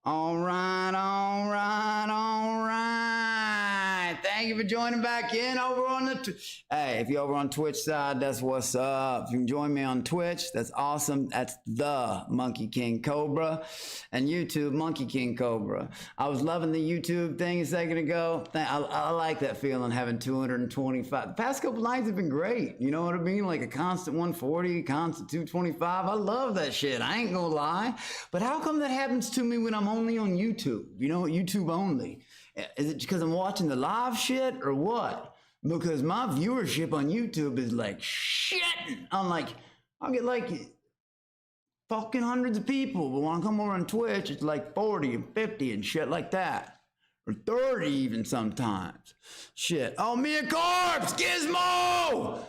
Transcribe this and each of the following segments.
All right, all right, all right. Thank you for joining back in over on the. Hey, if you're over on Twitch side, that's what's up. If you can join me on Twitch, that's awesome. That's the Monkey King Cobra, and YouTube Monkey King Cobra. I was loving the YouTube thing a second ago. I like that feeling having 225. The past couple nights have been great. You know what I mean? Like a constant 140, constant 225. I love that shit. I ain't gonna lie. But how come that happens to me when I'm only on YouTube? You know, YouTube only. Is it because I'm watching the live shit or what? Because my viewership on YouTube is like shitting. I'll get like fucking hundreds of people. But when I come over on Twitch, it's like 40 and 50 and shit like that. Or 30 even sometimes. Shit. Oh, Mia Corpse, Gizmo!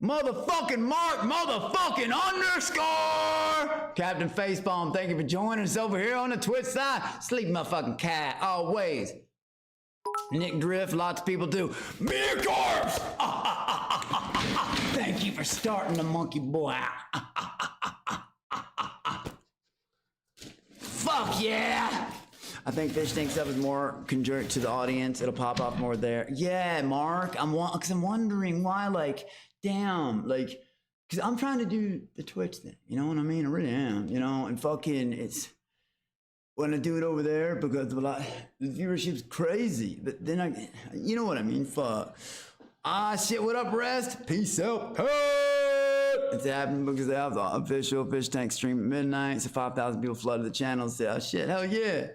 Motherfucking Mark, motherfucking underscore! Captain Facepalm, thank you for joining us over here on the Twitch side. Sleep my fucking cat, always. Nick Drift, lots of people do. Mia Corpse! Thank you for starting the monkey boy. Fuck yeah! I think Fish Tank stuff is more congruent to the audience. It'll pop off more there. Yeah, Mark, I'm wondering why, like, damn, like, because I'm trying to do the Twitch thing, you know what I mean? I really am, you know, and fucking, it's, when I do it over there, because the viewership's crazy, but then you know what I mean, fuck. Ah, shit, what up, Rest? Peace out. Hey! It's happening because they have the official Fish Tank stream at midnight, so 5,000 people flooded the channel and say, oh shit, hell yeah.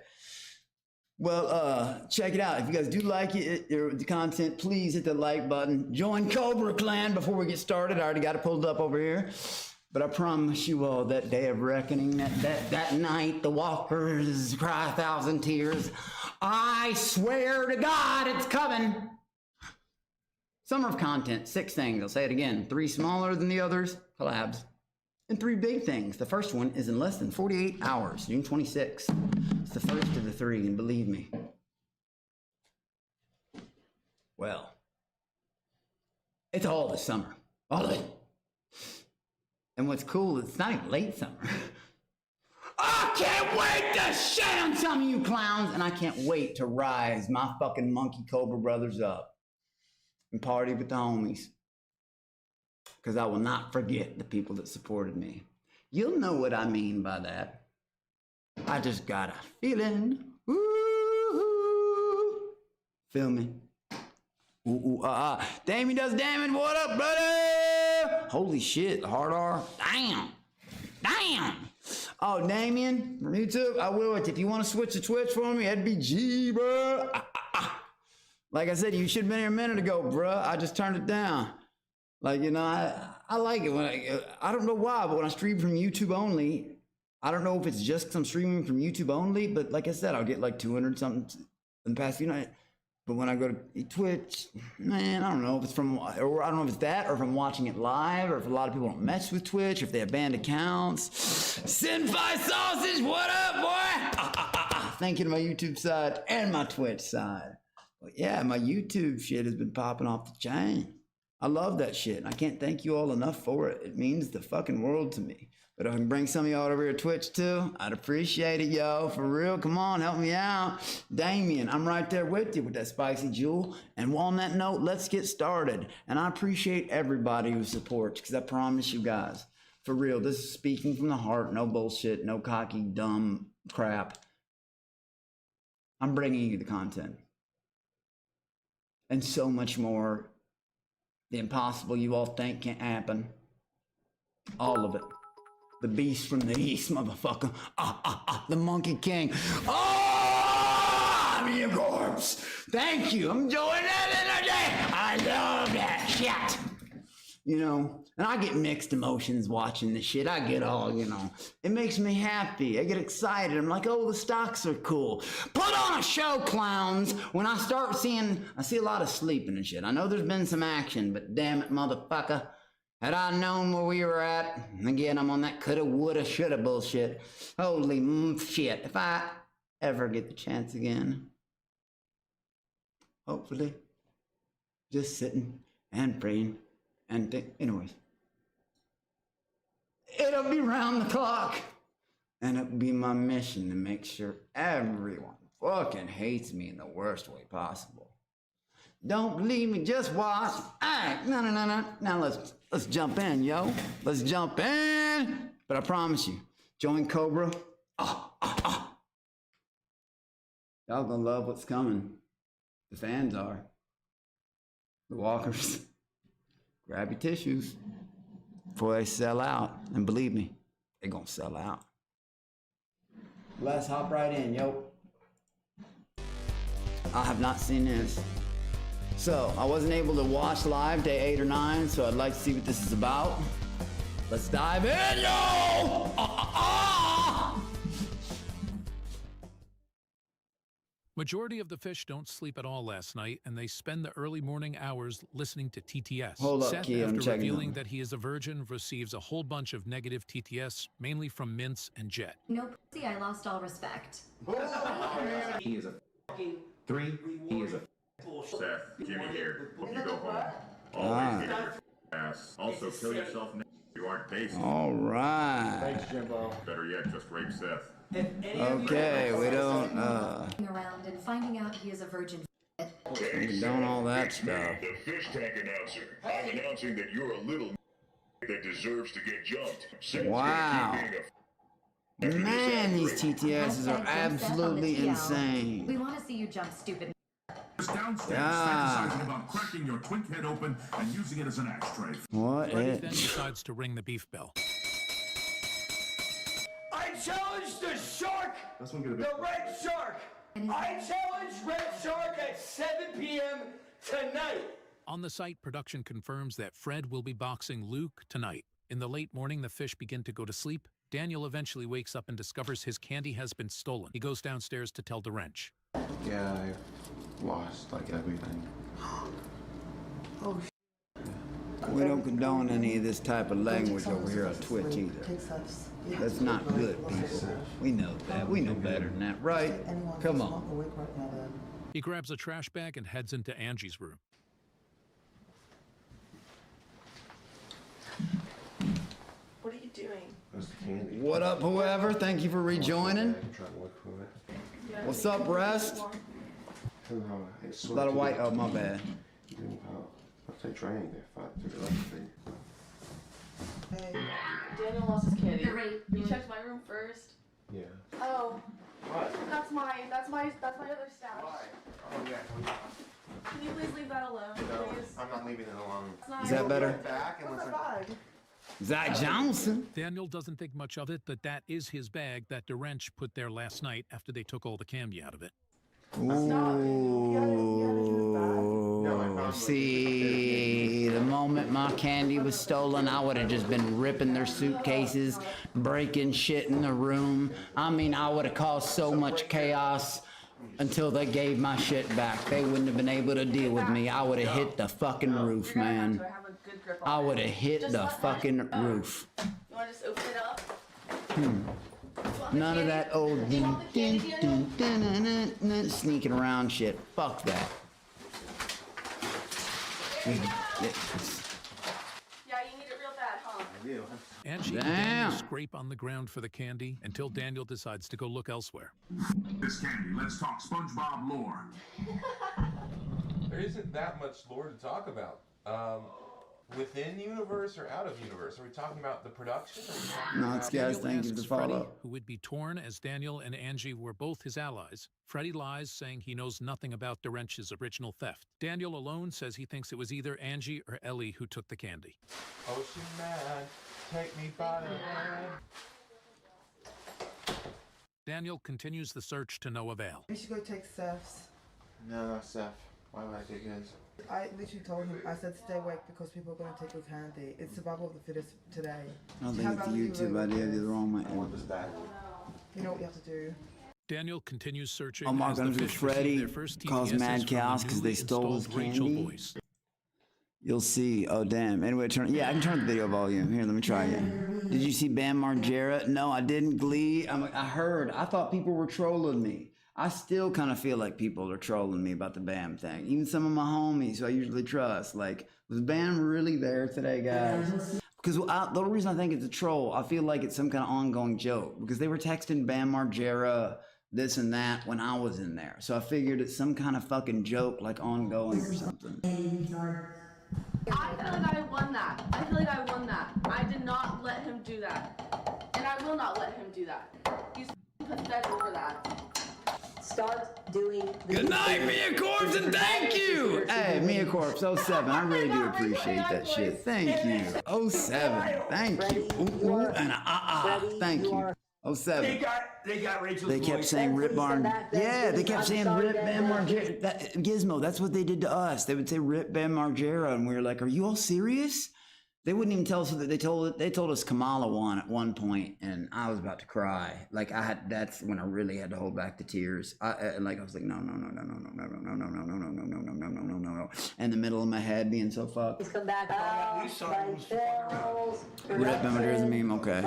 Well, check it out. If you guys do like the content, please hit the like button. Join Cobra Clan before we get started. I already got it pulled up over here. But I promise you all that day of reckoning, that night, the walkers cry 1,000 tears. I swear to God, it's coming. Summer of content, 6 things. I'll say it again. 3 smaller than the others, collabs. And 3 big things. The first one is in less than 48 hours, June 26th. It's the first of the 3, and believe me. Well, it's all the summer. All of it. And what's cool, it's not even late summer. I can't wait to shit on some of you clowns, and I can't wait to rise my fucking Monkey Cobra brothers up and party with the homies. Because I will not forget the people that supported me. You'll know what I mean by that. I just got a feeling. Ooh, feel me? Ooh, Damien does damage. What up, brother? Holy shit, hard R. Damn. Oh, Damien from YouTube, I will. If you want to switch to Twitch for me, that'd be G, bro. Like I said, you should have been here a minute ago, bro. I just turned it down. Like, you know, I like it when I don't know why, but when I stream from YouTube only, I don't know if it's just because I'm streaming from YouTube only, but like I said, I'll get like 200 something in the past few nights. But when I go to Twitch, man, I don't know if it's from, or I don't know if it's that, or if I'm watching it live, or if a lot of people don't mess with Twitch, or if they have banned accounts. Sinfi Sausage, what up, boy? Thank you to my YouTube side and my Twitch side. But yeah, my YouTube shit has been popping off the chain. I love that shit, and I can't thank you all enough for it. It means the fucking world to me. But if I can bring some of y'all over here to Twitch too, I'd appreciate it, yo. For real, come on, help me out. Damien, I'm right there with you with that spicy jewel. And on that note, let's get started. And I appreciate everybody who supports, because I promise you guys, for real, this is speaking from the heart, no bullshit, no cocky, dumb crap. I'm bringing you the content. And so much more. The impossible you all think can't happen. All of it. The beast from the east, motherfucker. The Monkey King. Oh, I'm your corpse. Thank you. I'm enjoying that energy. I love that shit. You know, and I get mixed emotions watching this shit. I get all, you know, it makes me happy. I get excited. I'm like, oh, the stocks are cool. Put on a show, clowns. When I start seeing, I see a lot of sleeping and shit. I know there's been some action, but damn it, motherfucker. Had I known where we were at, again, I'm on that coulda, woulda, shoulda bullshit. Holy shit. If I ever get the chance again, hopefully, just sitting and praying and think, anyways, it'll be round the clock. And it would be my mission to make sure everyone fucking hates me in the worst way possible. Don't believe me, just watch. Alright, no. Now let's jump in, yo. Let's jump in. But I promise you, join Cobra. Y'all gonna love what's coming. The fans are. The walkers. Grab your tissues before they sell out. And believe me, they're gonna sell out. Let's hop right in, yo. I have not seen this. So, I wasn't able to watch live day 8 or 9, so I'd like to see what this is about. Let's dive in, yo! Majority of the fish don't sleep at all last night, and they spend the early morning hours listening to TTS. Hold up, Seth, kid, I'm after checking revealing them. that he is a virgin, receives a whole bunch of negative TTS, mainly from Mints and Jet. No pussy, I lost all respect. He is a fucking 3. He is a Seth, Jimmy here. Hope you go home. Always get your ass. Also, kill yourself now. You aren't tasty. All right. Thanks, Jimbo. Better yet, just rape Seth. Okay, we don't, Around and finding out he is a virgin. we don't all that stuff. The fish tank announcer. I'm announcing that you're a little that deserves to get jumped. Wow. Man, these TTSs are absolutely We insane. want to see you jump, stupid. Downstairs, Ah. fantasizing about cracking your twink head open and using it as an ashtray. What Freddie it? then decides to ring the beef bell. I challenge the shark! That's one good The red shark! I challenge red shark at 7 p.m. tonight! On the site, production confirms that Fred will be boxing Luke tonight. In the late morning, the fish begin to go to sleep. Daniel eventually wakes up and discovers his candy has been stolen. He goes downstairs to tell DeWrench. Yeah, I lost like everything. We don't condone any of this type of language over here on Twitch either. That's not good, people. We know that. We know better than that, right? Come on. He grabs a trash bag and heads into Angie's room. What are you doing? That's the candy. What up, whoever? Thank you for rejoining. I'm trying to look for it. What's up, Rest? Somehow, A lot of white. Oh, my bad. What's I trying to fight through the rest of it? Daniel lost his candy. Great. You checked my room first. Yeah. Oh, What? that's my other stash. Oh, yeah. Can you please leave that alone, please? I'm not leaving it alone. It's not Is that better? Back and What's that bag? Zach Johnson. Daniel doesn't think much of it, that is his bag that DeWrench put there last night after they took all the candy out of it. Ooh. See, the moment my candy was stolen, I would have just been ripping their suitcases, breaking shit in the room. I mean, I would have caused so much chaos until they gave my shit back. They wouldn't have been able to deal with me. I would have hit the fucking roof, man. I would have hit the fucking roof. You want to just open it up? None of that old sneaking around shit. Fuck that. Yeah, you need it real bad, huh? I do. Angie and Daniel scrape on the ground for the candy until Daniel decides to go look elsewhere. This candy, let's talk SpongeBob lore. There isn't that much lore to talk about. Within universe or out of universe? Are we talking about the production? Or are we talking Nuts, about guys. Daniel Thank you asks for follow. Freddie, who would be torn as Daniel and Angie were both his allies. Freddie lies, saying he knows nothing about DeWrench's original theft. Daniel alone says he thinks it was either Angie or Ellie who took the candy. Ocean Man, take me by the hand. Daniel continues the search to no avail. We should go take Seth's. No, Seth. Why would I take his? I literally told him, I said stay awake because people are going to take your candy. It's survival of the fittest today. I don't think it's the YouTube idea. You're the wrong I want this man. back. You know what you have to do. Daniel continues searching. I'm not as the gonna do fish receive Freddie their first cause TTSs mad from chaos the 'cause they newly stole his installed Rachel candy. voice. You'll see. Oh, damn. Anyway, I can turn the video volume. Here, let me try again. Did you see Bam Margera? No, I didn't. Glee. I heard. I thought people were trolling me. I still kind of feel like people are trolling me about the Bam thing. Even some of my homies who I usually trust. Like, was Bam really there today, guys? Because the reason I think it's a troll, I feel like it's some kind of ongoing joke. Because they were texting Bam Margera, this and that when I was in there. So I figured it's some kind of fucking joke, like ongoing or something. I feel like I won that. I feel like I won that. I did not let him do that. And I will not let him do that. He's pathetic for that. Start doing the Good night, Mia Corpse, and thank you! Hey, Mia Corpse, 07, I really do appreciate that shit. Thank you. 07, thank you. Ooh, and thank you. 07. They got Rachel's They kept saying Rip Barn. Yeah, they kept saying Rip Bam Margera. Gizmo, that's what they did to us. They would say Rip Bam Margera, and we were like, are you all serious? They wouldn't even tell us that they told us Kamala won at one point, and I was about to cry. Like that's when I really had to hold back the tears. I was like, no, in the middle of my head being so fucked. Come back out. Rip Bam Margera's a meme, okay.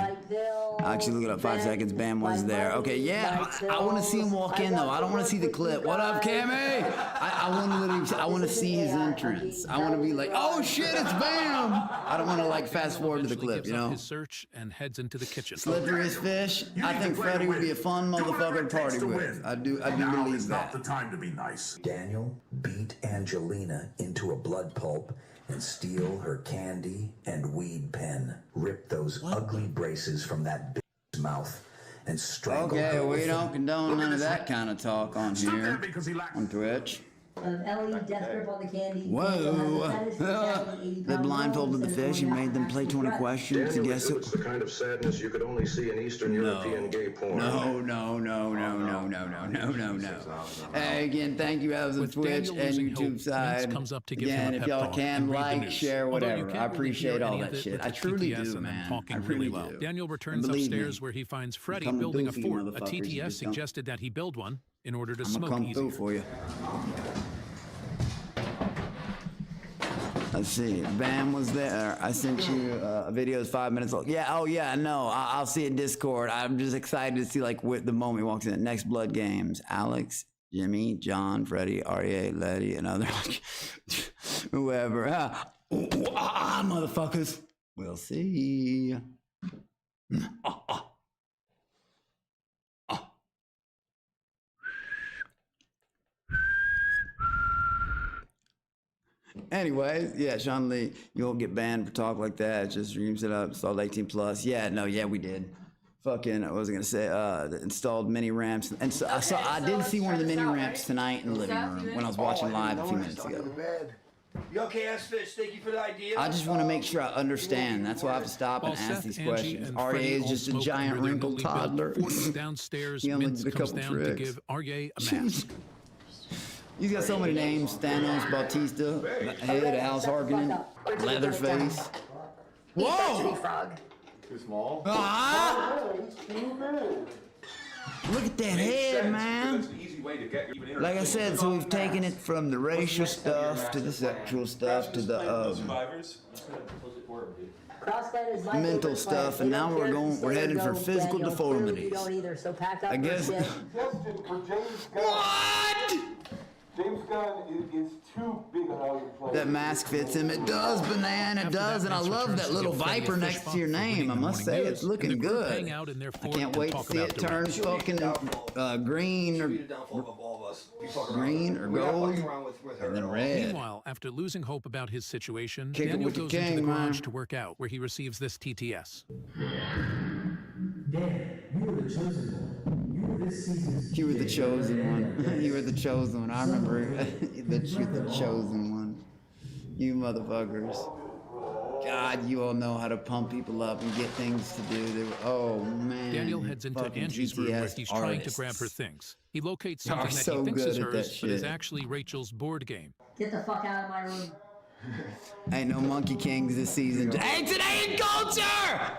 I actually look it up 5 seconds. Bam was there. Okay, yeah, I want to see him walk in though. I don't want to see the clip. What up, Cammy? I want to see his entrance. I want to be like, oh shit, it's Bam. I don't want to like fast forward to the clip, you know. His search and heads into the kitchen. Slipperyest fish. I think Freddie would be a fun motherfucker to party with. I do believe that. Not the time to be nice. Daniel beat Angelina into a blood pulp and steal her candy and weed pen. Rip those ugly braces from that bitch's mouth and strangle her. Okay, we don't condone none of that kind of talk on here on Twitch. Ellie, death grip on the candy. Whoa! They blindfolded the fish and made them play 20 questions to guess it. It's the kind of sadness you could only see in Eastern European gay porn. No. Hey, again, thank you, as of Twitch and YouTube side. Again, if y'all can like, share, whatever. I appreciate all that shit. I truly do, man. I really do. Daniel returns upstairs where he finds Freddie building a fort. A TTS suggested that he build one in order to smoke easier. Come through for you. Let's see. Bam was there. I sent you a video that's 5 minutes long. Yeah. Oh yeah. No. I'll see it in Discord. I'm just excited to see like the moment he walks in. Next Blood Games. Alex, Jimmy, John, Freddie, Aria, Letty, and other whoever. Motherfuckers. We'll see. Anyways, yeah, Sean Lee, you won't get banned for talk like that. Just streams it up, installed 18 plus. Yeah, we did. Fucking, what was I gonna say? Installed mini ramps, and so I did see one of the mini ramps tonight in the living room when I was watching live a few minutes ago. You okay, S-Fish? Thank you for the idea. I just want to make sure I understand. That's why I have to stop and ask these questions. RA is just a giant wrinkled toddler. Downstairs, he only Vince did a comes couple down to tricks. give Arye a mask. He's got so many names: Thanos, Bautista, Head, House Harkonnen, Leatherface. Whoa! Too small? Look at that head, man. Like I said, so we've taken it from the racial stuff to the sexual stuff to the mental stuff, and now we're headed for physical deformities. I guess. What? James Gunn is too big a Hollywood player. That mask fits him. It does, Banana. It does, and I love that little viper next to your name. I must say, it's looking good. I can't wait to see it turn fucking green or gold, and then red. Meanwhile, after losing hope about his situation, Daniel goes into the garage to work out, where he receives this TTS. Dan, you were the chosen one. You were this season's. You were the chosen one. You were the chosen one. I remember the chosen one. You motherfuckers. God, you all know how to pump people up and get things to do. Oh man. Daniel heads into Angie's room where he's trying to grab her things. He locates something that so he thinks is good at hers, that but is shit. actually Rachel's board game. Get the fuck out of my room. Ain't no Monkey Kings this season. Hey, today in culture!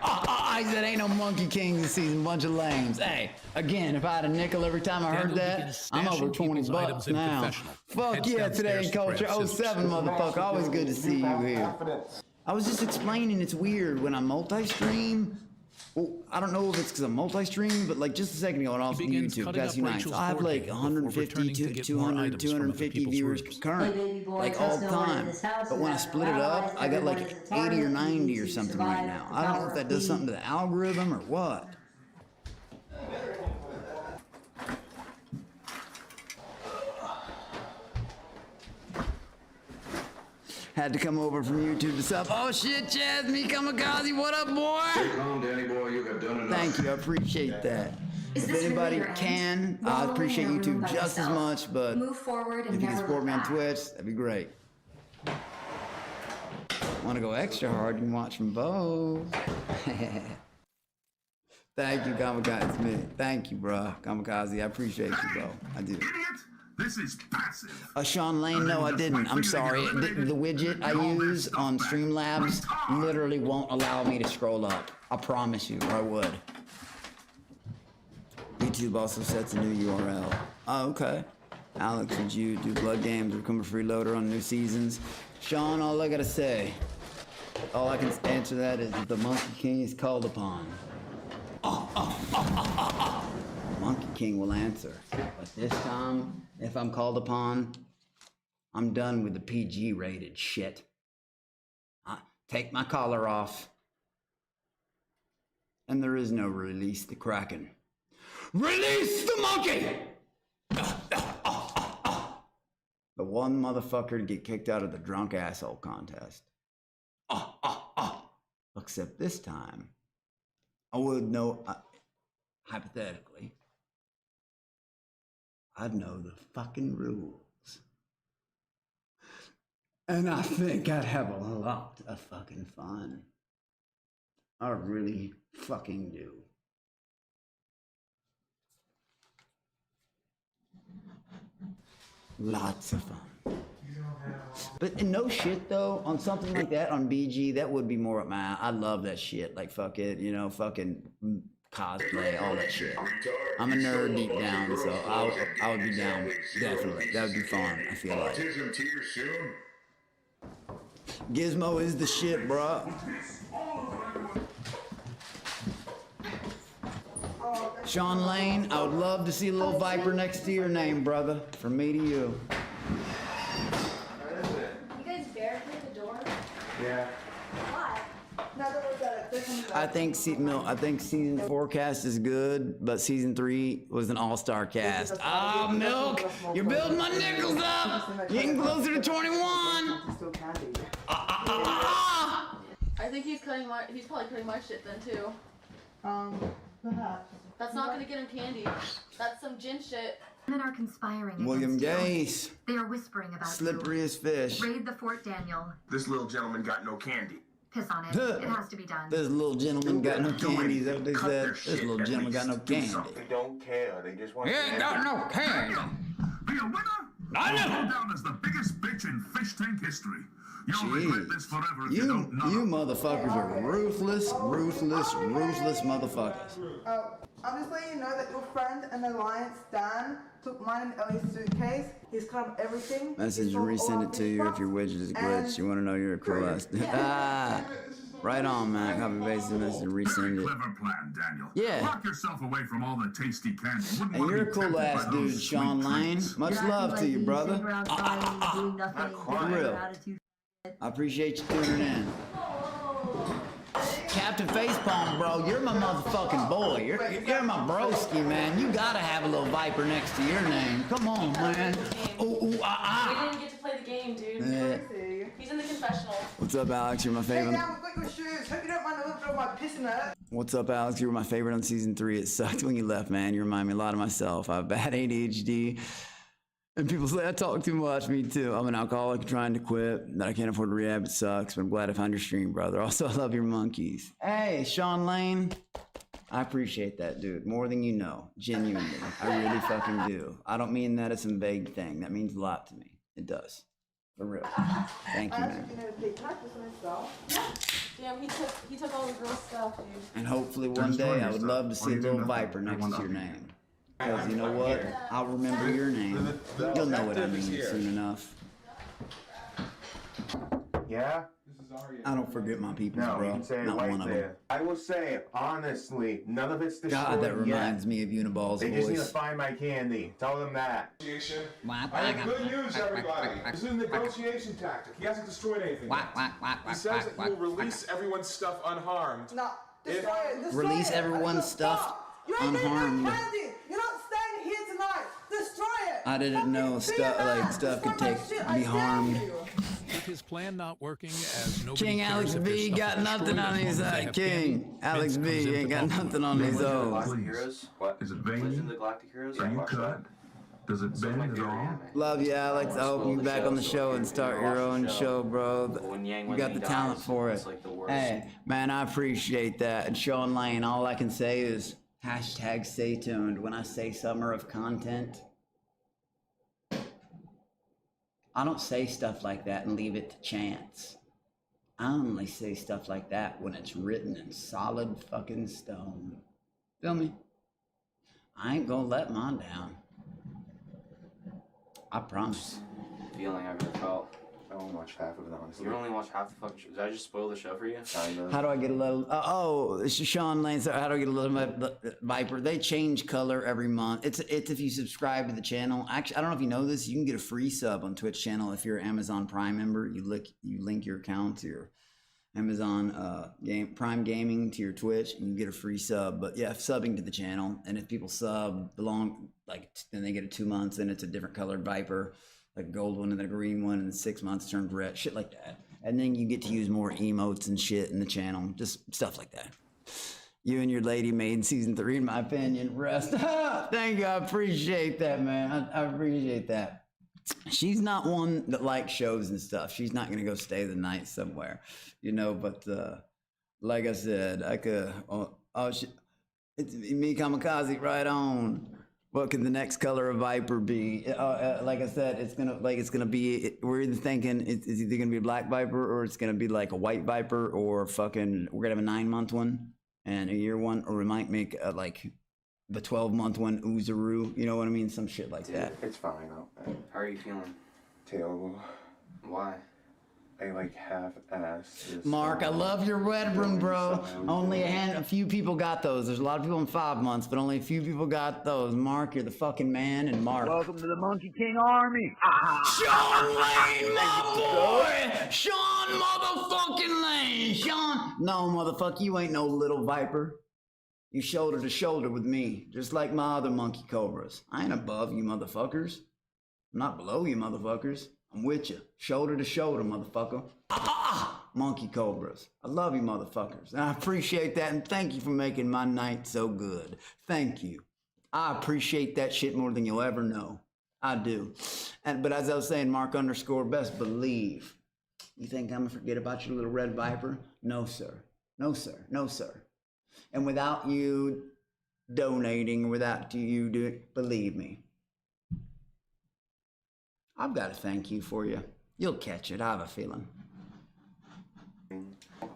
I said ain't no Monkey Kings this season. Bunch of lames. Hey, again, if I had a nickel every time I heard that, I'm over 20 bucks now. Fuck yeah, today in culture. 07, motherfucker. Always good to see you here. I was just explaining it's weird when I multi-stream. Well, I don't know if it's because I'm multi-streaming, but like just a second ago on off begins YouTube, cutting past few up nights, Rachel's I have board like game before 150, returning to get more 200, items from other 250 people's viewers rooms. concurrent, Hey, baby boy, like all trust the no one in time. this house But when I is split it allies, up, I got like everyone is a 80 or target. 90 You or need to something right survive now. the I don't know power if that of does P. something to the algorithm or what. Had to come over from YouTube to sub. Oh shit, Chaz, me Kamikaze, what up, boy? Stay calm, Danny boy. You have done enough. Thank you, I appreciate that. Is If this really anybody your end? can, I Wallowing appreciate in a room YouTube by just as yourself? much, but Move forward and if you can never support look me on back. Twitch, that'd be great. Want to go extra hard, you can watch from both. Thank you, Kamikaze. It's me. Thank you, bro. Kamikaze, I appreciate you, bro. I do. Idiot! This is passive. Sean Lane, no, I didn't. I'm sorry. The widget I use on Streamlabs literally won't allow me to scroll up. I promise you, or I would. YouTube also sets a new URL. Oh, okay. Alex, would you do blood games or become a freeloader on new seasons? Sean, all I gotta say, all I can answer that is that the Monkey King is called upon. Monkey King will answer. But this time, if I'm called upon, I'm done with the PG rated shit. Take my collar off. And there is no release the Kraken. Release the monkey! The one motherfucker to get kicked out of the drunk asshole contest. Except this time, I would know, hypothetically, I'd know the fucking rules. And I think I'd have a lot of fucking fun. I really fucking do. Lots of fun. But no shit though, on something like that, on BG, that would be more up my, I love that shit. Like fuck it, you know, fucking cosplay, all that shit. I'm a nerd deep down, so I would be down, definitely. That would be fun, I feel like. Autism tier soon. Gizmo is the shit, bruh. Sean Lane, I would love to see a little viper next to your name, brother. From me to you. You guys barricade the door? Yeah. Why? I think season 4 cast is good, but season 3 was an all-star cast. Ah, Milk, you're building my nickels up. Getting closer to 21. I think he's probably cutting my shit then too. Perhaps. That's not gonna get him candy. That's some gin shit. Men are conspiring William against you. Gase, They are whispering about slippery as fish. you. Raid the fort, Daniel. This little gentleman got no candy. Piss on it. It has to be done. This little gentleman got no candy, is that what they said? This little gentleman got no candy. They don't care. They just want. He ain't got no candy. Be a winner? I know. Go down as the biggest bitch in fish tank history. You'll regret this forever if you don't know. You motherfuckers are ruthless motherfuckers. I'm just letting you know that your friend and alliance, Dan, took mine and Ellie's suitcase. He's cut up everything. Message and resend it to you if your widget is glitched. You want to know you're a cool ass. Right on, man. Copy paste the message and resend it. Clever plan, Daniel. Yeah. Lock yourself away from all the tasty candy. Wouldn't And want you're to a be cool tempted ass by dude, those Sean sweet Lane. treats. Much love to you, brother. For real. I appreciate you tuning in. Captain Facepalm, bro, you're my motherfucking boy. You're my broski, man. You gotta have a little viper next to your name. Come on, man. Ooh, We didn't get to play the game, dude. Yeah. He's in the confessional. What's up, Alex? You're my Hey, favorite. Dan, we've got your shoes. Hope you don't mind a little bit of my piss in it. What's up, Alex? You were my favorite on season 3. It sucked when you left, man. You remind me a lot of myself. I have bad ADHD. And people say I talk too much. Me too. I'm an alcoholic trying to quit. That I can't afford to rehab. It sucks. But I'm glad I found your stream, brother. Also, I love your monkeys. Hey, Sean Lane. I appreciate that, dude. More than you know. Genuinely. I really fucking do. I don't mean that as a vague thing. That means a lot to me. It does. For real. Thank you, man. Damn, he took all the girls' stuff, dude. And hopefully one day I would love to see a little viper next to your name. Because you know what? I'll remember your name. You'll know what I mean soon enough. Yeah. I don't forget my people, No, bro. you can say it Not right one of them. there. I will say, honestly, none of it's destroyed God, that yet. reminds me of Uniball's They just need to voice. find my candy. Tell them that. I have good news, everybody. This is a negotiation tactic. He hasn't destroyed anything yet. He says that he will release everyone's stuff unharmed. No, destroy it. Destroy Release it. everyone's stuff unharmed. You're not staying here tonight. Destroy it. I didn't know stuff could be harmed. With his plan not working, as nobody King cares Alex if their B stuff got is nothing destroyed on as his long as they have King candy. Alex Vince B comes in ain't to got talk to nothing him. on his own. Galactic Heroes? What? Is it veiny? Legend of the Galactic Heroes? Are you cut? Does it bend at all? Love you, Alex. I hope you back on the show and start your own show, bro. You got the talent for it. Hey, man, I appreciate that. And Sean Lane, all I can say is hashtag stay tuned. When I say summer of content, I don't say stuff like that and leave it to chance. I only say stuff like that when it's written in solid fucking stone. Feel me? I ain't gonna let mine down. I promise. Feeling I've ever felt. I only watched half of it, honestly. You only watched half the fucking show. Did I just spoil the show for you? How do I get a little? It's Sean Lane. So how do I get a little Viper? They change color every month. It's if you subscribe to the channel. Actually, I don't know if you know this. You can get a free sub on Twitch channel if you're an Amazon Prime member. You link your account to your Amazon Prime Gaming to your Twitch, and you get a free sub. But yeah, subbing to the channel, and if people sub then they get it 2 months, and it's a different colored Viper. Like a gold one and then a green one, and 6 months turns red, shit like that. And then you get to use more emotes and shit in the channel, just stuff like that. You and your lady made season 3, in my opinion. Rest. Thank you, I appreciate that, man. I appreciate that. She's not one that likes shows and stuff. She's not gonna go stay the night somewhere, But like I said, I could. It's me, Kamikaze, right on. What could the next color of Viper be? Like I said, it's gonna be. We're either thinking it's either gonna be a black Viper or it's gonna be like a white Viper or fucking. We're gonna have a 9-month one and a year one, or we might make like the 12-month one Uzaru. You know what I mean? Some shit like that. It's fine. How are you feeling? Terrible. Why? I like half-assed. Mark, I love your red room, bro. Only a few people got those. There's a lot of people in 5 months, but only a few people got those. Mark, you're the fucking man, and Mark. Welcome to the Monkey King Army. Sean Lane, my boy! Sean motherfucking Lane! Sean! No, motherfucker, you ain't no little Viper. You shoulder to shoulder with me, just like my other monkey cobras. I ain't above you motherfuckers. I'm not below you motherfuckers. I'm with you, shoulder to shoulder, motherfucker. Monkey cobras. I love you, motherfuckers. And I appreciate that, and thank you for making my night so good. Thank you. I appreciate that shit more than you'll ever know. I do. But as I was saying, Mark_, best believe. You think I'm gonna forget about your little red Viper? No, sir. No, sir. No, sir. And without you donating, without you doing, believe me, I've got a thank you for you. You'll catch it. I have a feeling.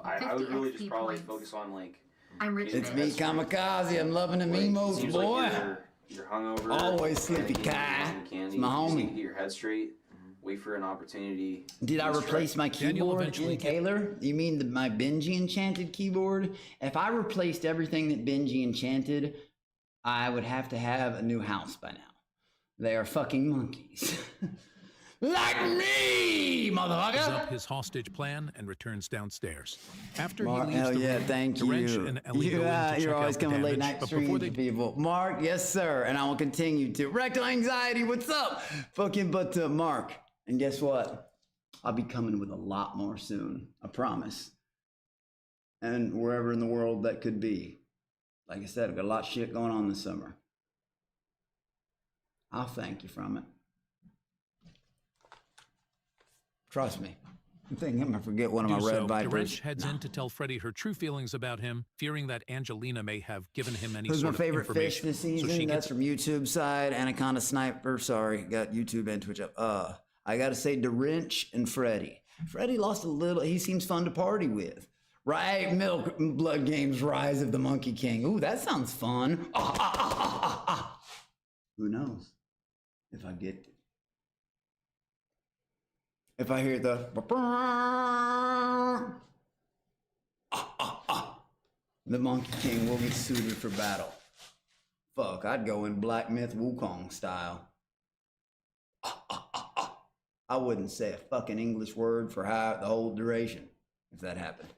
I would really just probably focus on I'm rich. It's me, Kamikaze. I'm loving the emotes, boy. Like you're hungover. Always sleepy, Kai. It's my homie. You just need to get your head straight. Wait for an opportunity. Did I replace my keyboard in Taylor? You mean my Benji Enchanted keyboard? If I replaced everything that Benji enchanted, I would have to have a new house by now. They are fucking monkeys. Like me, motherfucker! Gives up his hostage plan and returns downstairs. After Mark, he leaves hell the yeah, room, thank Dorench you. and Ellie go in to check You're always out the coming late damage, night but streams before to people. Mark, yes sir, and I will continue to. Rectal anxiety, what's up? Fucking, but Mark, and guess what? I'll be coming with a lot more soon, I promise. And wherever in the world that could be. Like I said, I've got a lot of shit going on this summer. I'll thank you from it. Trust me. I'm thinking I'm gonna forget one of my red Vipers. Dorench heads in to tell Freddy her true feelings about him, fearing that Angelina may have given him any Who's sort my favorite of fish information. this season? That's from YouTube side. Anaconda Sniper. Sorry, got YouTube and Twitch up. I gotta say Dorench and Freddy. Freddy lost a little. He seems fun to party with. Right, Milk Blood Games Rise of the Monkey King. Ooh, that sounds fun. Who knows if I get. If I hear the The Monkey King will get suited for battle. Fuck, I'd go in Black Myth Wukong style. I wouldn't say a fucking English word for the whole duration if that happened.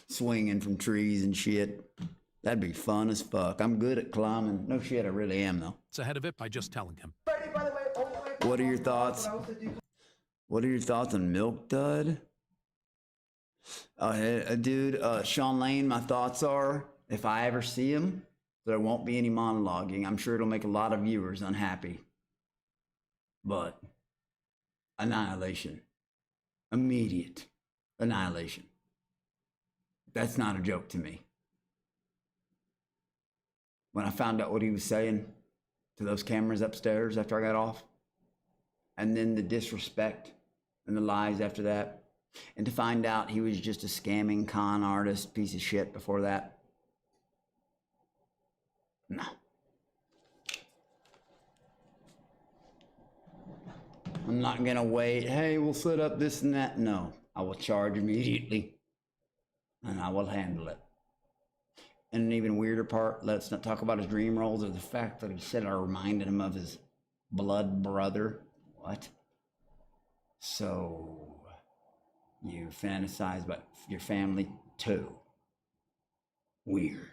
Swinging from trees and shit. That'd be fun as fuck. I'm good at climbing. No shit, I really am though. It's ahead of it by just telling him. What are your thoughts? What are your thoughts on Milk Dud? Dude, Sean Lane, my thoughts are, if I ever see him, there won't be any monologuing. I'm sure it'll make a lot of viewers unhappy. But annihilation. Immediate annihilation. That's not a joke to me. When I found out what he was saying to those cameras upstairs after I got off, and then the disrespect and the lies after that, and to find out he was just a scamming con artist piece of shit before that. No. I'm not gonna wait, hey, we'll set up this and that. No, I will charge immediately and I will handle it. And an even weirder part, let's not talk about his dream roles or the fact that he said I reminded him of his blood brother. What? So you fantasize about your family too. Weird.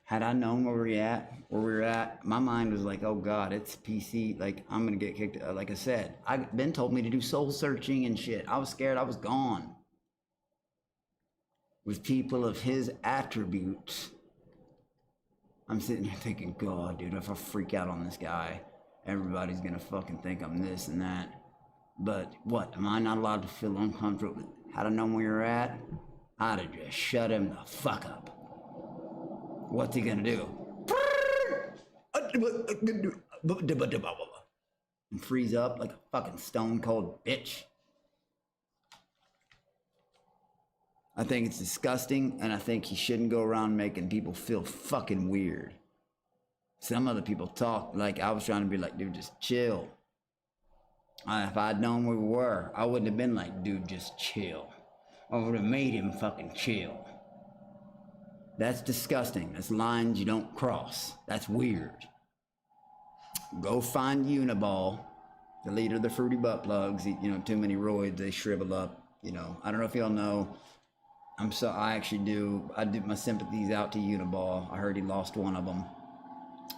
Had I known where we were at, my mind was like, oh God, it's PC. Like, I'm gonna get kicked. Like I said, Ben told me to do soul searching and shit. I was scared I was gone. With people of his attributes. I'm sitting here thinking, God, dude, if I freak out on this guy, everybody's gonna fucking think I'm this and that. But what, am I not allowed to feel uncomfortable? Had I known where you're at, I'd have just shut him the fuck up. What's he gonna do? And freeze up like a fucking stone cold bitch. I think it's disgusting, and I think he shouldn't go around making people feel fucking weird. Some other people talk like I was trying to be like, dude, just chill. If I'd known where we were, I wouldn't have been like, dude, just chill. I would have made him fucking chill. That's disgusting. That's lines you don't cross. That's weird. Go find Uniball, the leader of the Fruity Butt Plugs. Too many roids, they shrivel up. I don't know if y'all know. I actually do. I did my sympathies out to Uniball. I heard he lost one of them.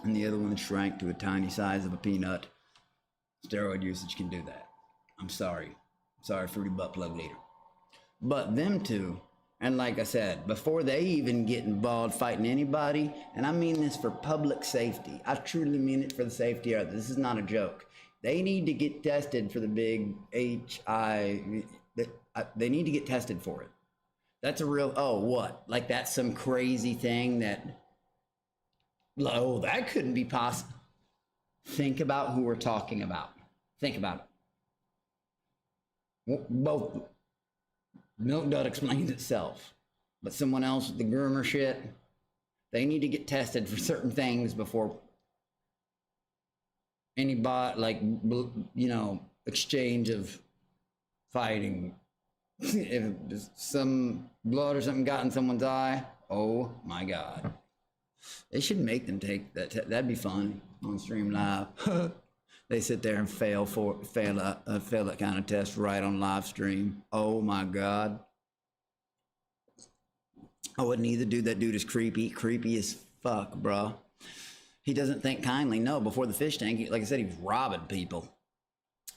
And the other one shrank to a tiny size of a peanut. Steroid usage can do that. I'm sorry. Sorry, Fruity Butt Plug leader. But them two, and like I said, before they even get involved fighting anybody, and I mean this for public safety. I truly mean it for the safety of others. This is not a joke. They need to get tested for the big HIV. They need to get tested for it. That's a real, what? Like that's some crazy thing that, that couldn't be possible. Think about who we're talking about. Think about it. Both, Milk Dud explains itself, but someone else with the groomer shit, they need to get tested for certain things before anybody, exchange of fighting. If some blood or something got in someone's eye, oh my God. They should make them take that. That'd be fun on stream live. They sit there and fail that kind of test right on live stream. Oh my God. I wouldn't either. That dude is creepy as fuck, bro. He doesn't think kindly. No, before the fish tank, like I said, he was robbing people.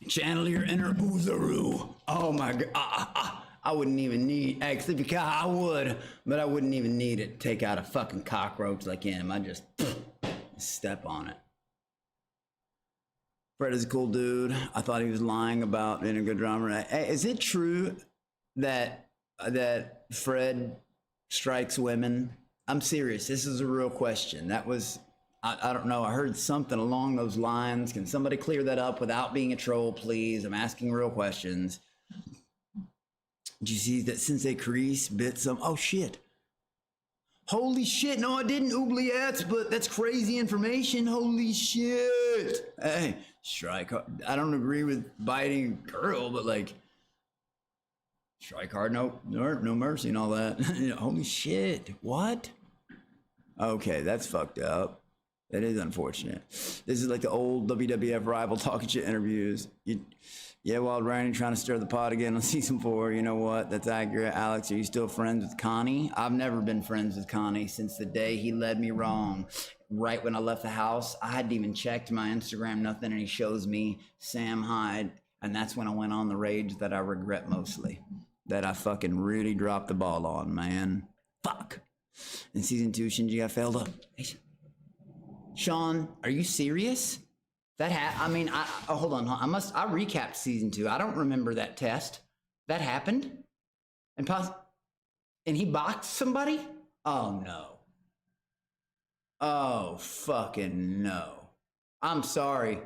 Channel your inner Oozaru. Oh my God. I wouldn't even need, actually, I would, but I wouldn't even need it to take out a fucking cockroach like him. I just step on it. Fred is a cool dude. I thought he was lying about being a good drummer. Hey, is it true that Fred strikes women? I'm serious. This is a real question. That was, I don't know. I heard something along those lines. Can somebody clear that up without being a troll, please? I'm asking real questions. Did you see that Sensei Kreese bit some? Oh shit. Holy shit. No, I didn't, oubliettes, but that's crazy information. Holy shit. Hey, Strike hard. I don't agree with biting a girl, but like, strike hard, no mercy and all that. Holy shit, what? Okay, that's fucked up. That is unfortunate. This is like the old WWF rival talking shit interviews. Yeah, Wild Randy trying to stir the pot again on season 4. You know what? That's accurate. Alex, are you still friends with Connie? I've never been friends with Connie since the day he led me wrong. Right when I left the house, I hadn't even checked my Instagram, nothing, and he shows me Sam Hyde, and that's when I went on the rage that I regret mostly. That I fucking really dropped the ball on, man. Fuck. In season 2, Shinji got failed up. Sean, are you serious? I mean, hold on. I recapped season 2. I don't remember that test. That happened? And he boxed somebody? Oh no. Oh fucking no. I'm sorry.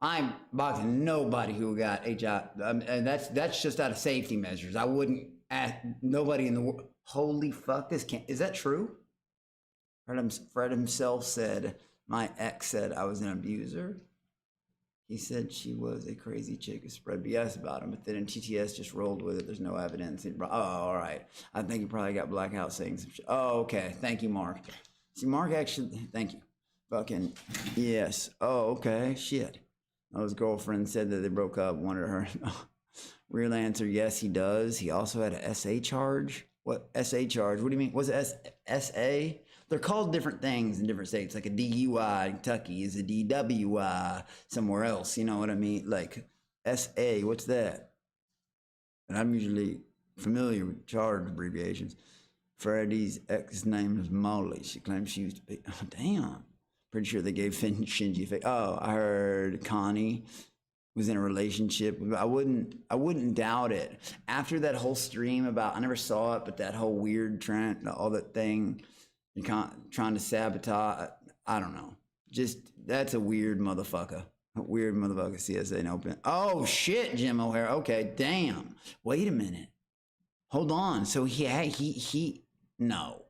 I'm boxing nobody who got HIV. And that's just out of safety measures. I wouldn't ask nobody in the world. Holy fuck, this can't. Is that true? Fred himself said, my ex said I was an abuser. He said she was a crazy chick who spread BS about him, but then TTS just rolled with it. There's no evidence. Oh, all right. I think he probably got blackout saying some shit. Oh, okay. Thank you, Mark. See, Mark actually, thank you. Fucking, yes. Oh, okay. Shit. Oh, his girlfriend said that they broke up, wanted her. Real answer, yes, he does. He also had a SA charge. What SA charge? What do you mean? Was it SA? They're called different things in different states. Like a DUI in Kentucky is a DWI somewhere else. You know what I mean? Like SA, what's that? And I'm usually familiar with charge abbreviations. Freddie's ex name is Molly. She claims she used to be. Oh, damn. Pretty sure they gave Shinji a fake. Oh, I heard Connie was in a relationship. I wouldn't doubt it. After that whole stream about, I never saw it, but that whole weird trend, all that thing. Trying to sabotage, I don't know. Just, that's a weird motherfucker. A weird motherfucker, CSA and open. Oh shit, Jim O'Hare. Okay, damn. Wait a minute. Hold on. So no.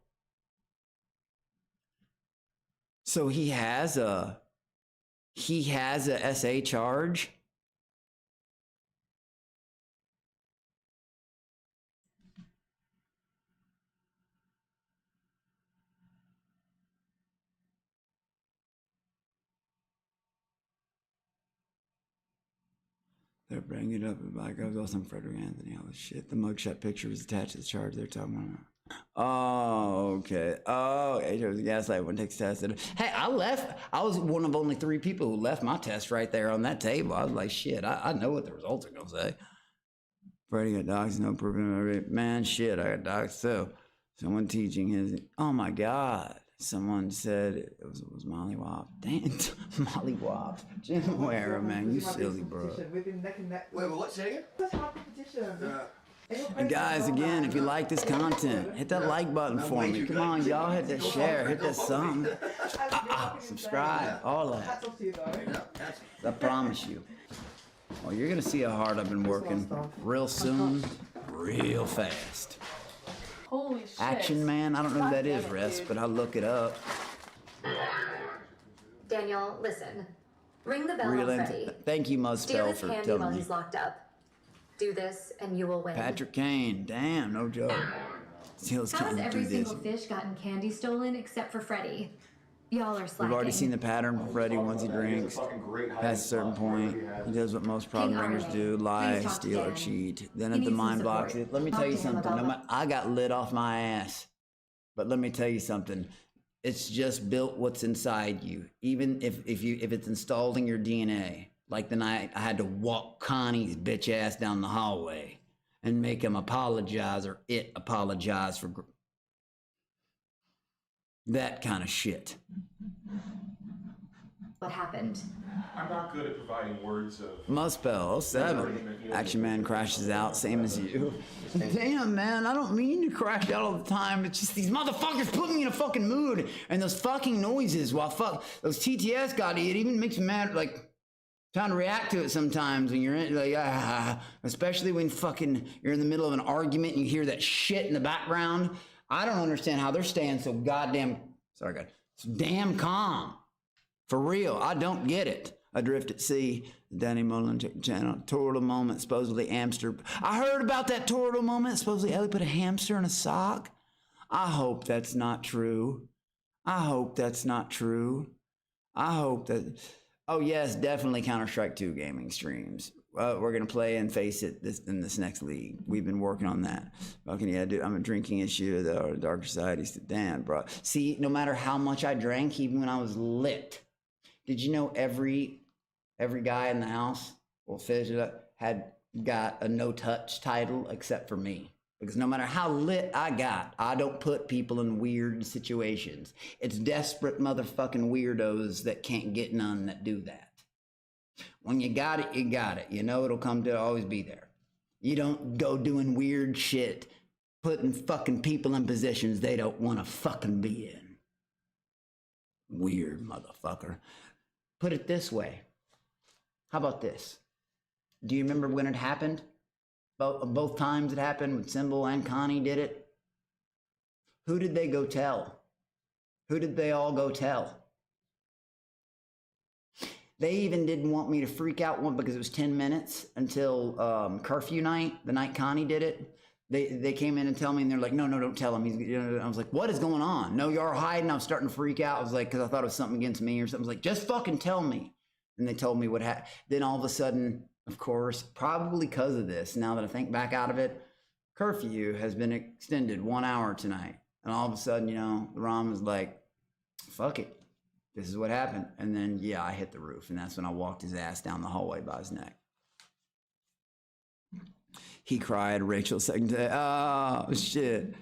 So he has a SA charge? They're bringing it up about goes also Frederick Anthony. Holy shit. The mugshot picture was attached to the charge they're talking about. Oh, okay. Oh, it was a gaslight when takes test. Hey, I was one of only 3 people who left my test right there on that table. I was like, shit, I know what the results are gonna say. Freddie got dogs, no proof. Man, shit, I got dogs too. Someone teaching his, oh my God. Someone said it was Molly Wop. Damn, Molly Wop. Jim O'Hara, man, you silly, bro. Wait, what? Say again? And guys, again, if you like this content, hit that like button for me. Come on, y'all, hit that share, hit that something. Subscribe, all that. I promise you. Well, you're gonna see how hard I've been working real soon, real fast. Holy shit. Action Man? I don't know who that is, Rest, but I'll look it up. Daniel, listen. Ring the bell Real on Freddy. Thank you, Steal Muspel, his for candy telling while me. he's locked up. Do this, and you will win. Patrick Kane, damn, no joke. Steal his How has candy, every do this. single fish gotten candy stolen except for Freddy? Y'all are slacking. We've already seen the pattern for Freddy once he drinks. Past a certain point, he does what most problem bringers do, lie, steal, or cheat. Then if the mind blocks it, let me tell you something. I got lit off my ass. But let me tell you something. It's just built what's inside you. Even if it's installed in your DNA. Like the night I had to walk Connie's bitch ass down the hallway and make him apologize or it apologize for that kind of shit. What happened? I'm not good at providing words of... Muspel 07. Action Man crashes out, same as you. Damn, man, I don't mean to crash out all the time. It's just these motherfuckers put me in a fucking mood. And those fucking noises while those TTS got it even makes me mad, like, trying to react to it sometimes when you're in, like, especially when fucking you're in the middle of an argument and you hear that shit in the background. I don't understand how they're staying so goddamn, sorry, God, so damn calm. For real, I don't get it. Adrift at Sea, Danny Mullen channel. Turtle moment, supposedly hamster. I heard about that turtle moment. Supposedly Ellie put a hamster in a sock. I hope that's not true. I hope that's not true. I hope that. Oh yes, definitely Counter-Strike 2 gaming streams. We're gonna play and face it in this next league. We've been working on that. Fucking yeah, dude. I'm a drinking issue. The dark society's damn, bro. See, no matter how much I drank, even when I was lit. Did you know every guy in the house, well, Fish had got a no-touch title except for me. Because no matter how lit I got, I don't put people in weird situations. It's desperate motherfucking weirdos that can't get none that do that. When you got it, you got it. You know it'll come to always be there. You don't go doing weird shit, putting fucking people in positions they don't want to fucking be in. Weird motherfucker. Put it this way. How about this? Do you remember when it happened? Both times it happened when Symbol and Connie did it. Who did they go tell? Who did they all go tell? They even didn't want me to freak out one because it was 10 minutes until curfew night, the night Connie did it. They came in and tell me, and they're like, no, don't tell him. I was like, what is going on? No, you're hiding. I was starting to freak out. I was like, because I thought it was something against me or something. I was like, just fucking tell me. And they told me what happened. Then all of a sudden, of course, probably because of this, now that I think back out of it, curfew has been extended 1 hour tonight. And all of a sudden, you know, Ron was like, fuck it. This is what happened. And then, yeah, I hit the roof. And that's when I walked his ass down the hallway by his neck. He cried, Rachel second day. Oh, shit.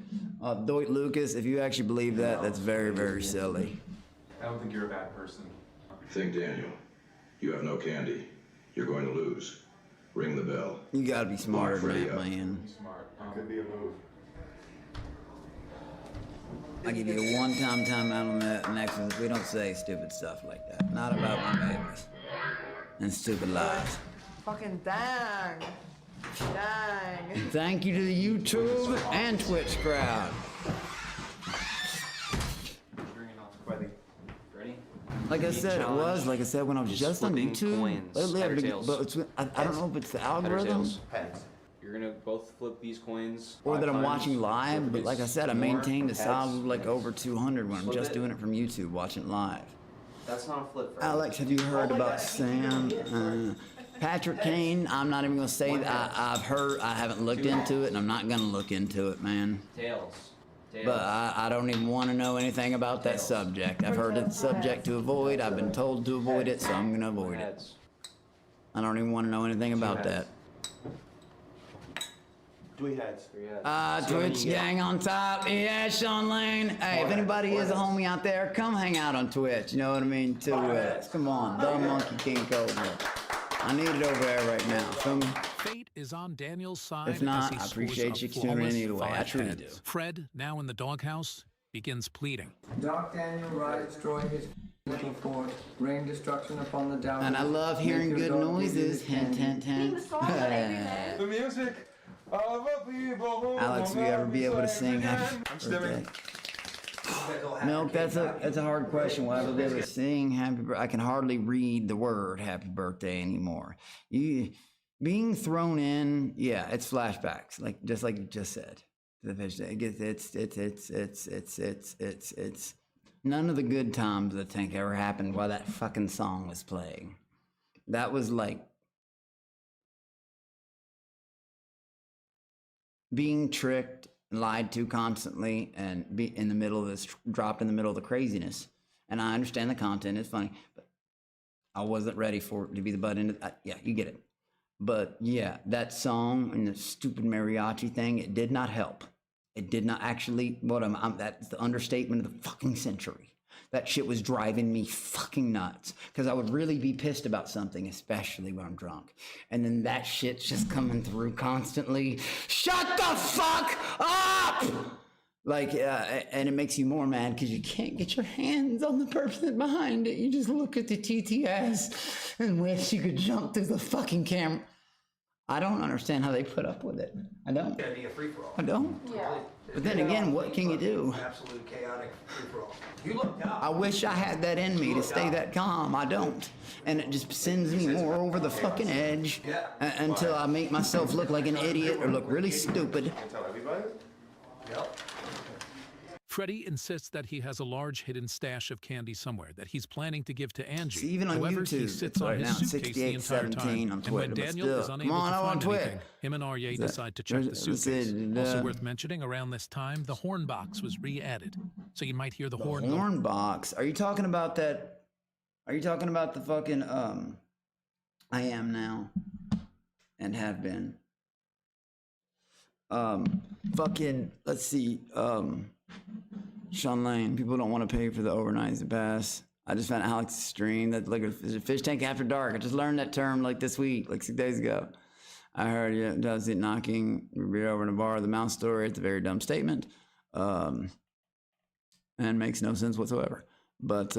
Doit Lucas, if you actually believe that, that's very, very silly. I don't think you're a bad person. Think, Daniel. You have no candy. You're going to lose. Ring the bell. You gotta be smarter than that, man. Be smart. Could be a move. I give you a one-time timeout on that. Next one, we don't say stupid stuff like that. Not about my babies. And stupid lies. Fucking dang. Dang. Thank you to the YouTube and Twitch crowd. Like I said, it was. Like I said, when I was just on YouTube. But I don't know if it's the algorithm. You're gonna both flip these coins. Or that I'm watching live, but like I said, I maintained a solid like over 200 when I'm just doing it from YouTube, watching live. That's not a flip. Alex, have you heard about Sam? Patrick Kane, I'm not even gonna say that. I've heard, I haven't looked into it, and I'm not gonna look into it, man. Tails. But I don't even want to know anything about that subject. I've heard it's subject to avoid. I've been told to avoid it, so I'm gonna avoid it. I don't even want to know anything about that. 3 heads. Twitch gang on top. Yeah, Sean Lane. Hey, if anybody is a homie out there, come hang out on Twitch. You know what I mean? Come on, Dumb Monkey King Cobra. I need it over there right now. Feel me? Fate is on Daniel's side. If not, I appreciate you tuning in either way. I truly do. Fred, now in the doghouse, begins pleading. Dark Daniel rides destroy his little fort, rain destruction upon the down. And I love hearing good noises. Hint, hint, hint. The music of a people. Alex, will you ever be able to sing Happy Birthday? Milk, that's a hard question. Will I ever be able to sing Happy Birthday? I can hardly read the word Happy Birthday anymore. Being thrown in, yeah, it's flashbacks, just like you just said. The fish day. It's none of the good times I think ever happened while that fucking song was playing. That was like being tricked, lied to constantly, and be in the middle of this, dropped in the middle of the craziness. And I understand the content is funny, but I wasn't ready for it to be the butt end of yeah, you get it. But yeah, that song and the stupid mariachi thing, it did not help. It did not actually, that's the understatement of the fucking century. That shit was driving me fucking nuts. Because I would really be pissed about something, especially when I'm drunk. And then that shit's just coming through constantly. Shut the fuck up! And it makes you more mad because you can't get your hands on the person behind it. You just look at the TTS and wish you could jump through the fucking camera. I don't understand how they put up with it. I don't. It's gonna be a free-for-all. I don't. Yeah. But then again, what can you do? Absolute chaotic free-for-all. You looked up. I wish I had that in me to stay that calm. I don't. And it just sends me more over the fucking edge until I make myself look like an idiot or look really stupid. Tell everybody? Yep. Freddie insists that he has a large hidden stash of candy somewhere that he's planning to give to Angie. See, even on However, he YouTube, sits it's on right his now, suitcase the entire 6817 time. on And when Twitter, but Daniel still. is Come unable on, to I'm on find Twitter. anything, him and Aryeh That- decide to check the there's- suitcase. there's- Also worth mentioning, around this time, the horn box was re-added. So you might hear the horn go. Horn box. Are you talking about that? Are you talking about the fucking I am now and have been. Fucking let's see. Sean Lane. People don't want to pay for the overnight pass. I just found Alex's stream that like a fish tank after dark. I just learned that term like this week, like 6 days ago. I heard it does it knocking beer over in a bar. The mouse story. It's a very dumb statement. And makes no sense whatsoever. But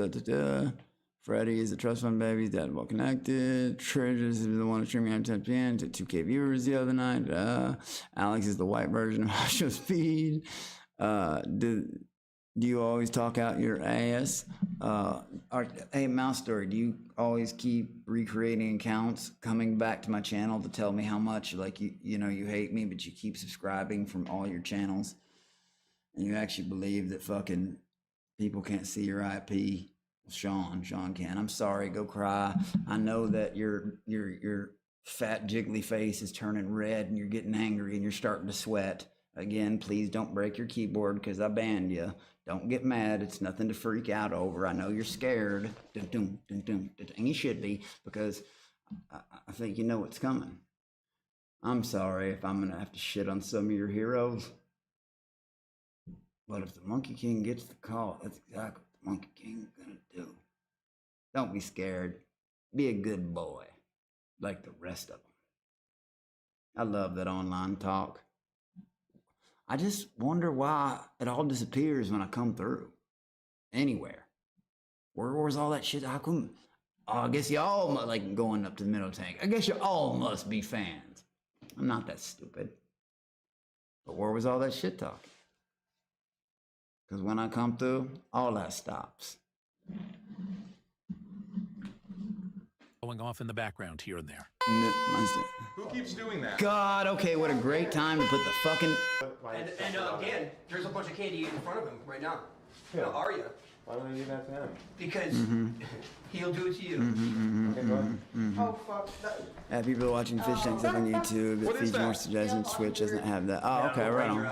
Freddie is a trust fund baby. He's dad well connected. Treasures is the one streaming at 10 p.m. to 2K viewers the other night. Alex is the white version of Show Speed. Do you always talk out your ass? Hey, Mouse Story, do you always keep recreating accounts, coming back to my channel to tell me how much like you know you hate me, but you keep subscribing from all your channels, and you actually believe that fucking people can't see your IP? Sean can. I'm sorry. Go cry. I know that your fat jiggly face is turning red and you're getting angry and you're starting to sweat. Again, please don't break your keyboard because I banned you. Don't get mad. It's nothing to freak out over. I know you're scared. And you should be because I think you know what's coming. I'm sorry if I'm going to have to shit on some of your heroes. But if the Monkey King gets the call, that's exactly what the Monkey King's going to do. Don't be scared. Be a good boy like the rest of them. I love that online talk. I just wonder why it all disappears when I come through. Anywhere. Where was all that shit? How come? Oh, I guess y'all like going up to the middle tank. I guess you all must be fans. I'm not that stupid. But where was all that shit talking? Because when I come through, all that stops. Going off in the background here and there. Who keeps doing that? God, okay, what a great time to put the fucking... And again, there's a bunch of candy in front of him right now. Yeah. Now, Arya. Why would I do that to him? Because he'll do it to you. Oh, fuck. People watching Fish Tanks up on YouTube. It feeds more suggestions. Twitch doesn't have that. Oh, okay, right on.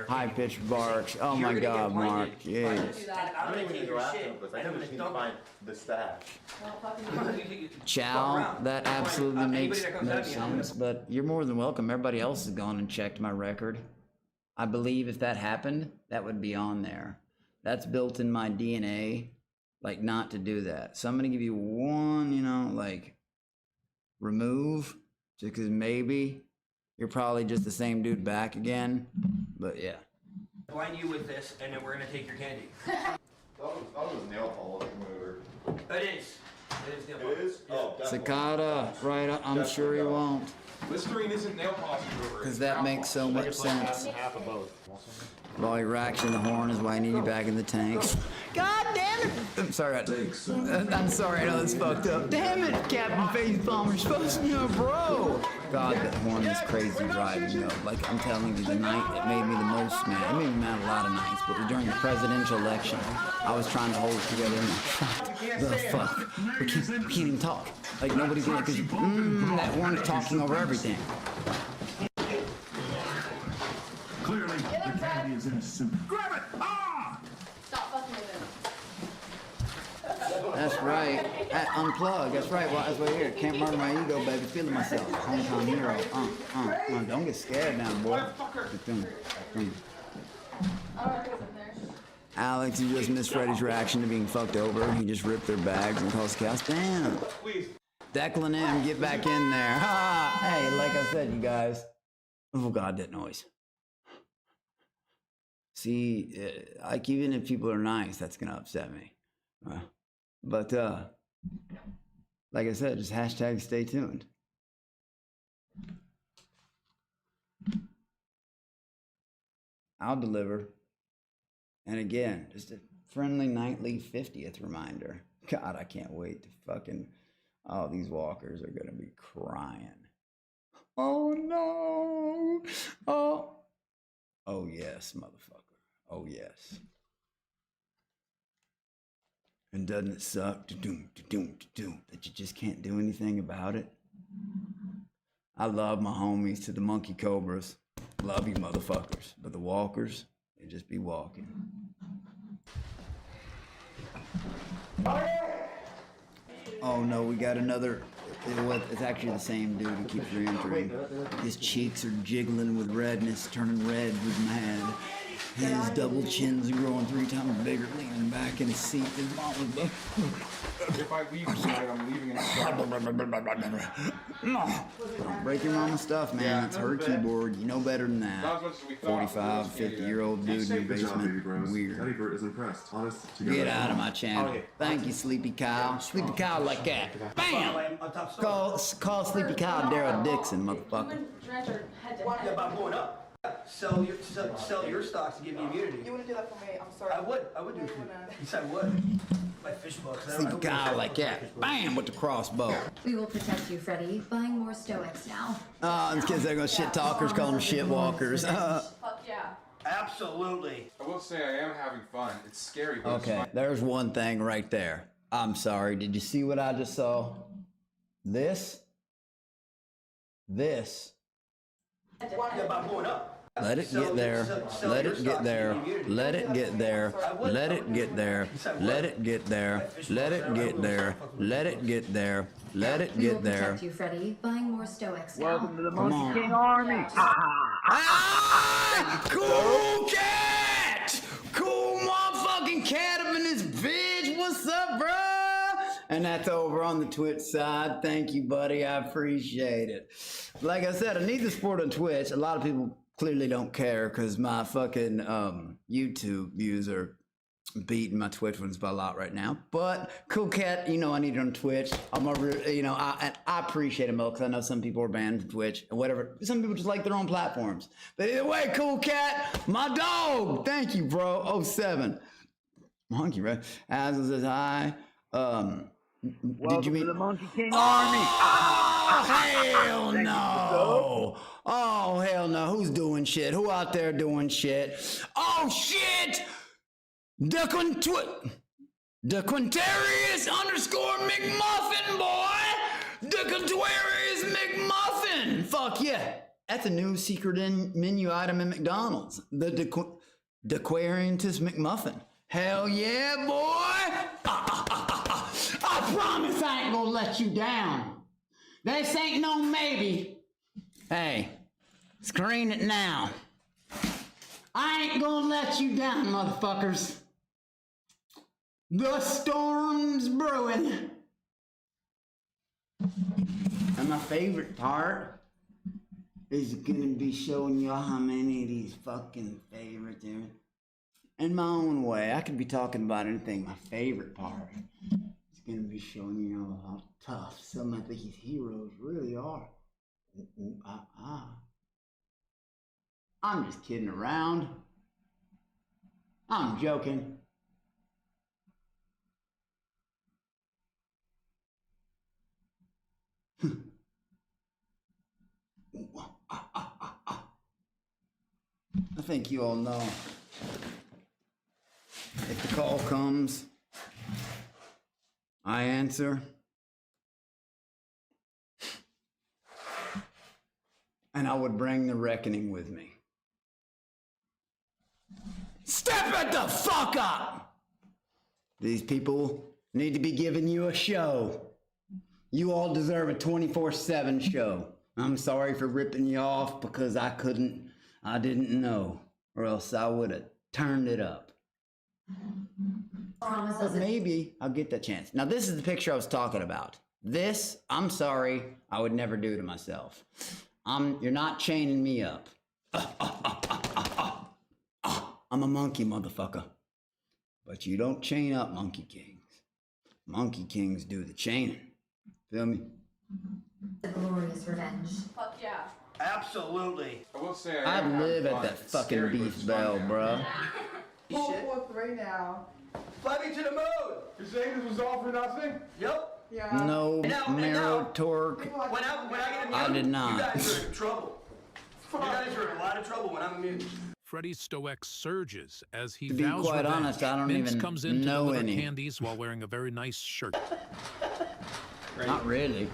High pitched barks. Oh my God, Mark. Jeez. I'm gonna take your shit. I just need to find the stash. Chow, that absolutely makes no sense. But you're more than welcome. Everybody else has gone and checked my record. I believe if that happened, that would be on there. That's built in my DNA, like not to do that. So I'm gonna give you one, you know, like remove, just because maybe you're probably just the same dude back again. But yeah. Blind you with this, and then we're gonna take your candy. That was nail polish remover. It is. It is nail polish. It is? Oh, definitely. Cicada, right? I'm sure you won't. Listerine isn't nail polish remover. Because that makes so much sense. Half of both. While your reaction to the horn is why I need you back in the tanks. God damn it! I'm sorry. I'm sorry. I know that's fucked up. Damn it, Captain Face Bomber. You're supposed to be a bro. God, that horn is crazy driving though. Like I'm telling you, the night that made me the most mad. It made me mad a lot of nights, but during the presidential election, I was trying to hold it together. And the fuck? We can't even talk. Like nobody's like, cause that horn is talking over everything. Clearly, the candy is in a suit. Grab it! Ah! Stop fucking with him. That's right. Unplug. That's right. Well, that's right here. Can't murder my ego, baby. Feeling myself. Hometown hero. Don't get scared now, boy. Alex, you just missed Freddy's reaction to being fucked over. He just ripped their bags and caused chaos. Damn. Declan M, get back in there. Ha! Hey, like I said, you guys. Oh, God, that noise. See, like even if people are nice, that's gonna upset me. But like I said, just hashtag stay tuned. I'll deliver. And again, just a friendly nightly 50th reminder. God, I can't wait to fucking, oh, these walkers are gonna be crying. Oh no. Oh yes, motherfucker. Oh yes. And doesn't it suck that you just can't do anything about it? I love my homies to the monkey cobras. Love you motherfuckers. But the walkers, they just be walking. Oh no, we got another. It's actually the same dude who keeps re-entering. His cheeks are jiggling with redness, turning red with mad. His double chins are growing 3 times bigger, leaning back in his seat. His mom was If I leave tonight, I'm leaving in Don't break your mama's stuff, man. That's her keyboard. You know better than that. 45, 50-year-old dude in your basement. Weird. Eddie Burt is impressed. Honest. Get out of my channel. Thank you, Sleepy Kyle. Sleepy Kyle like that. Bam! Call Sleepy Kyle Daryl Dixon, motherfucker. Yeah, but I'm going up. Sell your stocks to give me immunity. You wouldn't do that for me. I'm sorry. I would do it for you. Yes, I would. My fish books. Sleepy Kyle like that. Bam! With the crossbow. We will protect you, Freddy. Buying more Stoics now. These kids are gonna shit talkers, call them shit walkers. Fuck yeah. Absolutely. I will say I am having fun. It's scary, but it's Okay, fun. there's one thing right there. I'm sorry. Did you see what I just saw? This. Yeah, but I'm going up. Let it get there. Let it get there. Let it get there. Let it get there. Let it get there. Let it get there. Let it get there. Let it We will get there. protect you, Freddy. Buying more Stoics now. Welcome to the Come Monkey on. King Army. Ah! Cool cat! Cool motherfucking cat up in this bitch. What's up, bro? And that's over on the Twitch side. Thank you, buddy. I appreciate it. Like I said, I need the support on Twitch. A lot of people clearly don't care because my fucking YouTube views are beating my Twitch ones by a lot right now. But Cool Cat, you know I need it on Twitch. I appreciate it, Mo, because I know some people are banned from Twitch and whatever. Some people just like their own platforms. But either way, Cool Cat, my dog. Thank you, bro. 07. Monkey, right? As says hi. Did you meet the Monkey King Army? Hell no! Oh hell no! Who's doing shit? Who out there doing shit? Oh shit! The Quintarius _ McMuffin, boy! The Quintarius McMuffin! Fuck yeah! That's a new secret menu item in McDonald's. The Dequariantus McMuffin. Hell yeah, boy! I promise I ain't gonna let you down. This ain't no maybe. Hey, screen it now. I ain't gonna let you down, motherfuckers. The storm's brewing. And my favorite part is gonna be showing y'all how many of these fucking favorites there. In my own way, I could be talking about anything. My favorite part is gonna be showing you how tough some of these heroes really are. I'm just kidding around. I'm joking. I think you all know. If the call comes, I answer. And I would bring the reckoning with me. Step it the fuck up! These people need to be giving you a show. You all deserve a 24/7 show. I'm sorry for ripping you off because I didn't know, or else I would have turned it up. But maybe I'll get that chance. Now this is the picture I was talking about. This, I'm sorry, I would never do to myself. You're not chaining me up. I'm a monkey, motherfucker. But you don't chain up Monkey Kings. Monkey Kings do the chaining. Feel me? The glorious revenge. Fuck yeah. Absolutely. I will say I'd live at that fucking Beef Bell, bro. 443 now. Fly me to the moon. You're saying this was all for nothing? Yep. Yeah. No And now- marrow torque. When I get immune, I did you not. guys are in trouble. You guys are in a lot of trouble when I'm immune. Freddy's stoic surges as he To be vows quite revenge. honest, I don't Minx even comes in to know deliver any. candies while wearing a very nice shirt. Not really.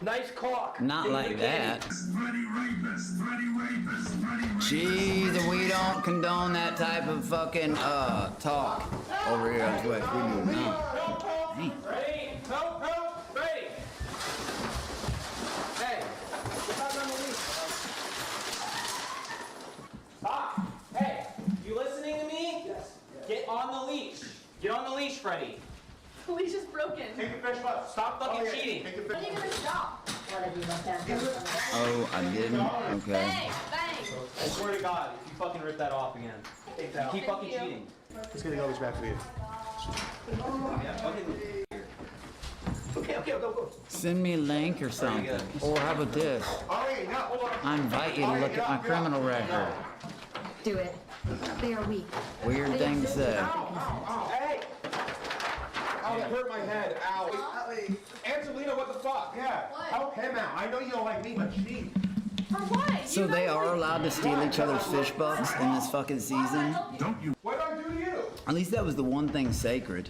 Nice cock. Not like that. Freddy rapist, Freddy rapist, Freddy rapist. Jeez, we don't condone that type of fucking talk over here on Twitch. We do not. Hey. Ready? Help, help, ready. Hey, get back on the leash. Ah, hey, you listening to me? Yes. Get on the leash. Get on the leash, Freddy. The leash is broken. Take the fish left. Stop fucking cheating. When are you gonna stop? What have you looked at? Oh, I didn't? Okay. Bang, bang. I swear to God, if you fucking rip that off again, you keep fucking cheating. Let's get all this back for you. Yeah, fucking. Okay, go. Send me a link or something. Or how about this? Ari, now, hold on. I invite you to look at my criminal record. Do it. They are weak. Weird thing to say. Hey! Ow, that hurt my head. Ow. Angelina, what the fuck? Yeah. What? Help him out. I know you don't like me, but she. For what? So they are allowed to steal each other's fish bucks in this fucking season? Don't you? What did I do to you? At least that was the one thing sacred.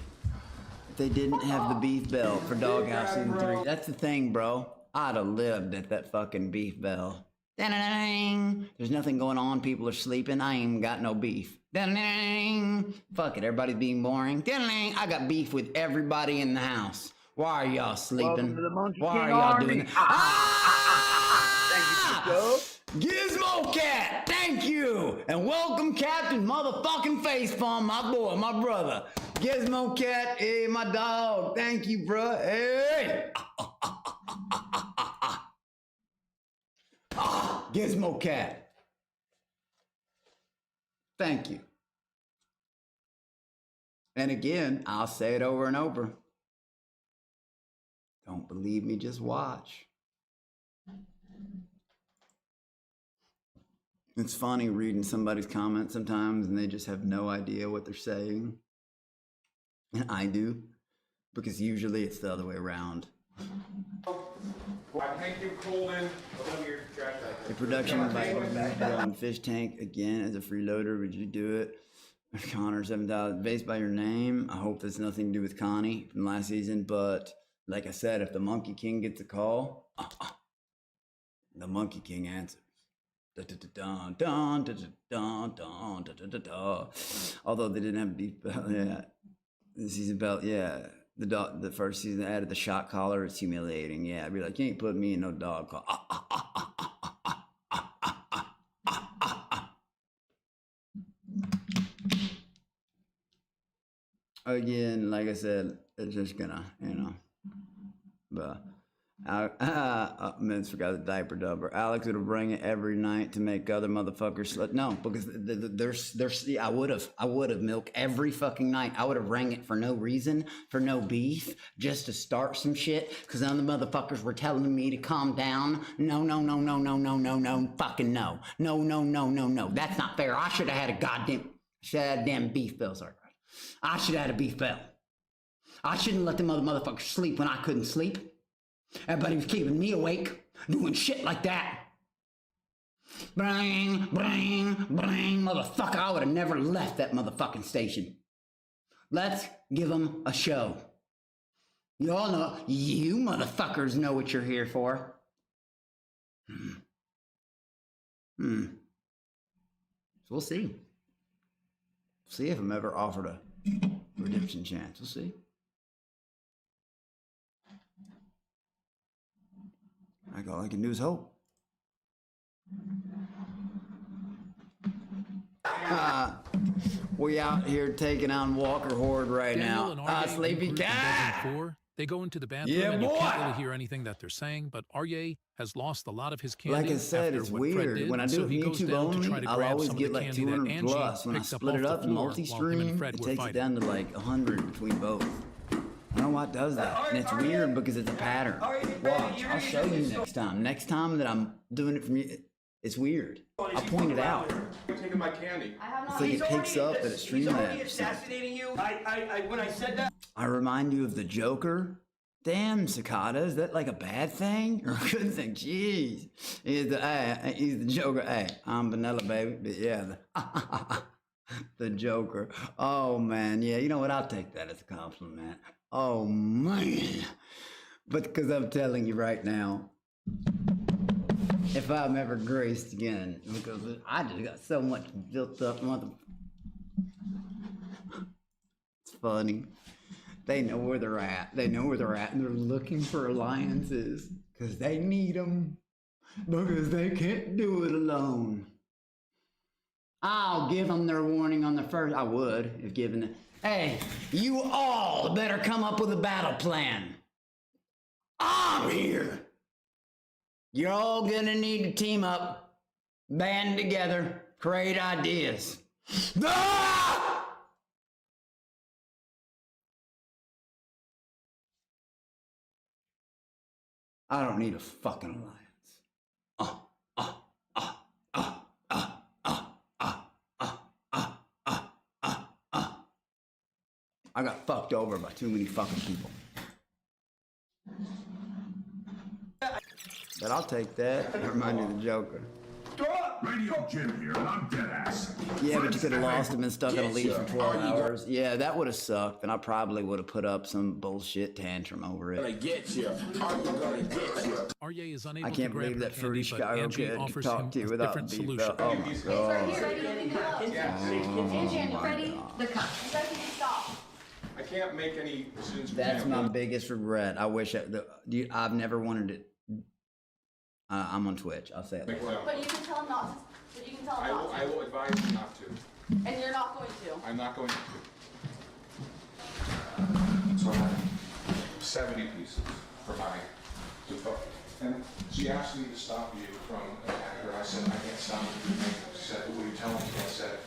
They didn't have the beef bell for Doghouse Season 3. That's the thing, bro. I'd have lived at that fucking beef bell. Da-da-da-ding. There's nothing going on. People are sleeping. I ain't got no beef. Da-da-da-ding. Fuck it. Everybody's being boring. Da-da-ding. I got beef with everybody in the house. Why are y'all sleeping? Welcome to the Monkey Why King are y'all Army. doing that? Thank you, Gizmo Cat, thank you, and welcome Captain Motherfucking Facepalm, my boy, my brother. Gizmo Cat, hey, my dog, thank you, bruh. Hey, Gizmo Cat, thank you. And again, I'll say it over and over. Don't believe me, just watch. It's funny reading somebody's comments sometimes and they just have no idea what they're saying. And I do, because usually it's the other way around. Thank you, Colden. The production invite on Fish Tank again as a freeloader. Would you do it? Connor 7000 based by your name. I hope that's nothing to do with Connie from last season, but like I said, if the Monkey King gets a call, the Monkey King answers. Although they didn't have beef belt, yeah. The season belt, yeah. The first season added the shot collar. It's humiliating. Yeah, I'd be like, you ain't putting me in no dog collar. Again, like I said, it's just gonna, but Vince forgot the diaper dumper. Alex would bring it every night to make other motherfuckers no, because there's I would have milked every fucking night. I would have rang it for no reason, for no beef, just to start some shit, because none of the motherfuckers were telling me to calm down. No, fucking no. No. That's not fair. I should have had a damn beef bell, sorry. I should have had a beef bell. I shouldn't let them other motherfuckers sleep when I couldn't sleep. Everybody was keeping me awake, doing shit like that. Bring, motherfucker. I would have never left that motherfucking station. Let's give them a show. You all know, you motherfuckers know what you're here for. So we'll see. See if I'm ever offered a redemption chance. We'll see. All I can do is hope. We out here taking on Walker Horde right now. Sleepy cat. They go into the bathroom Yeah, and you boy. can't really hear anything that they're saying, but Arye has lost a lot of his candy. Like I said, after it's what Fred weird. did, When I so do it he goes YouTube down to only, try to I'll grab always some of get the like candy that 200 Angie plus. When I picks up split it off up the in floor while him multi-stream, and Fred it were takes it fighting. down to like 100 between both. I don't know why it does that. And it's weird because it's a pattern. Watch, I'll show you next time. Next time that I'm doing it from you, it's weird. I'll point it out. I'm taking my candy. It's like it picks up that it's Streamlabs. Assassinating you. When I said that. I remind you of the Joker. Damn, Cicada, is that like a bad thing or a good thing? Jeez. He's the Joker. Hey, I'm vanilla, baby. But yeah, the Joker. Oh, man. Yeah, you know what? I'll take that as a compliment. Oh, man. But because I'm telling you right now, if I'm ever graced again, because I just got so much built up, it's funny. They know where they're at. They know where they're at, and they're looking for alliances because they need them because they can't do it alone. I'll give them their warning on the first. I would if given the. Hey, you all better come up with a battle plan. I'm here. You're all gonna need to team up, band together, create ideas. Ah! I don't need a fucking alliance. I got fucked over by too many fucking people. But I'll take that. It reminded me of the Joker. Radio Jim here, and I'm dead ass. Yeah, but you could have lost him and stuck in a lead for 12 hours. Yeah, that would have sucked, and I probably would have put up some bullshit tantrum over it. Are you gonna get you? Arye is unable I can't to grab believe her that fruity candy, but Skyro Angie kid could offers talk him to you a without different beef. solution. Oh my god. Freddie, the cup. Stop. I can't make any decisions. That's my biggest regret. I wish I've never wanted to. I'm on Twitch. I'll say it. But you can tell him not to. But you can tell him not to. I will advise you not to. And you're not going to. I'm not going to. So I have 70 pieces for my default. And she asked me to stop you from attacking her. I said, I can't stop you from doing it. She said, what are you telling me? I said,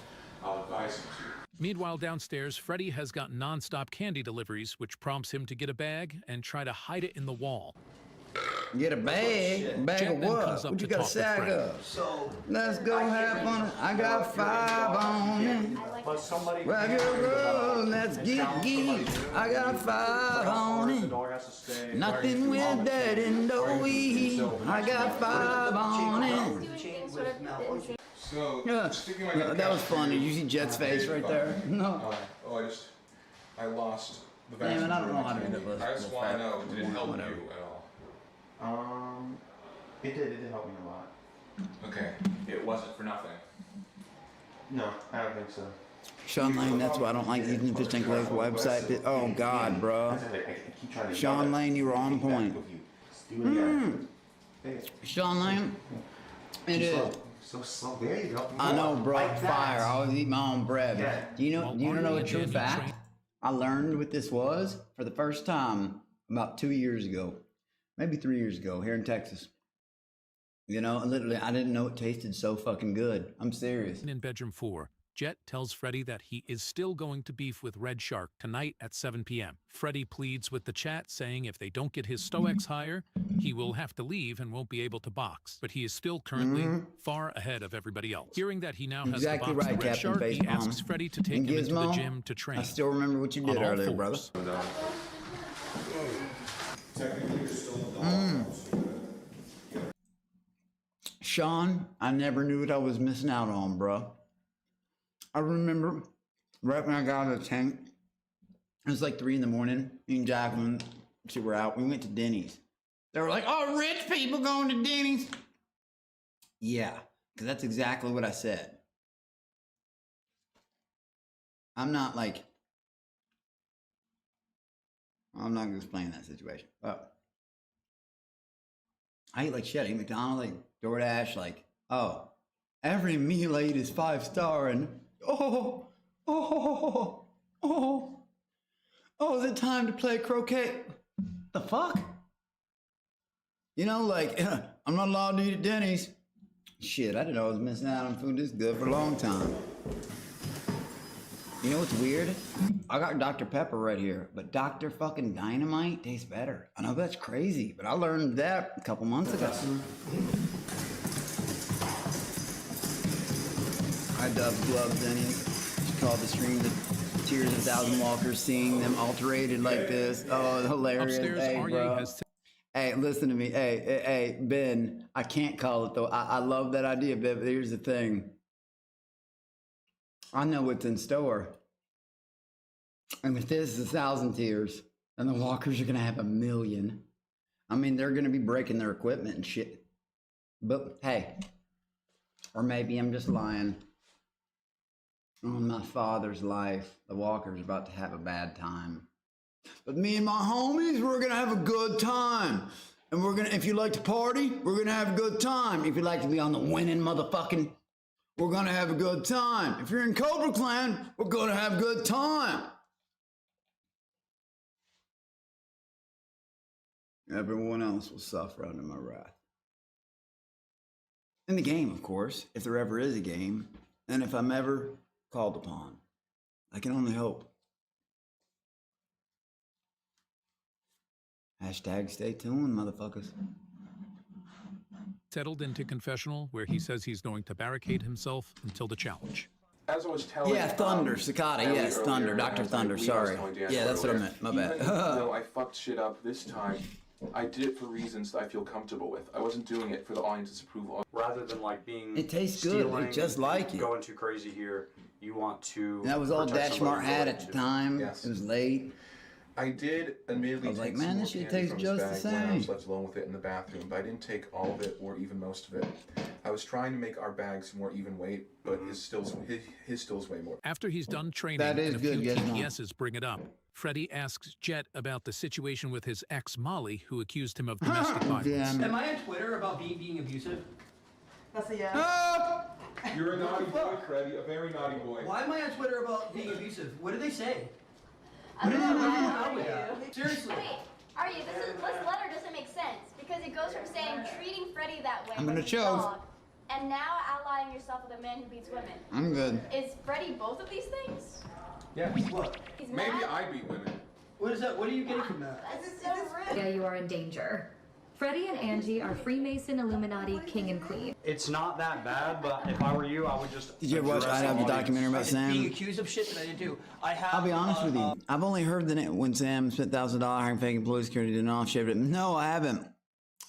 I'll advise him to. Meanwhile, downstairs, Freddie has got non-stop candy deliveries, which prompts him to get a bag and try to hide it in the wall. Get a bag? Bag of what? What you got a sack of? Let's go have fun. I got 5 on it. Grab your girl, let's get geek. I got 5 on it. Nothing with that in doughy. I got 5 on it. So, yeah, that was fun. Did you see Jet's face right there? No. I lost the vast Damn it, I don't know how to majority of do this. I just want to know, did it help Whatever. you at all? It did help me a lot. Okay. It wasn't for nothing. No, I don't think so. Sean Lane, that's why I don't like using the Fishtank Live website. Oh God, bro. Sean Lane, you were on point. Sean Lane, it is. So slow. There you go. I know, bro. Like Fire. I always eat my own bread. Yeah. Do you know a true fact? I learned what this was for the first time about 2 years ago, maybe 3 years ago, here in Texas. You know, literally, I didn't know it tasted so fucking good. I'm serious. In bedroom 4, Jet tells Freddie that he is still going to beef with Red Shark tonight at 7 p.m. Freddie pleads with the chat, saying if they don't get his Stoex higher, he will have to leave and won't be able to box. But he is still currently far ahead of everybody else. Hearing that he now has Exactly to box right, the Red Captain Shark, he Facepalm. asks Freddie to take And him into the Gizmo, gym to train. I still remember what you did on all earlier, brother. fours. Sean, I never knew what I was missing out on, bro. I remember right when I got out of the tank, it was like 3 in the morning. Me and Jacqueline, she were out. We went to Denny's. They were like, oh, rich people going to Denny's. Yeah, because that's exactly what I said. I'm not like, I'm not going to explain that situation. But I eat like shit. I eat McDonald's, like DoorDash, like, oh, every meal I eat is 5-star, and oh, is it time to play croquet? The fuck? You know, like, I'm not allowed to eat at Denny's. Shit, I didn't know I was missing out on food this good for a long time. You know what's weird? I got Dr. Pepper right here, but Dr. fucking Dynamite tastes better. I know that's crazy, but I learned that a couple months ago. I dubbed gloves in it. She called the stream the Tears of a Thousand Walkers, seeing them alterated like this. Oh, hilarious. Upstairs, Hey, Arye bro. has Hey, listen to me. Hey, Ben, I can't call it though. I love that idea, Ben, but here's the thing. I know what's in store. And if this is 1,000 tiers, and the walkers are gonna have 1,000,000, I mean, they're gonna be breaking their equipment and shit. But hey, or maybe I'm just lying. On my father's life, the walkers are about to have a bad time. But me and my homies, we're gonna have a good time. And we're gonna, if you like to party, we're gonna have a good time. If you like to be on the winning motherfucking, we're gonna have a good time. If you're in Cobra Clan, we're gonna have a good time. Everyone else will suffer under my wrath. In the game, of course, if there ever is a game, and if I'm ever called upon, I can only hope. Hashtag stay tuned, motherfuckers. settled into confessional where he says he's going to barricade himself until the challenge. As I was telling Yeah, Thunder, Cicada, yes, Thunder, Dr. Thunder, sorry. Yeah, that's what I meant, my bad. Even though I fucked shit up this time, I did it for reasons that I feel comfortable with. I wasn't doing it for the audience's approval. Rather than like being It tastes good, stealing, just like it. going too crazy here, you want to. And that was all protect Dash somebody Smart who had really at the needs it. time. Yes. It was late. I did admittedly I was like, take man, some this more shit candy tastes from just his the bag when I was same. left alone with it in the bathroom, but I didn't take all of it or even most of it. I was trying to make our bags more even weight, but his still's way more. After he's done training That is and a good, few Gizmo. TPSs bring it up, Freddie asks Jet about the situation with his ex Molly, who accused him of domestic violence. Am I on Twitter about being abusive? That's a yes. You're a naughty boy, Freddie, a very naughty boy. Why am I on Twitter about being abusive? What did they say? I don't know How why with are that? you? Seriously. Wait, are you? This letter doesn't make sense because it goes from saying treating Freddie that way I'm when gonna he's choke. dog, and now allying yourself with a man who beats women. I'm good. Is Freddie both of these things? Yeah. What? He's Maybe mad? I beat women. What is that? What are you getting from that? That's so rude. Yeah, you are in danger. Freddie and Angie are Freemason, Illuminati, King and Queen. It's not that bad, but if I were you, I would just. Did you ever watch address I Have the the audience. documentary about Being Sam? accused of shit that I didn't do. I have. I'll be honest with you. I've only heard the name when Sam spent $1,000 hiring fake employee security to not ship it. No, I haven't.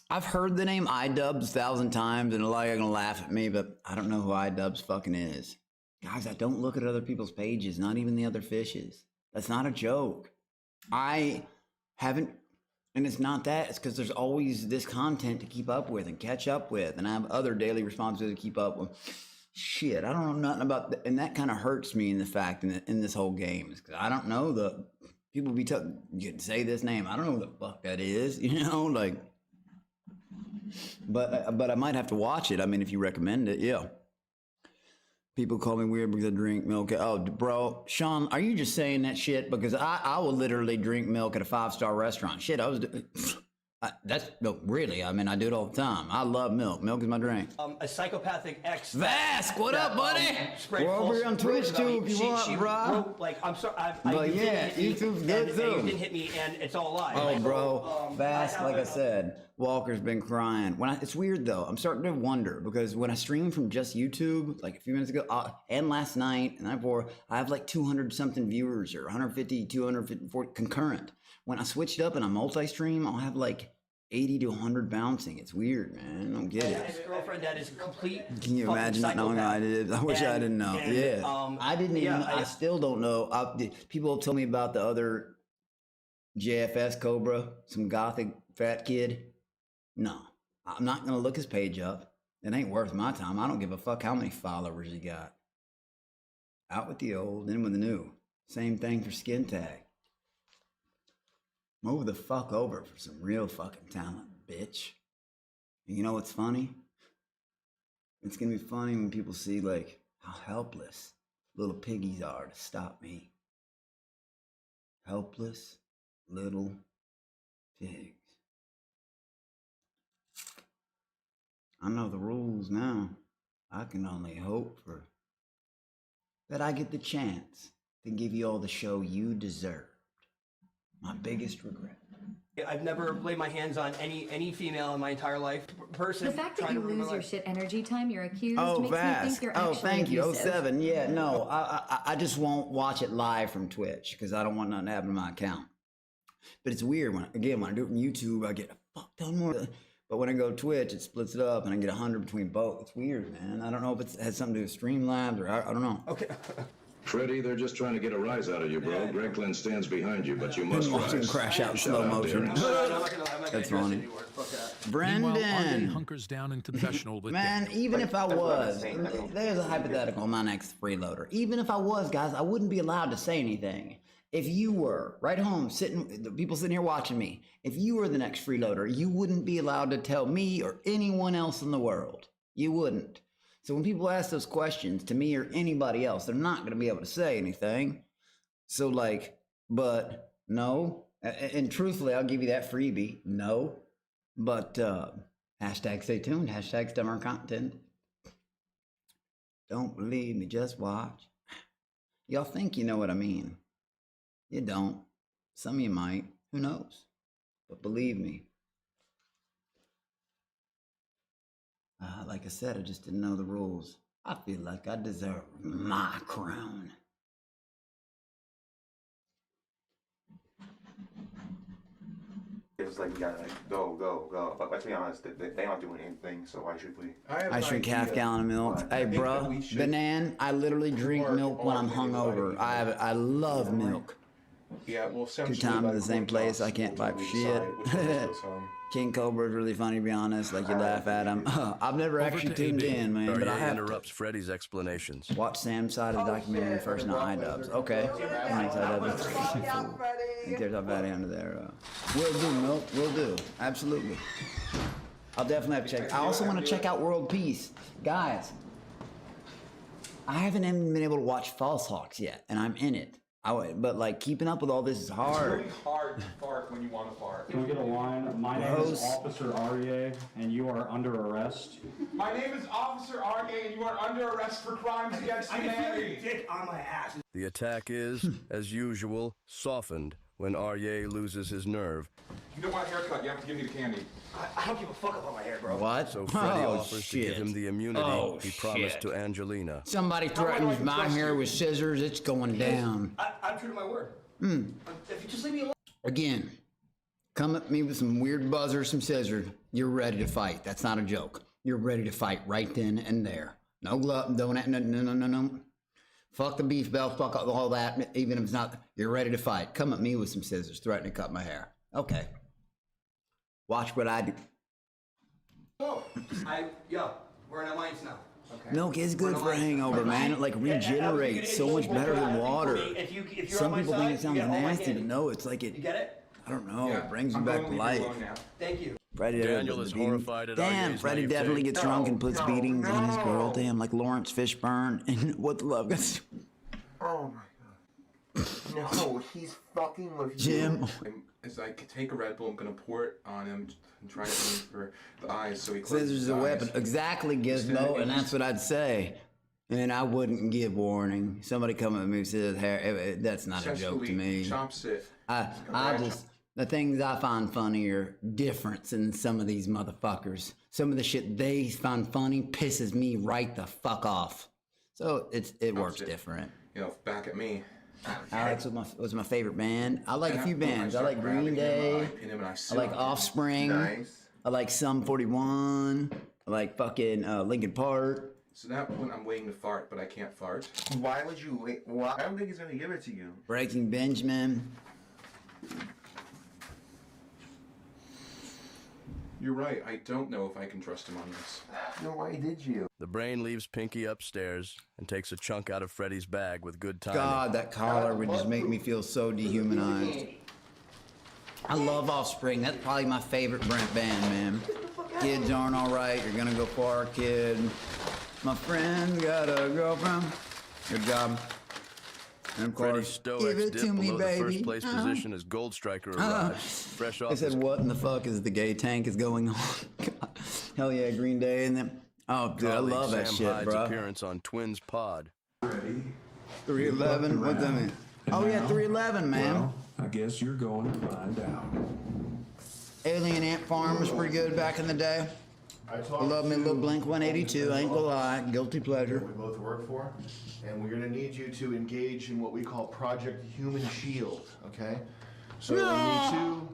I've heard the name iDubbbz 1,000 times, and a lot of you are gonna laugh at me, but I don't know who iDubbbz fucking is. Guys, I don't look at other people's pages, not even the other fishes. That's not a joke. I haven't, and it's not that. It's because there's always this content to keep up with and catch up with, and I have other daily responsibilities to keep up with. Shit, I don't know nothing about, and that kind of hurts me in the fact in this whole game. Is 'cause I don't know the people be you say this name. I don't know who the fuck that is. You know, like. But I might have to watch it. I mean, if you recommend it, yeah. People call me weird because I drink milk. Oh, bro, Sean, are you just saying that shit? Because I will literally drink milk at a 5-star restaurant. Shit, no, really. I mean, I do it all the time. I love milk. Milk is my drink. A psychopathic ex. Vask, what up, buddy? Spread We're over false here on Twitch rumors about too, me. if you She want, bro. wrote, like, I'm sorry. But you yeah, didn't hit me, YouTube's good and too. you didn't hit me, and it's all a lie. Oh, bro, Vask, like I said, Walker's been crying. It's weird though. I'm starting to wonder because when I stream from just YouTube, like a few minutes ago, and last night, and before, I have like 200 something viewers or 150, 250 concurrent. When I switch it up and I multi-stream, I'll have like 80 to 100 bouncing. It's weird, man. I don't get I it. have a girlfriend that is a complete. Can you imagine not knowing how I did? I wish I didn't know. I didn't even. I still don't know. People tell me about the other JFS Cobra, some gothic fat kid. No, I'm not gonna look his page up. It ain't worth my time. I don't give a fuck how many followers he got. Out with the old, in with the new. Same thing for Skin Tag. Move the fuck over for some real fucking talent, bitch. And you know what's funny? It's gonna be funny when people see like how helpless little piggies are to stop me. Helpless little pigs. I know the rules now. I can only hope for that I get the chance to give you all the show you deserved. My biggest regret. I've never laid my hands on any female in my entire life. Person. The fact that you lose your shit energy time you're accused Oh, makes me Vass. think you're Oh, actually thank you. abusive. 07. Yeah, no, I just won't watch it live from Twitch because I don't want nothing to happen to my account. But it's weird when I do it on YouTube, I get a fuck ton more. But when I go to Twitch, it splits it up and I get 100 between both. It's weird, man. I don't know if it has something to do with Streamlabs or I don't know. Okay. Freddie, they're just trying to get a rise out of you, bro. Greg Glenn stands behind you, but you must Watch him rise. crash out in Shout slow out, motion. Darren. That's funny. Meanwhile, RJ Brendan. hunkers down in confessional with Man, Daniel. even if I was, there's a hypothetical, my next freeloader. Even if I was, guys, I wouldn't be allowed to say anything. If you were right home, the people sitting here watching me, if you were the next freeloader, you wouldn't be allowed to tell me or anyone else in the world. You wouldn't. So when people ask those questions to me or anybody else, they're not going to be able to say anything. So like, but no, and truthfully, I'll give you that freebie. No, but hashtag stay tuned, hashtag summer content. Don't believe me, just watch. Y'all think you know what I mean. You don't. Some of you might. Who knows? But believe me. Like I said, I just didn't know the rules. I feel like I deserve my crown. It's like we gotta like go. But let's be honest, they aren't doing anything, so why should we? I drink half gallon of milk. Hey, bro, Banan, I literally drink milk when I'm hungover. I love milk. Yeah, well, 2 times in the same place. I can't fight for shit. King Cobra's really funny, to be honest. Like, you laugh at him. I've never actually tuned in, man, but I have interrupts Freddy's explanations. Watch Sam's side of the documentary first, not iDubbbz. Okay. Thanks, iDubbbz. I think there's a fatty under there. Will do, Milk. Will do. Absolutely. I'll definitely have to check. I also want to check out World Peace. Guys, I haven't even been able to watch False Hawks yet, and I'm in it. But like keeping up with all this is hard. It's really hard to fart when you want to fart. Can we get a line? My name is Officer Aryeh, and you are under arrest. My name is Officer Aryeh, and you are under arrest for crimes against humanity. Dick on my ass. The attack is, as usual, softened when Aryeh loses his nerve. You don't want a haircut, you have to give me the candy. I don't give a fuck about my hair, bro. What? So Freddy offers to give him the immunity he promised to Angelina. Somebody threatens my hair with scissors, it's going down. I'm true to my word. If you just leave me alone. Again, come at me with some weird buzzer, some scissors. You're ready to fight. That's not a joke. You're ready to fight right then and there. No glove, no. Fuck the beef belt, fuck all that. Even if it's not, you're ready to fight. Come at me with some scissors, threaten to cut my hair. Okay. Watch what I do. Oh, we're in alliance now. Okay. Milk is good for a hangover, man. It like regenerates so much better than water. Some people think it sounds nasty, but no, it's like it. You get it? I don't know. It brings you back to life. Thank you. Freddie Daniel is horrified at Damn, Aryeh's Freddie definitely gets drunk and puts beatings on his girl. Damn, like Lawrence Fishburne and What the Love Gets. Oh my god. No, he's fucking with Jim. As I take a Red Bull, I'm gonna pour it on him and try to aim for the eyes so he Scissors closes is his a eyes. weapon. Exactly, Gizmo, and that's what I'd say. And I wouldn't give warning. Somebody come at me and says hair. That's not a joke to me. Chops it. I just, the things I find funny are different than some of these motherfuckers. Some of the shit they find funny pisses me right the fuck off. So it works different. You know, back at me. Alex was my favorite band. I like a few bands. I like Green Day. I like Offspring. Nice. I like Sum 41. I like fucking Linkin Park. So that when I'm waiting to fart, but I can't fart. Why would you wait? Well, I don't think he's gonna give it to you. Breaking Benjamin. You're right. I don't know if I can trust him on this. No, why did you? The brain leaves Pinky upstairs and takes a chunk out of Freddy's bag with good timing. God, that collar would just make me feel so dehumanized. I love Offspring. That's probably my favorite Brent band, man. Kids aren't all right. You're gonna go far, kid. My friend's got a girlfriend. Good job. And of Freddy course, Stoics give it dipped to me, below baby. the first place position as Gold Striker arrives, fresh off They said, his what in the fuck is the gay tank is going on? God. Hell yeah, Green Day and then. Oh, dude, I colleague love that Sam shit, Hyde's bro. appearance on Twins Pod. Ready? 311. What that mean? Oh yeah, 311, man. Well, I guess you're going to find out. Alien Ant Farm was pretty good back in the day. I love me a little Blink 182. I ain't gonna lie, guilty pleasure. We both work for, and we're gonna need you to engage in what we call Project Human Shield. Okay? So when you two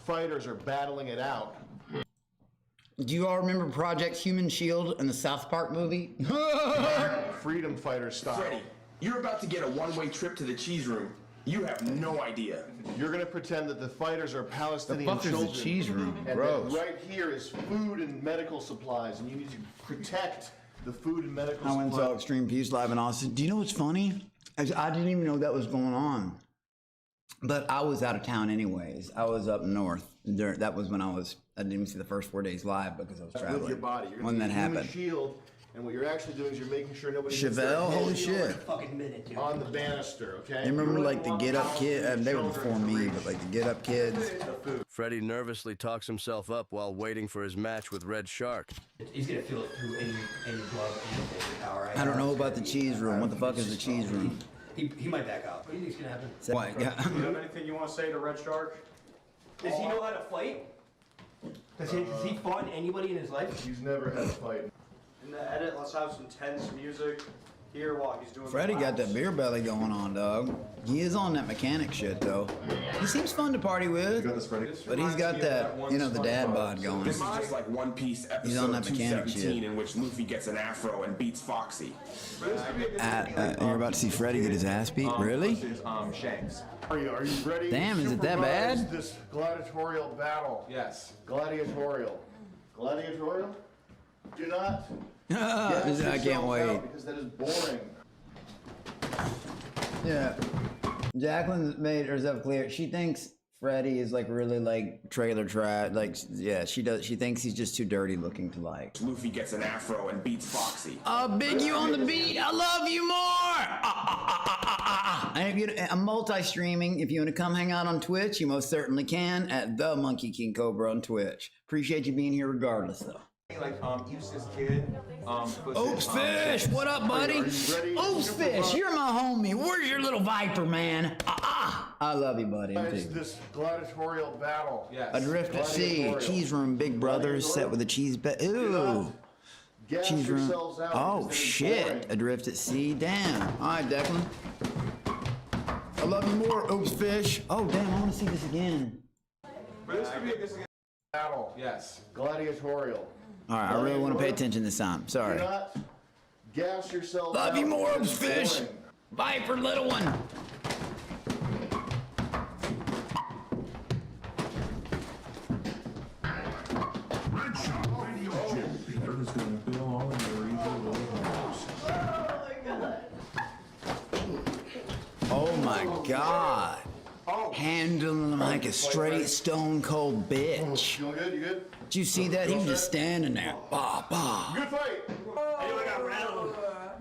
fighters are battling it out. Do you all remember Project Human Shield in the South Park movie? Freedom fighter style. Freddy, you're about to get a one-way trip to the cheese room. You have no idea. You're gonna pretend that the fighters are Palestinian The fuck is the children. cheese room? And Gross. that right here is food and medical supplies, and you need to protect the food and medical I went and saw supplies. Extreme Peace live in Austin. Do you know what's funny? I didn't even know that was going on. But I was out of town anyways. I was up north. That was when I didn't even see the first 4 days live because I was traveling. With your body. You're When gonna that be a human happened. shield, and what you're actually doing is you're making sure nobody gets Chevelle, their holy head shit. fucking minute, dude. On the banister, okay? You remember like the Get Up Kid? They were before me, but like the Get Up Kids. Freddy nervously talks himself up while waiting for his match with Red Shark. He's gonna feel it through any glove, any power. I don't know about the cheese room. What the fuck is the cheese room? He might back out. What do you think's gonna happen? What? Yeah. You have anything you want to say to Red Shark? Does he know how to fight? Has he fought anybody in his life? He's never had a fight. In the edit, let's have some tense music here while he's doing Freddie got that beer belly going on, dog. He is on that mechanic shit, though. He seems fun to party with, but he's got that, you know, the dad bod going. This is just like One Piece He's on episode that mechanic 217 shit. in which Luffy gets an afro and beats Foxy. You're about to see Freddie get his ass beat? Really? Shanks. Are you ready? Damn, is it that supervise bad? This gladiatorial battle. Yes. Gladiatorial. Gladiatorial? Do not. I gas can't yourself wait. out because that is boring. Yeah. Jacqueline made herself clear. She thinks Freddie is like really like trailer trash. Like, yeah, she does. She thinks he's just too dirty looking to like. Luffy gets an afro and beats Foxy. Big you on the beat. I love you more. And if I'm multi-streaming. If you want to come hang out on Twitch, you most certainly can at the Monkey King Cobra on Twitch. Appreciate you being here regardless, though. Like, useless kid. Oops, Fish, what up, buddy? Oops, Fish, you're my homie. Where's your little viper, man? I love you, buddy. This gladiatorial battle. Yes. Adrift at Sea, Cheese Room, Big Brothers, set with a cheese bed. Ooh. Cheese Room. Oh, shit. Adrift at Sea, damn. All right, Declan. I love you more, Oops, Fish. Oh, damn, I want to see this again. This could be a good battle. Yes. Gladiatorial. All right, I really want to pay attention this time. Sorry. Do not gas yourself Love out you more, because Oops, it's Fish. boring. Viper, little one. Red Shark Radio Chip. Peter is going to fill all of your evil little holes. Oh my God. Handling him like a straight stone cold bitch. You good? You good? Did you see that? He was just standing there. Bah, bah. Good fight.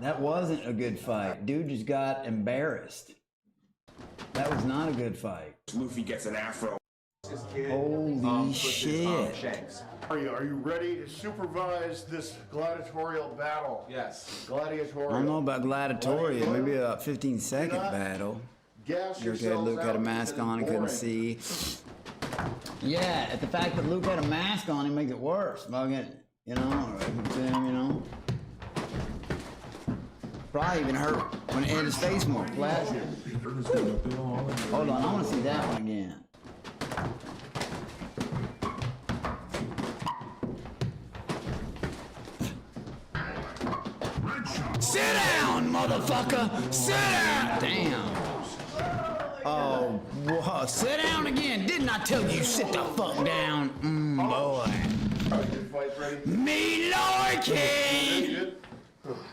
That wasn't a good fight. Dude just got embarrassed. That was not a good fight. Luffy gets an afro. Holy shit. Shanks. Are you ready to supervise this gladiatorial battle? Yes. Gladiatorial. I don't know about gladiatorial. Maybe a 15-second battle. Gas Okay, yourselves Luke had a out mask because on, he it's couldn't boring. see. Yeah, the fact that Luke had a mask on, he makes it worse. Fucking, you know, you know. Probably even hurt when it hit his face more. Flat. Hold on, I want to see that one again. Sit down, motherfucker! Sit down! Damn. Oh, whoa. Sit down again. Didn't I tell you sit the fuck down? Boy. Good fight, Freddie. Me lordy! Good.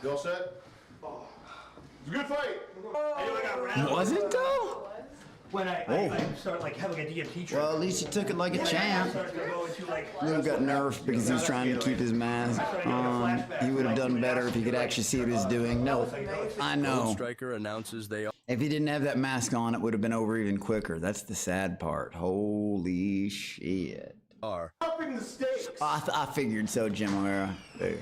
You all set? It's a good fight. Was it though? When I start like having a DMT treatment. Well, at least he took it like a champ. Luke got nerfed because he was trying to keep his mask on. He would have done better if he could actually see what he was doing. No, I know. Striker announces they are. If he didn't have that mask on, it would have been over even quicker. That's the sad part. Holy shit. Upping the stakes. I figured so, Jim O'Hara. Hey.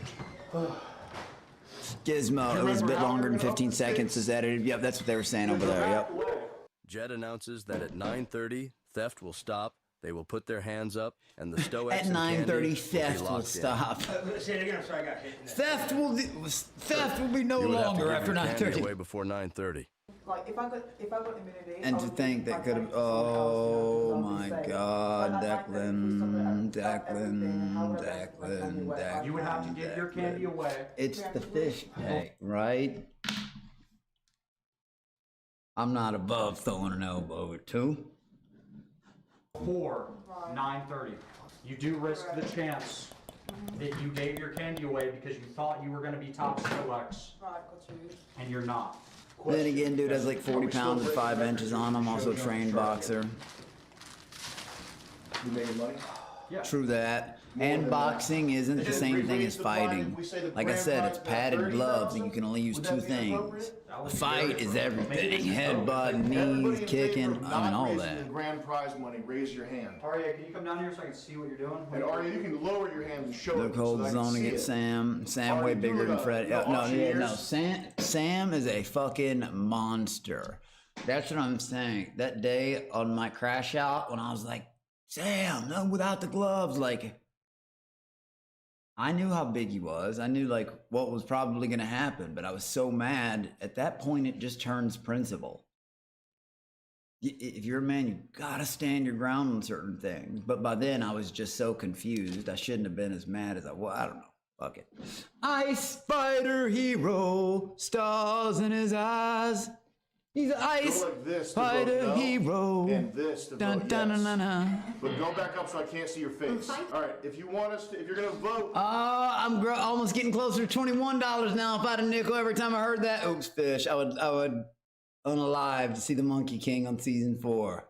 Gizmo, it was a bit longer than 15 seconds is edited. Yep, that's what they were saying over there. Yep. Jed announces that at 9:30, theft will stop. They will put their hands up, and the Stoics At and Candy 9:30, theft will locked in. stop. Say it again. I'm sorry, I got hit. In the Theft will be no You would have to longer give after your candy 9:30. away before 9:30. Like if I got immunity. And to think that could have. Oh my God, Declan. You would have to give your candy away. It's the fish tank, right? I'm not above throwing an elbow or two. Before 9:30. You do risk the chance that you gave your candy away because you thought you were going to be top Stoics, and you're not. Then again, dude has like 40 pounds and 5 inches on him. Also a trained boxer. You making money? Yeah. True that. And boxing isn't the same thing as fighting. Like I said, it's padded gloves and you can only use 2 things. A fight is everything. Headbutt, knees, kicking, I mean all that. The grand prize money, raise your hand. Arya, can you come down here so I can see what you're doing? And Arya, you can lower your hand and show Look, it. hold so I can zoning see at it. Sam. Sam way bigger than Fred. No. Sam is a fucking monster. That's what I'm saying. That day on my crash out, when I was like, Sam, no, without the gloves, like, I knew how big he was. I knew like what was probably going to happen, but I was so mad. At that point, it just turns principle. If you're a man, you gotta stand your ground on certain things. But by then, I was just so confused. I shouldn't have been as mad as I was. I don't know. Fuck it. Ice Spider Hero, stars in his eyes. He's an ice like this spider hero. And this to Dun, vote dun, yes. dun, dun, dun. But go back up so I can't see your face. All right, if you want us to, if you're gonna vote. I'm almost getting closer to $21 now. If I had a nickel every time I heard that, oops, fish. I would unalive to see the Monkey King on season 4.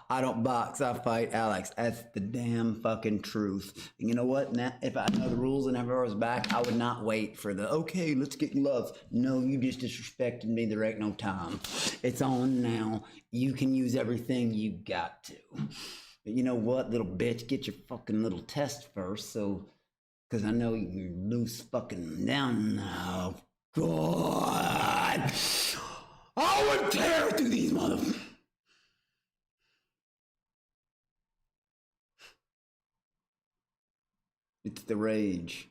I don't box, I fight, Alex. That's the damn fucking truth. And you know what? Now, if I know the rules and if I was back, I would not wait for the, okay, let's get gloves. No, you just disrespected me. There ain't no time. It's on now. You can use everything you got to. But you know what, little bitch? Get your fucking little test first, so, because I know you're loose fucking down now. God! I would tear through these motherfuckers. It's the rage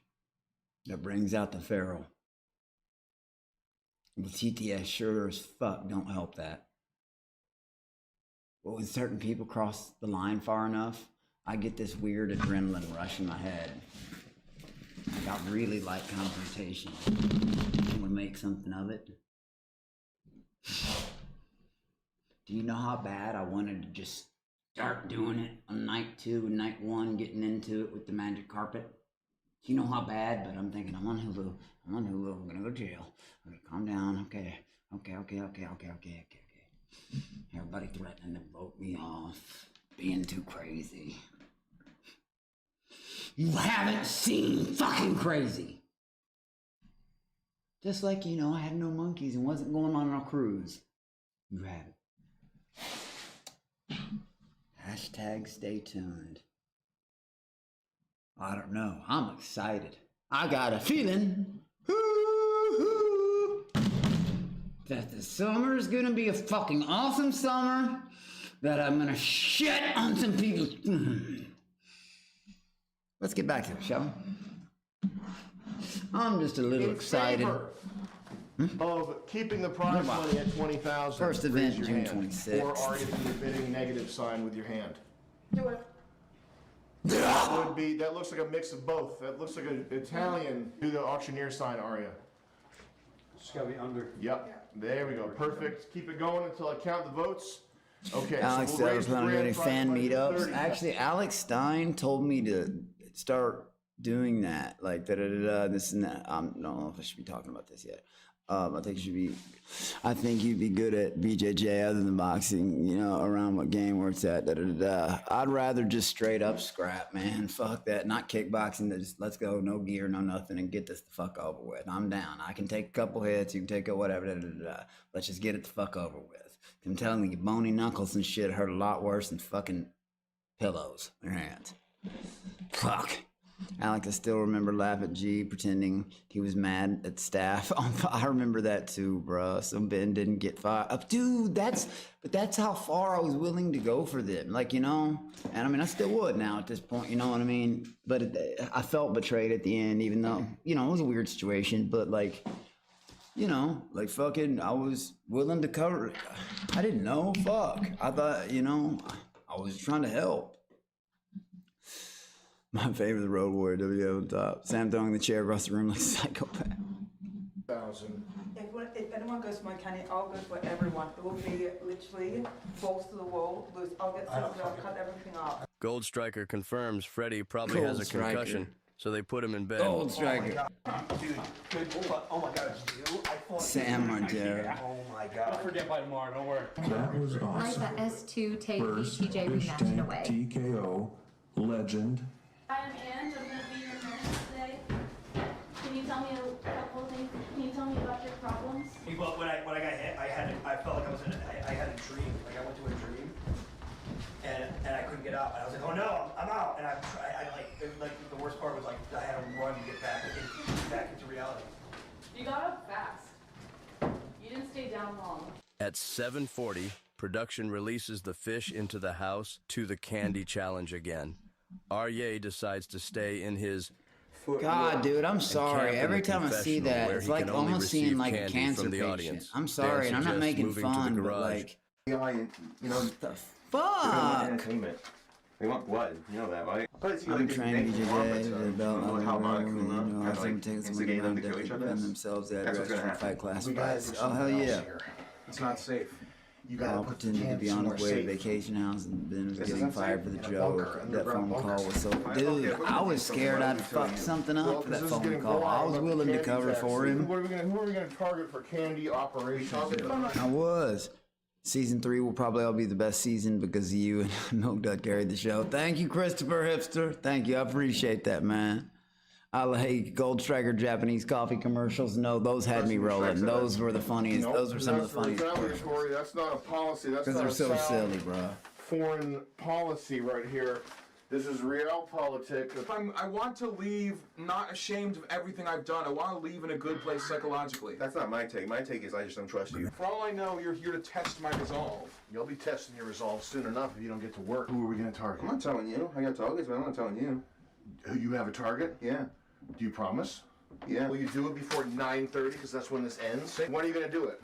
that brings out the feral. The TTS sure as fuck don't help that. But when certain people cross the far enough, I get this weird adrenaline rush in my head. Like I really like confrontation. Can we make something of it? Do you know how bad I wanted to just start doing it on night 2 and night 1, getting into it with the magic carpet? You know how bad, but I'm thinking, I'm on Hulu, I'm gonna go to jail. Okay, calm down, okay. Everybody threatening to vote me off, being too crazy. You haven't seen fucking crazy. Just like, you know, I had no monkeys and wasn't going on a cruise. You haven't. Hashtag stay tuned. I don't know. I'm excited. I got a feeling that the summer is gonna be a fucking awesome summer. That I'm gonna shit on some people. Let's get back to it, shall we? I'm just a little excited. Of keeping the prize money at 20,000. First event, June 26th. Or are you bidding negative sign with your hand? Do it. That would be. That looks like a mix of both. That looks like an Italian. Do the auctioneer sign, Aria. It's gotta be under. Yep. There we go. Perfect. Keep it going until I count the votes. Okay. Alex so said I we'll was raise the planning on grand doing prize fan money to meetups. 30. Actually, Alex Stein told me to start doing that. Like this and that. I don't know if I should be talking about this yet. I think you'd be good at BJJ other than boxing, you know, around what game where it's at. I'd rather just straight up scrap, man. Fuck that. Not kickboxing. Just let's go, no gear, no nothing, and get this the fuck over with. I'm down. I can take a couple hits. You can take a whatever. Let's just get it the fuck over with. I'm telling you, bony knuckles and shit hurt a lot worse than fucking pillows in your hands. Fuck. Alex, I still remember laughing at G pretending he was mad at staff. I remember that too, bro. So Ben didn't get fired. Dude, that's how far I was willing to go for them. Like, you know, and I mean, I still would now at this point, you know what I mean? But I felt betrayed at the end, even though, you know, it was a weird situation, but like, you know, like fucking, I was willing to cover it. I didn't know, fuck. I thought, you know, I was trying to help. My favorite, the Road Warrior, WO on top. Sam throwing the chair across the room like a psychopath. If anyone goes for my candy, I'll go for everyone. It will be literally balls to the wall. I'll get scissors, I'll cut everything off. Gold Striker confirms Freddy probably has a concussion, so they put him in bed. Gold Striker. Dude, good. Oh my god, you? I thought Sam Margera. Oh my god. Don't forget by tomorrow, don't worry. That was awesome. Like the S2 take BTJ rematch away. TKO legend. I'm Ange. I'm going to be your nurse today. Can you tell me a couple of things? Can you tell me about your problems? Well, when I got hit, I felt like I had a dream. Like I went to a dream, and I couldn't get up. And I was like, oh no, I'm out. And like the worst part was like I had to run to get back into reality. You got up fast. You didn't stay down long. At 7:40, production releases the fish into the house to the candy challenge again. Arye decides to stay in his God, dude, I'm sorry. Every time I see that, it's like almost seeing like a cancer patient. I'm sorry, and I'm not making fun, but like, You know, the fuck? Entertainment. They want blood, you know that, right? I'm trying to be today. The belt, how some takes someone around to defend themselves at restaurant fight class fights. Oh hell yeah! It's not safe. You gotta I'll pretend to be on his way to vacation house and Ben was getting fired for the joke. That phone call was so... Dude, I was scared I'd fuck something up for that phone call. I was willing to cover for him. Who are we gonna target for candy operations? I was. Season 3 will probably all be the best season because you and Milk Dud carried the show. Thank you, Christopher Hipster. Thank you. I appreciate that, man. I like Gold Striker Japanese coffee commercials. No, those had me rolling. Those were the funniest. Those were some of the funniest. That's not a policy. That's because they're so silly, bro. Foreign policy right here. This is real politics. I want to leave not ashamed of everything I've done. I want to leave in a good place psychologically. That's not my take. My take is I just don't trust you. For all I know, you're here to test my resolve. You'll be testing your resolve soon enough if you don't get to work. Who are we going to target? I'm not telling you. I got targets, but I'm not telling you. You have a target? Yeah. Do you promise? Yeah. Will you do it before 9:30? Because that's when this ends. When are you going to do it?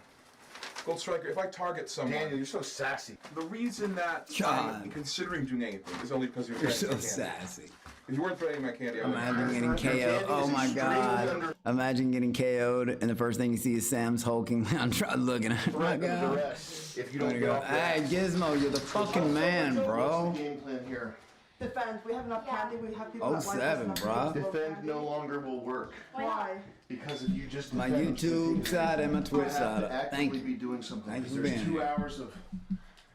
Gold Striker, if I target someone... Daniel, you're so sassy. The reason that I'm considering doing anything is only because you're so sassy. If you weren't threatening my candy, imagine getting KO'd. Oh my god. Imagine getting KO'd and the first thing you see is Sam's hulking around looking at him. Oh my god. If you don't go, hey Gizmo, you're the fucking man, bro. Game plan here. Defend. We have enough candy. We have people. 07, bro. Defend no longer will work. Why? Because if you just my YouTube side and my Twitch side. Thank you. Be doing something. Thank you for there's being 2 here. hours of.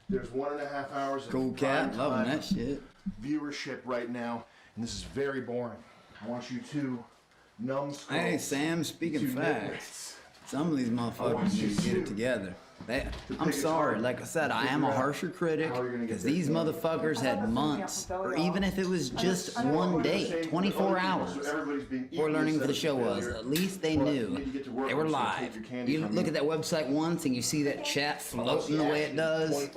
There's 1.5 hours of cool cat, loving that shit. Viewership right now, and this is very boring. I want you to numbskull. Hey Sam, speaking facts. Some of these motherfuckers need to get it together. I'm sorry, like I said, I am a harsher critic because these motherfuckers had months, or even if it was just one day, 24 hours, before learning what the show was. At least they knew they were live. You look at that website once and you see that chat floating the way it does,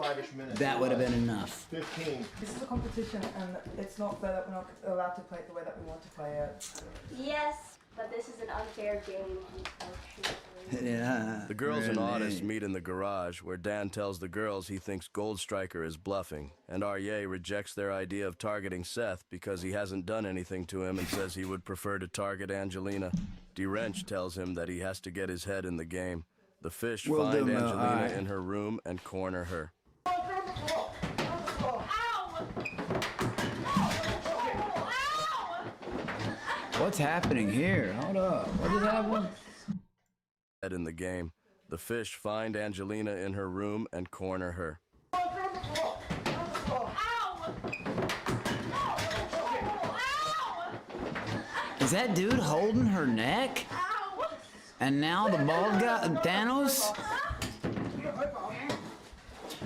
that would have been enough. 15. This is a competition, and it's not fair that we're not allowed to play it the way that we want to play it. Yes, but this is an unfair game. Yeah. The girls and Otis meet in the garage, where Dan tells the girls he thinks Gold Striker is bluffing, and Arye rejects their idea of targeting Seth because he hasn't done anything to him and says he would prefer to target Angelina. D-Wrench tells him that he has to get his head in the game. The fish find Angelina in her room and corner her. What's happening here? Hold up. What did happen? In the game, the fish find Angelina in her room and corner her. Is that dude holding her neck? And now the bald guy, Thanos?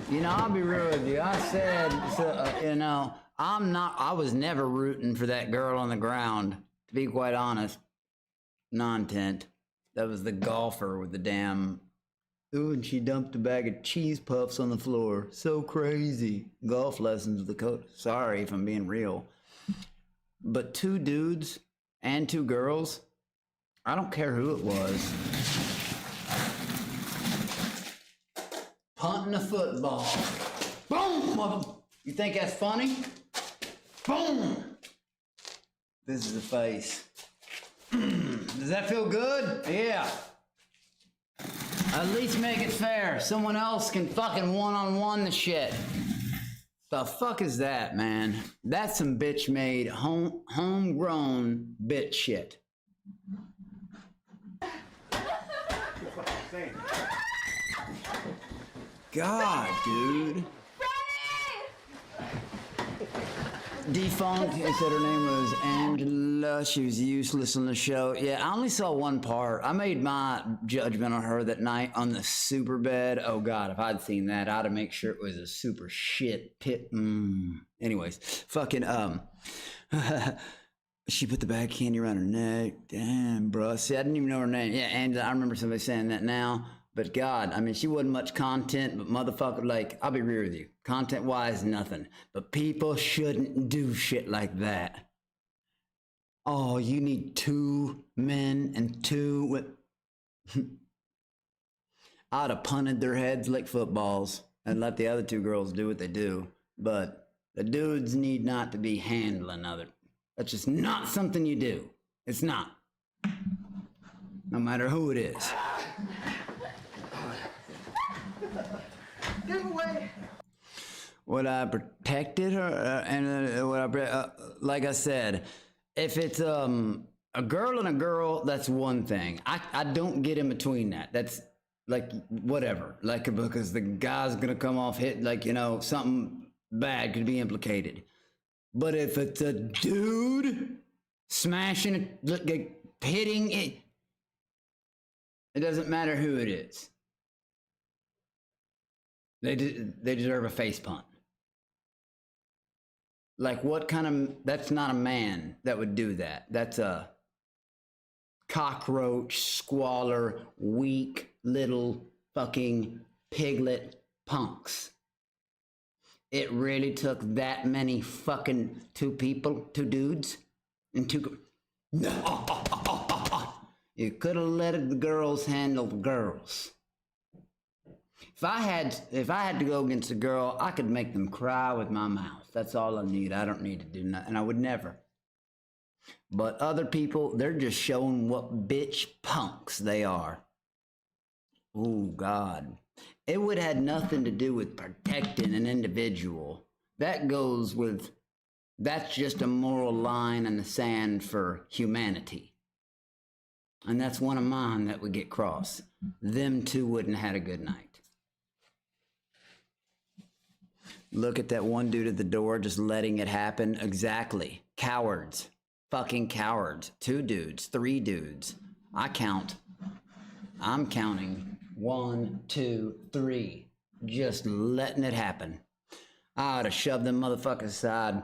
You know, I'll be real with you. I said, you know, I was never rooting for that girl on the ground, to be quite honest. Non-tent. That was the golfer with the damn... Ooh, and she dumped a bag of cheese puffs on the floor. So crazy. Golf lessons with the coach. Sorry if I'm being real. But 2 dudes and 2 girls, I don't care who it was. Punting a football. Boom! You think that's funny? Boom! This is the face. Does that feel good? Yeah. At least make it fair. Someone else can fucking one-on-one the shit. The fuck is that, man? That's some bitch-made, homegrown bitch shit. God, dude. Defunct, he said her name was Angela. She was useless on the show. Yeah, I only saw one part. I made my judgment on her that night on the super bed. Oh God, if I'd seen that, I'd have made sure it was a super shit pit. Anyways, fucking, she put the bag of candy around her neck. Damn, bro. See, I didn't even know her name. Yeah, Angela, I remember somebody saying that now. But God, I mean, she wasn't much content, but motherfucker, like, I'll be real with you. Content-wise, nothing. But people shouldn't do shit like that. Oh, you need 2 men and 2... I'd have punted their heads like footballs and let the other 2 girls do what they do. But the dudes need not to be handling other... That's just not something you do. It's not. No matter who it is. Give away. Would I protected her? Like I said, if it's a girl and a girl, that's one thing. I don't get in between that. That's like whatever. Like because the guy's gonna come off hit, like, you know, something bad could be implicated. But if it's a dude smashing it, like, hitting it, it doesn't matter who it is. They deserve a face punt. Like what kind of, that's not a man that would do that. That's a cockroach, squalor, weak little fucking piglet punks. It really took that many fucking 2 people, 2 dudes, and 2... No. You could have let the girls handle the girls. If I had to go against a girl, I could make them cry with my mouth. That's all I need. I don't need to do nothing. I would never. But other people, they're just showing what bitch punks they are. Oh, God. It would have had nothing to do with protecting an individual. That goes with, that's just a moral line in the sand for humanity. And that's one of mine that would get crossed. Them 2 wouldn't have had a good night. Look at that one dude at the door just letting it happen. Exactly. Cowards. Fucking cowards. 2 dudes. 3 dudes. I'm counting 1, 2, 3. Just letting it happen. I ought to shove them motherfuckers aside,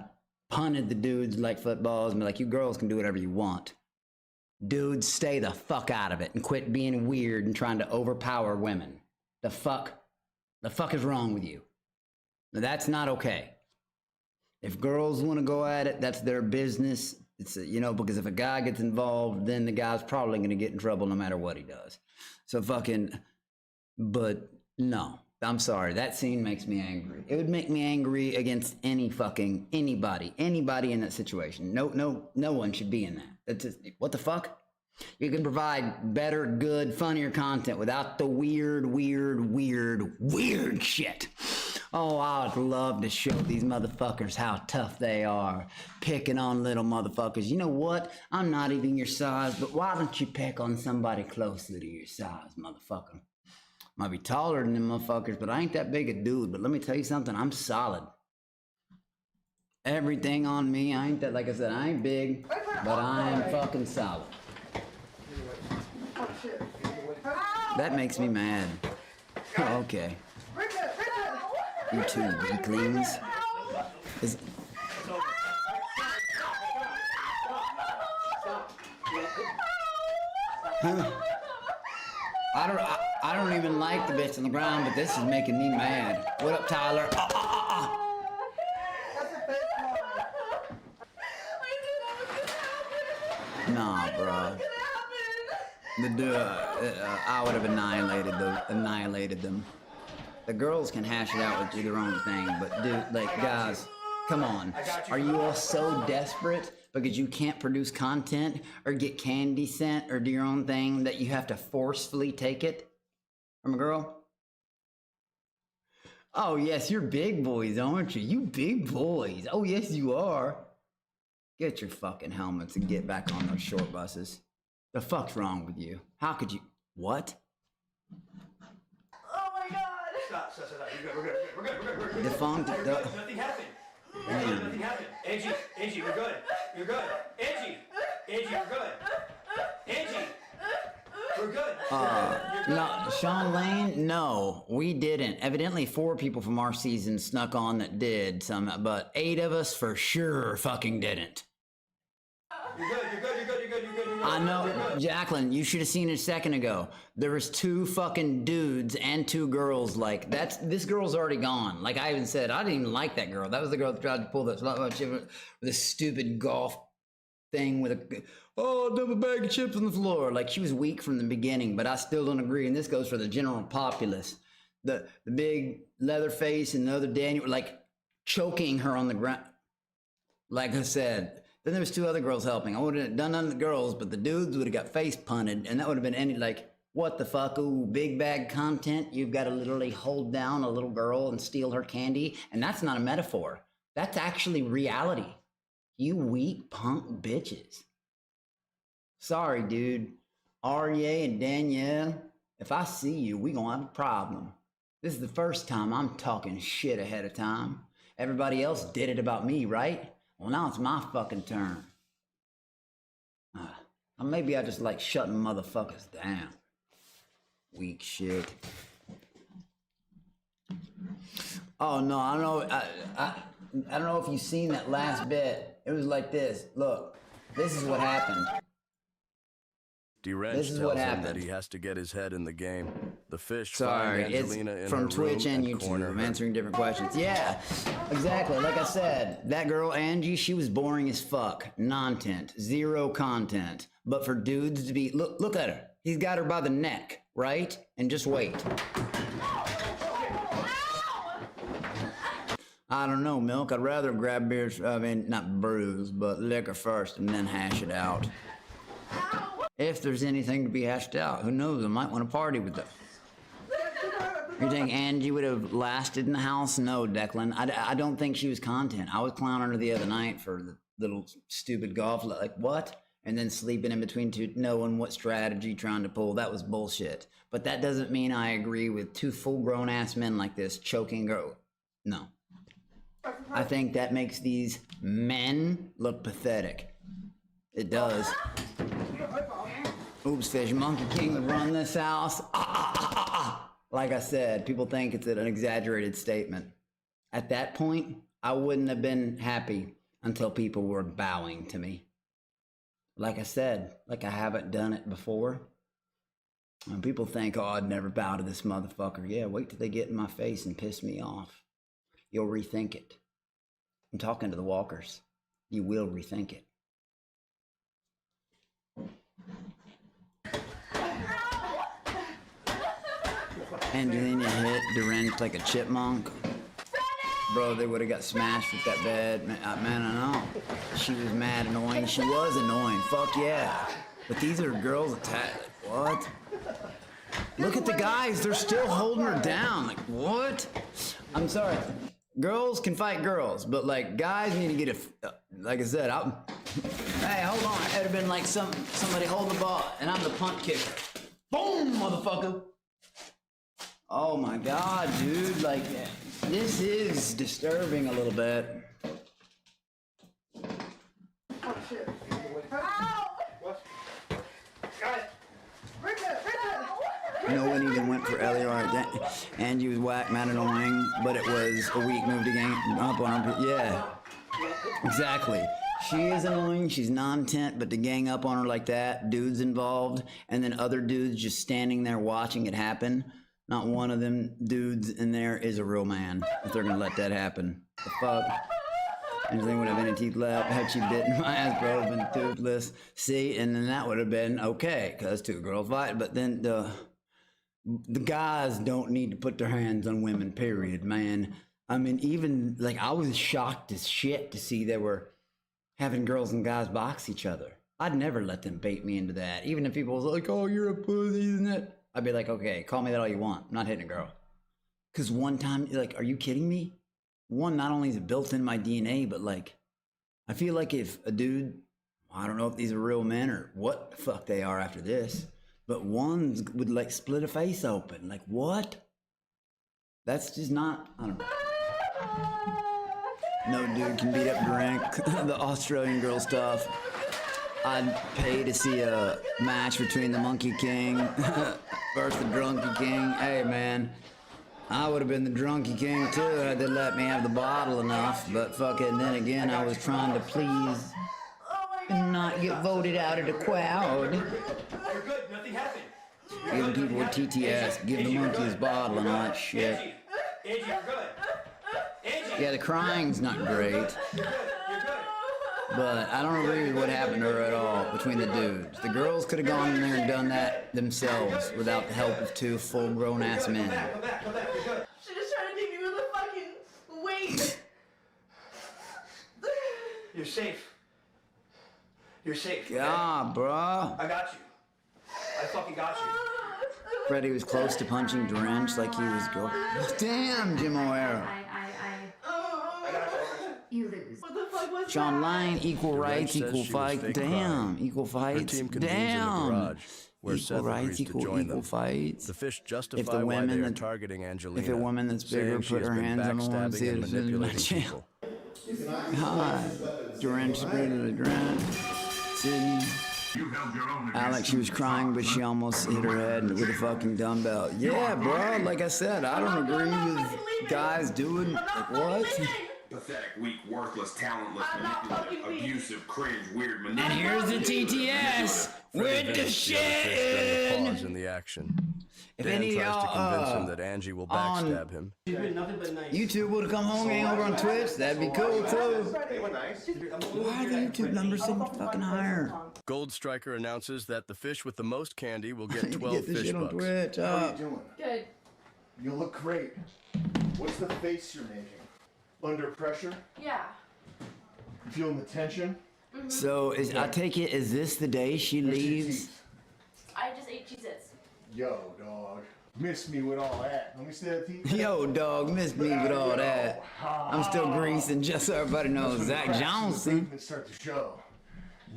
punted the dudes like footballs, and be like, you girls can do whatever you want. Dudes, stay the fuck out of it and quit being weird and trying to overpower women. The fuck is wrong with you? Now, that's not okay. If girls want to go at it, that's their business. It's, you know, because if a guy gets involved, then the guy's probably going to get in trouble no matter what he does. So but no, I'm sorry. That scene makes me angry. It would make me angry against anybody in that situation. No one should be in that. That's just, what the fuck? You can provide better, good, funnier content without the weird shit. Oh, I'd love to show these motherfuckers how tough they are, picking on little motherfuckers. You know what? I'm not even your size, but why don't you pick on somebody closer to your size, motherfucker? Might be taller than them motherfuckers, but I ain't that big a dude. But let me tell you something, I'm solid. Everything on me, I ain't that, like I said, I ain't big, but I am fucking solid. That makes me mad. Okay. You 2 weaklings. I don't even like the bitch on the ground, but this is making me mad. What up, Tyler? Nah, bro. I would have annihilated them. The girls can hash it out with their own thing, but dude, like, guys, come on. Are you all so desperate because you can't produce content or get candy sent or do your own thing that you have to forcefully take it from a girl? Oh, yes, you're big boys, aren't you? You big boys. Oh, yes, you are. Get your fucking helmets and get back on those short buses. The fuck's wrong with you? How could you? What? Oh my god! Stop. We're good. Defunct. Nothing happened. Nothing happened. Angie, we're good. You're good. Angie, we're good. Angie, we're good. No, Sean Lane, no, we didn't. Evidently 4 people from our season snuck on that did some, but 8 of us for sure fucking didn't. You're good. I know, Jacqueline, you should have seen it a second ago. There was 2 fucking dudes and 2 girls. Like, this girl's already gone. Like I even said, I didn't even like that girl. That was the girl that tried to pull this stupid golf thing with dump a bag of chips on the floor. Like, she was weak from the beginning, but I still don't agree. And this goes for the general populace. The big leather face and the other Daniel, like, choking her on the ground. Like I said, then there was 2 other girls helping. I wouldn't have done none of the girls, but the dudes would have got face punted, and that would have been any, like, what the fuck, ooh, big bag content. You've got to literally hold down a little girl and steal her candy, and that's not a metaphor. That's actually reality. You weak punk bitches. Sorry, dude. Arye and Danielle, if I see you, we gonna have a problem. This is the first time I'm talking shit ahead of time. Everybody else did it about me, right? Well, now it's my fucking turn. Maybe I just like shutting motherfuckers down. Weak shit. Oh no, I don't know. I don't know if you've seen that last bit. It was like this. Look, this is what happened. D-Wrench tells him that he has to get his head in the game. The fish Sorry, find Angelina it's in from her Twitch room and YouTube. I'm answering different questions. Yeah, exactly. Like I said, that girl Angie, she was boring as fuck. Non-tent, 0 content. But for dudes to be, look at her. He's got her by the neck, right? And just wait. I don't know, Milk. I'd rather grab beers, not brews, but liquor first and then hash it out. If there's anything to be hashed out, who knows? I might want to party with them. You think Angie would have lasted in the house? No, Declan. I don't think she was content. I was clowning her the other night for the little stupid golf. Like, what? And then sleeping in between 2, knowing what strategy trying to pull. That was bullshit. But that doesn't mean I agree with 2 full-grown ass men like this choking girl. No. I think that makes these men look pathetic. It does. Oops, Fish. Monkey King would run this house. Like I said, people think it's an exaggerated statement. At that point, I wouldn't have been happy until people were bowing to me. Like I said, like I haven't done it before. When people think, oh, I'd never bow to this motherfucker. Yeah, wait till they get in my face and piss me off. You'll rethink it. I'm talking to the walkers. You will rethink it. Angelina hit Durant like a chipmunk. Bro, they would have got smashed with that bed. Man, I know. She was mad annoying. She was annoying. Fuck yeah. But these are girls attack. What? Look at the guys. They're still holding her down. Like, what? I'm sorry. Girls can fight girls, but like guys need to get like I said, hey, hold on. It'd have been like somebody hold the ball and I'm the punt kicker. Boom, motherfucker. Oh my God, dude. Like, this is disturbing a little bit. Oh shit. Ow! Guys, No one even went for Eliar. Angie was whack, mad annoying, but it was a weak move to gang up on her. Yeah, exactly. She is annoying. She's non-intent, but to gang up on her like that, dudes involved, and then other dudes just standing there watching it happen. Not one of them dudes in there is a real man. If they're gonna let that happen, the fuck. Anything would have any teeth left. Had she bitten my ass, bro, been toothless. See, and then that would have been okay, cause two girls fight. But then the guys don't need to put their hands on women. Period, man. I mean, even like I was shocked as shit to see they were having girls and guys box each other. I'd never let them bait me into that. Even if people was like, "Oh, you're a pussy," isn't it? I'd be like, "Okay, call me that all you want. I'm not hitting a girl." Cause one time, like, are you kidding me? One, not only is it built in my DNA, but like, I feel like if a dude, I don't know if these are real men or what the fuck they are after this, but one would like split a face open. Like, what? That's just not, I don't know. No dude can beat up drink, the Australian girl stuff. I'd pay to see a match between the Monkey King versus the Drunky King. Hey man, I would have been the Drunky King too had they let me have the bottle enough, but fuck it, and then again I was trying to please and not get voted out of the crowd. You're good, nothing happened. Giving people with TTS, give the monkeys bottle and all that shit. Angie, you're good. Angie. Yeah, the crying's not great, You're good. but I don't agree with what happened to her at all between the dudes. The girls could have gone in there and done that themselves without the help of two full-grown ass men. Come back, you're good. She just tried to beat me with a fucking weight. You're safe. You're safe. Yeah, bruh. I got you. I fucking got you. Freddie was close to punching Drench like he was going. Damn, Jim O'Hara. You lose. What the fuck was Sean that? Lyon, equal rights, says equal she was fight. fake Damn, crying. equal Her fights. team convenes in the Damn. garage, where Equal Seth rights, agrees to equal join them. fights. The fish If justify the why they women are that targeting Angelina. if a woman that's bigger saying she put has her been hands on the one backstabbing and citizen in my manipulating jail. people. Hi, Drench, Spreader, Drench, Sydney. Alex, she was crying, but she almost hit her head with a fucking dumbbell. Yeah, bro, like I said, I don't agree with guys doing, like, what? Pathetic, weak, worthless, talentless, manipulative, abusive, cringe, weird, And here's the TTS with the shit. Pause in the action. If Dan any of tries to convince y'all him that Angie will on backstab him. YouTube would have come home and over on Twitch, that'd be cool too. Why are the YouTube numbers so much fucking higher? Gold Striker announces that the fish with the most candy will get 12 Get this fish shit on bucks. Twitch. How are you doing? Good. You look great. What's the face you're making? Under pressure? Yeah. You feeling the tension? So I take it, is this the day she leaves? I just ate Cheez-Its. Yo, dog. Miss me with all that. Let me see that teeth. Yo, dog, miss me with all that. I'm still greasing, just so everybody knows. Zach Johnson. Start the show.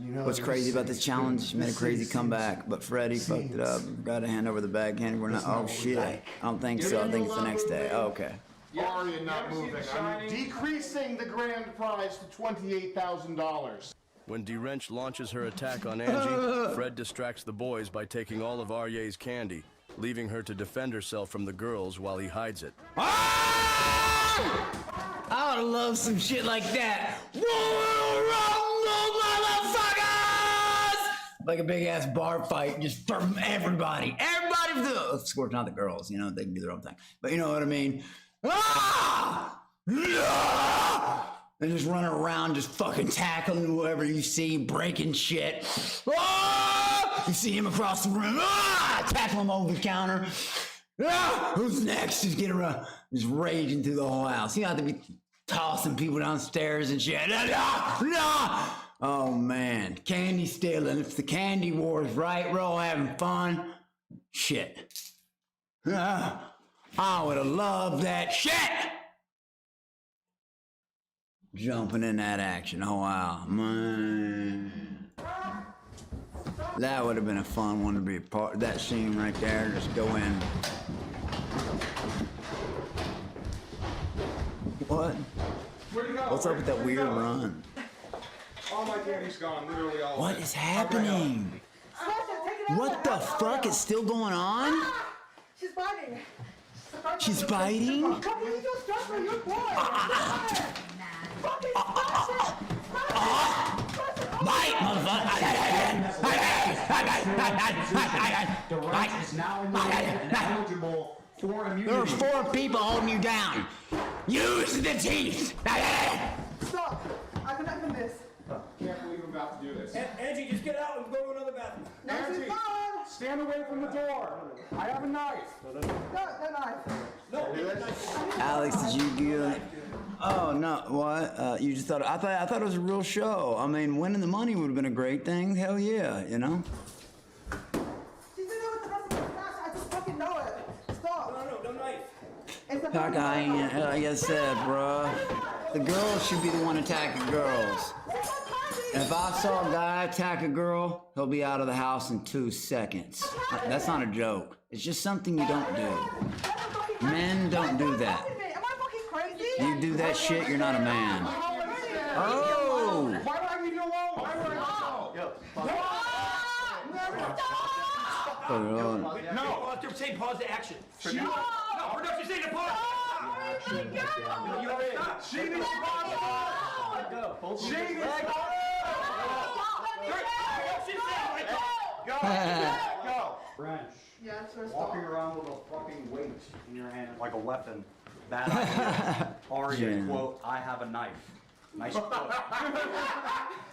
You know, What's crazy about this challenge? She made a crazy comeback, but Freddie fucked it up. Got to hand over the bag candy. We're not. Oh shit! I don't think so. I think it's the next day. Oh, okay. Aria not moving. I'm decreasing the grand prize to $28,000. When D-Wrench launches her attack on Angie, Fred distracts the boys by taking all of Aryeh's candy, leaving her to defend herself from the girls while he hides it. I would love some shit like that. Motherfuckers! Like a big ass bar fight, just from everybody. Everybody, of course, not the girls. You know, they can do their own thing. But you know what I mean. And just running around, just fucking tackling whoever you see, breaking shit. You see him across the room, tackle him over the counter. Who's next? Just get around, just raging through the whole house. You have to be tossing people downstairs and shit. Oh man, candy stealing. It's the candy wars, right? We're all having fun. Shit. I would have loved that shit. Jumping in that action. Oh wow, man. That would have been a fun one to be a part of. That scene right there. Just go in. What? Where'd you go? What's up with that weird run? All my candy's gone, literally all What of it. is happening? What the fuck is still going on? She's biting. She's biting? Come here, you just drop her, you're bored. Bite, motherfucker. Durant is now in the league and eligible for immunity. There are 4 people holding you down. Use the teeth. Stop! I cannot even miss. Can't believe I'm about to do this. Angie, just get out and go to another bathroom. Angie, stand away from the door. I have a knife. No knife. No. Alex, did you get? Oh no, what? You just thought? I thought it was a real show. I mean, winning the money would have been a great thing. Hell yeah, you know. She's in there with the rest of the smash. I just fucking know it. Stop. No knife. It's a Like I said, bruh, the girls should be the one attacking girls. If I saw a guy attack a girl, he'll be out of the house in 2 seconds. That's not a joke. It's just something you don't do. Men don't do that. Am I fucking crazy? You do that shit, you're not a man. Oh! Why would I leave you alone? Why would I go? No, they're saying pause the action. No, production saying to pause. She needs to pause. She needs to pause. Go. French. Yeah, it's Walking around with a fucking weight in your hand like a weapon. Bad idea. Arya, quote, I have a knife. Nice quote.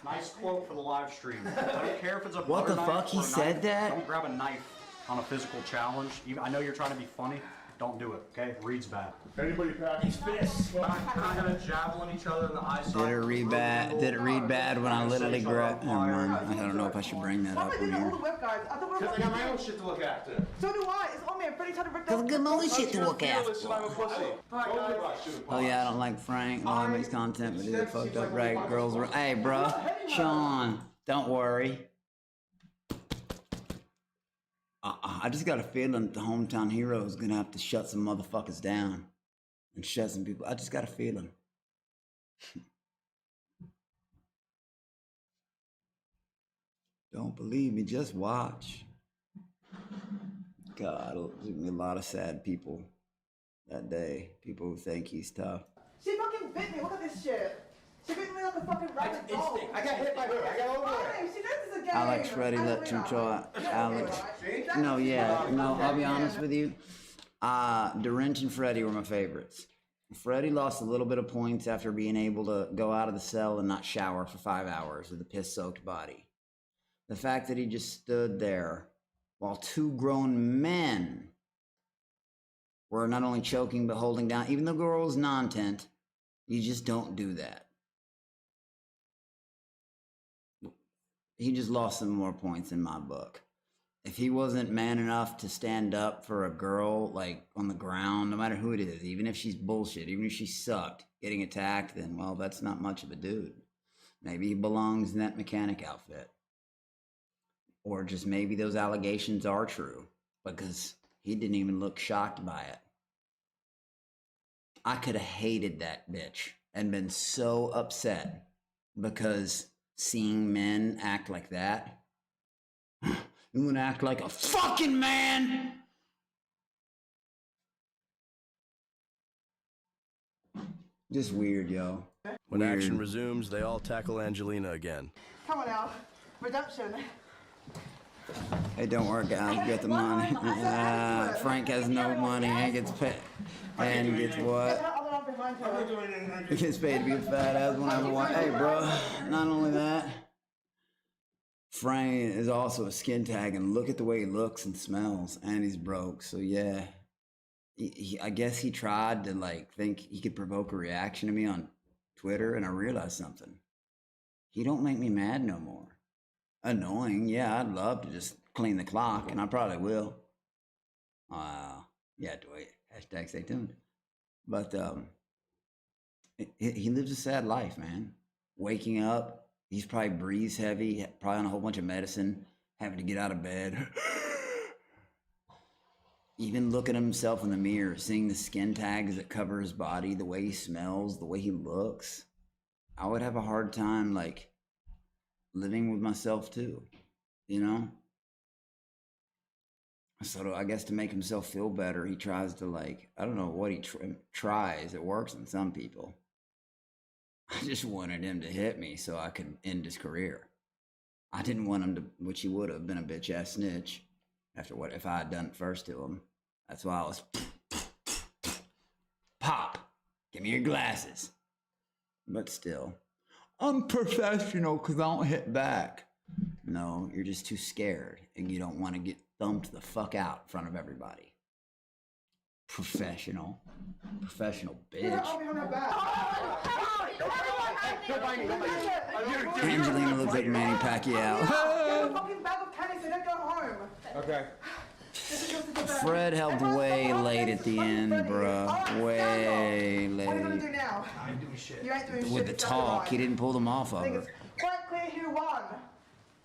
Nice quote for the live stream. I don't care if it's a What the butter fuck? knife He or a said knife. that? Don't grab a knife on a physical challenge. I know you're trying to be funny. Don't do it, okay? Reads bad. Anybody pack these fists? We're not gonna javelin each other in the eye. Did it read bad? Did it read bad when I literally grabbed? Never mind. I don't know if I should bring that Why up am I on doing all here. the web guys? I thought we were Because I got my own shit to look after. So do I. It's on me. I'm pretty trying to rip Cause good movie shit to look at. Alright, Oh yeah, I don't like Frank. Well, he makes content, but he's a fucked up right. Girls, hey, bro, Sean, don't worry. I just got a feeling that the hometown hero is gonna have to shut some motherfuckers down and shut some people. I just got a feeling. Don't believe me, just watch. God, there's gonna be a lot of sad people that day. People who think he's tough. She fucking bit me. Look at this shit. She bit me like a fucking rabbit dog. I got hit by her. I got over it. She knows it's a game. Alex, Freddie, let him try. Alex, no, I'll be honest with you. Durant and Freddie were my favorites. Freddie lost a little bit of points after being able to go out of the cell and not shower for 5 hours with a piss-soaked body. The fact that he just stood there while 2 grown men were not only choking but holding down, even though the girl was non-tent, you just don't do that. He just lost some more points in my book. If he wasn't man enough to stand up for a girl, like, on the ground, no matter who it is, even if she's bullshit, even if she sucked, getting attacked, then, well, that's not much of a dude. Maybe he belongs in that mechanic outfit. Or just maybe those allegations are true, because he didn't even look shocked by it. I could have hated that bitch and been so upset because seeing men act like that. You wanna act like a fucking man? Just weird, yo. When action resumes, they all tackle Angelina again. Come on now. Redemption. Hey, don't worry, guys. Get the money. Frank has no money and gets paid. And gets what? He gets paid to be a fat ass whenever one. Hey, bro. Not only that, Frank is also a skin tag, and look at the way he looks and smells, and he's broke. So yeah, I guess he tried to like think he could provoke a reaction to me on Twitter, and I realized something. He don't make me mad no more. Annoying, yeah, I'd love to just clean the clock, and I probably will. Yeah, do it. Hashtag stay tuned. But he lives a sad life, man. Waking up, he's probably breathes heavy, probably on a whole bunch of medicine, having to get out of bed. Even looking at himself in the mirror, seeing the skin tags that cover his body, the way he smells, the way he looks. I would have a hard time, like, living with myself too, you know? So I guess to make himself feel better, he tries to, like, I don't know what he tries. It works on some people. I just wanted him to hit me so I could end his career. I didn't want him to, which he would have been a bitch ass snitch after what if I had done it first to him. That's why I was pop. Give me your glasses. But still, I'm professional because I don't hit back. No, you're just too scared and you don't want to get thumped the fuck out in front of everybody. Professional. Professional bitch. Angelina looks like Manny Pacquiao. Okay. Fred helped way late at the end, bruh. Way late. What are you gonna do now? I ain't doing shit. You ain't doing shit. With the talk, he didn't pull them off of her. Quite clear who won.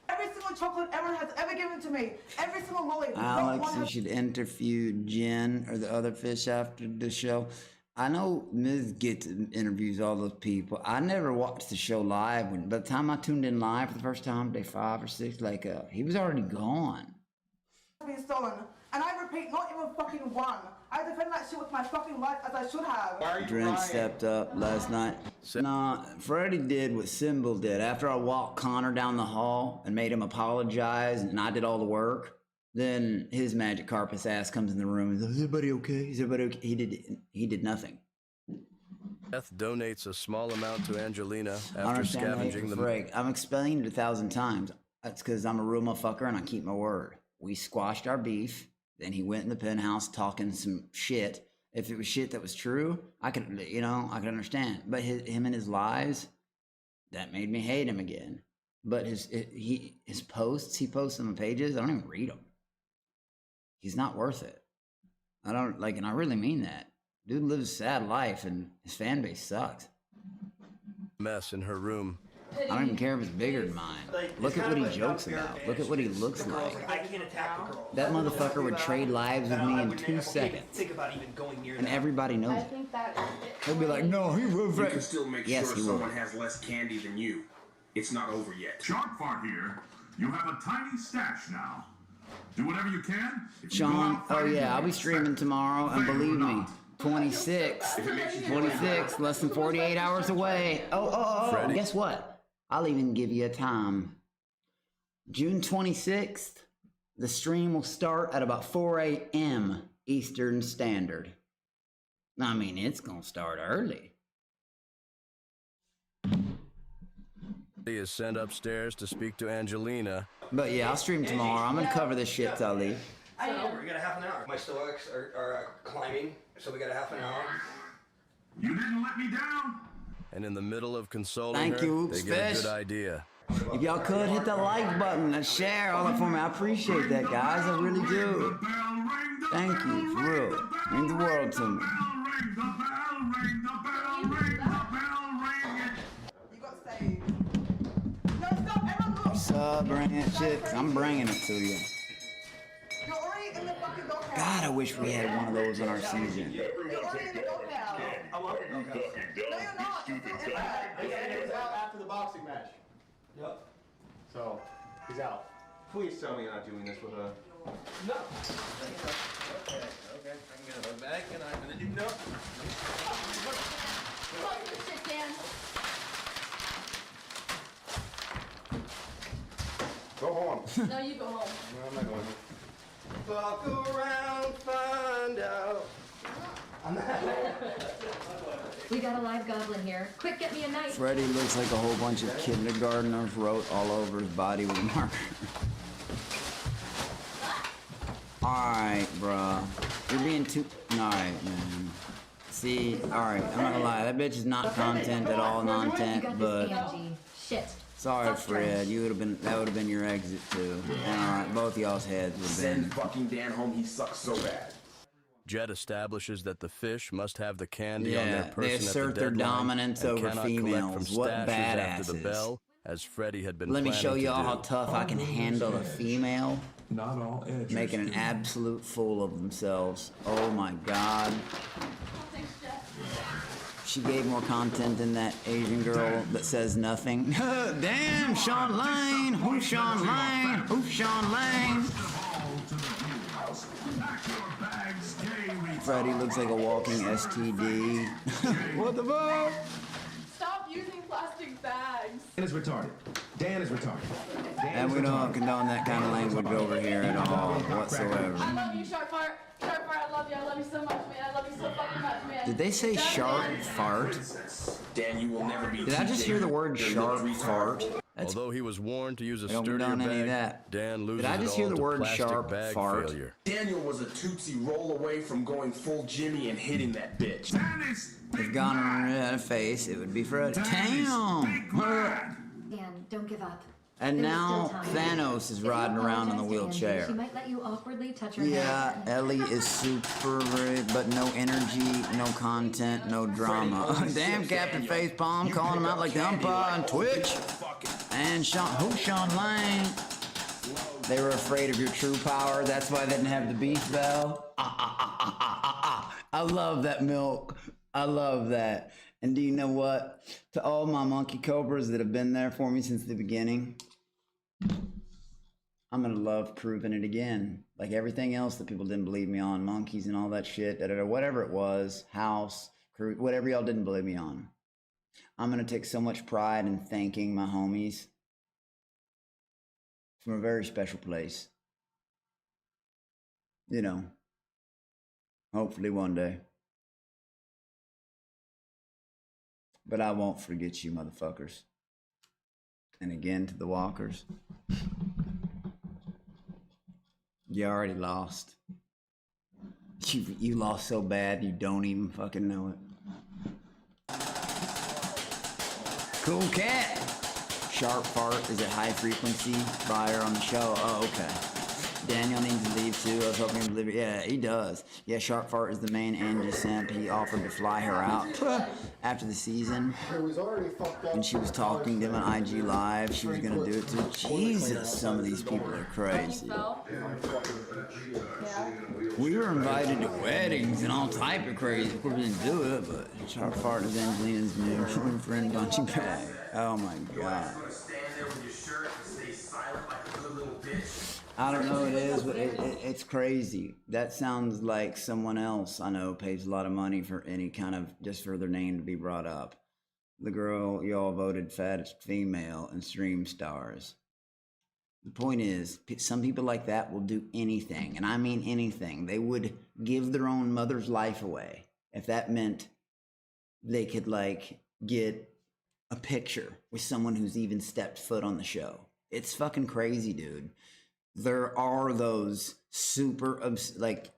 Every single chocolate everyone has ever given to me. Every single lolly. Alex, you should interview Jen or the other fish after the show. I know Ms. gets interviews all those people. I never watched the show live. By the time I tuned in live for the first time, day 5 or 6, like he was already gone. Been stolen, and I repeat, not even fucking one. I defend that shit with my fucking life as I should have. Dren stepped up last night. Nah, Freddie did what Symbol did. After I walked Connor down the hall and made him apologize, and I did all the work, then his magic carpet ass comes in the room and says, "Is everybody okay? Is everybody okay?" He did nothing. Seth donates a small amount to Angelina after scavenging the break. I'm explaining it 1,000 times. That's because I'm a real motherfucker and I keep my word. We squashed our beef. Then he went in the penthouse talking some shit. If it was shit that was true, I could, I could understand. But him and his lies, that made me hate him again. But his posts he posts on the pages, I don't even read them. He's not worth it. I don't and I really mean that. Dude lives a sad life, and his fan base sucks. Mess in her room. I don't even care if it's bigger than mine. Look at what he jokes about. Look at what he looks like. I can't attack the girl. That motherfucker would trade lives with me in 2 seconds. Think about even going near and everybody knows it. He'll be like, no, he will. You can still make sure someone has less candy than you. It's not over yet. Shark Fart here. You have a tiny stash now. Do whatever you can. Sean, oh yeah, I'll be streaming tomorrow, and believe me, 26, less than 48 hours away. Oh, guess what? I'll even give you a time. June 26th, the stream will start at about 4 a.m. Eastern Standard. I mean, it's gonna start early. He is sent upstairs to speak to Angelina. But yeah, I'll stream tomorrow. I'm gonna cover this shit till I leave. It's not over. We got a half an hour. My stoics are climbing, so we got a half an hour. You didn't let me down. And in the middle of consoling her, they get a good idea. If y'all could hit the like button and share all that for me, I appreciate that, guys. I really do. Thank you, for real. It means the world to me. What's up, bring it shit? 'Cause I'm bringing it to you. God, I wish we had one of those in our season. He was out after the boxing match. Yep. So, he's out. Please tell me you're not doing this with a... No. Okay. I can go back and I'm gonna do no. Shit, Dan. Go home. No, you go home. No, I'm not going home. Fuck around, find out. We got a live goblin here. Quick, get me a knife. Freddy looks like a whole bunch of kindergartners wrote all over his body with a marker. Alright, bruh. You're being too... Alright, man. See, alright, I'm not gonna lie. That bitch is not content at all, non-tent, but... Shit. Sorry, Fred. You would have been... That would have been your exit, too. And alright, both y'all's heads would have been... Send fucking Dan home. He sucks so bad. Jet establishes that the fish must have the candy on their person they assert at the their deadline dominance and over cannot females. collect from What stashes after the badasses. bell, as Freddy had been Let me planning show to y'all do. how tough I can handle a female. Not all edges. Making an absolute fool of themselves. Oh my god. She gave more content than that Asian girl that says nothing. Damn, Sean Lane! Who's Sean Lane? Who's Sean Lane? Freddy looks like a walking STD. What the fuck? Stop using plastic bags. It's retarded. Dan is retarded. And we don't condone that kind of language over here at all whatsoever. I love you, Sharp Fart. Sharp Fart, I love you. I love you so much, man. I love you so fucking much, man. Did they say sharp fart? Dan, you will never be. Did I just hear the word sharp fart? Although he was warned to use a Don't sturdier done any of bag, that. Dan loses Did I it just all hear the to word plastic sharp bag fart? failure. Daniel was a Tootsie roll away from going full Jimmy and hitting that bitch. If Gonorrhea had a face, it would be Fred. Damn! Dan, don't give up. And There's now still time. Thanos is If you riding around in the apologize to Angie, wheelchair. She might let you awkwardly touch her Yeah, hand. Ellie is super great, but no energy, no content, no drama. Damn, Captain Facepalm calling him out like the umpire on Twitch. And Sean Lang. They were afraid of your true power. That's why they didn't have the beef bell. I love that milk. I love that. And do you know what? To all my monkey cobras that have been there for me since the beginning, I'm gonna love proving it again. Like everything else that people didn't believe me on, monkeys and all that shit, whatever it was, house, crew, whatever y'all didn't believe me on. I'm gonna take so much pride in thanking my homies from a very special place. You know, hopefully one day. But I won't forget you, motherfuckers. And again to the walkers. You already lost. You lost so bad you don't even fucking know it. Cool cat. Sharp Fart is a high frequency buyer on the show. Oh, okay. Daniel needs to leave too. I was hoping he would leave. Yeah, he does. Yeah, Sharp Fart is the main Angie simp. He offered to fly her out after the season. When she was talking to him on IG Live, she was gonna do it too. Jesus, some of these people are crazy. We were invited to weddings and all type of crazy. Of course, we didn't do it, but Sharp Fart is Angelina's new friend punching bag. Oh my god. I don't know what it is, but it's crazy. That sounds like someone else I know pays a lot of money for any kind of, just for their name to be brought up. The girl y'all voted fattest female in Stream Stars. The point is, some people like that will do anything, and I mean anything. They would give their own mother's life away if that meant they could, like, get a picture with someone who's even stepped foot on the show. It's fucking crazy, dude. There are those super, like,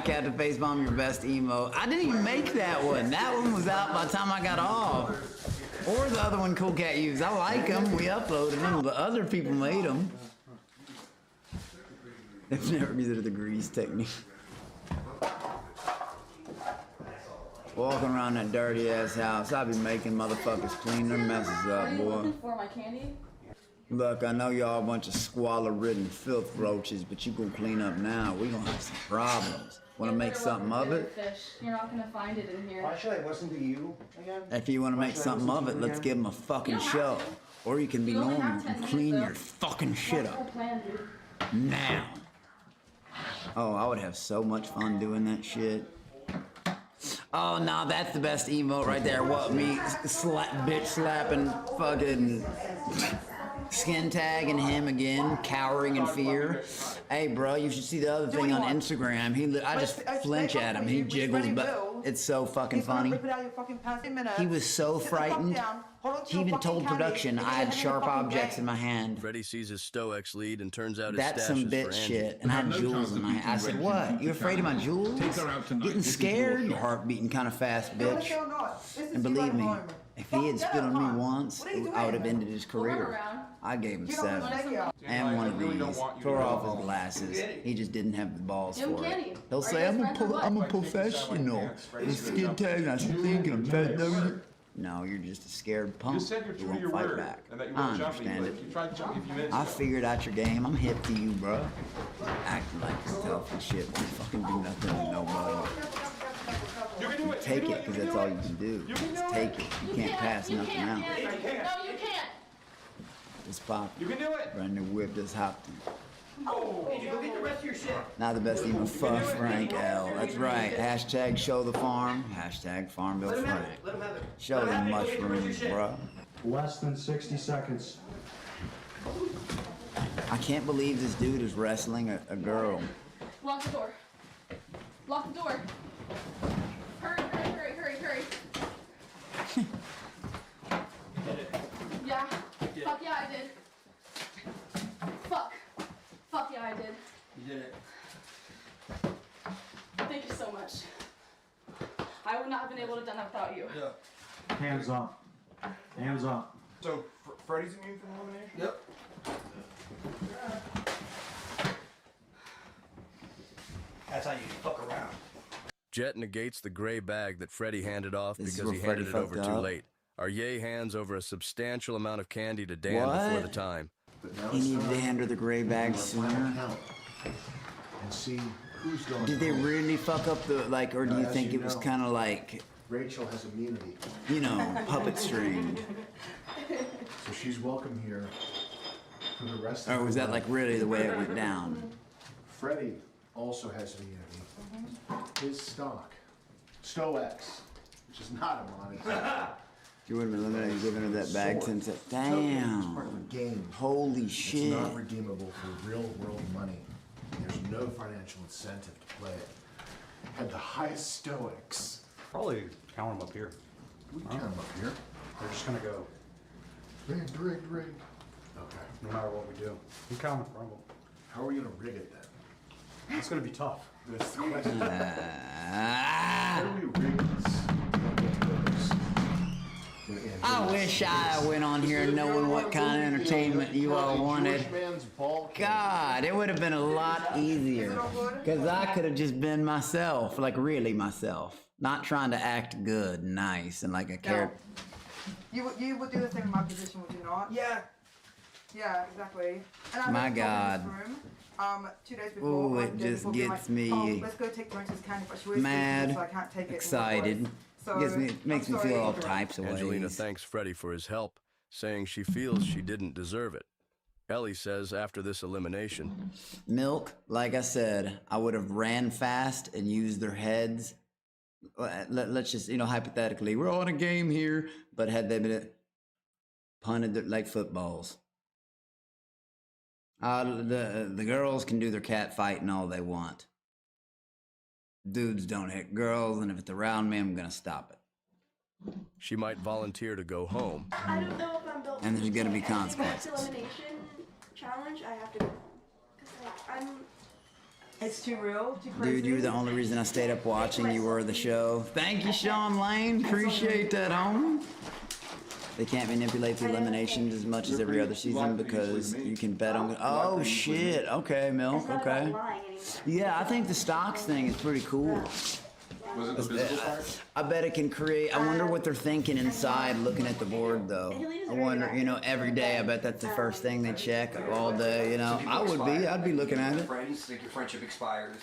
Captain Facebomb, your best emo. I didn't even make that one. That one was out by the time I got off. Or the other one Cool Cat used. I like them. We uploaded them, but other people made them. They've never considered the grease technique. Walking around that dirty ass house, I be making motherfuckers clean their messes up, boy. Looking for my candy? Look, I know y'all a bunch of squalor-ridden filth roaches, but you gonna clean up now. We gonna have some problems. Wanna make something of it? Fish. You're not gonna find it in here. Why should I listen to you again? If you wanna make something of it, let's give them a fucking show. Or you can be normal and clean your fucking shit up. Now. Oh, I would have so much fun doing that shit. Oh, no, that's the best emote right there. What, me bitch slapping fucking skin tagging him again, cowering in fear. Hey, bro, you should see the other thing on Instagram. I just flinch at him. He jiggles, but it's so fucking funny. He was so frightened. He even told production I had sharp objects in my hand. Freddy sees his Stoex lead and turns out his That's some stashes for bitch Angie. shit. And I had jewels in my hand. I said, what? You afraid of my jewels? Getting scared? Your heart beating kind of fast, bitch. And believe me, if he had spit on me once, I would have ended his career. I gave him 7. And one of these. Tore off his glasses. He just didn't have the balls for it. He'll say, I'm a professional. I'm skin tagging. I should think I'm fat. No, you're just a scared punk who won't fight back. I understand it. I figured out your game. I'm hip to you, bro. Acting like you're tough and shit. You fucking do nothing to nobody. You take it because that's all you can do. Just take it. You can't pass nothing out. No, you can't. It's popping. You can do it. Brand new whip just hopped in. Oh, Angie, go get the rest of your shit. Not the best even fuff Frank L. That's right. Hashtag show the farm. Hashtag Farmville Let him have Frank. it. Let him have it. Show the mushrooms, bro. Less than 60 seconds. I can't believe this dude is wrestling a girl. Lock the door. Lock the door. Hurry, hurry, hurry, hurry, hurry. Yeah. Fuck yeah, I did. Fuck. Fuck yeah, I did. You did it. Thank you so much. I would not have been able to have done that without you. Yeah. Hands up. Hands up. So, Freddy's immune from elimination? Yep. That's how you fuck around. Jet negates the gray bag that Freddy handed off This is because where he Freddy handed it over fucked too up. late. Arye hands over a substantial amount of candy to Dan What? before the time. He needed to hand her the gray bag sooner. And see who's going. Did they really fuck up the, like, or do you As think you it was know, kind of like, Rachel has immunity, you know, puppet stringed? so she's welcome here for the rest of Or her was that life. like really the way it went down? Freddie also has immunity. His stock, Stoex, which is not a monetary. You would have been limited to giving her that bag since it. Token is part Damn. of a game. Holy It's shit. not redeemable for real world money. There's no financial incentive to play it. Had the highest Stoics. Probably count them up here. We count them up here. They're just gonna go Rigged, rigged, rigged. Okay. no matter what we do. We count them, Rumble. How are we gonna rig it then? It's gonna be tough. That's the question. Ah. How do we rig this? I wish I went on here knowing what kind of entertainment you all wanted. God, it would have been a lot easier. Because I could have just been myself, like really myself. Not trying to act good, nice, and like a character. You would do the same in my position, would you not? Yeah. Yeah, exactly. And I My was God. in this room, 2 days before. Ooh, or it the day just before, being gets like, me oh, let's go take Dorinda's candy, but she was mad, so I can't take it. excited. So, It makes me feel all types of Angelina ways. thanks Freddy for his help, saying she feels she didn't deserve it. Ellie says after this elimination, Milk, like I said, I would have ran fast and used their heads. Let's just, hypothetically, we're on a game here, but had they been punted like footballs. The girls can do their cat fighting all they want. Dudes don't hit girls, and if it's around me, I'm gonna stop it. she might volunteer to go home. I don't know if I'm built. And there's gonna be for the next consequences. elimination challenge, I have to go home. 'Cause, It's too real, too crazy. Dude, you were the only reason I stayed up watching. You were the show. Thank you, Sean Lane. Appreciate that, homie. They can't manipulate the eliminations as much as every other season because you can bet on. Oh shit! Okay, Milk. Okay. Yeah, I think the stocks thing is pretty cool. Was it the physical part? I bet it can create. I wonder what they're thinking inside, looking at the board though. I wonder, every day. I bet that's the first thing they check all day. I would be. I'd be looking at it. Friends, like your friendship expires.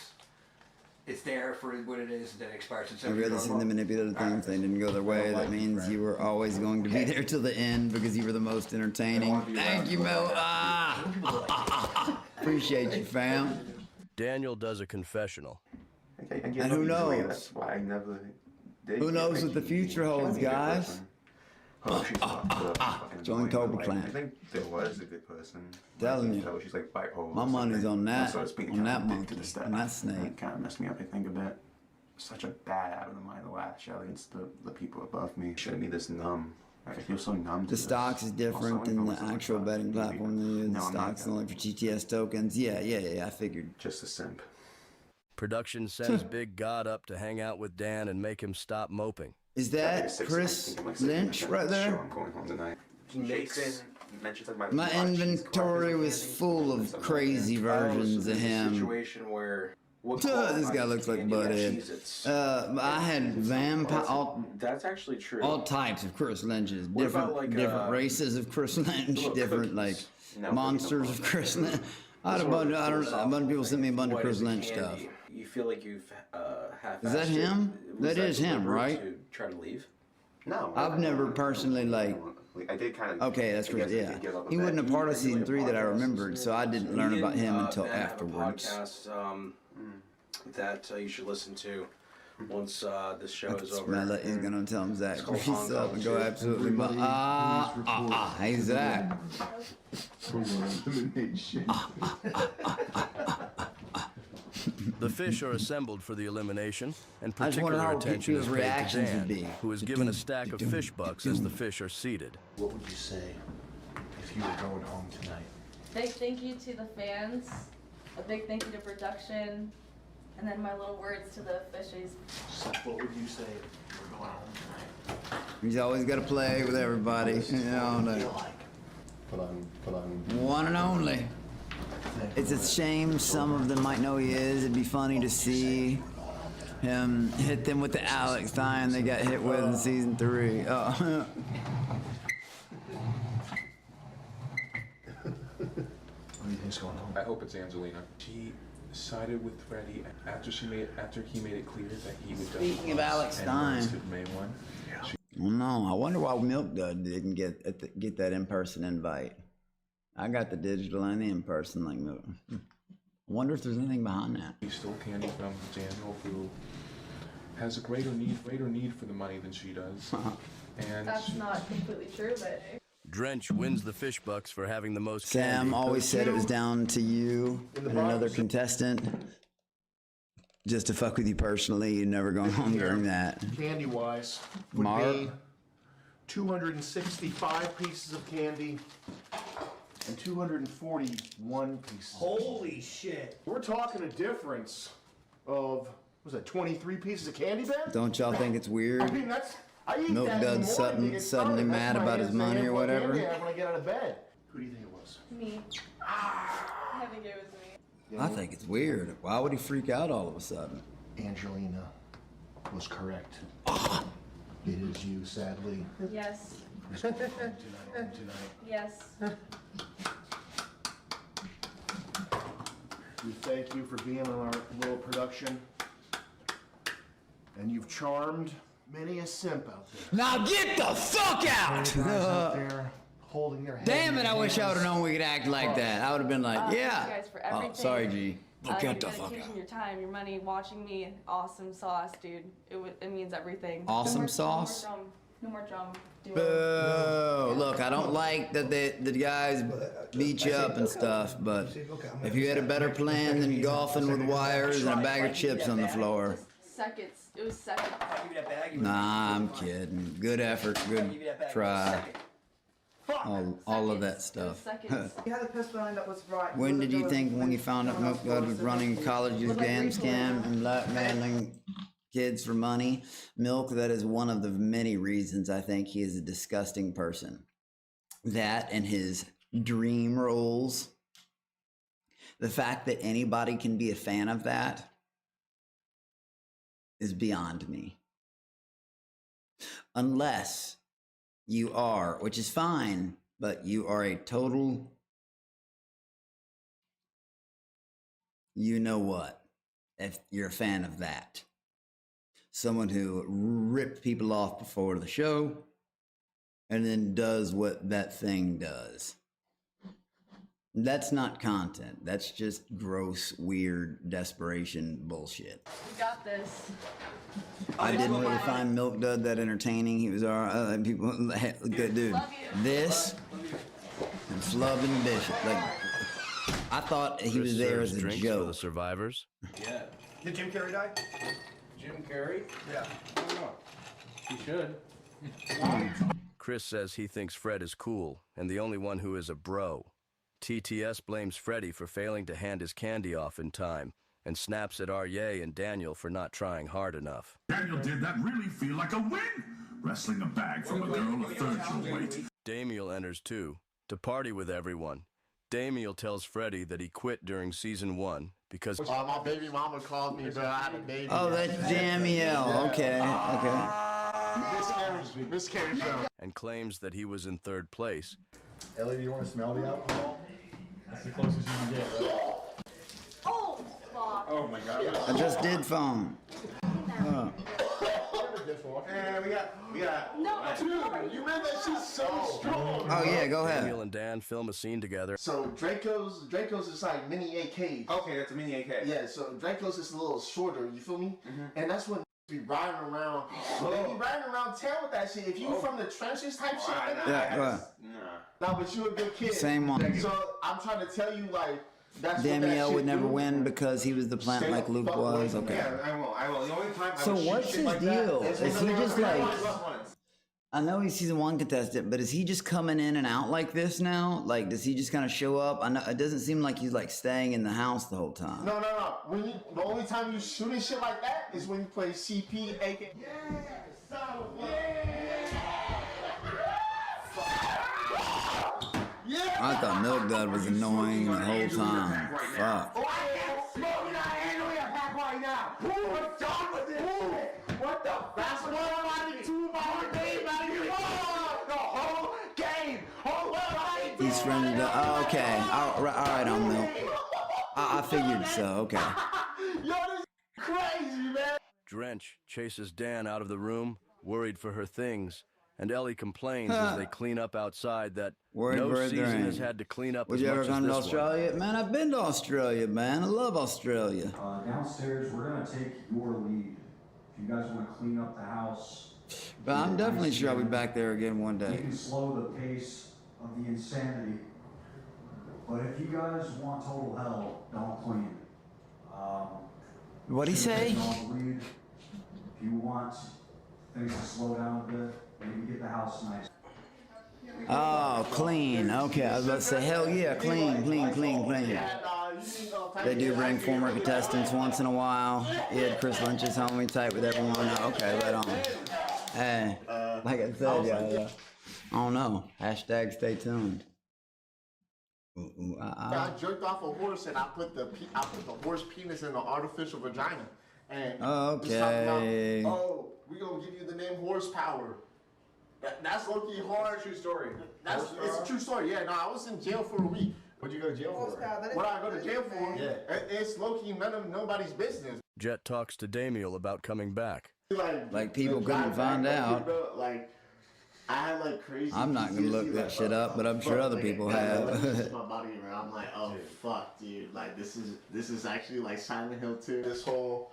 It's there for what it is, then it expires. Every other season, they manipulated things. They didn't go their way. That means you were always going to be there till the end because you were the most entertaining. Thank you, Mel. Appreciate you, fam. Daniel does a confessional. And who knows? That's why I never did. Who knows what the future holds, guys? Join Cobra I Clan. think there was a good person. Telling you. So she's like bipolar. My money's on that, So it's being on that kind of monkey, addicted to stuff. on that snake. Kind of messed me up, I think, a bit. Such a bad habit of mine to lash out against the people above me. Shouldn't be this numb. I feel so numb to The stocks is different than the actual betting platform they use. The stocks only for GTS tokens. Yeah, I figured. Just a simp. Production sends Big God up to hang out with Dan and make him stop moping. Is that Chris Lynch right there? I'm going home tonight. Mentions My inventory was full of crazy versions of him. Situation where This guy looks like Butthead. I had vampire. That's actually true. All types of Chris Lynches. What about, Different races of Chris Lynch. Different monsters of Chris Lynch. I had a bunch of people sent me a bunch of Chris Lynch stuff. You feel like you've half-assed Is that him? Was That is him, deliberate right? To try to leave. No. I've never personally like. I did kind of. Okay, that's correct. Yeah, he wasn't a part of season 3 that I remembered, so I didn't learn about him until afterwards. Podcast that you should listen to once this show is over. He's gonna tell him Zach. Peace up and go absolutely. Hey Zach. The fish are assembled for the elimination, and I just wonder particular how attention is people's paid to reactions would Dan, be. who is given a stack of fish bucks as the fish are seated. What would you say if you were going home tonight? Big thank you to the fans, a big thank you to production, and then my little words to the fishies. What would you say if you were going home tonight? He's always got to play with everybody. You know, Put on. one and only. It's a shame some of them might know he is. It'd be funny to see him hit them with the Alex sign they got hit with in season 3. Oh. What do you think's going on? I hope it's Angelina. She sided with Freddie after he made it clear that he would. Speaking of Alex Stein. Well, no, I wonder why Milk Dud didn't get that in-person invite. I got the digital and the in-person like Milk. I wonder if there's anything behind that. He stole candy from Daniel, who has a greater need for the money than she does. And That's not completely true, but. Drench wins the fish bucks for having the most Sam candy. always said it was down to you and another contestant. Just to fuck with you personally, you're never going home during that. Candy-wise, would Mark? be 265 pieces of candy and 241 pieces. Holy shit. We're talking a difference of, was that 23 pieces of candy, Ben? Don't y'all think it's weird? I mean, I eat Milk that in the Dud's morning to get suddenly started. mad That's my about his answer. money or What whatever? candy I have when I get out of bed. Who do you think it was? Me. I think it was me. I think it's weird. Why would he freak out all of a sudden? Angelina was correct. It is you, sadly. Yes. Tonight. Yes. We thank you for being on our little production. And you've charmed many a simp out there. Now get the fuck out! Guys out there holding their head Damn in it, their I wish I would have hands. known we could act like that. I would have been like, Thank yeah. you guys for Oh, everything. sorry, G. Get Your the fuck dedication, out. your time, your money, watching me. Awesome sauce, dude. It means everything. Awesome sauce? No more drum. Boo! Look, I don't like that the guys beat you up and stuff, but if you had a better plan than golfing with wires and a bag of chips on the floor. Seconds. It was seconds. Nah, I'm kidding. Good effort, good try. All of that stuff. You had a pistol and that was right. When did you think when you found out Milk Dud was running college youth game scam and blackmailing kids for money? Milk, that is one of the many reasons I think he is a disgusting person. That and his dream roles. The fact that anybody can be a fan of that is beyond me. Unless you are, which is fine, but you are a total, you know what, if you're a fan of that. Someone who ripped people off before the show and then does what that thing does. That's not content. That's just gross, weird, desperation bullshit. We got this. I didn't really find Milk Dud that entertaining. He was people good dude. This and Flub and Bishop. Like, I thought he was there as a drinks joke. for the survivors. Yeah. Did Jim Carrey die? Jim Carrey? Yeah. I don't know. He should. Chris says he thinks Fred is cool and the only one who is a bro. TTS blames Freddie for failing to hand his candy off in time and snaps at Arye and Daniel for not trying hard enough. Daniel, did that really feel like a win? Wrestling a bag from a girl a third your weight. Damiel enters too, to party with everyone. Damiel tells Freddie that he quit during season 1 because my baby mama called me, but I had a baby. Oh, that's Damiel. Okay, Miscarriage show. and claims that he was in 3rd place. Ellie, do you want to smell the alcohol? That's the closest you can get, right? Oh, fuck. Oh my god. I just did phone. this one. And we got. No, Dude, you made that shit so strong. Oh yeah, go ahead. Daniel and Dan film a scene together. So Draco's is like mini AKs. Okay, that's a mini AK. Yeah, so Draco's is a little shorter. You feel me? And that's when be riding around. They be riding around town with that shit. If you from the trenches type shit, Yeah, go ahead. nah, but you a good kid. Same one. So I'm trying to tell you, like, that's Daniel what would that shit never do. win because he was the plant Stay like the Luke fuck away was. from Okay. Yeah, I will. The only time I So would shoot what's shit his like that deal? Is he just like? once. I know he's season 1 contestant, but is he just coming in and out like this now? Like, does he just kind of show up? I know it doesn't seem like he's like staying in the house the whole time. No. The only time you shooting shit like that is when you play CP, AK. I thought Milk Dud was annoying the whole time. Fuck. Oh, I can't smoke it. I handle your pack right now. What's done with this? What the? That's what I'm on 2 hour game out of your the whole game. He's friendly to. Oh, okay. All right, on Milk. I figured so. Okay. Yo, this is crazy, man. Drench chases Dan out of the room, worried for her things, and Ellie complains as they clean up outside that Worried no for her season thing. has had to clean up Would as you ever much as come to this one. Australia? Man, I've been to Australia, man. I love Australia. Downstairs, we're gonna take your lead. If you guys want to clean up the house, But I'm definitely sure I'll be back there again one you day. can slow the pace of the insanity. But if you guys want total hell, don't clean. What'd he say? If you want things to slow down a bit, maybe get the house nice. Oh, clean. Okay, I was about to say, hell yeah, clean. They do bring former contestants once in a while. Yeah, Chris Lynch is homie tight with everyone. Okay, right on. Hey, like I said, yeah. I don't know. Hashtag stay tuned. I jerked off a horse and I put the horse penis in an artificial vagina. And just talking about, oh, we gonna give you the name horsepower. That's low-key hard. True story. It's a true story. Yeah, no, I was in jail for a week. What'd you go to jail for? What I go to jail for? Yeah, it's low-key nobody's business. Jet talks to Damiel about coming back. Like people couldn't find out. Like, I had like crazy. I'm not gonna look that shit up, but I'm sure other people have. My body around. I'm like, oh fuck, dude. Like this is actually like Silent Hill 2. This whole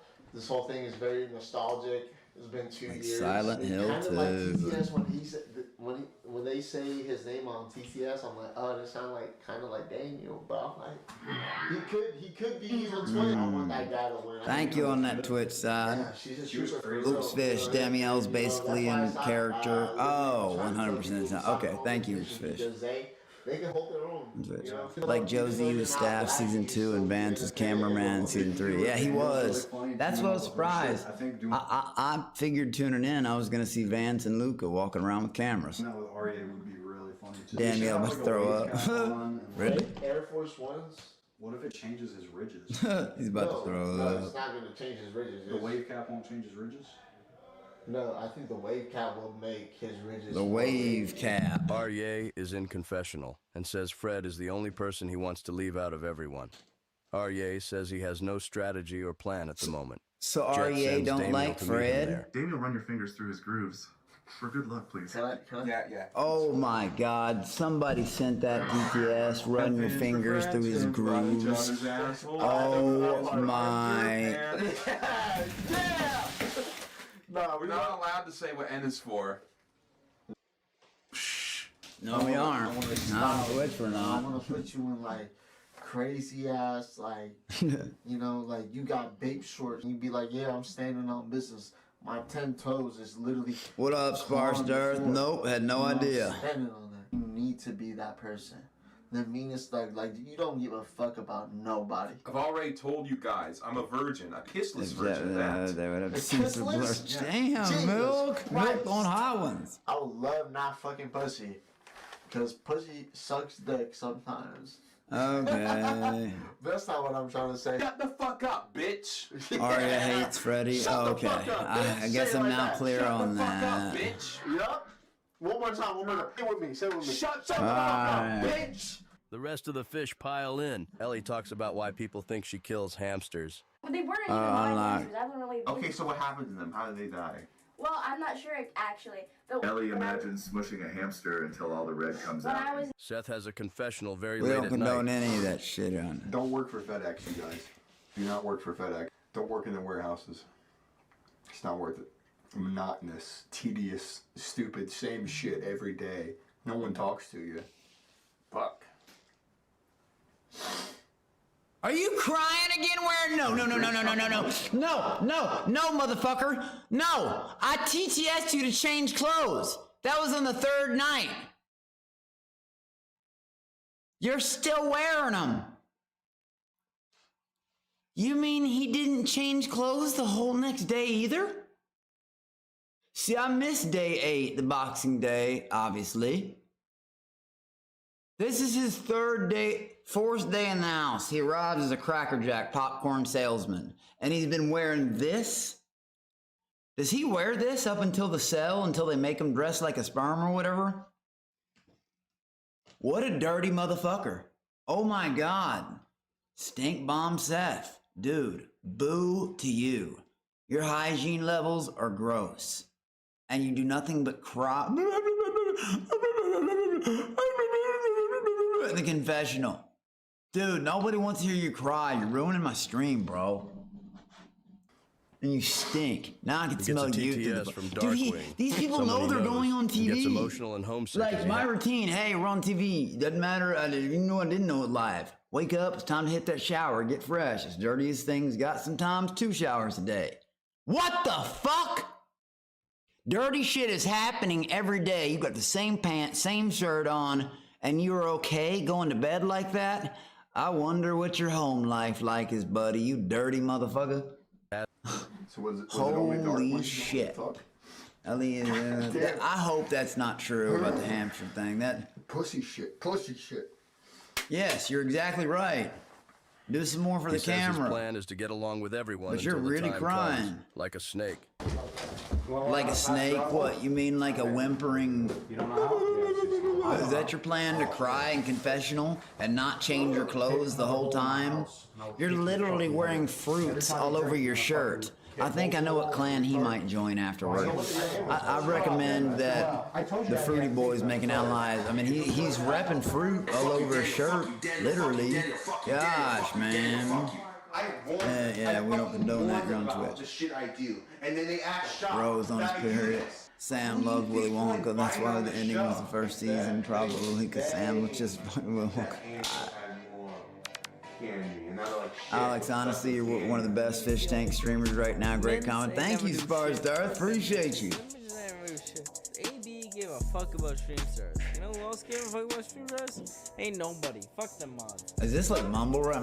thing is very nostalgic. It's been 2 years. Silent Hill kind 2. of like TTS when he said when they say his name on TTS, I'm like, oh, that sounds like kind of like Daniel, but I'm like, he could be evil twin. I want that guy to win. Thank you on that Twitch side. Yeah, she's a trooper. Oops, Fish. Damiel's basically in character. Oh, 100%. Okay, thank you, Oops, Fish. Because they can hold their own. You know? Like Josie was staff season 2 and Vance was cameraman season 3. Yeah, he was. That's what I was surprised. I figured tuning in I was gonna see Vance and Luca walking around with cameras. That with RA would be really funny too. Daniel about to throw up. Really? Air Force Ones. What if it changes his ridges? He's about to throw No, up. it's not gonna change his ridges. The wave cap won't change his ridges? No, I think the wave cap will make his ridges. The wave cap. Arye is in confessional and says Fred is the only person he wants to leave out of everyone. Arye says he has no strategy or plan at the moment. So Jet Arye sends don't Damiel like to meet him Fred? there. Damiel, run your fingers through his grooves. For good luck, please. Yeah. Oh my God! Somebody sent that DTS. Run your fingers through his grooves. Oh my! No, we're not allowed to say what N is for. No, we aren't. Not on Twitch for I'm now. gonna put you in like crazy ass, like you know, like you got babe shorts and you be like, yeah, I'm standing on business. My 10 toes is literally. What up, Sparse Earth? Nope, had no idea. I'm standing on that. You need to be that person. The meanest like you don't give a fuck about nobody. I've already told you guys, I'm a virgin, a kissless virgin. They would have seen some blur. Damn, milk on hot ones. I would love not fucking pussy, cause pussy sucks dick sometimes. Okay. That's not what I'm trying to say. Shut the fuck up, bitch. Arya hates Freddy. Okay, I guess I'm now clear on that. Bitch. Yup. One more time. Say it with me. Say it with me. Shut the fuck Alright. up, bitch. The rest of the fish pile in. Ellie talks about why people think she kills hamsters. But they weren't even I'm live not. answers. I haven't really. Okay, so what happened to them? How did they die? Well, I'm not sure actually. Ellie imagines smushing a hamster until all the red comes When out. I was Seth has a confessional very We late don't at condone night. any of that shit on it. Don't work for FedEx, you guys. Do not work for FedEx. Don't work in the warehouses. It's not worth it. Monotonous, tedious, stupid, same shit every day. No one talks to you. Fuck. Are you crying again? Where? No, motherfucker. No, I TTS'd you to change clothes. That was on the third night. You're still wearing them. You mean he didn't change clothes the whole next day either? See, I missed day 8, the Boxing Day, obviously. This is his 4th day in the house. He arrives as a Cracker Jack popcorn salesman. And he's been wearing this? Does he wear this up until the cell, until they make him dress like a sperm or whatever? What a dirty motherfucker. Oh my God. Stink bomb Seth. Dude, boo to you. Your hygiene levels are gross. And you do nothing but cry in the confessional. Dude, nobody wants to hear you cry. You're ruining my stream, bro. And you stink. Now I can smell you. From Dude, these people know they're going on TV. Gets emotional and homesick. Like my routine, hey, we're on TV. Doesn't matter. I didn't know it live. Wake up, it's time to hit that shower, get fresh. It's dirty as things. Got sometimes 2 showers a day. What the fuck? Dirty shit is happening every day. You got the same pants, same shirt on, and you're okay going to bed like that? I wonder what your home life like is, buddy. You dirty motherfucker. So was it Holy shit. I hope that's not true about the hamster thing. That pussy shit. Yes, you're exactly right. Do some more for the camera. His plan is to get along with everyone. But you're until the really time crying. comes, like a snake. Like a snake? What? You mean like a whimpering? You don't know how? Is that your plan, to cry in confessional and not change your clothes the whole time? You're literally wearing fruits all over your shirt. I think I know what clan he might join afterward. I recommend that the Fruity Boys making allies. I mean, he's repping fruit all over his shirt, literally. Gosh, man. Yeah, we don't condone that here on Twitch. The shit I do, and then they act shocked. Rose on his period. Sam loved Willy Wonka. That's why the ending was the first season, probably, because Sam was just Willy Wonka. Alex, honestly, you're one of the best fish tank streamers right now. Great comment. Thank you, Spars Darth. Appreciate you. AD give a fuck about stream stars. You know who else give a fuck about stream stars? Ain't nobody. Fuck them mods. Is this like mumble rap?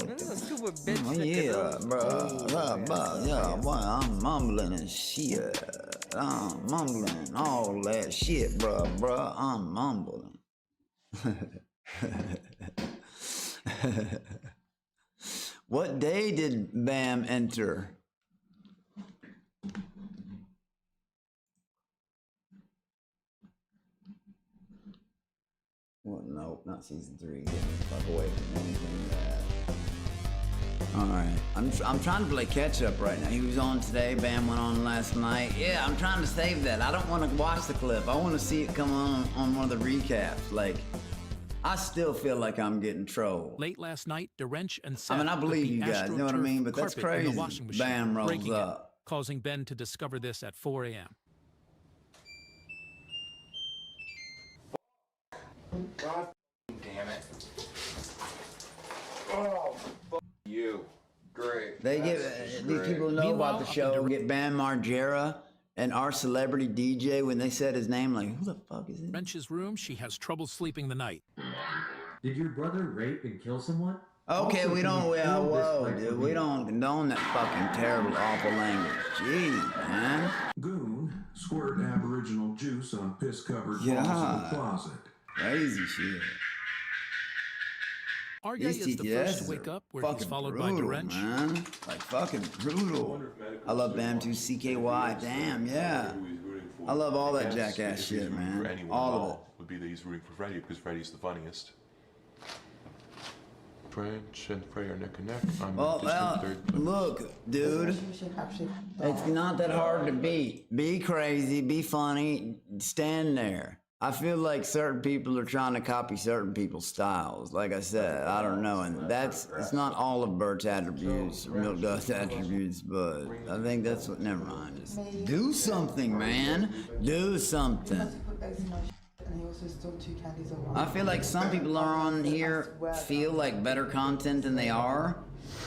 This is a stupid bitch. Yeah, bro. Yeah, boy, I'm mumbling and shit. I'm mumbling all that shit, bro. I'm mumbling. What day did Bam enter? Well, nope, not season 3. Get me the fuck away from anything that. Alright. I'm trying to play catch up right now. He was on today, Bam went on last night. Yeah, I'm trying to save that. I don't want to watch the clip. I want to see it come on one of the recaps. Like, I still feel like I'm getting trolled. Late last night, Derench and Seth I mean, I believe you guys, you know what I mean? But that's crazy. Bam rolls breaking up. It, causing Ben to discover this at 4 a.m. God damn it. Oh, fuck you. Great. They get these people know about the show. Get Bam Margera and our celebrity DJ when they said his name, like, who the fuck is it? Derench's room, she has trouble sleeping the night. Did your brother rape and kill someone? Okay, Also, we don't. can you Well, fill this whoa, place dude, with we me? don't condone that fucking terrible, awful language. Jeez, man. Goon, squirt aboriginal juice on piss-covered walls Yeah. of the closet. Crazy shit. RJ These is the first to TTS wake are up, where he's fucking followed brutal, by Derench. man. Like fucking brutal. I love Bam 2 CKY. Damn, yeah. I love all that jackass shit, man. All of it. Would be that he's rooting for Freddy because Freddy's the funniest. French and Freya are neck and neck. I'm Well, look, dude. It's not that hard to beat. Be crazy, be funny, stand there. I feel like certain people are trying to copy certain people's styles. Like I said, I don't know, and it's not all of Bert's attributes, or Milk Dust's attributes, but I think that's what. Never mind. Just do something, man. Do something. I feel like some people are on here feel like better content than they are,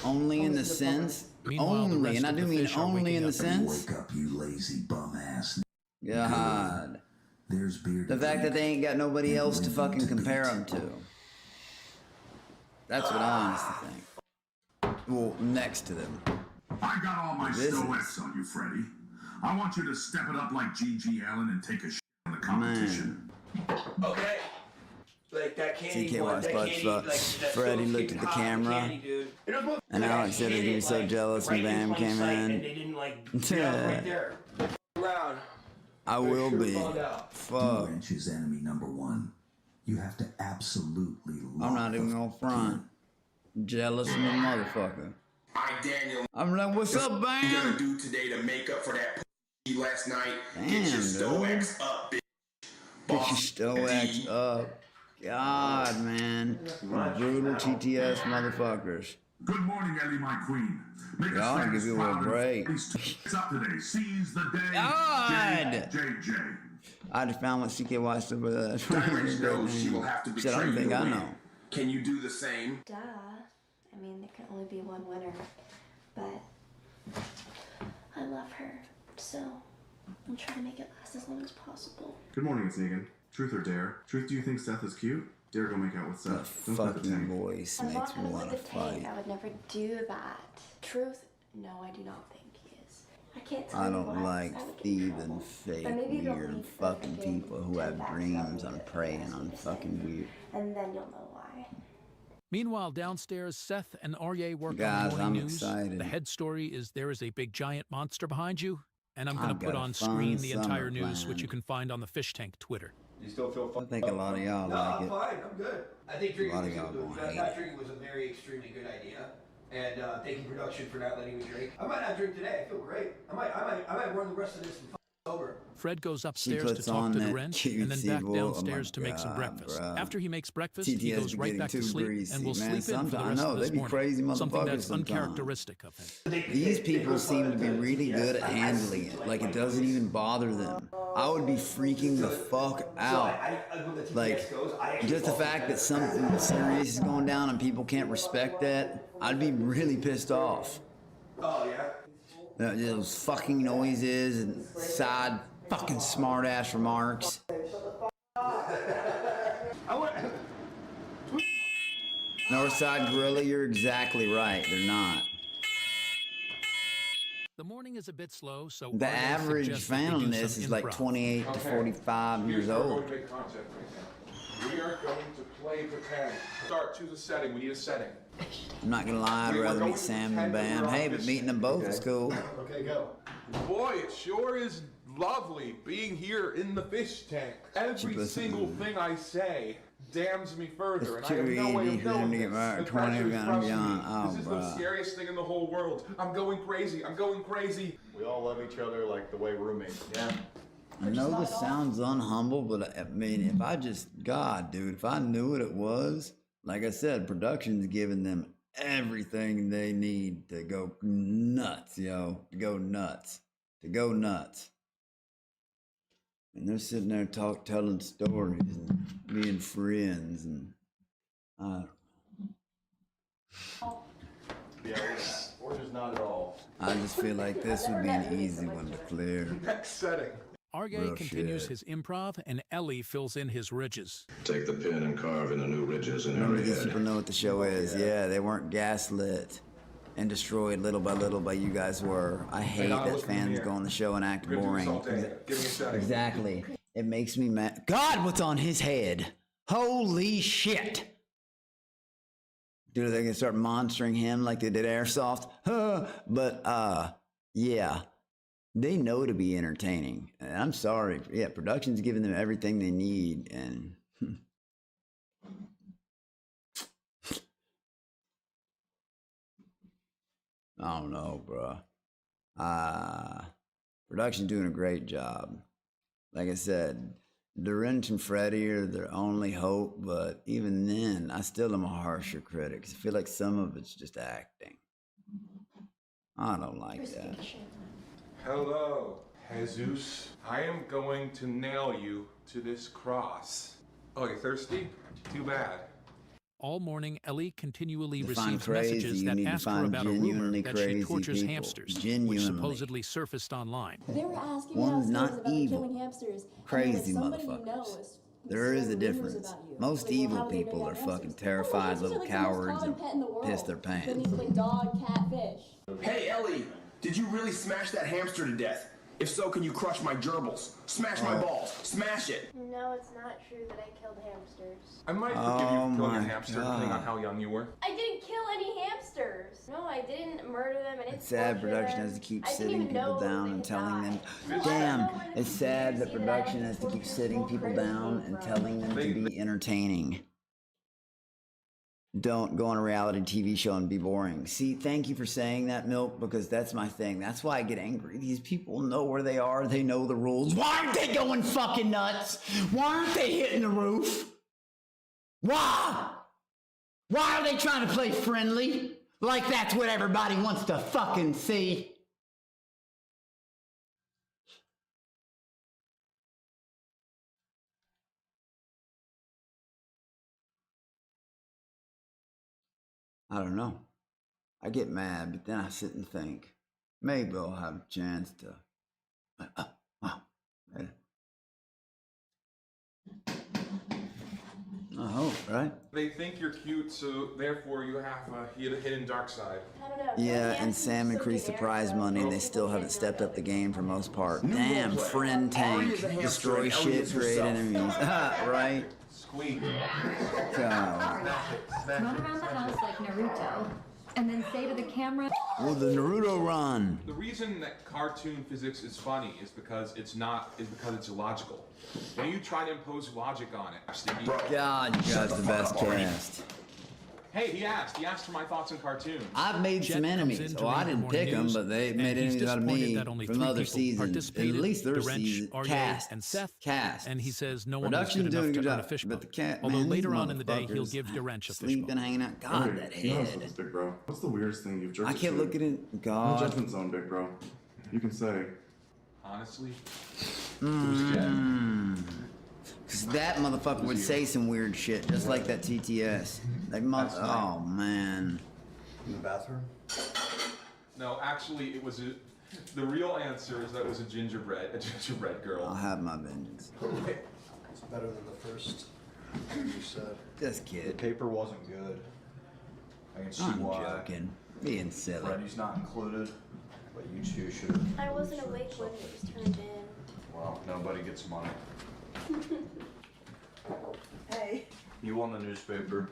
only in the sense, only, and I do mean only in the sense. Wake up, you lazy bum ass. God. There's beer. The fact that they ain't got nobody else to fucking compare them to. That's what I honestly think. Well, next to them. I got all my stoics on you, Freddy. I want you to step it up like G.G. Allen and take a shit on the competition. Okay. Like that candy TK one, watched that Bugs candy, Fuck. like, that Freddie so looked at the hot camera. candy, dude. And Alex said he'd be so jealous when Bam came And in. they didn't like get up right there. Around. I will be. Fuck. Wrench is enemy number one. You have to absolutely I'm not even gonna front. Jealous of the motherfucker. Daniel. I'm like, what's up, What you Bam? gonna do today to make up for that last night? Damn, Get your dude. stoics up, bitch. Get your stoics up. God, man. Brutal TTS motherfuckers. Good morning, Ellie, my queen. Make Y'all us give you a proud break. It's up today. Seize the day. God! JJ. I just found what CKY stood for that. Diamond knows she will have to Shit, I betray don't think you. I know. Can you do the same? Duh. I mean, there can only be one winner. But I love her, so I'm trying to make it last as long as possible. Good morning, it's Negan. Truth or dare? Truth, do you think Seth is cute? Dare, go make out with Seth. Don't fight the Fucking tank. voice I'm makes not me gonna want look to the tank. fight. I would never do that. Truth? No, I do not think he is. I can't tell I you don't what like I would get thieving, fake, But maybe you'll weird leave fucking for the people who have dreams on preying on fucking weird. and then you'll know why. Meanwhile, downstairs, Seth and Arye work Guys, on the I'm morning news. excited. The head story is there is a big giant monster behind you, and I'm going I've to put got a on fun screen the entire summer news, which planned. you can find on the Fish Tank Twitter. You still feel fun? I think a lot of y'all No, like I'm it. fine. I'm good. I think A drinking lot of was y'all gonna hate not it. drinking was a very extremely good idea. And thank you production for not letting me drink. I might not drink today. I feel great. I might run the rest of this and over. Fred goes She upstairs to puts talk on to the that wrench and then cutesy back bull. downstairs Oh to my make some God, breakfast. bruh. After he makes breakfast, he TTS goes be right getting back to too sleep greasy, and will man. sleep in for the Sometimes- rest I know, of they this be morning. crazy Something motherfuckers that's sometimes. uncharacteristic of him. These people seem to be really good at handling it. Like, it doesn't even bother them. I would be freaking the fuck out. Like, just the fact that something serious is going down and people can't respect that, I'd be really pissed off. Oh, yeah? Those fucking noises and side fucking smart ass remarks. Northside Gorilla, you're exactly right. They're not. The morning is a bit slow, so The Arye average suggests that fan they on do this some is like improv. 28 to 45 Here's years where we're old. going to make content right now. We are going to play pretend. Start, choose a setting. We need a setting. I'm not gonna lie, I'd rather meet Sam than Bam. Hey, but meeting them both is cool. Okay, go. Boy, it sure is lovely being here in the fish tank. Every puts single it thing I say damns me further, and It's I have too no way easy of for them knowing to get this. married. The 20 pressure is gonna crushing be me. on. Oh, This is the bruh. scariest thing in the whole world. I'm going crazy. I'm going crazy. We all love each other like the way roommates. Yeah. I know this sounds unhumble, but I mean, if I just, God, dude, if I knew what it was, like I said, production's giving them everything they need to go nuts, yo. To go nuts. To go nuts. And they're sitting there telling stories and being friends and Yeah, we're just not at all. I just feel like this would be an easy one to clear. Next setting. Arye Real continues shit. his improv, and Ellie fills in his ridges. Take the pin and carve in the new ridges in None every of these head. people know what the show is. Yeah, they weren't gaslit and destroyed little by little by you guys were. I hate I'll that look in fans here. go on the show and act We're gonna do this boring. all day. Give me a setting. Exactly. It makes me mad. God, what's on his head? Holy shit. Dude, they're gonna start monstering him like they did Airsoft. But, yeah. They know to be entertaining. And I'm sorry. Yeah, production's giving them everything they need. And I don't know, bro. Production's doing a great job. Like I said, Durant and Freddie are their only hope, but even then, I still am a harsher critic. I feel like some of it's just acting. I don't like that. Hello, Jesus. I am going to nail you to this cross. Oh, you thirsty? Too bad. All morning, Ellie continually Define receives crazy, messages you that need to ask her find about a rumor genuinely that she crazy tortures people. hamsters, which Genuinely. supposedly surfaced online. They were asking One's me not about evil. killing hamsters. Crazy and like, motherfuckers. There is a difference. Most evil people are fucking terrified little cowards and piss their pants. Like dog, cat, fish. Hey, Ellie, did you really smash that hamster to death? If so, can you crush my gerbils? Smash my balls. Smash it. No, it's not true that I killed hamsters. I might forgive you for killing a hamster, depending on how young you were. I didn't kill any hamsters. No, I didn't murder them. I didn't It's sad torture production them. has to keep I didn't sitting even people know down they and had telling them. died. Damn, it's sad that production has to keep sitting people down and telling them to be entertaining. Don't go on a reality TV show and be boring. See, thank you for saying that, Milk, because that's my thing. That's why I get angry. These people know where they are. They know the rules. Why aren't they going fucking nuts? Why aren't they hitting the roof? Why? Why are they trying to play friendly? Like that's what everybody wants to fucking see. I don't know. I get mad, but then I sit and think, maybe I'll have a chance to. I hope, right? They think you're cute, so therefore you have a hidden dark side. Yeah, and Sam increased the prize money, and they still haven't stepped up the game for most part. Damn, friend tank, destroy shit, create enemies. Right? Squeak. God. Run around the house like Naruto, and then say to the camera, Oh, the Naruto run. The reason that cartoon physics is funny is because it's illogical. When you try to impose logic on it, God, you guys the best cast. Hey, he asked for my thoughts on cartoons. I've made some enemies. Oh, I didn't pick them, but they made enemies out of me from other seasons. At least their season. Cast. And Seth. Cast. And he says no one was Production good doing a enough good to earn a job. fishbowl. But the cat, Although man, later these on in the day, he'll motherfuckers give Durant a sleeping, fishbowl. hanging out. God, that You know head. this, big bro. What's the weirdest thing you've jerked I kept to? looking at No God. judgment zone, big bro. You can say. Honestly, Cause that motherfucker would say some weird shit, just like that TTS. Like, oh man. In the bathroom? no, actually, it was the real answer is that it was a gingerbread girl. I'll have my vengeance. It's better than the first thing you said. Just kid. The paper wasn't good. I can see I'm why. joking. Being silly. Freddie's not included, but you two should have. I wasn't awake when it was turned in. Well, nobody gets money. Hey. You won the newspaper.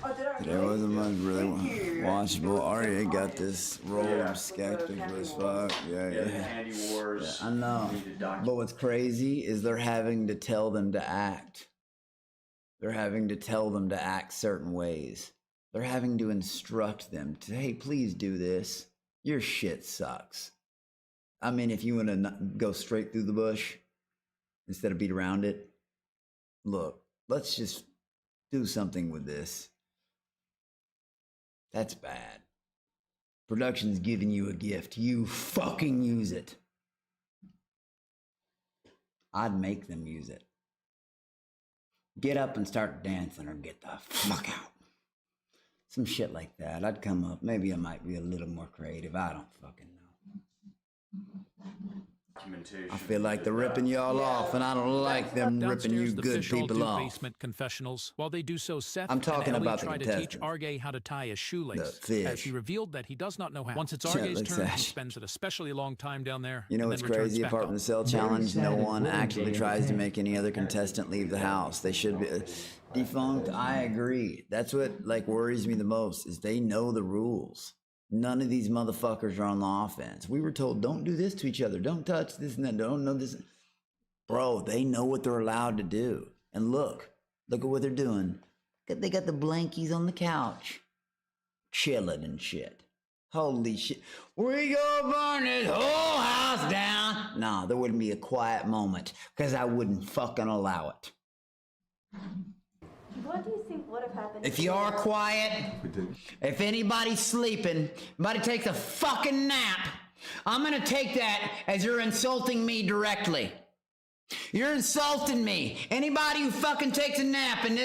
Oh, did I? There wasn't much really watchable. Arya got this role of skeptic as fuck. Yeah. Handy Wars. Yeah, I know. But what's crazy is they're having to tell them to act. They're having to tell them to act certain ways. They're having to instruct them to, hey, please do this. Your shit sucks. I mean, if you want to go straight through the bush instead of beat around it, look, let's just do something with this. That's bad. Production's giving you a gift. You fucking use it. I'd make them use it. Get up and start dancing or get the fuck out. Some shit like that. I'd come up. Maybe I might be a little more creative. I don't fucking know. I feel like they're ripping y'all off, and I don't like them ripping you the good fish all people do off. basement confessionals. While they do so, Seth I'm talking and Ellie about the try to teach contestants. Argay how to tie a shoelace, The fish. as he revealed that he does not know how. Once it's Yeah, Argay's like turn, that. he spends an especially long time down there. You know and what's then returns crazy? back Apart up. from the cell challenge, no one actually tries to make any other contestant leave the house. They should be defunct. I agree. That's what like worries me the most is they know the rules. None of these motherfuckers are on the offense. We were told, don't do this to each other. Don't touch this and that. Don't know this. Bro, they know what they're allowed to do. And look at what they're doing. They got the blankies on the couch. Chilling and shit. Holy shit. We gonna burn this whole house down. Nah, there wouldn't be a quiet moment because I wouldn't fucking allow it. What do you think would have happened? If you are quiet, if anybody's sleeping, anybody takes a fucking nap, I'm gonna take that as you're insulting me directly. You're insulting me. Anybody who fucking takes a nap and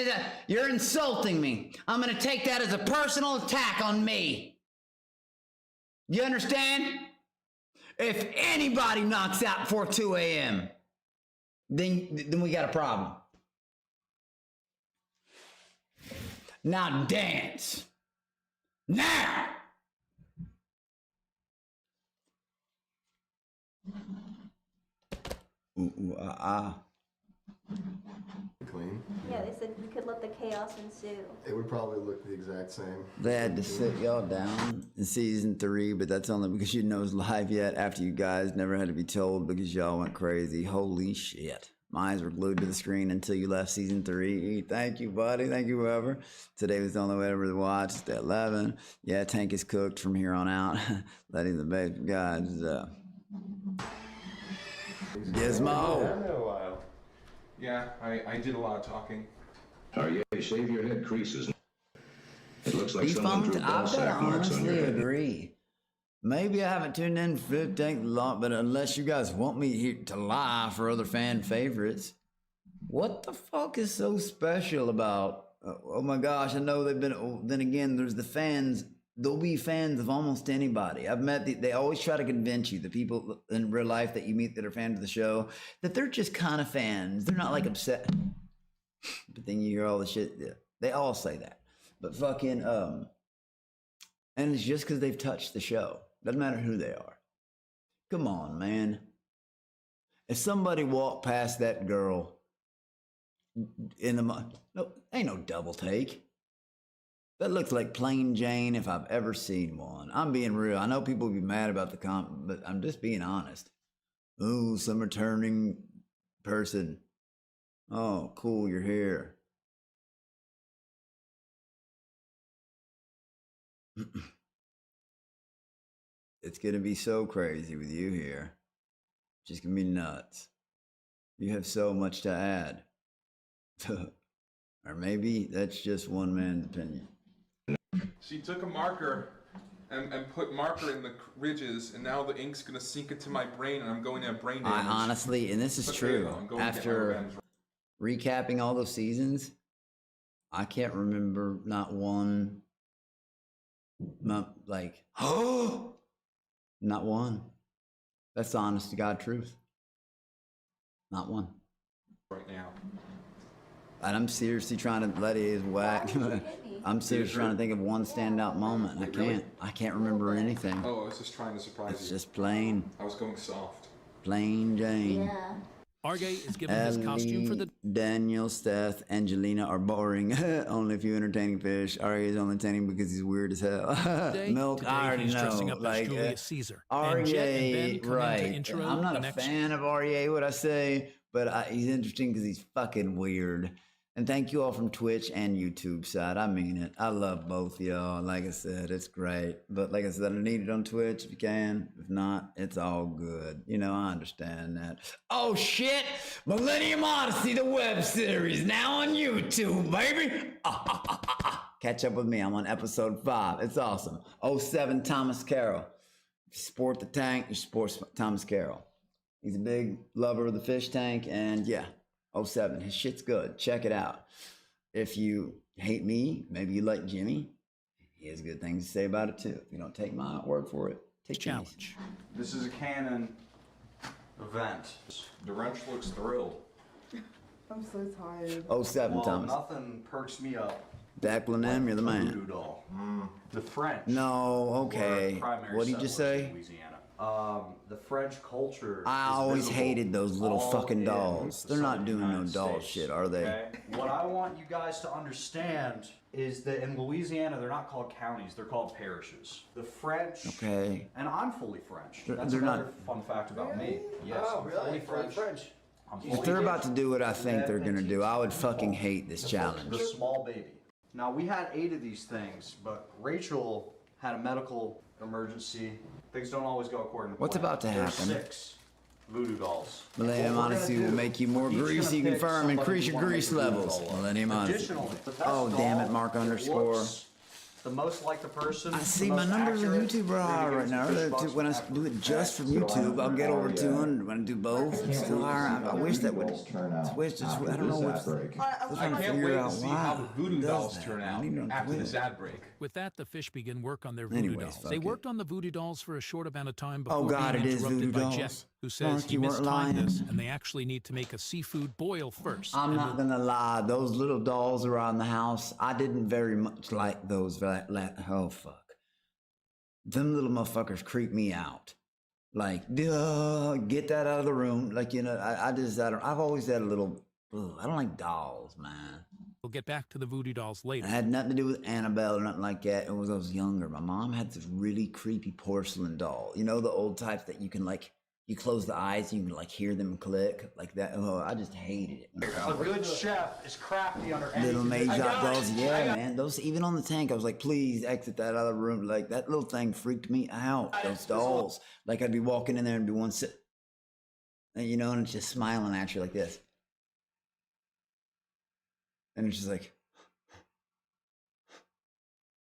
you're insulting me. I'm gonna take that as a personal attack on me. You understand? If anybody knocks out before 2 a.m., then we got a problem. Now dance. Now! Clean. Yeah, they said we could let the chaos ensue. It would probably look the exact same. They had to sit y'all down in season 3, but that's only because you didn't know it was live yet after you guys never had to be told because y'all went crazy. Holy shit. My eyes were glued to the screen until you left season 3. Thank you, buddy. Thank you, whoever. Today was the only way ever to watch. It's at 11. Yeah, Tank is cooked from here on out. Letting the baby guys, Gizmo. Yeah, I did a lot of talking. Yeah, shave your head creases. It looks like someone Defunct, drew I ball would sack marks on your honestly head. agree. Maybe I haven't tuned in for 15 long, but unless you guys want me here to lie for other fan favorites, what the fuck is so special about? Oh my gosh, I know they've been. Oh, then again, there's the fans. They'll be fans of almost anybody. I've met. They always try to convince you, the people in real life that you meet that are fans of the show, that they're just kind of fans. They're not like upset. But then you hear all the shit. Yeah, they all say that. But fucking and it's just because they've touched the show. Doesn't matter who they are. Come on, man. If somebody walked past that girl in the no, ain't no double take. That looks like plain Jane if I've ever seen one. I'm being real. I know people will be mad about the comment, but I'm just being honest. Ooh, some returning person. Oh, cool, you're here. It's gonna be so crazy with you here. It's just gonna be nuts. You have so much to add. Or maybe that's just one man's opinion. She took a marker and put marker in the ridges, and now the ink's gonna sink into my brain, and I'm going to have brain damage. I honestly, and this is true, after recapping all those seasons, I can't remember not one, not like, oh, not one. That's the honest to God truth. Not one. Right now. And I'm seriously trying to let it whack. I'm seriously trying to think of one standout moment. I can't remember anything. Oh, I was just trying to surprise you. It's just plain. I was going soft. Plain Jane. Yeah. RJ is given his costume for the... Daniel, Steph, Angelina are boring. Only a few entertaining fish. Arya is only entertaining because he's weird as hell. Milk, I already he's know. dressing up as Like Julius Caesar. Arya, And Jet and Ben come in to right? intro I'm not the a next... fan of Arya, what I say, but he's interesting because he's fucking weird. And thank you all from Twitch and YouTube side. I mean it. I love both y'all. Like I said, it's great. But like I said, I need it on Twitch if you can. If not, it's all good. You know, I understand that. Oh shit! Millennium Odyssey, the web series, now on YouTube, baby! Catch up with me. I'm on episode 5. It's awesome. 07 Thomas Carroll. If you support the tank, you support Thomas Carroll. He's a big lover of the fish tank, and yeah. 07. His shit's good. Check it out. If you hate me, maybe you like Jimmy. He has good things to say about it too. If you don't take my word for it, take challenge. This is a canon event. The wrench looks thrilled. I'm so tired. 07, well, Thomas. Nothing perks me up. Declan M, you're the man. Voodoo doll. The French. No, okay. What did you just say? The French culture. I always hated those little fucking dolls. They're not doing no doll shit, are they? Okay? What I want you guys to understand is that in Louisiana, they're not called counties, they're called parishes. The French, okay. And I'm fully French. They're That's not- another fun fact about me. Yes, Oh, I'm really? fully French. I'm fully If they're about French. to do what I think they're gonna do, I would fucking hate this challenge. The small baby. Now, we had 8 of these things, but Rachel had a medical emergency. Things don't always go according to plan. What's about to happen? There's 6 voodoo dolls. Millennium What we're Odyssey gonna will do, make you more we're each greasy, gonna pick confirm, somebody increase we your wanna grease make a voodoo levels. doll of. Millennium Odyssey. Additionally, the best Oh, damn it, doll Mark that underscore. looks the most like the person. I see the my most numbers on accurate, YouTube are we're high gonna right give now. you $50 When I for do it just from YouTube, I'll get over 200. When I do both, it's still higher. I wish that would twist. I don't know what's. I can't wait to see how the voodoo dolls turn out after this ad break. With that, the fish begin work on their voodoo dolls. They worked on the voodoo dolls for a short amount of time before being interrupted by Jeff, who says he mistimed this, and they actually need to make a seafood boil first. I'm not gonna lie, those little dolls around the house, I didn't very much like those. Oh fuck. Them little motherfuckers creep me out. Like, duh, get that out of the room. Like, you know, I've always had a little, I don't like dolls, man. We'll get back to the voodoo dolls later. It had nothing to do with Annabelle or nothing like that. It was I was younger. My mom had this really creepy porcelain doll. You know, the old types that you can like, you close the eyes, you can like hear them click like that. Oh, I just hated it. A good chef is crafty under any Little conditions. mage dolls, yeah, man. Those even on the tank, I was like, please exit that out of the room. Like that little thing freaked me out. Those dolls, like I'd be walking in there and be one sit, and you know, and it's just smiling at you like this, and it's just like,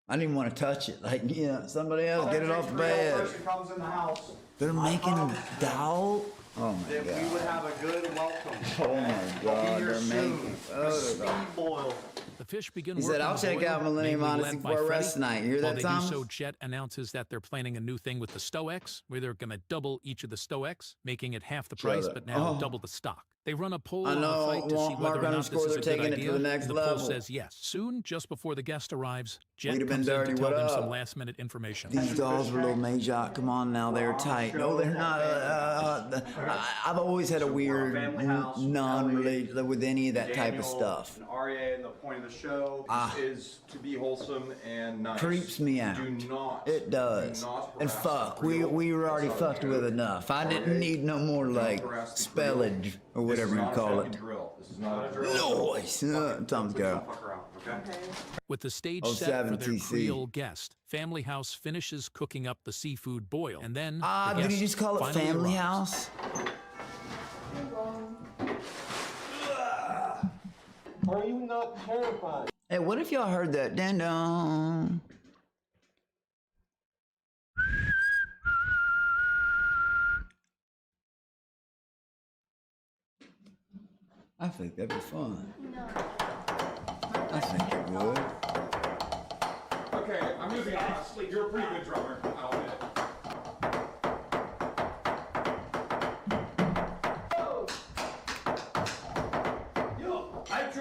I didn't even want to touch it. Like, you know, somebody else get it off the bed. Person comes in the house. They're making doll. Oh my That god. we would have a good welcome. Oh my god, they're making a speed boil. The fish begin He work said, on I'll the check boil, out Millennium mainly Odyssey led by for a Freddy. rest tonight. You hear While that, they Thomas? do so, Jet announces that they're planning a new thing with the Stoics, where they're going to double each of the Stoics, making it half the price, Shut but up. now Oh. double the stock. They run a poll I on the know, fight to see Mark whether or not underscore, this is a they're good taking it to idea. the next The level. poll says yes. Soon, just before the guest arrives, Jet We'd have been comes in dirty, to tell what them some up? last-minute information. These dolls were little magi. Come on now, they're tight. No, they're not. I've always had a weird non-relate with any of that type of stuff. And Arya, and the point of the show is to be wholesome and nice. Creeps me out. Do not. It does. And fuck, we were already fucked with enough. I didn't need no more like spellage or whatever you call it. This is not a drill. Noise. Tom's go. With the stage Oh, set for 7 their TC. Creole guest, Family House finishes cooking up the seafood boil, and then the Did he guest just call it finally Family arrives. House? Are you not terrified? Hey, what if y'all heard that? Dun-dun. I think that'd be fun. I think it would. Okay, I'm gonna be honest. You're a pretty good drummer. I'll admit it.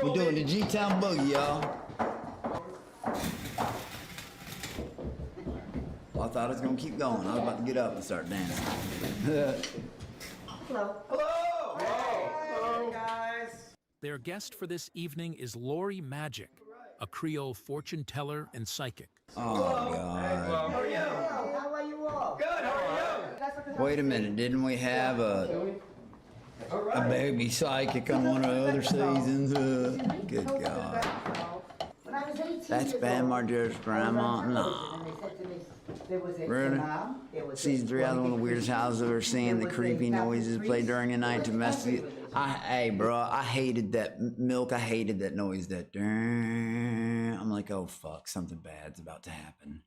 We're doing the G-Town Boogie, y'all. Well, I thought it was gonna keep going. I was about to get up and start dancing. Hello. Hello! Hello, guys. Their guest for this evening is Lori Magic, a Creole fortune teller and psychic. Oh, God. How are you? How are you all? Good, how are you? Wait a minute, didn't we have a baby psychic on one of the other seasons? Good God. When I was 18 That's years Bam old, Margera's grandma? Nah. and they said to me, there was a Really? imam, there was Season 3, one of the weirdest houses I've ever seen. The creepy noises played during the night to investigate. Hey, bro, I hated that milk. I hated that noise. That. I'm like, oh fuck, something bad's about to happen.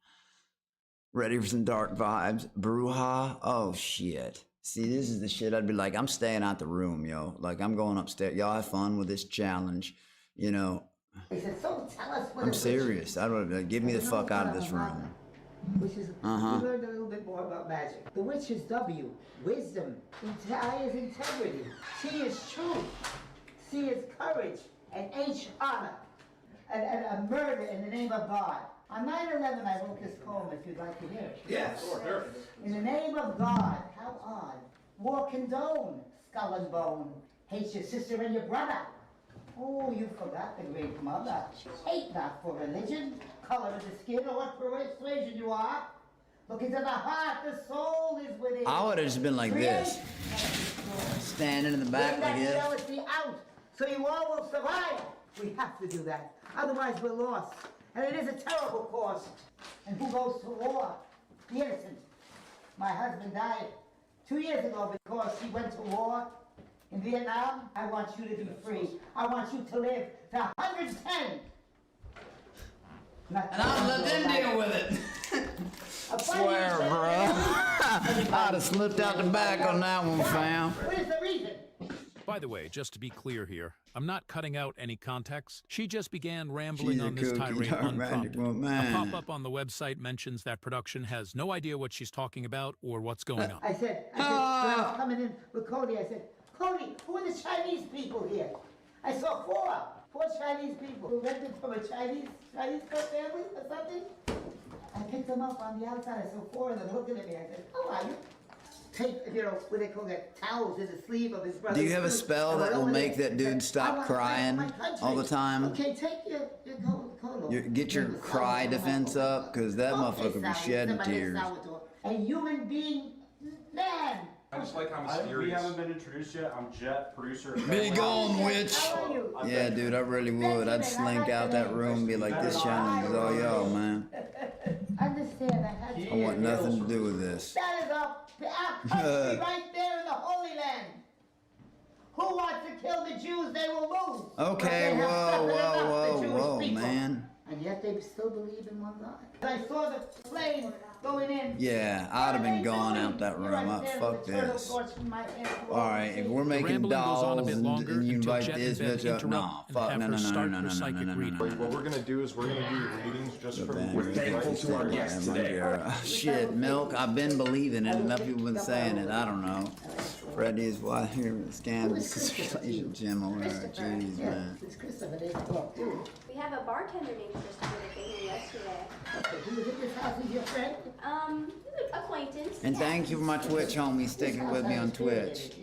Ready for some dark vibes? Bruja? Oh shit. See, this is the shit I'd be like, I'm staying out the room, yo. Like, I'm going upstairs. Y'all have fun with this challenge, you know. They said, so tell us what I'm serious. I don't get me the fuck out of this room. Which is, we learned a little bit more about magic. The witch is W, wisdom. I is integrity. T is truth. C is courage. And H, honor. And a murder in the name of God. On 9/11, I wrote this poem, if you'd like to hear it. Yes. Sure. In the name of God, how odd. War condone, skull and bone. Hate your sister and your brother. Oh, you forgot the great mother. Hate not for religion, color of the skin, or what persuasion you are. Look into the heart, the soul is within. I would have just been like this. Standing in the back Bring like that this. jealousy out, so you all will survive. We have to do that, otherwise we're lost. And it is a terrible course. And who goes to war? the innocent. My husband died 2 years ago because he went to war in Vietnam. I want you to be free. I want you to live to 110. And I'll let them deal with it. I swear, bro. I'd have slipped out the back on that one, fam. What is the reason? By the way, just to be clear here, I'm not cutting out any context. She just began rambling She's a on this cookie tirade jar unprompted. radical A man. pop-up on the website mentions that production has no idea what she's talking about or what's going on. I said, when I was coming in with Cody, I said, Cody, who are the Chinese people here? I saw four Chinese people who rented from a Chinese family or something. I picked them up on the outside. I saw four of them looking at me. I said, how are you? Take, what they call that, towels in the sleeve of his brother's Do you have a suit. spell that will make that dude stop crying all the time? Okay, take your coat. Get your cry defense up, because that motherfucker will be shedding tears. A human being, man. I just like how We mysterious. haven't been introduced yet. I'm Jet, producer. Be gone, witch. Yeah, dude, I really would. I'd slink out that room and be like, this challenge is all y'all, man. Understand, I had to. I want nothing to do with this. That is our country right there in the Holy Land. Who wants to kill the Jews? They will move. Okay, whoa, man. And yet they still believe in one God. I saw the plane going in. Yeah, I'd have been gone out that room. Fuck this. Alright, if we're making dolls and you invite this bitch up, no, fuck, no. What we're gonna do is we're gonna do readings just from. We're thankful to our guests today. Shit, Milk, I've been believing it. Enough people been saying it. I don't know. Freddy's why here scam relationship gym or whatever. Jeez, man. It's Christopher, they talk too. We have a bartender named Christopher that came here yesterday. Okay, who was at this house? Is your friend? Acquaintance. And thank you for my Twitch homies sticking with me on Twitch.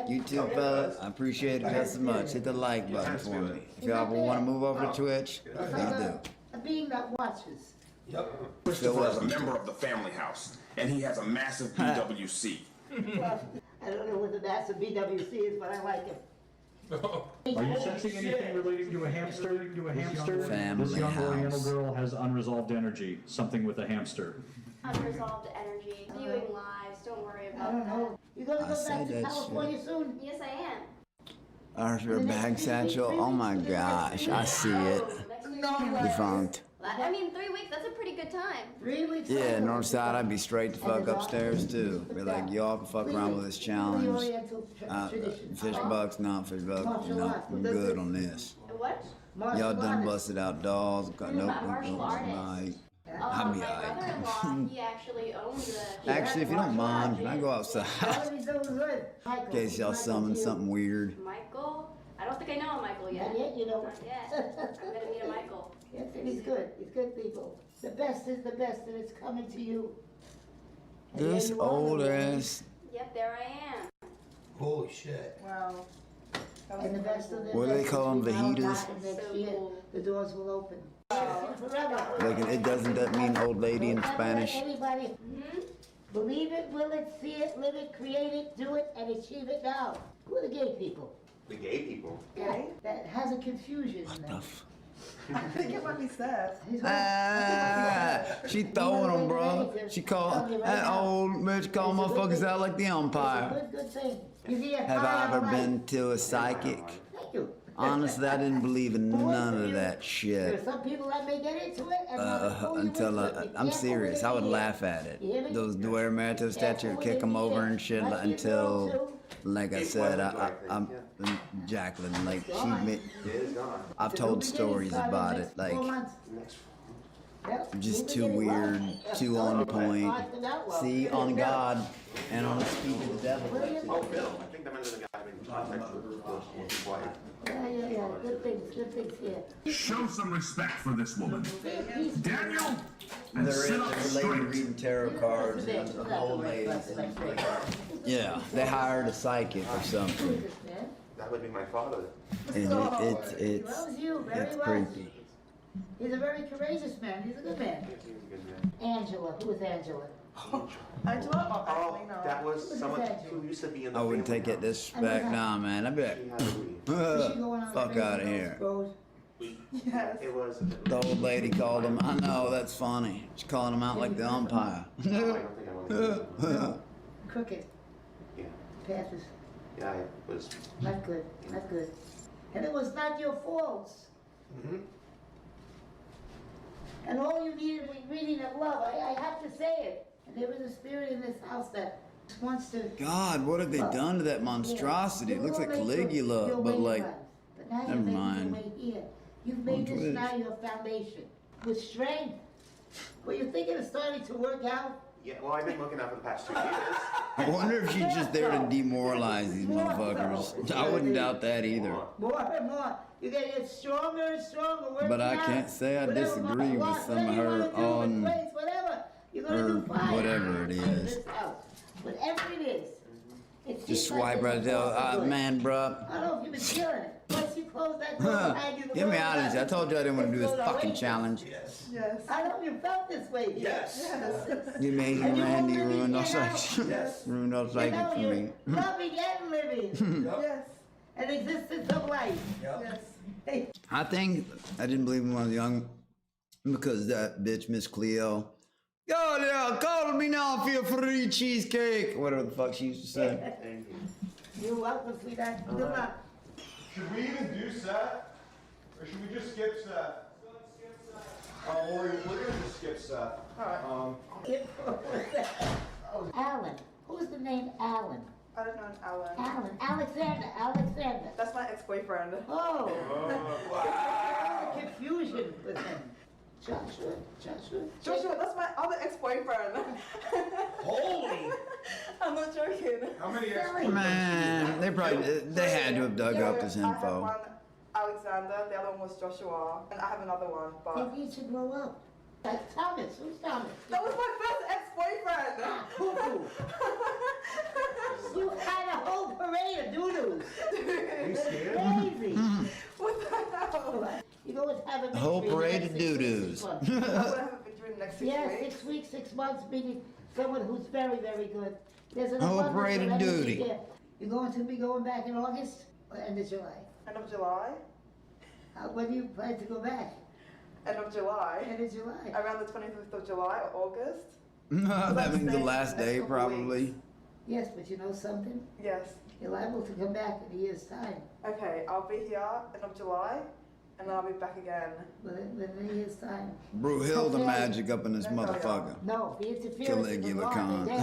You too, fellas. I appreciate it just as much. Hit the like button for me. If y'all want to move over to Twitch, please do. A being that watches. Christopher is a member of the family house, and he has a massive BWC. I don't know what the massive BWC is, but I like him. Are you sensing anything relating to a hamster? Family This young house. Oriental girl has unresolved energy. Something with a hamster. Unresolved energy. Viewing lives. Don't worry about I don't know. You gonna go back to California soon? Yes, I am. Arthur bag satchel. Oh my gosh, I see it. Defunct. I mean, 3 weeks, that's a pretty good time. 3 weeks? Yeah, north side, I'd be straight the fuck upstairs too. Be like, y'all can fuck around with this challenge. Fish bucks, not fish bucks. No, I'm good on this. What? Y'all done busted out dolls. Nope, martial artist. I'll be My alright. brother-in-law, he actually owns the... Actually, if you don't mind, can I go outside? In case y'all summon something weird. Michael? I don't think I know a Michael yet. Not yet, you know. Not yet. I'm gonna meet a Michael. Yes, and he's good. He's good people. The best is the best, and it's coming to you. And This there you are, old little ass. Yep, there I am. Holy shit. Wow. And the best of the What do they best call is them, now fajitas? and next year, the doors will open. Forever. Like, it doesn't that mean old lady in Spanish? Anybody believe it, will it, see it, live it, create it, do it, and achieve it now. Who are the gay people? The gay people. Yeah, that has a confusion in them. I think it might be Seth. She throwing them, bro. She called that old bitch call motherfuckers out like the umpire. Good thing. You see a Have fire I ever light. been to a psychic? Thank you. Honestly, I didn't believe in none of that There shit. are some people that may get into it and want to pull you Until into it. I'm serious, I would laugh at it. Those Dwyer Merito statue, kick them over and shit until, like I said, I'm Jacqueline. Like I've told stories about it. Like just too weird, too on point. See, on God and on the speed of the devil. Oh, Bill. I think that might have been the guy I've been in contact with his wife. Yeah. Good things here. Show some respect for this woman. Daniel, and There sit up is a lady straight. reading tarot cards and the old lady. Yeah, they hired a psychic or something. That would be my father. And it's creepy. He's a very courageous man. He's a good man. Angela. Who is Angela? Angela? Oh, that was someone who used to be in the I wouldn't family take it disrespect. Nah, man. I'd be like, fuck out of here. Yes. It was. The old lady called him. I know, that's funny. She's calling him out like the umpire. Crooked. Yeah. Passes. Yeah, it was. Not good. Not good. And it was not your fault. Mm-hmm. And all you needed was reading of love. I have to say it. And there is a spirit in this house that wants to. God, what have they done to that monstrosity? It looks like Caligula, but like, But now never you're making mind. your way here. You've made On this Twitch. now your foundation. With strength. Were you thinking of starting to work out? Yeah, well, I've been looking out for the past 2 years. I wonder if she's just there to demoralize these motherfuckers. I wouldn't doubt that either. More and more. You're gonna get stronger and stronger. Working But I out. can't say I Whatever disagree with Mark some of wants, her whatever you wanna do, on weights, whatever. You're gonna her do fine. whatever it is. This house. Whatever it is. It Just seems like swipe right it's there. impossible. Man, bruh. I don't know if you've been feeling it. Once you close that door behind you, the Get me world out of this. I told you I didn't want to do this goes fucking away. challenge. Yes. I know you felt this way. Yes. You amazing And you Randy won't let me ruined our get out. section. Yes. Ruined our You section know, for you're me. loving and living. Yes. An existence of life. Yes. Hey. I think I didn't believe in one of the young because that bitch Miss Cleo. Yo, yeah, call me now for your free cheesecake. Whatever the fuck she used to say. You're welcome, sweetheart. Good luck. Should we even do Seth? Or should we just skip Seth? Oh, we're gonna just skip Seth. Alan. Who's the name Alan? I don't know an Alan. Alan. Alexander. Alexander. That's my ex-boyfriend. Oh. Wow. Confusion with him. Joshua, that's my other ex-boyfriend. Holy! I'm not joking. How many Man, they had to have dug up his I have info. one Alexander, the other one was Joshua, and I have another one, but... They need to grow up. Like Thomas. Who's Thomas? That was my first ex-boyfriend! Cuckoo. You had a whole parade of doo-doos. Are you scared? Crazy. What the hell? You go and have a The whole victory parade in of the next 6 doo-doos. months. I'm gonna have a victory in the next 6 Yeah, weeks. 6 weeks, 6 months, meeting someone who's very, very good. There's an Whole abundance parade of energy duty. there. You're going to be going back in August or end of July? End of July? When do you plan to go back? End of July. End of July. Around the 25th of July or August. That means the last day, probably. Yes, but you know something? Yes. You're liable to come back in a year's time. Okay, I'll be here end of July, and then I'll be back again. Within a year's time. Brunhilde magic up in this motherfucker. No, the interference Caligula Khan. You're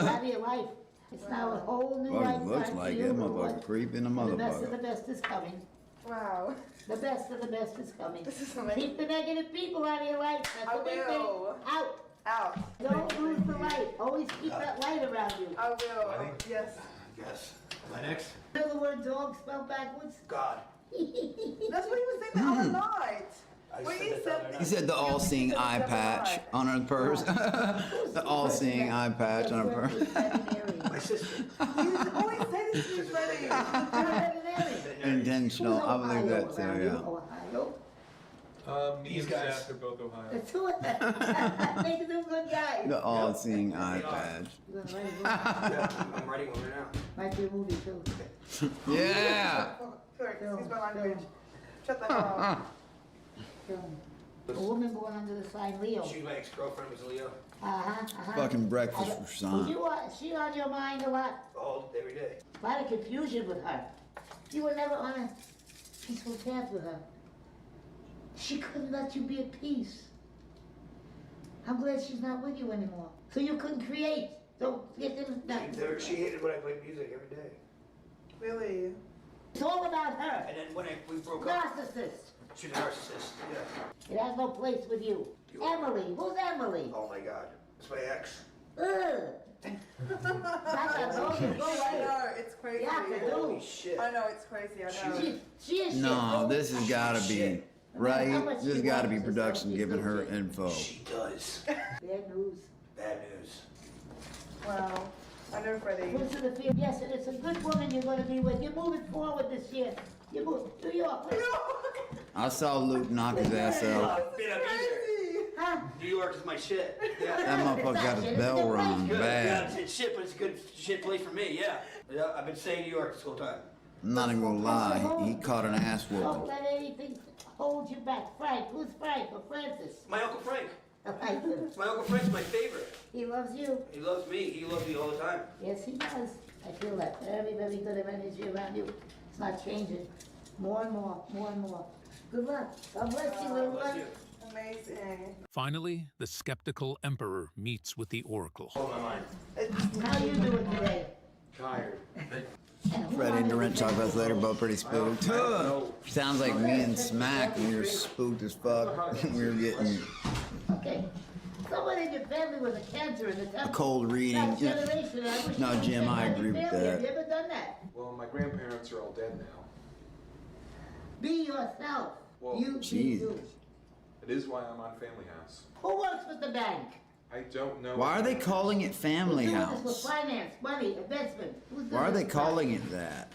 out of your life. It's now a whole new Well, life. it looks like it. Motherfucker creeping a The best of the motherfucker. best is coming. Wow. The best of the best is coming. This is amazing. Keep the negative people out of your life. That's I the big thing. will. Out. Out. Don't lose the light. Always keep that light around you. I will. Yes. Yes. My next? You know the word dog spelled backwards? God. That's what he was saying the other night. What he said. He said the all-seeing eye patch on her purse. The all-seeing eye patch on her purse. My sister. He's always saying this to me, Freddie. Intentional. I believe that too, yeah. Ohio. Me and Seth are both Ohio. Let's do it. Make it a good guy. The all-seeing eye patch. You're gonna write a book. I'm writing one right now. Might be a movie too. Yeah. Sorry, excuse my language. Shut the hell up. A woman born under the sign Leo. She, my ex-girlfriend, was Leo. Fucking breakfast for son. Is she on your mind a lot? All every day. A lot of confusion with her. You were never on a peaceful path with her. She couldn't let you be at peace. I'm glad she's not with you anymore. So you couldn't create. Don't get them. She hated when I played music every day. Really? It's all about her. And then when we broke up, Narcissist. she's a narcissist. Yeah. It has no place with you. Emily. Who's Emily? Oh my God. It's my ex. Ugh. I know, it's crazy. Holy shit. I know, it's crazy, I know. She is shit. No, this has got to be, right? This has got to be production giving her info. She does. Bad news. Bad news. Wow. I know, Freddie. Put to the field. Yes, and it's a good woman you're going to be with. You're moving forward this year. You move. New York. I saw Luke knock his ass out. Been up easier. Huh? New York is my shit. Yeah. That motherfucker got his bell rung Good. bad. Yeah, it's shit, but it's a good shit place for me, yeah. Yeah, I've been saying New York this whole time. I'm not even gonna lie. He caught an ass Don't whooping. let anything hold you back. Frank, who's Frank or Francis? My Uncle Frank. Frank. My Uncle Frank's my favorite. He loves you. He loves me. He loves me all the time. Yes, he does. I feel that very, very good of energy around you. It's not changing. More and more, more and more. Good luck. God bless you, little one. Amazing. Finally, the skeptical emperor meets with the oracle. Hold my mind. How you doing today? Tired. Fred and Durant talk about us later, both pretty spooked. Sounds like me and Smack, we were spooked as fuck. We were getting Okay. Someone in your family with a cancer in the temple. a cold reading. That generation, I wish No, you Jim, could I take agree with family. Have you that. ever done that? Well, my grandparents are all dead now. Be yourself. Well, You be you. It is why I'm on Family House. Who works with the bank? I don't know. Why are they calling it Family Who's doing this House? with finance, money, investment? Who's doing Why are they this calling it that?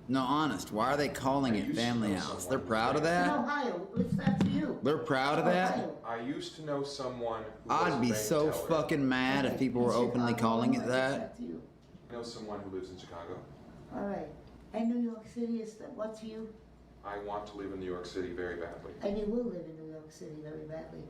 No, honest, why are they calling it Family House? They're proud of In that? Ohio, it's that to you. They're proud of that? Ohio. I used to know someone who was I'd a be bank so teller. fucking mad if people were openly calling it that. I know someone who lives in Chicago. All right. And New York City is what to you? I want to live in New York City very badly. And you will live in New York City very badly.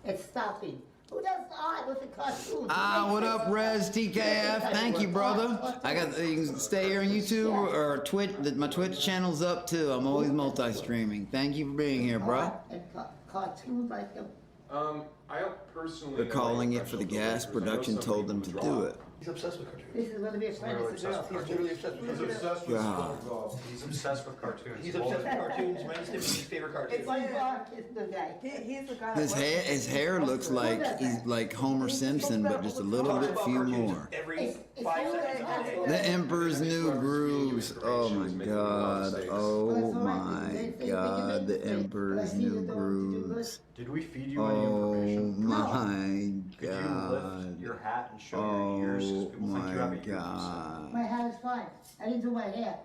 It's stopping. Who does art with the cartoons? What up, Rez TKF? Thank you, brother. I got. You can stay here on YouTube or Twitch. My Twitch channel's up too. I'm always multi-streaming. Thank you for being here, bro. And cartoons like them. I don't personally. They're calling it for the gas. Production told them to do it. He's obsessed with cartoons. This is going to be a friend. It's a girl. He's really obsessed with cartoons. God. He's obsessed with cartoons. He's obsessed with cartoons. Mine's his favorite cartoons. It's like Clark is the guy. He's the guy. His hair looks like he's like Homer Simpson, but just a little bit few more. Every 5 seconds. The Emperor's New Grooves. Oh my God. Oh my God. The Emperor's New Grooves. Did we feed you any information? Oh my Could you God. lift your hat and show your ears? Oh People think you have my a earpiece. God. My hair is fine. I didn't do my hair.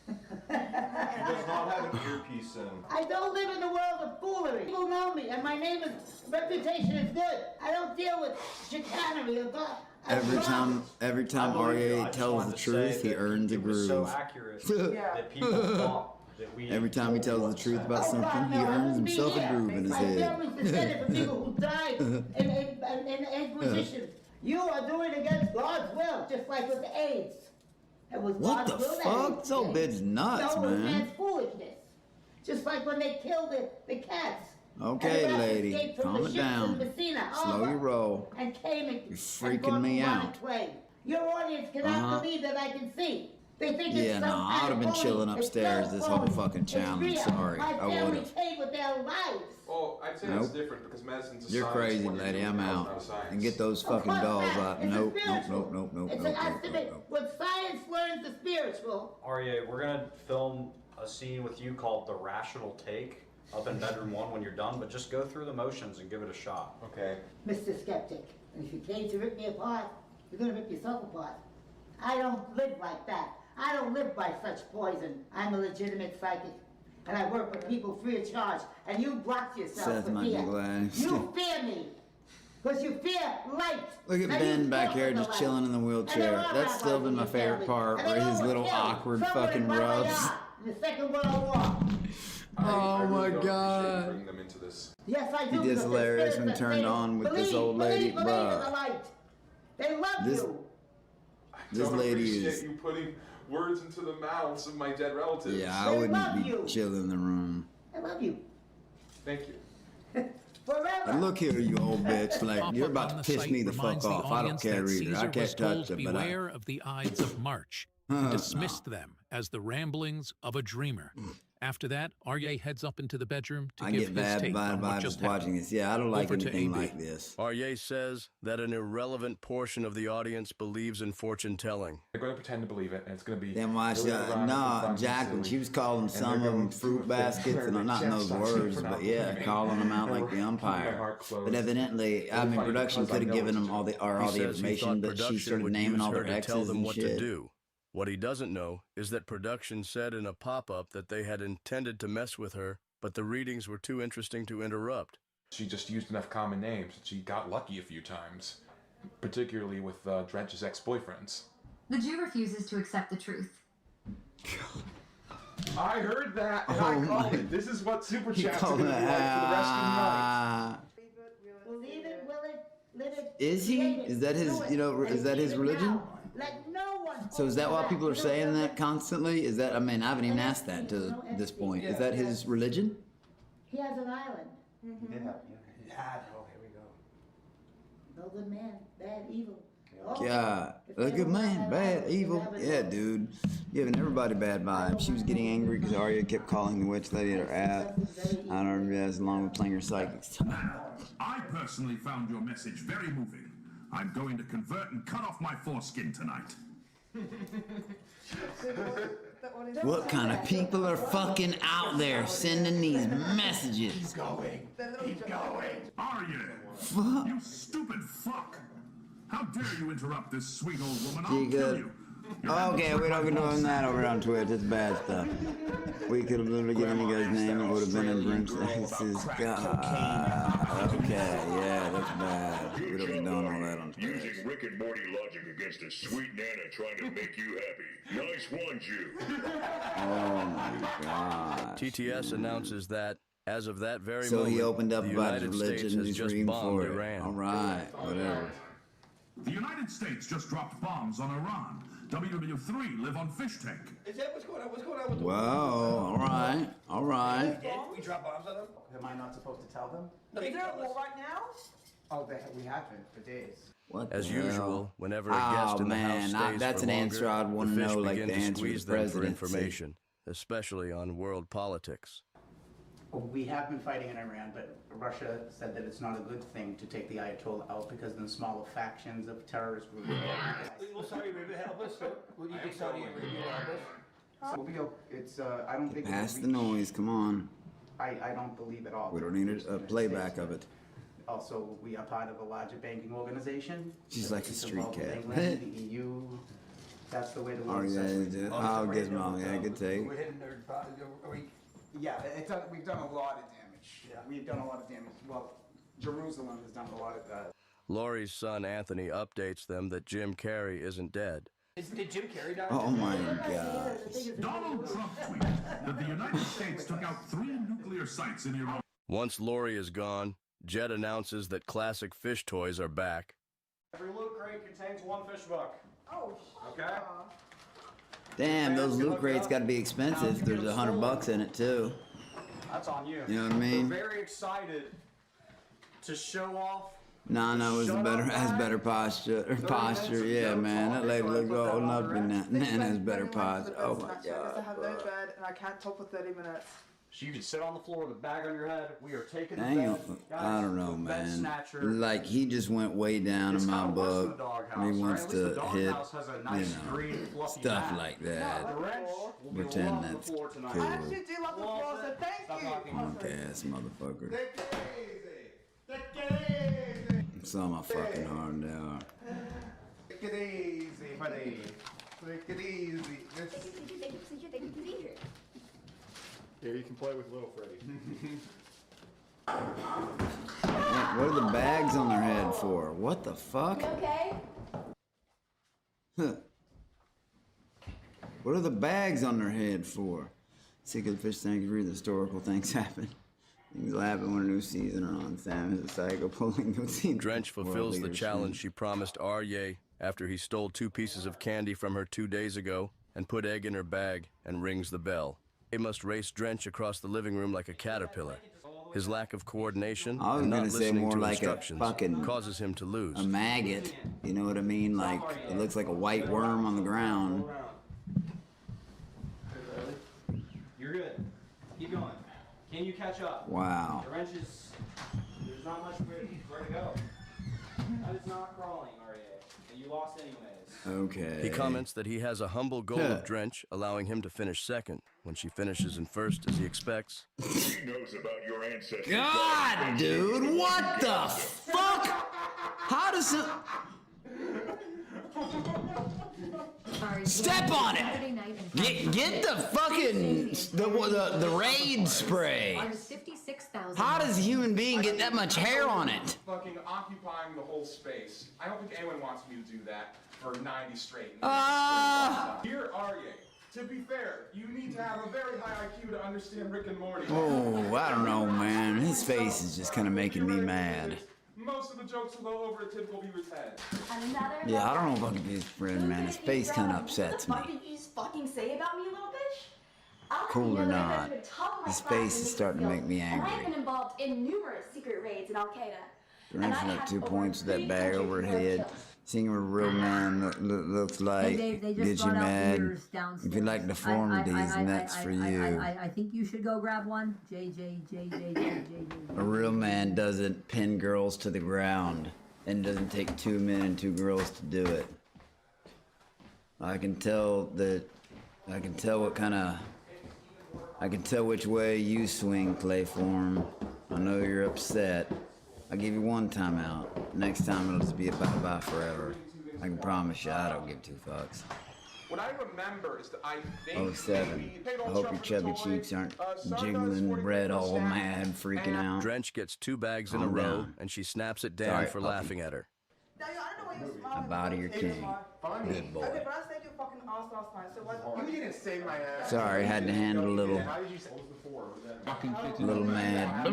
She does not have an earpiece in. I don't live in the world of foolery. People know me, and my reputation is good. I don't deal with chicanery or God. Every time Aryeh tells the truth, he earns a It was so groove. accurate that people thought that we. Every time he tells the truth about something, he earns himself a groove in his My head. family's descended from people who died in the Inquisition. You are doing against God's will, just like with the AIDS. It was What God's the will that fuck? AIDS This old did. bitch nuts, No, it was man. man's foolishness. Just like when they killed the cats. Okay, And the rats lady, escaped from calm the it ships down. in Messina, Slow Alma, your roll. And came and You're freaking gone me from out. Ronald Twain. Your audience cannot believe that I can see. They think Yeah, it's no, some I kind would've of been phony. chilling It's upstairs no this whole phony. fucking It's challenge. real. Sorry, My I family would've. came with their lives. Oh, I'd say Nope. it's different because medicine's a You're science. crazy, What you're lady. doing I'm now is out. not a science. And get those fucking Of course dolls not. out. It's a Nope, spiritual. nope. It's an estimate. When science learns the spiritual, Aryeh, we're gonna film a scene with you called The Rational Take up in bedroom 1 when you're done, but just go through the motions and give it a shot. Okay. Mr. Skeptic, and if you came to rip me apart, you're gonna rip yourself apart. I don't live like that. I don't live by such poison. I'm a legitimate psychic, and I work with people free of charge. And you blocked yourself Seth for might be fear. glad. You fear me, because you fear light. Look at Now Ben you back fought here for the just light. chilling in the And wheelchair. there are That's still rabbis been in my your favorite family, part, and where they his all little were killed. awkward Somewhere fucking in Baba rubs. Yaga in the Second World War. Oh I my really don't appreciate God. bringing them into this. Yes, I do. He because just they're hilarious spirits when that turned say, on with this believe, old lady, believe in the bruh. light. They love This- you. This Don't lady appreciate is. you putting words into the mouths of my dead relatives. Yeah, I They wouldn't love be you. chilling in the room. I love you. Thank you. Forever. And look here, you old bitch. Like, Pop you're up about on to piss site me the fuck reminds off. I don't audience care that either. I Caesar was can't touch told, it, but beware of the Ides of March, and dismissed them as the ramblings of a dreamer. After that, Aryeh heads up into the bedroom to I give get his bad take on what vibes just watching happened. this. Yeah, I don't like Over to anything AB. like this. Aryeh says that an irrelevant portion of the audience believes in fortune telling. They're going to pretend to believe it, and it's going to be. Then why really ironic and fun Jacqueline, and she silly. was calling And some they're of them going to fruit think baskets, we're and I'm not in like those Jets, words, for not but yeah, believing. calling them out like the Keep my umpire. heart closed. But evidently, I It'll be mean, funny production because I could have know given what them to all do. the He information, says he thought but she production started would naming use all her their to tell exes them and what shit. to do. What he doesn't know is that production said in a pop-up that they had intended to mess with her, but the readings were too interesting to interrupt. She just used enough common names. She got lucky a few times, particularly with Drench's ex-boyfriends. The Jew refuses to accept the truth. I heard that, and Oh I called my- it. This is what super He chats are called gonna be like for the rest of the night. Believe it, will it, live it. Is he? create it, Is that his, do it, you know, and is that keep his it religion? now. Let no one So is that why hold people are you back. You know, saying that constantly? Is that, I mean, I haven't even asked that to this point. Is that his religion? He has an island. He had. Oh, here we go. No good man, bad, evil. God, a good man, bad, evil. Yeah, dude. Giving everybody bad vibes. She was getting angry because Arya kept calling the witch lady at her app. I don't realize along with playing her psychic stuff. I personally found your message very moving. I'm going to convert and cut off my foreskin tonight. What kind of people are fucking out there sending these messages? Keep going. Keep going. Fuck. You stupid fuck. How dare you interrupt this sweet old woman? You I'll kill good? you. Okay, we don't condone that over on Twitch. It's bad stuff. We could have literally given you guys' name. It would have been in Brimstone's. God. Okay, yeah, that's bad. We don't condone all that on Twitch. Using Rick and Morty logic against a sweet Nana trying to make you happy. Nice one, Jew. Oh my God. TTS announces that, as of that very So moment, he opened up the about his United States religion. has He's just reading bombed for it. Iran. All right, whatever. The United States just dropped bombs on Iran. WW3 live on fish tank. Is that what's going on? What's going on with the Whoa, all right, all right. We drop bombs on them? Am I not supposed to tell them? No, Is there a war right now? Oh, we have been for days. What As the usual, hell? whenever a guest in the man, house stays that's for an longer, answer I'd want to the fish know, like begin the to answer to squeeze the them for presidency. information, especially on world politics. We have been fighting in Iran, but Russia said that it's not a good thing to take the Ayatollah out because then smaller factions of terrorist groups. Will Saudi Arabia help us? Will you think Saudi Arabia will help us? So it's I don't think. Pass the noise, come on. I don't believe at all. We don't need a playback of it. Also, we are part of a larger banking organization. She's like a street involved with cat. England, the EU. That's the way the Oh world yeah, says. I'll get wrong. Yeah, good take. We're hitting their, Yeah, we've done a lot of damage. Yeah. We've done a lot of damage. Well, Jerusalem has done a lot of that. Laurie's son Anthony updates them that Jim Carrey isn't dead. Did Jim Carrey die? Oh my God. Donald Trump tweeted that the United States took out 3 nuclear sites in Iran. Once Laurie is gone, Jed announces that classic fish toys are back. Every loot crate contains 1 fish buck. Oh, okay? Damn, those loot crates got to be expensive. There's $100 in it too. That's on you. You know what I mean? We're very excited to show off. Nana has better posture. Yeah, man. That lady looked old enough in that. Nana has better posture. Oh my I God. have no bed and I can't talk for 30 minutes. So you can sit on the floor with a bag on your head. We are taking the Dang, bed. I don't know, Bed man. snatcher. Like he just went way down in my kinda worse than book. the doghouse, He right? wants At least the to hit, doghouse has a nice green, fluffy stuff mat. like that. The wrench will be Pretend along the that's floor tonight. cool. I actually do love the floor, so thank you. Punk ass motherfucker. Take it easy. Take it easy. It's on my fucking arm now. Take it easy, buddy. Take it easy. Yeah, you can play with little Freddy. What are the bags on their head for? What the fuck? You okay? Huh. What are the bags on their head for? Secret fish tank read the historical things happen. Things happen when a new season are on. Sam is a psycho pulling new scene. Drench fulfills the challenge she promised Arye after he stole 2 pieces of candy from her 2 days ago and put egg in her bag and rings the bell. They must race Drench across the living room like a caterpillar. His lack of coordination I was and not gonna say listening more to like a instructions fucking causes him to lose. A maggot. You know what I mean? Like it looks like a white worm on the ground. You're good. Keep going. Can you catch up? Wow. The wrench is... There's not much where to go. That is not crawling, Arya. And you lost anyways. Okay. He comments that he has a humble goal of Drench, allowing him to finish second. When she finishes in first, as he expects. He knows about your ancestors. God, dude, what the fuck? How does it... Step on it! Get the fucking... the raid spray. How does a human being get that much hair on it? Fucking occupying the whole space. I don't think anyone wants me to do that for 90 straight. Here, Arye, To be fair, you need to have a very high IQ to understand Rick and Morty. Oh, I don't know, man. His face is just kind of making me mad. Most of the jokes will go over a typical viewer's head. Yeah, I don't know if I can be his friend, man. His face kind of upsets me. What did you just fucking say about me, little bitch? Cool or not, his face is starting to make me And I've been angry. involved in numerous secret raids in Al Qaeda. Drinking up 2 points with that bag over her head. Seeing a real man looks like They just gets you brought out mad. beers downstairs. If you like deformities, and that's for you. I think you should go grab one. JJ. A real man doesn't pin girls to the ground, and it doesn't take 2 men and 2 girls to do it. I can tell which way you swing, Clayform. I know you're upset. I'll give you 1 timeout. Next time it'll just be a bye-bye forever. I can promise you I don't give 2 fucks. What I remember is that I think 07. I hope your chubby cheeks aren't jiggling, red, all mad, freaking out. Drench gets 2 bags in a Calm row, down. and she snaps at Dan Sorry, for puppy. laughing at her. I bow to your king. Good boy. Okay, but I saved your fucking ass last night, so what? You didn't save my ass. Sorry, had to handle a little, How did you say before? little mad.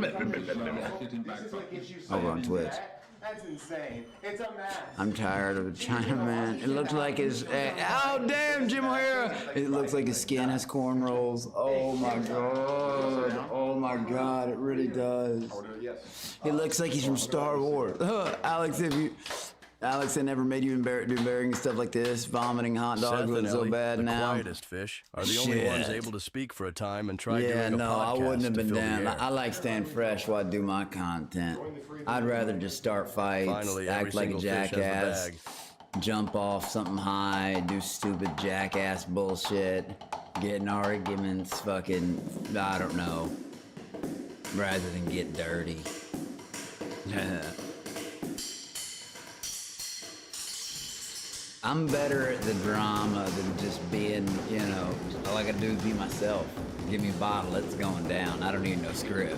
Over on Twitch. That's insane. It's a mess. I'm tired of the Chinaman. It looks like his. Oh damn, Jim O'Hara! It looks like his skin has cornrows. Oh my god! Oh my god! It really does. It looks like he's from Star Wars. Alex, I never made you do embarrassing stuff like this. Vomiting hot dogs Seth and looks so Ellie, bad the now. quietest fish, are the only ones Shit. able to speak for a time and try Yeah, doing a no, I podcast wouldn't have to been fill the down. air. I like staying fresh while I do my content. I'd rather just start fights, Finally, every act like a single fish has the jackass, bag. jump off something high, do stupid jackass bullshit, get in arguments, fucking, I don't know, rather than get dirty. I'm better at the drama than just being, you know, all I gotta do is be myself. Give me a bottle, it's going down. I don't need no script.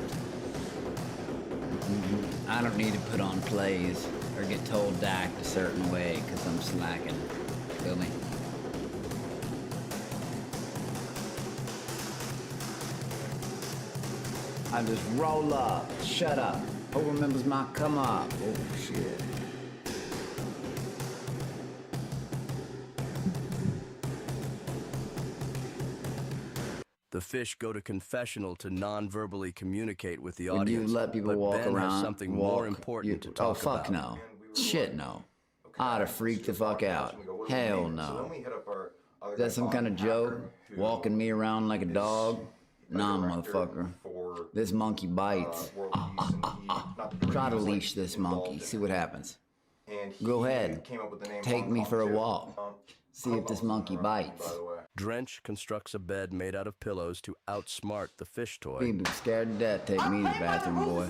I don't need to put on plays or get told to act a certain way because I'm slacking. Feel me? I just roll up, shut up. Who remembers my come up? Oh shit. The fish go to confessional to non-verbally communicate with the Would you audience. let people but walk Ben around? has something more important to talk Oh fuck about. no. Shit no. I'd have freaked the fuck out. Hell no. Is that some kind of joke? Walking me around like a dog? Nah, motherfucker. This monkey bites. Try to leash this monkey. See what happens. Go ahead. Take me for a walk. See if this monkey bites. Drench constructs a bed made out of pillows to outsmart the fish toy. People scared to death. Take me to the bathroom, boy.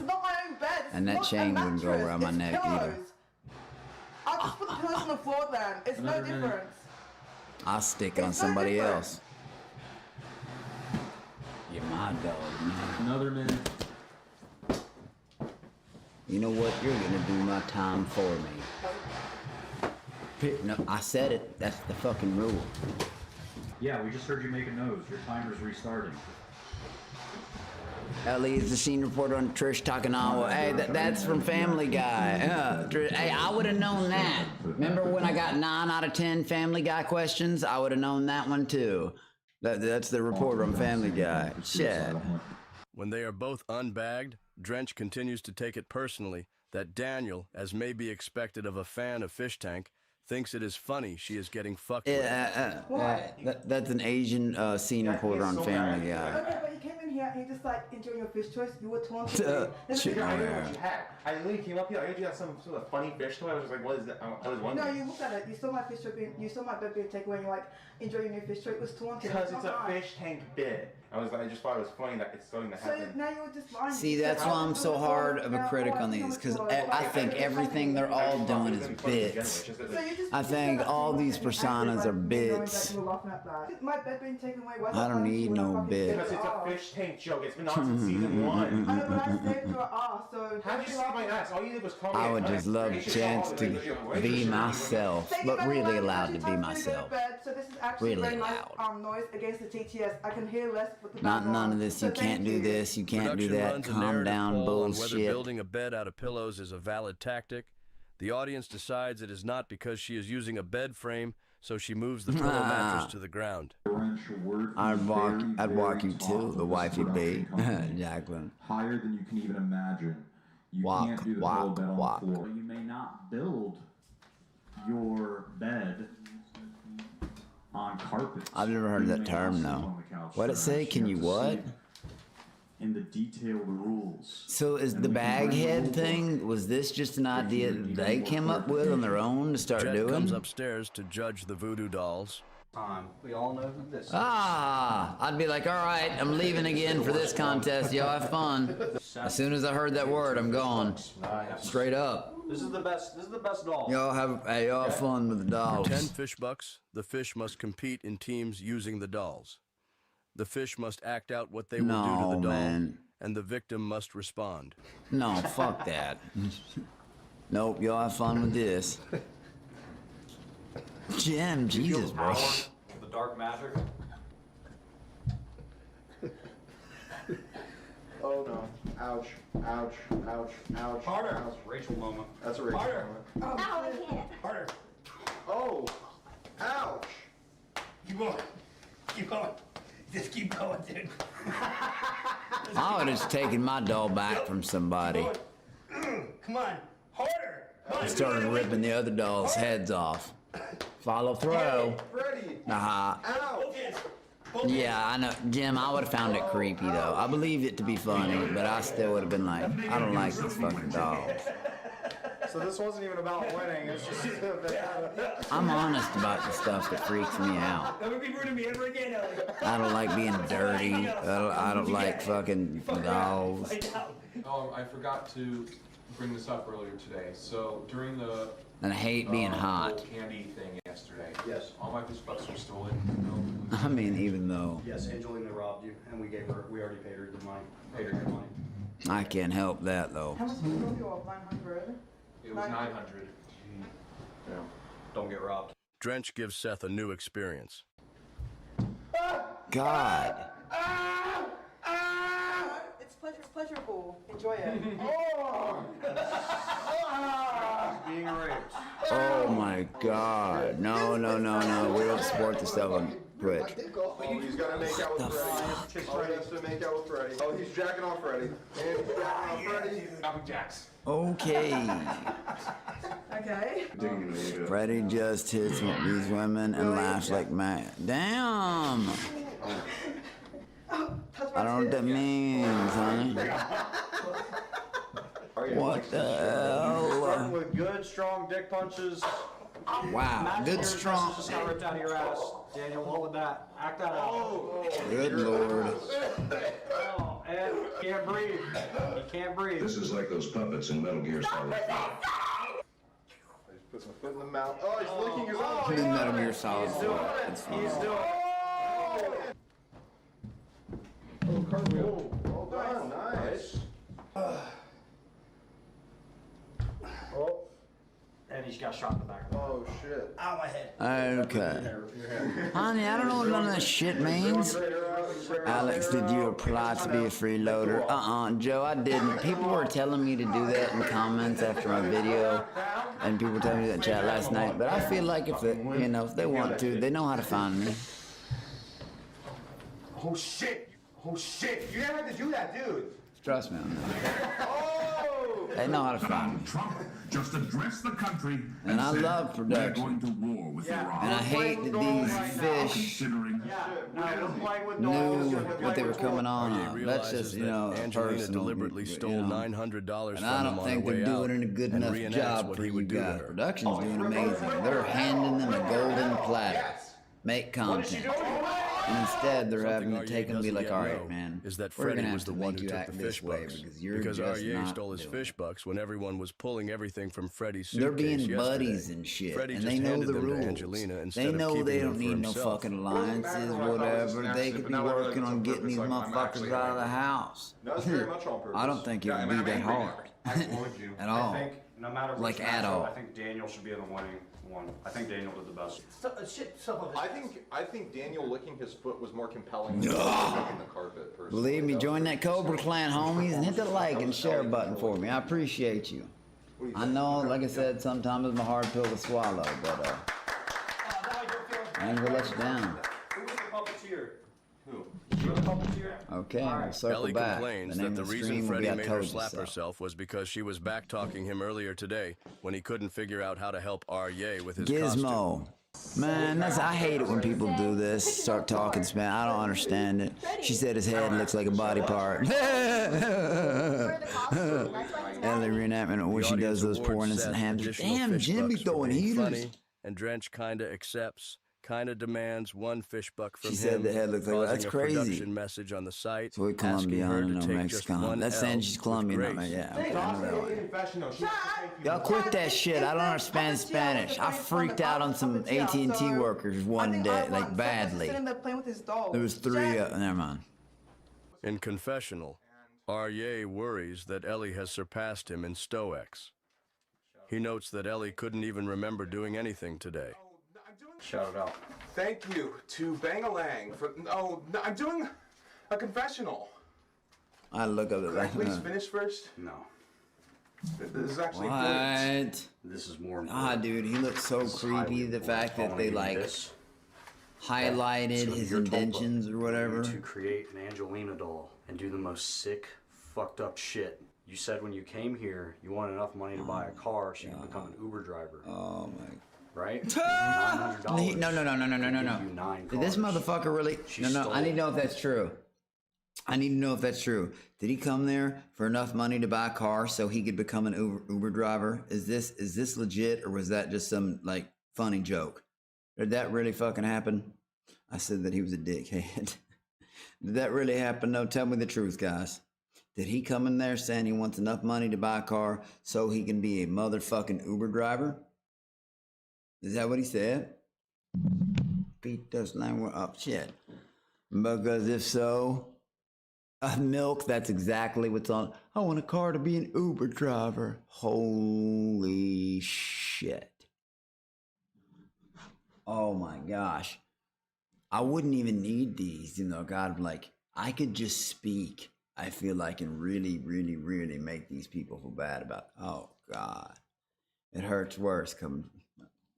And that chain wouldn't go around my neck either. I just put the pillows on the floor then. It's no difference. I'll stick on somebody else. You're my dog, man. Another minute. You know what? You're gonna do my time for me. No, I said it. That's the fucking rule. Yeah, we just heard you make a nose. Your timer's restarting. Ellie is the scene reporter on Trish Takanawa. Hey, that's from Family Guy. Hey, I would have known that. Remember when I got 9 out of 10 Family Guy questions? I would have known that one too. That's the reporter on Family Guy. Shit. When they are both unbagged, Drench continues to take it personally that Daniel, as may be expected of a fan of Fish Tank, thinks it is funny she is getting fucked with. That's an Asian scene reporter on Family Guy. Okay, but you came in here and you just like enjoying your fish choice. You were taunting me. Shit, I didn't know man. what you had. I literally came up here. I heard you had some sort of funny fish toy. I was just like, what is that? I was No, wondering. you looked at it. You saw my fish choice being, you saw my bed being taken away and you're like enjoying your fish choice. It was taunting. Because it's a fish tank bit. I just thought it was funny that it's starting to So happen. now you're just lying. See, that's why I'm so hard of a critic on these, because I think everything they're all doing is bits. I think all these personas are bits. My bed being taken away. I don't need no bit. Because it's a fish tank joke. It's been on since season 1. I know, but I saved your ass, so... How'd you save my ass? All you did was call me I a would just love a chance to be myself, but really allowed to be myself. So this is actually Really very nice loud. noise against the TTS. I can hear less with the Not background. none of this. You can't do this. You can't do Production that. runs a Calm narrative down, poll on whether bullshit. building a bed out of pillows is a valid tactic. The audience decides it is not because she is using a bed frame, so she moves the pillow mattress to the ground. I'd walk you too, the wifey be, Jacqueline. Higher than you can even imagine. You can't do the whole bed on the floor. You may not build your bed on carpet. I've never heard that term though. What'd it say? Can you what? In the detailed rules. So is the bag head thing, was this just an idea that they came up with on their own to start Jet doing? comes upstairs to judge the voodoo dolls. We all know who this is. Ah, I'd be like, all right, I'm leaving again for this contest. Y'all have fun. As soon as I heard that word, I'm gone. Straight up. This is the best doll. Y'all have fun with the dolls. For 10 fish bucks, the fish must compete in teams using the dolls. The fish must act out what they will do to the doll, man. and the victim must respond. No, fuck that. Nope, y'all have fun with this. Jim, Jesus, bro. The dark magic. Oh no. Ouch. Ouch. Ouch. Ouch. Harder. Ouch. Rachel moment. That's a Rachel Harder. moment. Ow, I can't. Harder. Oh. Ouch. Keep going. Keep going. Just keep going, dude. I would have just taken my doll back from somebody. Come on. Harder. I started ripping the other dolls' heads off. Follow through. Freddy. Uh-huh. Yeah, I know. Jim, I would have found it creepy, though. I believed it to be funny, but I still would have been like, I don't like this fucking doll. So this wasn't even about winning. It's just I'm honest about the stuff that freaks me out. Never be rude to me ever again, Ellie. I don't like being dirty. I don't like fucking dolls. I forgot to bring this up earlier today. So during the And I hate being hot. whole candy thing yesterday, Yes. all my fish bucks were stolen. I mean, even though Yes, Angelina robbed you, and we already paid her the money. Paid her the money. I can't help that, though. How much did you go off? 900? It was 900. Yeah. Don't get robbed. Drench gives Seth a new experience. God. It's pleasurable. Enjoy it. Being raped. Oh my God. No. We don't support this stuff on Twitch. Oh, he's gonna make out with Freddy. Oh, he has to make out with Freddy. Oh, he's jacking off Freddy. And he's jacking off Freddy. Jumping jacks. Okay. Okay. Freddie just hits these women and laughs like mad. Damn. I don't know what that means, honey. What the hell? Starting with good, strong dick punches. Wow, good, strong. Just got ripped out of your ass. Daniel, what with that? Act that out. Good Lord. Oh, and can't breathe. He can't breathe. This is like those puppets in Metal Gear Solid 5. He puts my foot in the mouth. Oh, he's licking his own. Put in Metal Gear Solid 4. It's fun. He's doing it. Oh, cartwheel. Well done. Nice. Oh. And he's got shot in the back. Oh, shit. Ow, my head. Okay. Honey, I don't know what none of this shit means. Alex, did you apply to be a freeloader? Joe, I didn't. People were telling me to do that in the comments after my video, and people were telling me that in chat last night. But I feel like if they, if they want to, they know how to find me. Oh shit! Oh shit! You never had to do that, dude. Trust me on that. Oh! They know how to find me. Trump just address the country And I said, love production. "We're going to war with Iran." And I hate that these fish knew what they were coming on. That's just, Angelina personal. deliberately stole $900 And I from don't him on think the they're way out doing a good and enough reenacts job what for he you would do to guys. her. Production's doing amazing. They're handing them a golden platter. Make content. And instead, they're Something having to take him and be doesn't like, yet all right, know man, is that we're Freddie gonna was have the to one make who you took act the this fish way bucks. because you're Because just REA not stole his doing fish it. bucks when everyone was pulling everything from Freddie's suitcase They're being yesterday. buddies and shit, Freddie and just they know handed the them to rules. Angelina instead They of know keeping they them don't for need no himself. fucking alliances, whatever. They could be working on getting these motherfuckers out of the house. That was very much on purpose. I don't think it would be that hard at all. I think no matter like which at matchup, all. I think Daniel should be in the winning one. I think Daniel did the best. I think Daniel licking his foot was more compelling than licking the carpet. Personally. Believe me, join that Cobra Clan, homies, and hit the like and share button for me. I appreciate you. I know, like I said, sometimes it's my hard pill to swallow, but I ain't gonna let you down. Who was the puppeteer? Who? Okay, we'll circle Ellie back. complains The name that the of the reason stream will Freddie be I made her told you slap so. herself was because she was back-talking him earlier today when he couldn't figure out how to help REA with his costume. Gizmo. Man, I hate it when people do this. Start talking Spanish. I don't understand it. She said his head looks like a body part. Ellie reenactment when she does those poor innocent hams. Damn, Jimmy throwing heaters. Funny, and Drench kinda accepts, kinda demands one fish buck from She him. said the head looks like that's causing a crazy. production message on the site. So we asking her Colombian, to no take Mexican. just one That's saying L she's with Colombian, grace. not yeah. Okay, I know that one. Confessional. Y'all quit that shit. I don't understand Spanish. I freaked out on some AT&T workers one day, like badly. Sitting there playing with his dog. There was three. Never mind. In confessional, REA worries that Ellie has surpassed him in stoics. He notes that Ellie couldn't even remember doing anything today. Shout it out. Thank you to Bangalang for. Oh, no, I'm doing a confessional. I look up Could I please finish first? No. This is actually What? brilliant. This is more Ah, dude, he looks so creepy. The fact that they like highlighted So his you're told indentions or whatever. To create an Angelina doll and do the most sick, fucked up shit. You said when you came here, you wanted enough money to buy a car so you could become an Uber driver. Oh my. Right? $900. No. Did this motherfucker really? No. I need to know if that's true. I need to know if that's true. Did he come there for enough money to buy a car so he could become an Uber driver? Is this legit or was that just some like funny joke? Did that really fucking happen? I said that he was a dickhead. Did that really happen? No, tell me the truth, guys. Did he come in there saying he wants enough money to buy a car so he can be a motherfucking Uber driver? Is that what he said? Beat those language up, shit. Because if so, milk, that's exactly what's on. I want a car to be an Uber driver. Holy shit. Oh my gosh. I wouldn't even need these, God, like, I could just speak, I feel like, and really, really, really make these people feel bad about, oh God. It hurts worse coming.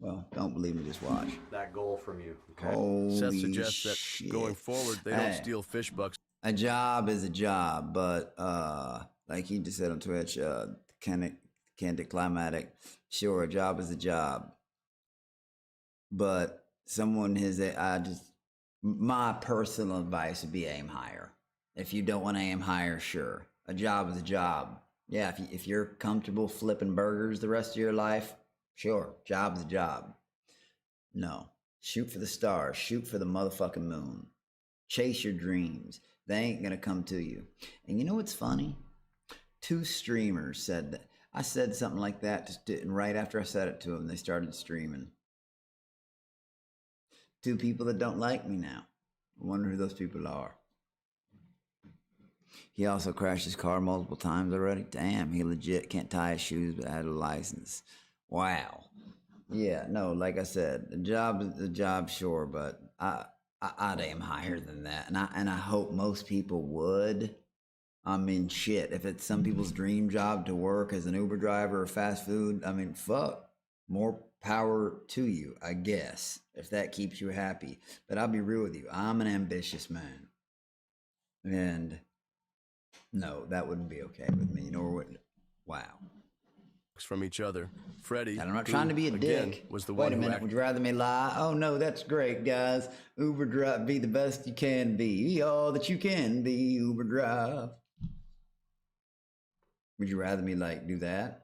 Well, don't believe me, just watch. That goal from you. Okay. Holy Seth suggests that shit. going forward, they don't steal fish bucks. A job is a job, but like he just said on Twitch, climatic. Sure, a job is a job. But someone my personal advice would be aim higher. If you don't want to aim higher, sure. A job is a job. Yeah, if you're comfortable flipping burgers the rest of your life, sure, job's a job. No, shoot for the stars, shoot for the motherfucking moon. Chase your dreams. They ain't gonna come to you. And you know what's funny? 2 streamers said that. I said something like that, and right after I said it to them, they started streaming. 2 people that don't like me now. I wonder who those people are. He also crashed his car multiple times already. Damn, he legit can't tie his shoes but had a license. Wow. Yeah, no, like I said, the job is the job, sure, but I'd aim higher than that, and I hope most people would. I mean, shit, if it's some people's dream job to work as an Uber driver or fast food, I mean, fuck, more power to you, I guess, if that keeps you happy. But I'll be real with you, I'm an ambitious man, and no, that wouldn't be okay with me, nor would it. Wow. From each other. Freddie, and I'm not trying to be a dick. Was the Wait one a minute, would you rather me lie? Oh no, that's great, guys. Uber drive, be the best you can be. Be all that you can be, Uber drive. Would you rather me like do that?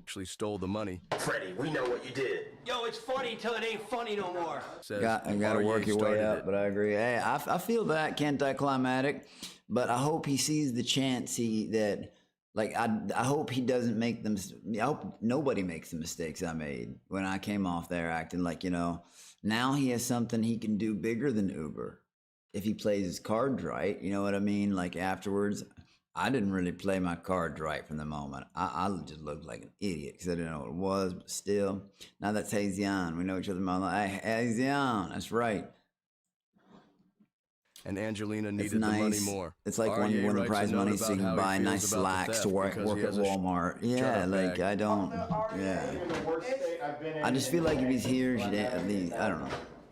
actually stole the money. Freddy, we know what you did. Yo, it's funny until it ain't funny no more. Says You gotta REA work your way started up, it. but I agree. Hey, I feel that anticlimactic, but I hope he sees the chance I hope he doesn't make them. I hope nobody makes the mistakes I made when I came off there acting like, now he has something he can do bigger than Uber if he plays his cards right. You know what I mean? Like afterwards, I didn't really play my cards right from the moment. I just looked like an idiot because I didn't know what it was, but still. Now that's Hazian. We know each other. Hey, Hazian, that's right. And Angelina needed It's nice. the money more. It's like when you win the prize money so you can buy nice slacks to work at Walmart. Yeah, like I don't, I just feel like if he's here, I don't know.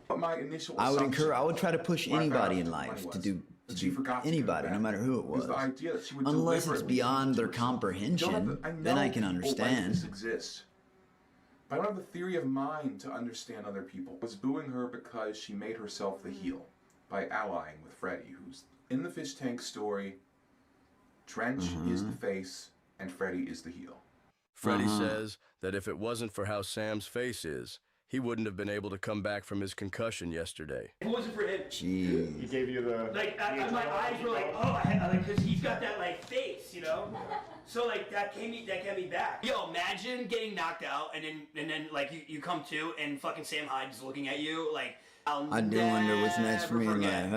But my initial I would try to push anybody in life to do anybody, no matter who it was. the idea that she would Unless it's deliberately beyond their do it to herself. comprehension, then I can know understand. this exists. But I don't have the theory of mind to understand other people. I was booing her because she made herself the heel by allying with Freddy, who's in the fish tank story. Drench is the face, and Freddy is the heel. Freddy says that if it wasn't for how Sam's face is, he wouldn't have been able to come back from his concussion yesterday. If it wasn't for him, Jeez. He gave you the... like, my eyes were like, oh, because he's got that, like, face, So, like, that kept me back. Yo, imagine getting knocked out, and then like, you come to, and fucking Sam Hyde's looking at you, like, I do wonder what's next for me in life.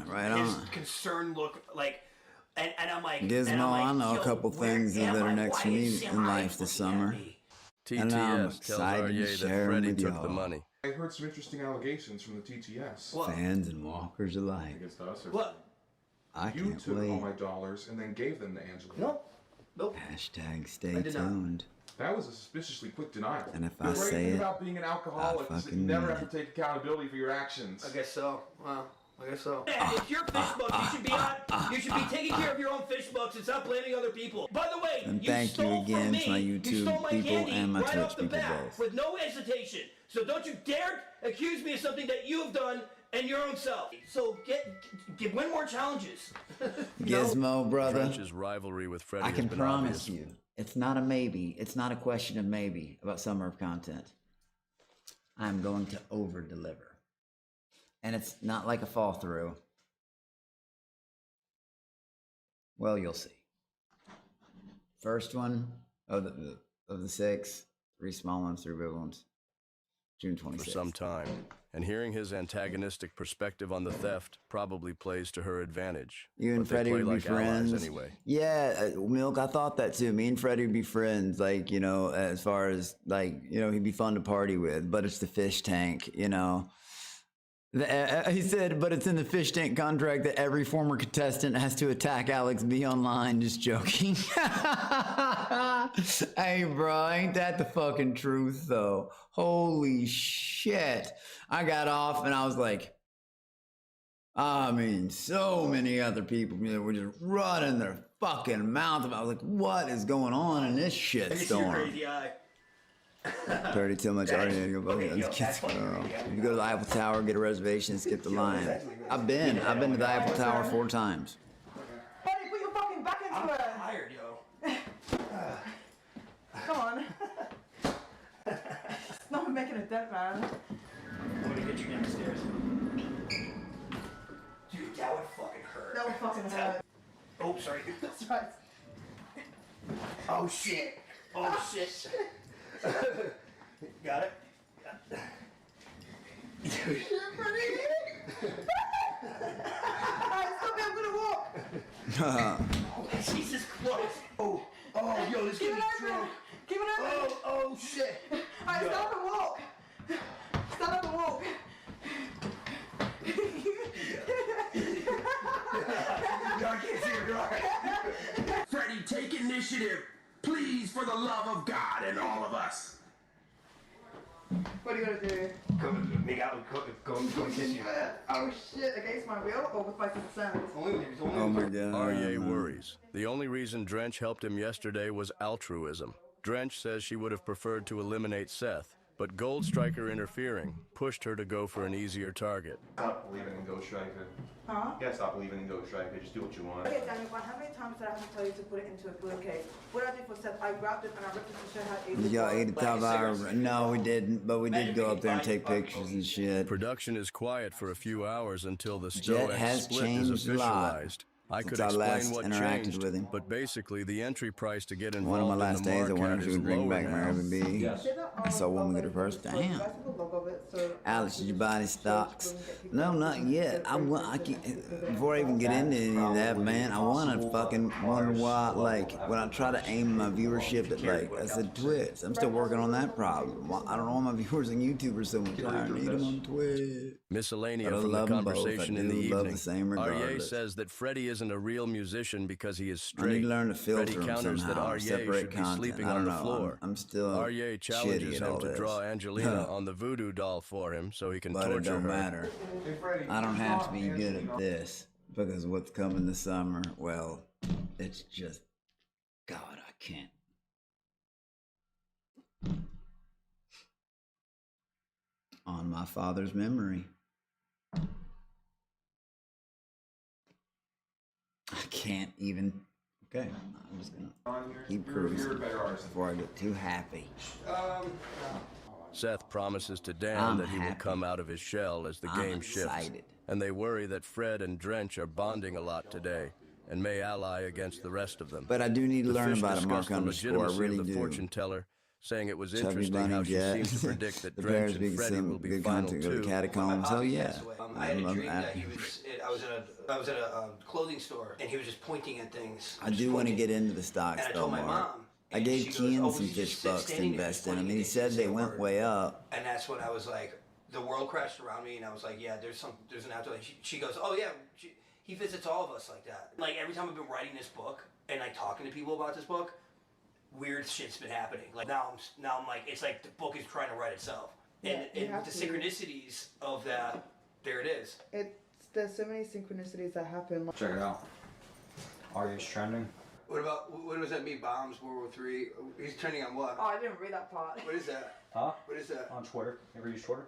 Right his on. concerned look, like, and I'm like... Gizmo, I know a couple things that are next for me in life this summer. And I'm TTS tells excited REA to that share them Freddy with took y'all. the money. I heard some interesting allegations from the TTS. Fans and walkers alike. Against us or What? I You can't took all wait. my dollars and then gave them to Angelina. Nope. Hashtag stay tuned. That was a suspiciously quick denial. And if The I great say thing it, about being an alcoholic is that you fucking never mean have to take accountability for your actions. I guess so. Well, I guess so. It's your fish books. You should be taking care of your own fish books and stop blaming other people. By the way, And you thank you stole again from me. to my You YouTube stole my people candy and my right Twitch off the people bat both. with no hesitation. So don't you dare accuse me of something that you have done and your own self. So win more challenges. Gizmo, brother. Drench's rivalry with Freddy I can has been promise obvious. you, it's not a maybe. It's not a question of maybe about summer of content. I'm going to over deliver. And it's not like a fall through. Well, you'll see. First one of the 6, 3 small ones, 3 big ones. June 26th. For some time, and hearing his antagonistic perspective on the theft probably plays to her advantage. You and But they Freddie play would be like allies friends. anyway. Yeah, Milk, I thought that too. Me and Freddie would be friends, like, as far as, like, he'd be fun to party with, but it's the fish tank, He said, but it's in the fish tank contract that every former contestant has to attack Alex B online. Just joking. Hey, bro, ain't that the fucking truth, though? Holy shit. I got off and I was like, so many other people were just running their fucking mouth. I was like, what is going on in this shit I can see storm? your crazy eye. 30 too much already to go back. If you go to the Eiffel Tower, get a reservation, skip the line. I've been to the Eiffel Tower 4 times. Buddy, put your fucking back into it. I'm tired, yo. Come on. It's not making a dent, man. I'm gonna get you downstairs. Dude, that would fucking hurt. That would fucking hurt. Oh, sorry. That's right. Oh, shit. Oh, shit. Got it? Alright, stop me, I'm gonna walk. Oh, Jesus Christ. Oh, yo, this Keep kid it is open. drunk. Keep it open. Oh, shit. Alright, Yo. stand up and walk. Stand up and walk. No, I can't see it, you're all right. Freddy, take initiative. Please, for the love of God and all of us. What are you gonna do? Make out, go kiss you. Oh shit, against my will or with my consent? Oh my god. REA worries. The only reason Drench helped him yesterday was altruism. Drench says she would have preferred to eliminate Seth, but Gold Striker interfering pushed her to go for an easier target. Stop believing in Ghost Striker. Huh? You gotta stop believing in Ghost Striker. Just do what you want. Okay, Daniel, but how many times did I have to tell you to put it into a pillowcase? What I did for Seth, I grabbed it and I ripped it to show how it Did y'all eat the top hour? No, we didn't, but we did go up there and take pictures and shit. Production is quiet for a few hours until the Stoic has split changed is a lot officialized. I since could I explain last what interacted changed, with him. but basically the entry price to get One of involved my last in the days, I wanted market to is bring lower back my now. Airbnb. I saw one get her first. Damn. Alex, did you buy any stocks? No, not yet. Before I even get into any of that, man, I want to fucking wonder why, like, when I try to aim my viewership at, like, I said Twitch. I'm still working on that problem. I don't know why my viewers on YouTube are so much higher. I need them on Twitch. Miscellanea But I from the love them both. conversation I in the do love evening. the same Aryeh regardless. says that Freddie isn't a real musician because he is I straight. need to learn to filter Freddie them counters that somehow, Aryeh separate should be content. sleeping I on don't the know. floor. I'm still Aryeh shitty challenges at him all to this. draw Angelina on the voodoo doll for him so he can But torture it don't her. matter. I don't have to be good at this because what's coming this summer, well, it's just, God, I can't. On my father's memory. I can't even. Okay, I'm just gonna keep cruising before I get too happy. Seth promises to Dan I'm that he will happy. come out of his shell as the I'm game shifts. excited. And they worry that Fred and Drench are bonding a lot today and may ally against the rest of them. But I do need to The learn fish about a discussed mark the underscore. I legitimacy really of the do. fortune teller, saying it was Chubby interesting Bunny how she Jet. seemed to predict that The Drench Bears and being Freddie some will be good final content. Go to two. Catacombs. Hell yeah. I had a love dream that that. I was at a clothing store and he was just pointing at things. I do want to get into the stocks And I though, told my Mark. mom, I gave Kean some fish bucks to invest in. I mean, he said they went way up. And that's when I was like, the world crashed around me, and I was like, yeah, there's an afterlife. She goes, oh yeah, he visits all of us like that. Like every time I've been writing this book and like talking to people about this book, weird shit's been happening. Like now I'm like, it's like the book is trying to write itself. And Yeah, the synchronicities of that, there it is. There's so many synchronicities that happen. Check it out. Aryeh's trending. What does that mean? Bombs, World War III. He's trending on what? Oh, I didn't read that part. What is that? Huh? What is that? On Twitter. Ever use Twitter?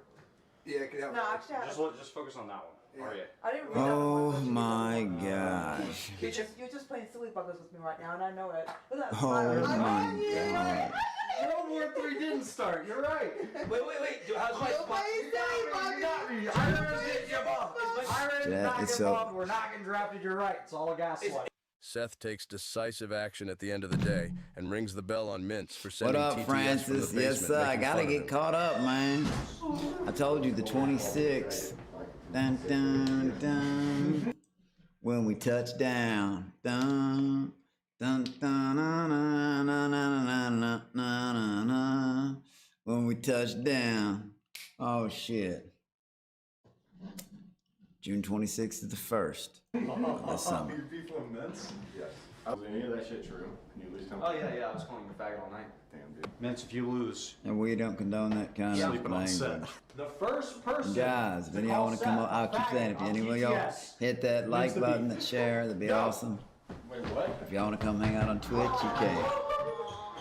Yeah, it could have. No, actually, Just focus on that one. Aryeh. I didn't read that Oh part. my gosh. You're just playing silly buggers with me right now, and I know it. Look at that Oh smile. my god. World War III didn't start. You're right. Wait. How's my spot? Yeah, it's so. We're not getting drafted. You're right. It's all a gaslight. Seth takes decisive action at the end of the day and rings the bell on Mintz for What sending up, TTS Francis? from the basement, Yes, sir. I making gotta fun of get him. caught up, man. I told you the 26th. Dun dun dun. When we touch down. Dun dun dun na na na na na na na. When we touch down. Oh shit. June 26th is the 1st. This summer. Your beef on mints? Yes. Was any of that shit true? Can you at least tell me? Oh yeah. I was calling you a faggot all night. Damn, dude. Mints, if you lose. And we don't condone that kind of Sleeping on set. language. The first person. Guys, if any of y'all want to come up, I'll keep saying, if any of y'all hit that like button, that share, that'd be awesome. Wait, what? If y'all want to come hang out on Twitch, you can.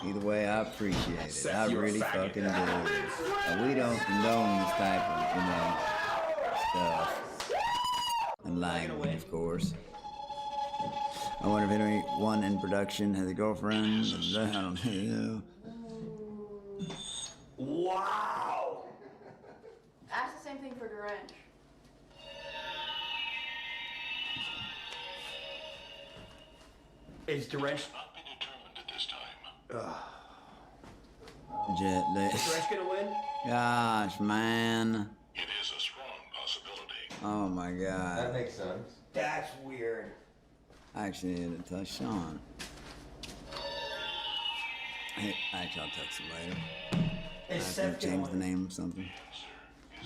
Either way, I appreciate it. I really fucking do. And we don't condone this type of, stuff. And language, of course. I wonder if anyone in production has a girlfriend. I don't know. Wow. Ask the same thing for Grinch. Is Drench? Jet lit. Is Drench gonna win? Gosh, man. Oh my god. That makes sense. That's weird. I actually need to touch Sean. Hey, actually, I'll text him later. I have to change the name of something.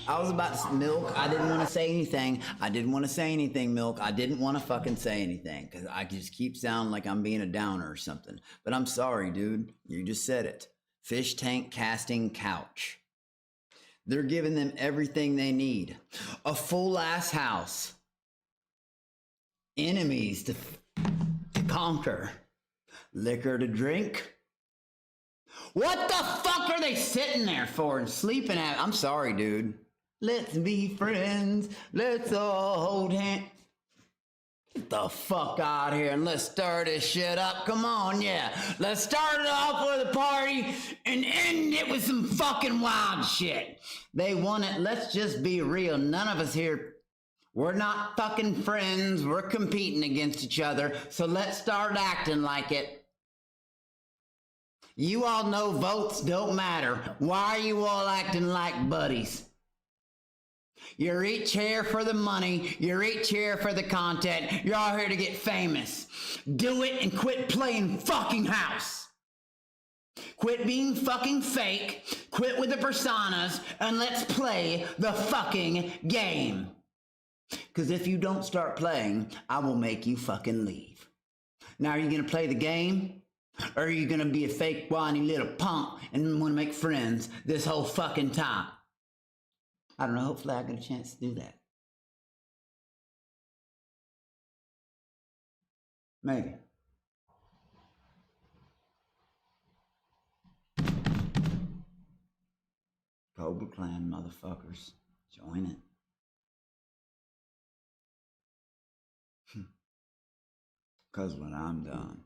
I was about to Milk. I didn't want to say anything. Milk. I didn't want to fucking say anything because I just keep sounding like I'm being a downer or something. But I'm sorry, dude. You just said it. Fish tank casting couch. They're giving them everything they need. A full ass house. Enemies to conquer. Liquor to drink. What the fuck are they sitting there for and sleeping at? I'm sorry, dude. Let's be friends. Let's all hold hands. Get the fuck out here and let's start this shit up. Come on, yeah. Let's start it off with a party and end it with some fucking wild shit. They want it. Let's just be real. None of us here, we're not fucking friends. We're competing against each other. So let's start acting like it. You all know votes don't matter. Why are you all acting like buddies? You're each here for the money. You're each here for the content. You're all here to get famous. Do it and quit playing fucking house. Quit being fucking fake. Quit with the personas and let's play the fucking game. Because if you don't start playing, I will make you fucking leave. Now, are you going to play the game? Or are you going to be a fake, whiny little punk and want to make friends this whole fucking time? I don't know. Hopefully I get a chance to do that. Maybe. Cobra Clan motherfuckers. Join it. Because when I'm done,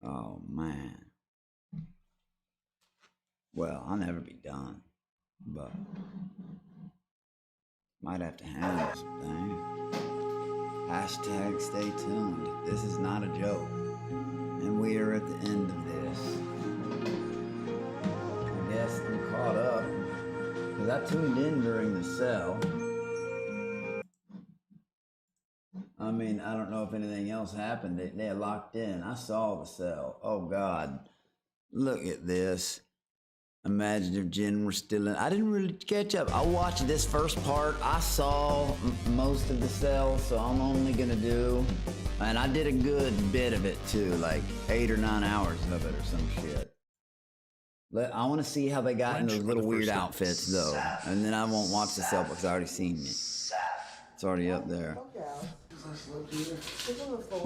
oh man. Well, I'll never be done, but might have to handle some things. Hashtag stay tuned. This is not a joke. And we are at the end of this. I guess I'm caught up. Because I tuned in during the cell. I mean, I don't know if anything else happened. They locked in. I saw the cell. Oh, God. Look at this. Imagine if Jen were still in. I didn't really catch up. I watched this first part. I saw most of the cell, so I'm only going to do... And I did a good bit of it, too. Like 8 or 9 hours of it or some shit. I want to see how they got in those little weird outfits, though. And then I won't watch the cell because I already seen it. It's already up there.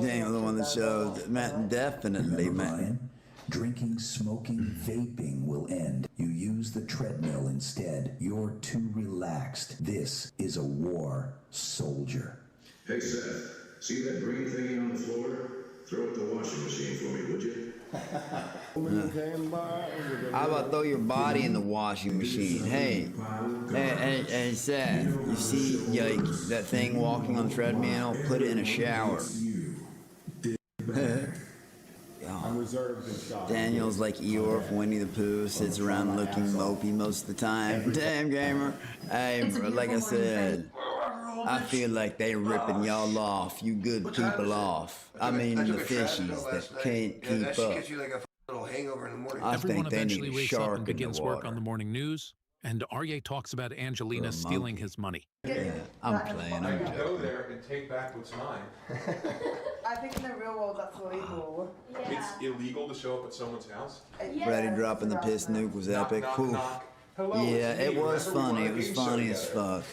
Daniel, the one that shows, man, definitely, man. Drinking, smoking, vaping will end. You use the treadmill instead. You're too relaxed. This is a war, soldier. Hey, Seth, see that green thingy on the floor? Throw it in the washing machine for me, would you? How about throw your body in the washing machine? Hey, Seth, you see like that thing walking on the treadmill? Put it in a shower. Daniel's like Eeyore from Winnie the Pooh, sits around looking mopey most of the time. Damn, gamer. Hey, like I said, I feel like they ripping y'all off, you good people off. I mean, the fishies that can't keep up. Everyone eventually wakes up and begins work on the morning news, and Arye talks about Angelina stealing his money. Yeah, I'm playing. I can go there and take back what's mine. I think in the real world that's illegal. It's illegal to show up at someone's house? Brady dropping the piss nuke was epic. Hello, yeah, it was funny. It was funny as fuck.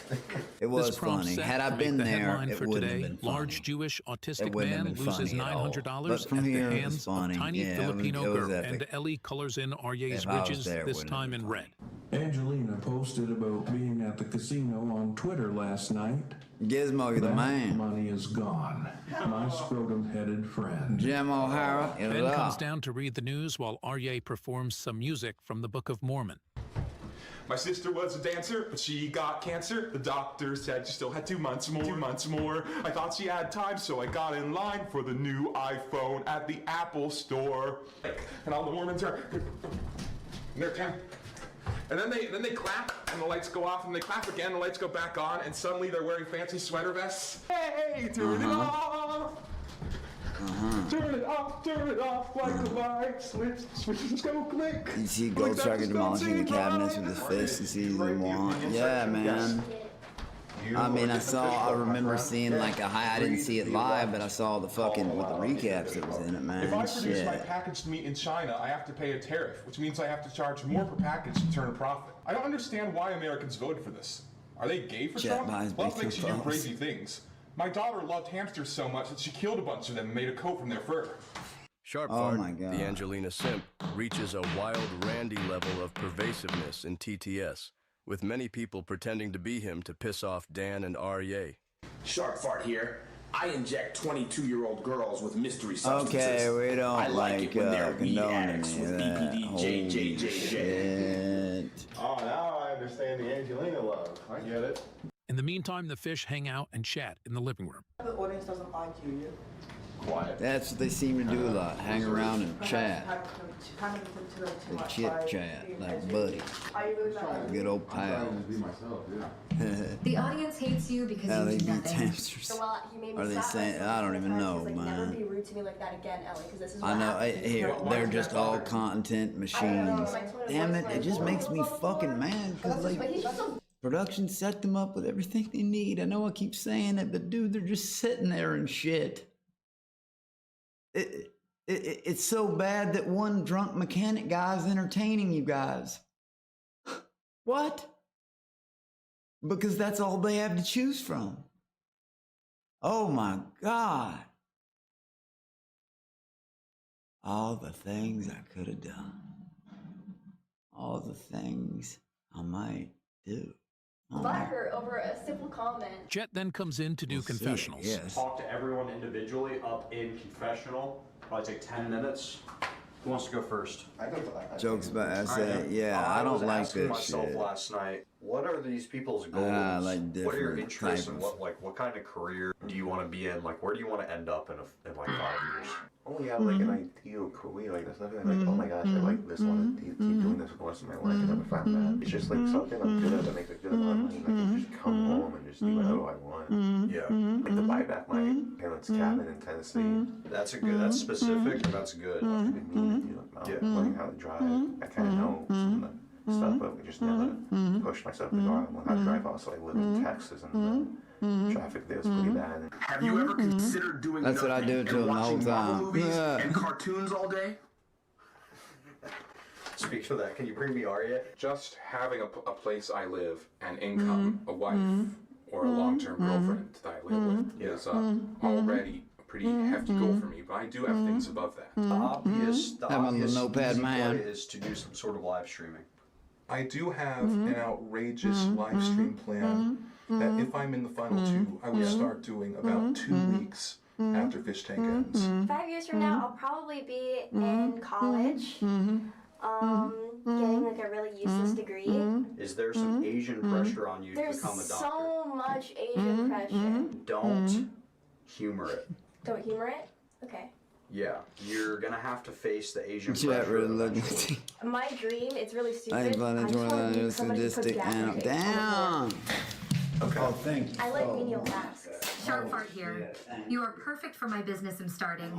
It was funny. Had I been there, it wouldn't have been funny. Large Jewish autistic man loses $900 but from at the here, hands of tiny Filipino it was girl, epic. and Ellie colors in Arye's ridges, this time in red. Angelina posted about being at the casino on Twitter last night. Gizmo, you're the man. Money is gone. My scrotum-headed friend. Jim O'Hara, Ben comes down to read the news while Arye performs some music from the Book of Mormon. My sister was a dancer, but she got cancer. The doctor said she still had 2 months more. I thought she had time, so I got in line for the new iPhone at the Apple store. And all the Mormons are, and they're 10. And then they clap, and the lights go off, and they clap again, the lights go back on, and suddenly they're wearing fancy sweater vests. Hey, turn it off! Turn it off like a light switch. Switches go click. You see Goldstriker demolishing the cabinets with his fist in season 1. Yeah, man. I mean, I remember seeing like I didn't see it live, but I saw the fucking, with the recaps that was in it, man. If I produce my packaged meat in China, I have to pay a tariff, which means I have to charge more per package to turn a profit. I don't understand why Americans voted for this. Are they gay for Trump? Love makes you do crazy things. My daughter loved hamsters so much that she killed a bunch of them and made a coat from their fur. Sharp Oh Fart, my God. the Angelina simp, reaches a wild Randy level of pervasiveness in TTS, with many people pretending to be him to piss off Dan and Aryeh. Sharp Fart here. I inject 22-year-old girls with mystery substances. Okay, we don't I like it when they're weed condone addicts any with of that. BPD, Holy JJJJ. shit. Oh, now I understand the Angelina love. I get it. In the meantime, the fish hang out and chat in the living room. The audience doesn't like you. Quiet. That's what they seem to do a lot. Hang around and chat. Too much Chit by chat, being like educated. buddies. Are you really not? Good old I'm trying to pals. just be myself, yeah. The audience hates you because How you they do beat nothing. hamsters. Well, he made me Are they stop saying? myself I don't even know, sometimes. He's like, never man. be rude to me like that again, Ellie, because this is what I know. happened. Here, they're just all content machines. Damn it! It just makes me fucking mad because But like he's just so production set them up with everything they need. I know I keep saying it, but dude, they're just sitting there and shit. It's so bad that one drunk mechanic guy's entertaining you guys. What? Because that's all they have to choose from. Oh my God. All the things I could have done. All the things I might do. Oh my butthurt over a simple comment. Jet then comes in to do confessionals. Yes. Talk to everyone individually up in confessional. Probably take 10 minutes. Who wants to go first? Jokes about I said, yeah, I was don't like asking that myself shit. last night, what are these people's goals? Like what are your different interests type and of- what kind of career do you want to be in? Like, where do you want to end up in like 5 years? Oh yeah, like an ideal career, like there's nothing like, oh my gosh, I like this, I want to keep doing this for the rest of my life and never find that. It's just like something I'm good at that makes a good amount of money, and I can just come home and just do whatever I want. Yeah. Like to buy back my parents' cabin in Tennessee. That's a good, that's specific, but that's good. Learning how to drive. I kind of know some of the stuff, but we just never pushed myself to go out and learn how to drive. Also, I live in Texas and traffic there's pretty bad. Have you ever considered doing That's what I nothing do and to them the whole watching Marvel time. movies Yeah. and cartoons all day? Speak for that. Can you bring me Aryeh? Just having a place I live and income, a wife or a long-term girlfriend that I live with is already a pretty hefty goal for me, but I do have things above that. The obvious Have a notepad easy man. play is to do some sort of live streaming. I do have an outrageous live stream plan that if I'm in the final two, I will start doing about 2 weeks after Fish Tank ends. 5 years from now, I'll probably be in college, getting like a really useless degree. Is there some Asian pressure on you to There's become a doctor? so much Asian pressure. Don't humor it. Don't humor it? Okay. Yeah, you're gonna have to face the Asian Chat pressure. really looking. My dream, it's really stupid. I find it just one wanna of be those somebody who puts sadistic gas in animals. cake on the Damn. floor. Okay. Oh, thank you. I like menial tasks. Sharp Fart here. You are perfect for my business I'm starting.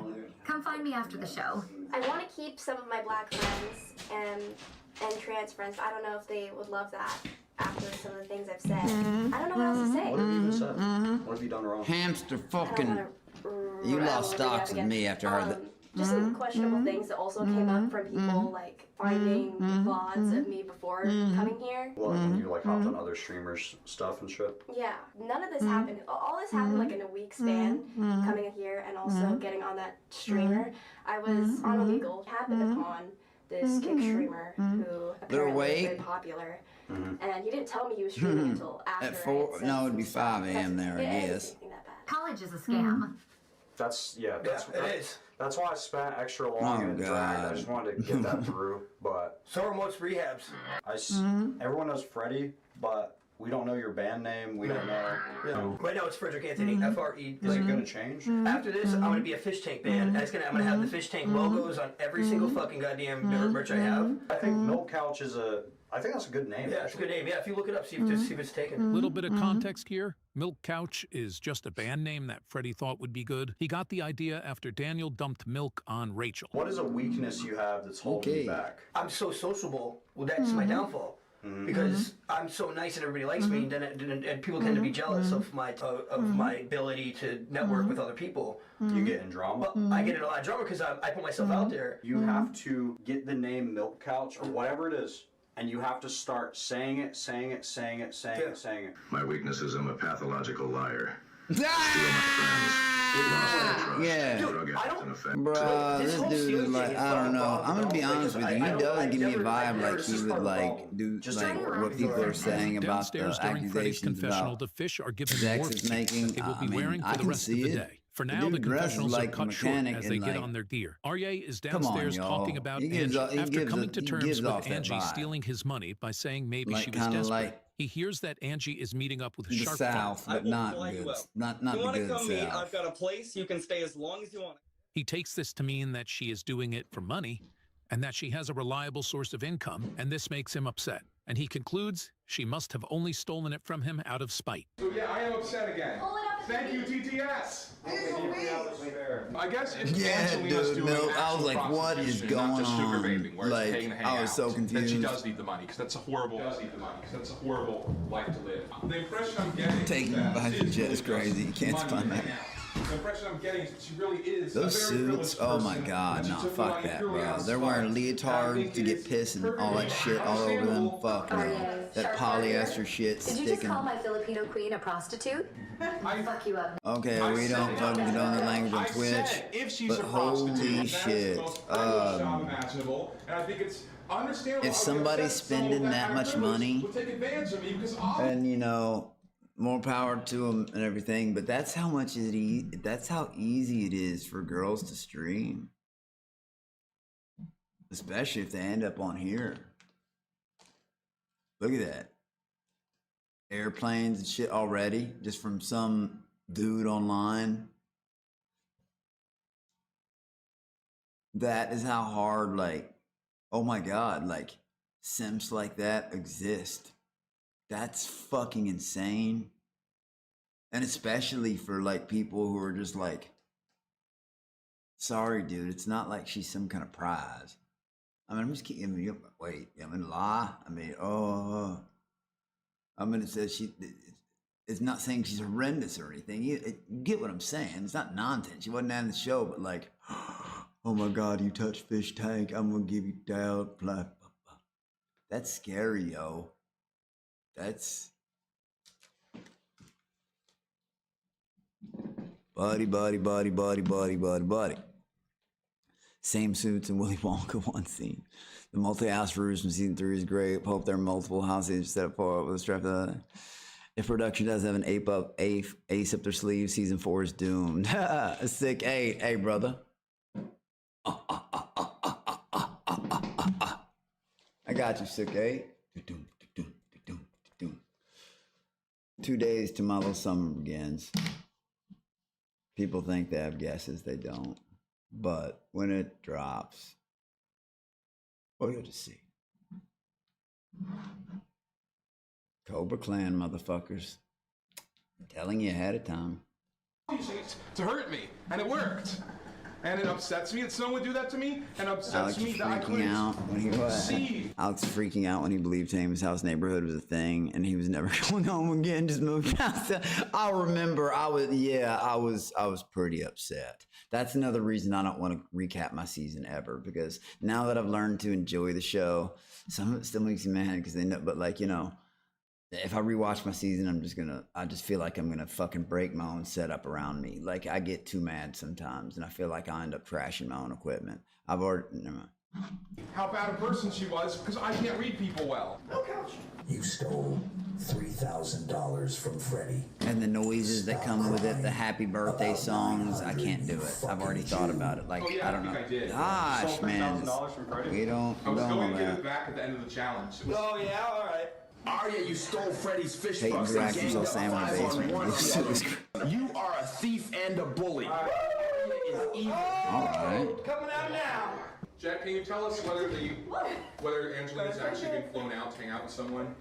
Come find me after the show. I want to keep some of my black friends and trans friends, but I don't know if they would love that after some of the things I've said. I don't know what else to say. What have you been said? What have you done wrong? Hamster fucking. You lost stocks with me after I heard that. Just some questionable things that also came up from people like finding VODs of me before coming here. Well, when you like hopped on other streamers' stuff and shit. Yeah, none of this happened. All this happened like in a week span, coming in here and also getting on that streamer. I was on Illegal, happened upon this kick streamer who apparently was very popular. And he didn't tell me he was streaming until after. At 4, no, it'd be 5 a.m. there, I guess. College is a scam. That's it is. That's why I spent extra long in drag. I just wanted to get that through. But so are most rehabs. Everyone knows Freddie, but we don't know your band name. We don't know. Yeah. Right now it's Frederick Anthony, F-R-E. Is it gonna change? After this, I'm gonna be a Fish Tank band. I'm gonna have the Fish Tank logos on every single fucking goddamn merch I have. I think Milk Couch is I think that's a good name. Yeah, it's a good name. Yeah, if you look it up, see if it's taken. Little bit of context here. Milk Couch is just a band name that Freddie thought would be good. He got the idea after Daniel dumped milk on Rachel. What is a weakness you have that's holding you back? I'm so sociable. Well, that's my downfall. Because I'm so nice and everybody likes me, and people tend to be jealous of my ability to network with other people. You get in drama? Well, I get in a lot of drama because I put myself out there. You have to get the name Milk Couch or whatever it is, and you have to start saying it. My weakness is I'm a pathological liar. Yeah, bruh, this dude, like, I don't know. I'm gonna be honest with you. He doesn't give me a vibe like he would like do like what people are saying about the Downstairs during Freddy's accusations confessional, about the fish are given sex morph is suits making. that they will be I mean, wearing I for the can rest of see the it. day. For The now, the dude dresses confessionals are like a cut short mechanic as they and, get like, on their gear. Arye is come on, downstairs y'all. talking about He gives Angie off- he after gives coming a- to he terms gives with off that Angie vibe. stealing his money by saying maybe Like, she was kinda desperate. like He hears that Angie is meeting up with the Shark South, Farm. but not good. Not you the want to good come meet? South. I've got a place. You can stay as long as you want. He takes this to mean that she is doing it for money and that she has a reliable source of income, and this makes him upset. And he concludes she must have only stolen it from him out of spite. So yeah, I am upset again. Thank you, TTS. I guess if Angelina's dude, doing no, I actual was like, what is prostitution, going not just sugar on? vaping, where it's Like, paying to hang I was out, so then she confused. does need the money, because that's a horrible. Does need the money, because that's a horrible life to live. The impression I'm getting. Taking him by the jet is crazy. You can't spun that. The impression I'm getting is that she really is. Those a very suits, privileged oh my person, god, and she no, took the fuck money that, purely bro. out of They're spite. wearing leotards to get piss and all that shit all over them. Fuck no. That polyester shit Did you just sticking. call my Filipino queen a prostitute? Fuck you up. Okay, we don't fucking condone the language on Twitch, if she's but a prostitute, holy that is the shit. most privileged job imaginable, and I think it's understandable. If somebody's spending that much money, will take advantage of me because I'll and you know, more power to them and everything, but that's how much that's how easy it is for girls to stream, especially if they end up on here. Look at that, airplanes and shit already just from some dude online. That is how hard, like, oh my god, like simps like that exist. That's fucking insane. And especially for like people who are just like, sorry, dude, it's not like she's some kind of prize. I mean, I'm just kidding. I mean, wait, I'm gonna lie. I mean, I'm gonna say it's not saying she's horrendous or anything. You get what I'm saying. It's not nonsense. She wasn't on the show, but like, oh my god, you touch fish tank, I'm gonna give you down. Blah, blah, blah. That's scary, yo. That's buddy. Same suits in Willy Wonka one scene. The multi-house roofs from season 3 is great. Hope there are multiple houses set up for with a strap. If production does have an ace up their sleeve, season 4 is doomed. A sick 8, hey brother. I got you, sick 8. 2 days to my little summer begins. People think they have guesses, they don't. But when it drops, oh, you'll just see. Cobra Clan, motherfuckers. I'm telling you ahead of time. to hurt me, and it worked. And it upsets me that someone would do that to me, and upsets Alex me was that I freaking couldn't out when he was. see. Alex was freaking out when he believed Tammy's house neighborhood was a thing, and he was never going home again. Just moved past that. I remember. I was pretty upset. That's another reason I don't want to recap my season ever, because now that I've learned to enjoy the show, some of it still makes me mad because they know. But like, you know, if I rewatch my season, I just feel like I'm gonna fucking break my own setup around me. Like, I get too mad sometimes, and I feel like I end up crashing my own equipment. Never mind. How bad a person she was, because I can't read people well. No couch. You stole $3,000 from Freddy. And the noises that come with it, the happy birthday songs, I can't do it. I've already thought about it. Like, Oh, yeah, I don't know. I did. Gosh, man. from Freddie. We don't I was know going to give that. it back at the end of the challenge. Oh yeah, all right. Arya, you stole Freddy's fish Peyton bucks Drax and was ganged all up Sam in the 5 on basement. 1 This shit was You are a thief and a bully. Arya is evil. All right. Coming out now. Jack, can you tell us whether Angelina's actually been flown out to hang out with someone?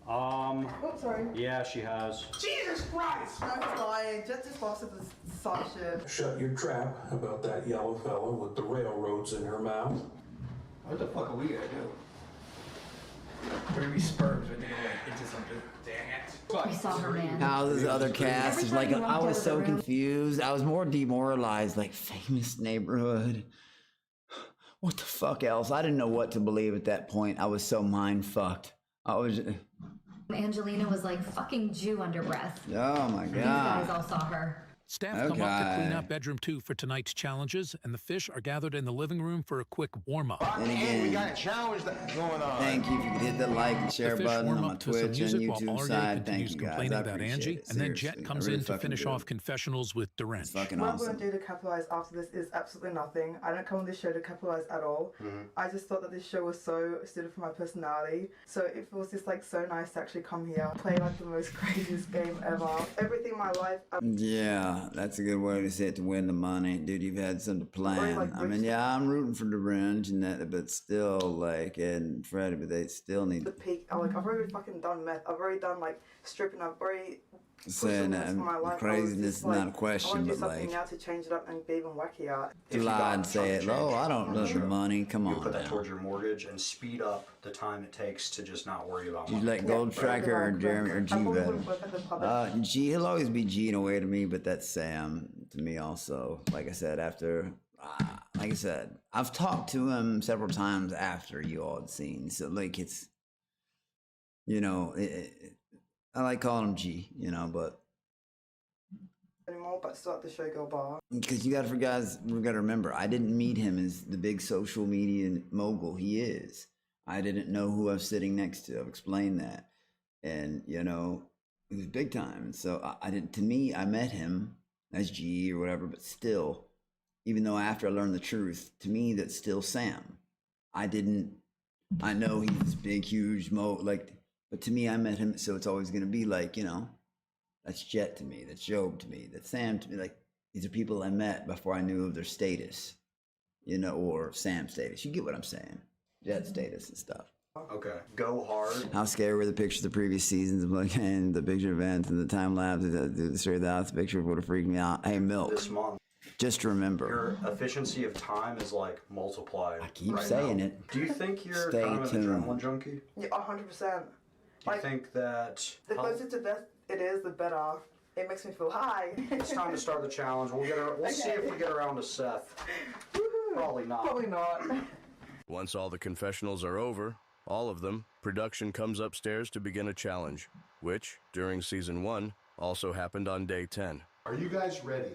Oh, sorry. Yeah, she has. Jesus Christ! No, he's lying. Just gossip is soft shit. Shut your trap about that yellow fella with the railroads in her mouth. What the fuck are we gonna do? We're gonna be sperms when they go into something. Dang it. We saw her, man. How this other cast is like, Every time you I walked was out of so the room- confused. I was more demoralized, like, famous neighborhood. What the fuck else? I didn't know what to believe at that point. I was so mind fucked. I was. Angelina was like fucking Jew under breath. Oh my These guys god. all saw her. Staff come up to clean up bedroom 2 for tonight's challenges, and the fish are gathered in the living room for a quick warm-up. And again, we got a challenge that's going on. thank you if you could hit the like and share The fish button warm on my up to some Twitch and music while YouTube Arya side. Thank continues you guys. complaining I about appreciate Angie, it. and then Jet Seriously, comes I really in to fucking finish do. off confessionals with Durant. It's fucking What I'm awesome. going to do to capitalize after this is absolutely nothing. I don't come on this show to capitalize at all. I just thought that this show was so suited for my personality. So it was just like so nice to actually come here, play like the most craziest game ever. Everything in my life. Yeah, that's a good way to say it, to win the money. Dude, you've had something to plan. like I mean, yeah, I'm rooting for the Revenge and that, but still, like, Ed and Freddie, but they still need The peak. I've already fucking done meth. I've already done like stripping. I've already saying that craziness is not a I want question, to do but something like, now to change it up and be even wackier. to lie and say it, oh, I don't love the money. Come You on put that now. towards your mortgage and speed up the time it takes to just not worry about You money. like Gold Striker or Jeremy or G better? G, he'll always be G in a way to me, but that's Sam to me also. Like I said, like I said, I've talked to him several times after you all had seen. So like it's, you know, I like calling him G, you know, but anymore, but still at the show go bar. because we gotta remember, I didn't meet him as the big social media mogul he is. I didn't know who I was sitting next to. I've explained that, and you know, he was big time. And so I didn't. To me, I met him as G or whatever, but still, even though after I learned the truth, to me that's still Sam. I know he's this big, huge but to me, I met him, so it's always gonna be like, you know, that's Jet to me, that's Job to me, that's Sam to me. Like, these are people I met before I knew of their status, you know, or Sam's status. You get what I'm saying? Jet status and stuff. Okay. Go hard. How scary were the pictures of the previous seasons of like, and the picture events and the time lapse, the straight of the house picture would have freaked me out. Hey, Milk. This month. Just remember. Your efficiency of time is like multiplied. I keep saying it. Do you think you're Stay kind of an tuned. adrenaline junkie? Yeah, 100%. Do you think that The closer to death it is, the better. It makes me feel high. it's time to start the challenge? We'll see if we get around to Seth. Probably not. Probably not. Once all the confessionals are over, all of them, production comes upstairs to begin a challenge, which, during season 1, also happened on day 10. Are you guys ready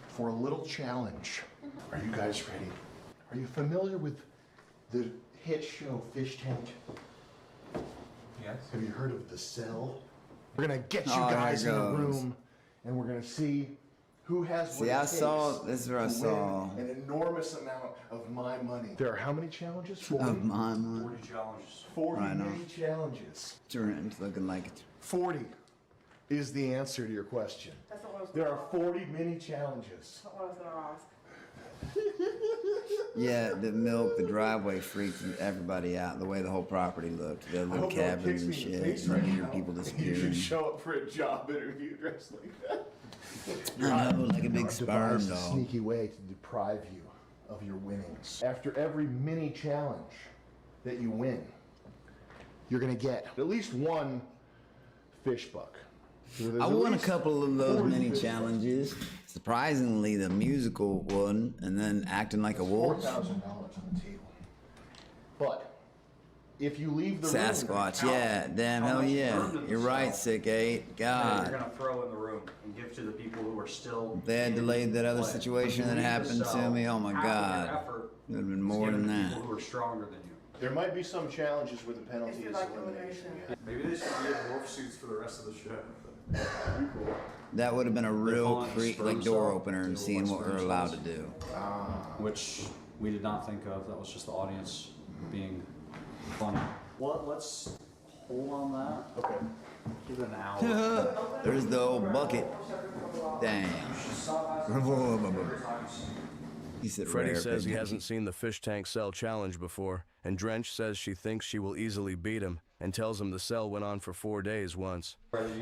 for a little challenge? Are you guys ready? Are you familiar with the hit show Fish Tank? Yes. Have you heard of The Cell? We're gonna get you Oh, here guys it in a goes. room, and we're gonna see who has what See, it I takes saw- this is where I to saw- win an enormous amount of my money. There are how many challenges? 40? Of my money. 40 challenges. 40 I know. mini challenges. Durant's looking like it. 40 is the answer to your question. That's not what I was There are 40 mini challenges. That's not what I was going to ask. Yeah, the Milk, the driveway freaked everybody out. The way the whole property looked, the I little hope no one cabins kicks and me in the shit, face and right you hear now. people You disappearing. should show up for a job interview dressed like that. I know, like a big I've sperm devised a dog. sneaky way to deprive you of your winnings. After every mini challenge that you win, you're gonna get at least one fish buck. So there's I at won a least couple of those 40 mini fish challenges. Surprisingly, the musical one, and then acting like a wolf. $4,000 on the table. But if you leave the room, Sasquatch, yeah, damn, hell yeah. You're right, Sick 8. God. You're gonna throw in the room and give to the people who are still. If they had delayed that other play. situation When that you leave the happened to cell, me, oh my half of your God. effort It would have been is more given than to that. people who are stronger than you. there might be some challenges where the penalty It's is like elimination. Maybe they should be in morph suits for the rest of the show. That'd be cool. That would have been a real calling it freak, sperm like door cell. opener and They seeing look what like we're sperm allowed to cells. do. Which we did not think of. That was just the audience being funny. Well, let's hold on that. Okay. Give it an hour. There's the old bucket. Damn. He said Freddie rare says he pig. hasn't seen the fish tank cell challenge before, and Drench says she thinks she will easily beat him, and tells him the cell went on for 4 days once.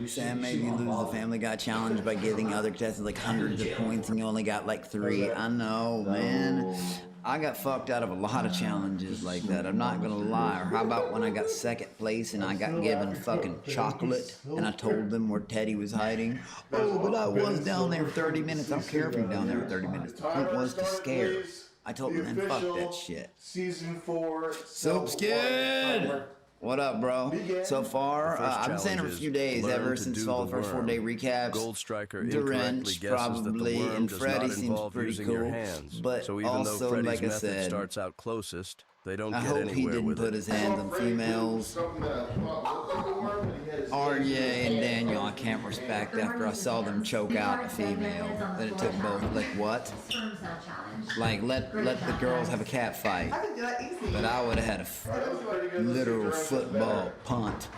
Sam made you lose the Family Guy challenge by giving other contestants like hundreds of points, and you only got like 3. I know, man. I got fucked out of a lot of challenges like that. I'm not gonna lie. Or how about when I got second place and I got given fucking chocolate, and I told them where Teddy was hiding? Oh, but I was down there 30 minutes. I don't care if you're down there 30 minutes. The point was to scare. I told them, man, fuck that shit. Season 4. Soap skin! What up, bro? So far, I've been saying it for a few days, ever since all the first 4-day recaps. Gold Striker Drench, probably, and Freddy seems pretty cool. But so even also, though Freddy's like I method said, starts out closest, they don't I get hope he anywhere didn't with put it. his hands on females. RJ and Daniel, I can't respect after I saw them choke out the female. That it took both. Like what? Like let the girls have a cat fight. But I would have had a literal football punt.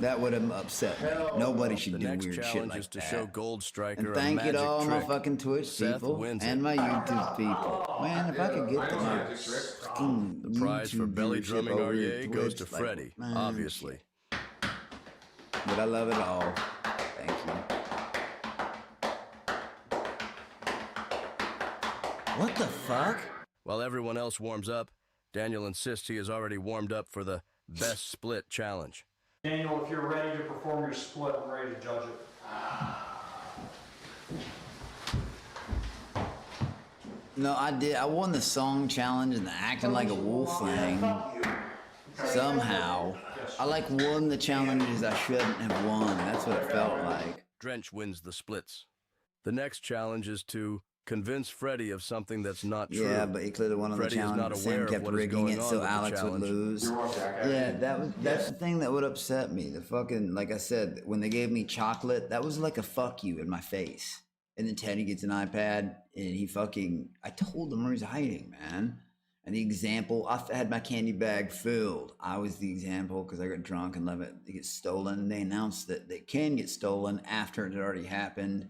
That would have upset me. Nobody should do weird shit like to that. show Gold Striker And thank a you to magic all my trick. fucking Twitch Seth people wins and it. my YouTube people. Man, if I could get to my fucking The prize for YouTube belly viewership drumming over REA goes to Twitch, like, Freddy, man, obviously. but I love it all. Thank you. What the fuck? While everyone else warms up, Daniel insists he is already warmed up for the Best Split Challenge. Daniel, if you're ready to perform your split, I'm ready to judge it. No, I did. I won the song challenge and the acting like a wolf thing. Somehow. I like won the challenges I shouldn't have won. That's what it felt like. Drench wins the splits. The next challenge is to convince Freddy of something that's not true. Yeah, but he could have won on the Freddy is challenge. not But aware Sam of kept what is rigging going it on so with the Alex would challenge. lose. Yeah, that's the thing that would upset me. The fucking, like I said, when they gave me chocolate, that was like a fuck you in my face. And then Teddy gets an iPad and he fucking, I told him where he's hiding, man. And the example, I had my candy bag filled. I was the example because I got drunk and let it get stolen. And they announced that they can get stolen after it had already happened.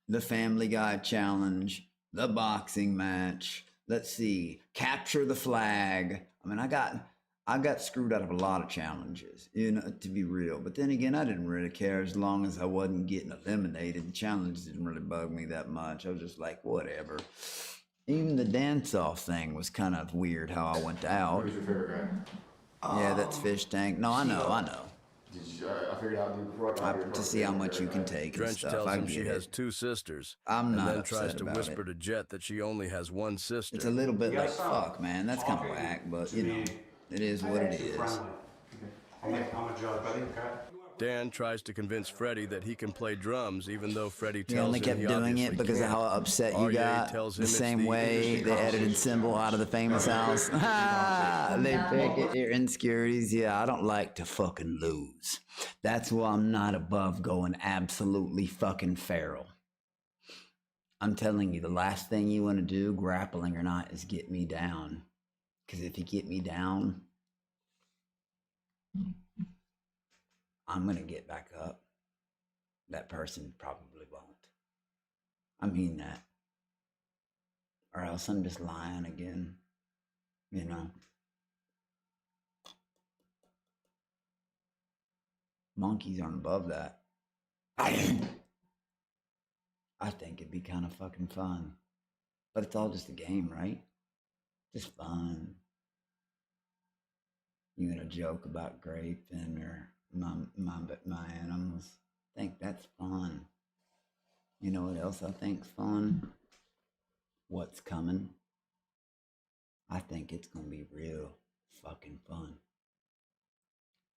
The Family Guy challenge, the boxing match. Let's see, capture the flag. I mean, I got screwed out of a lot of challenges, you know, to be real. But then again, I didn't really care as long as I wasn't getting eliminated. The challenges didn't really bug me that much. I was just like, whatever. Even the dance-off thing was kind of weird how I went out. Who's your favorite guy? Yeah, that's Fish Tank. No, I know. Did you, I figured out before I got here. To see how much you can take and Drench stuff. tells I him get she it. has 2 sisters. I'm not and then upset tries to about whisper it. to Jet that she only has 1 sister. It's a little bit like, fuck, man. That's kind of whack, but, you know, it is what it is. I'm a judge, buddy, okay? Dan tries to convince Freddy that he can play drums, even though Freddy He tells only him kept he doing it obviously because of can't. how upset you REA got. tells The him it's same way they edited Symbol out of the Famous House. They pick it, your insecurities. Yeah, I don't like to fucking lose. That's why I'm not above going absolutely fucking feral. I'm telling you, the last thing you want to do, grappling or not, is get me down. Because if you get me down, I'm going to get back up. That person probably won't. I mean that. Or else I'm just lying again. You know? Monkeys aren't above that. I think it'd be kind of fucking fun. But it's all just a game, right? Just fun. You gonna joke about graping or my animals? I think that's fun. You know what else I think's fun? What's coming? I think it's gonna be real fucking fun.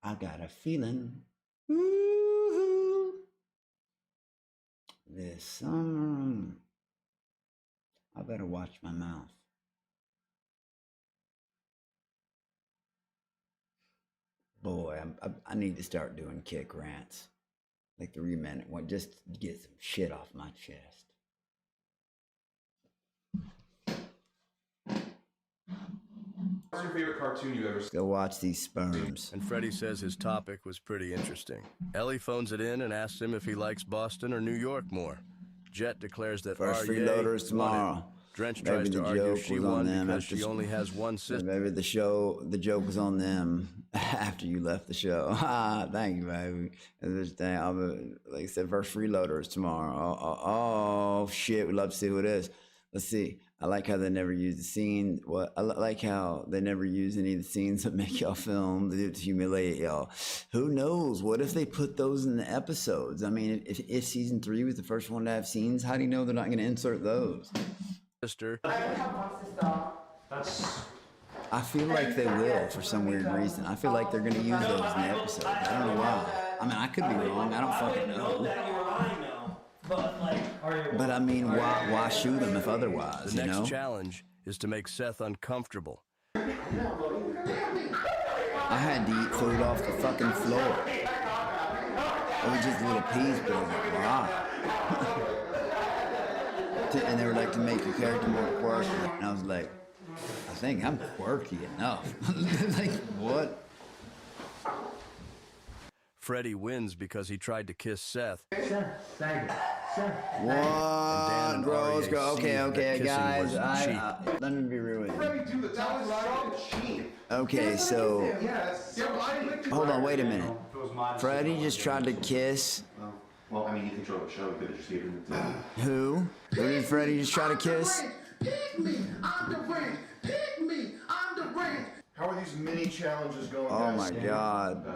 I got a feeling. Woo-hoo. This summer. I better watch my mouth. Boy, I need to start doing kick rants. Like the 3-minute one, just to get some shit off my chest. What's your favorite cartoon you've ever seen? Go watch these sperms. And Freddy says his topic was pretty interesting. Ellie phones it in and asks him if he likes Boston or New York more. Jet declares that First REA freeloaders won tomorrow. it. Drench Maybe tries to the argue joke she was on won them because after she only has 1 sister. Maybe the joke was on them after you left the show. Thank you, baby. Like I said, first freeloaders tomorrow. Oh, shit, we'd love to see who it is. Let's see. I like how they never use the scene. I like how they never use any of the scenes that make y'all film to humiliate y'all. Who knows? What if they put those in the episodes? I mean, if season 3 was the first one to have scenes, how do you know they're not going to insert those? Sister. I have 1 sister. That's I feel like they will for some weird reason. I feel like they're gonna use those in the episode. I don't know why. I mean, I could be wrong. I don't fucking know. But I mean, why shoot them if otherwise, The you next know? challenge is to make Seth uncomfortable. I had to eat food off the fucking floor. It was just little piece, but I was like, wow. And they were like, to make your character more quirky. And I was like, I think I'm quirky enough. Like, what? Freddy wins because he tried to kiss Seth. What, bros? Okay, guys. Let me be real with you. Okay, so hold on, wait a minute. Freddy just tried to kiss. Well, I mean, you control the show. You could have just given it to him. Who? Who did Freddy just try to kiss? Pick me, I'm the range. Pick me, I'm the range. How are these mini challenges going, Oh guys? my god.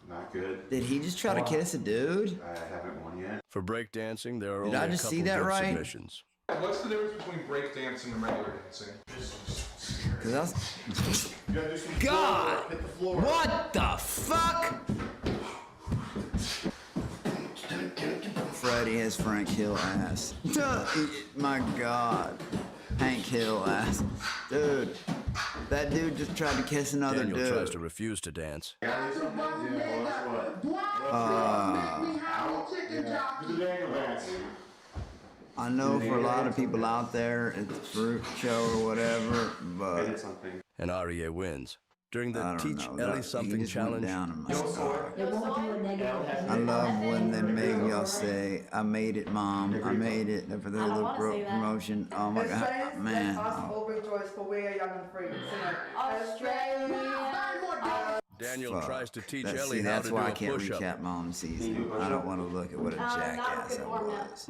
Not good. Did he just try to kiss a dude? I haven't won yet. For breakdancing, there are Did only I a just couple see that good right? submissions. What's the difference between breakdancing and regular dancing? Cause I was... God! What the fuck? Freddy has Frank Hill ass. My God. Hank Hill ass. Dude. That dude just tried to kiss another Daniel dude. tries to refuse to dance. I know for a lot of people out there, it's a fruit show or whatever, but... And Aria wins. During the I don't Teach know, Ellie that- Something he just went challenge, down in my stomach. I love when they make y'all say, I made it, Mom. I made it for the little promotion. Oh my God, man. Oh, Daniel fuck. tries to teach That's- Ellie see, how that's to do why I a can't push-up. recap Mom season. I don't want to look at what a jackass I was.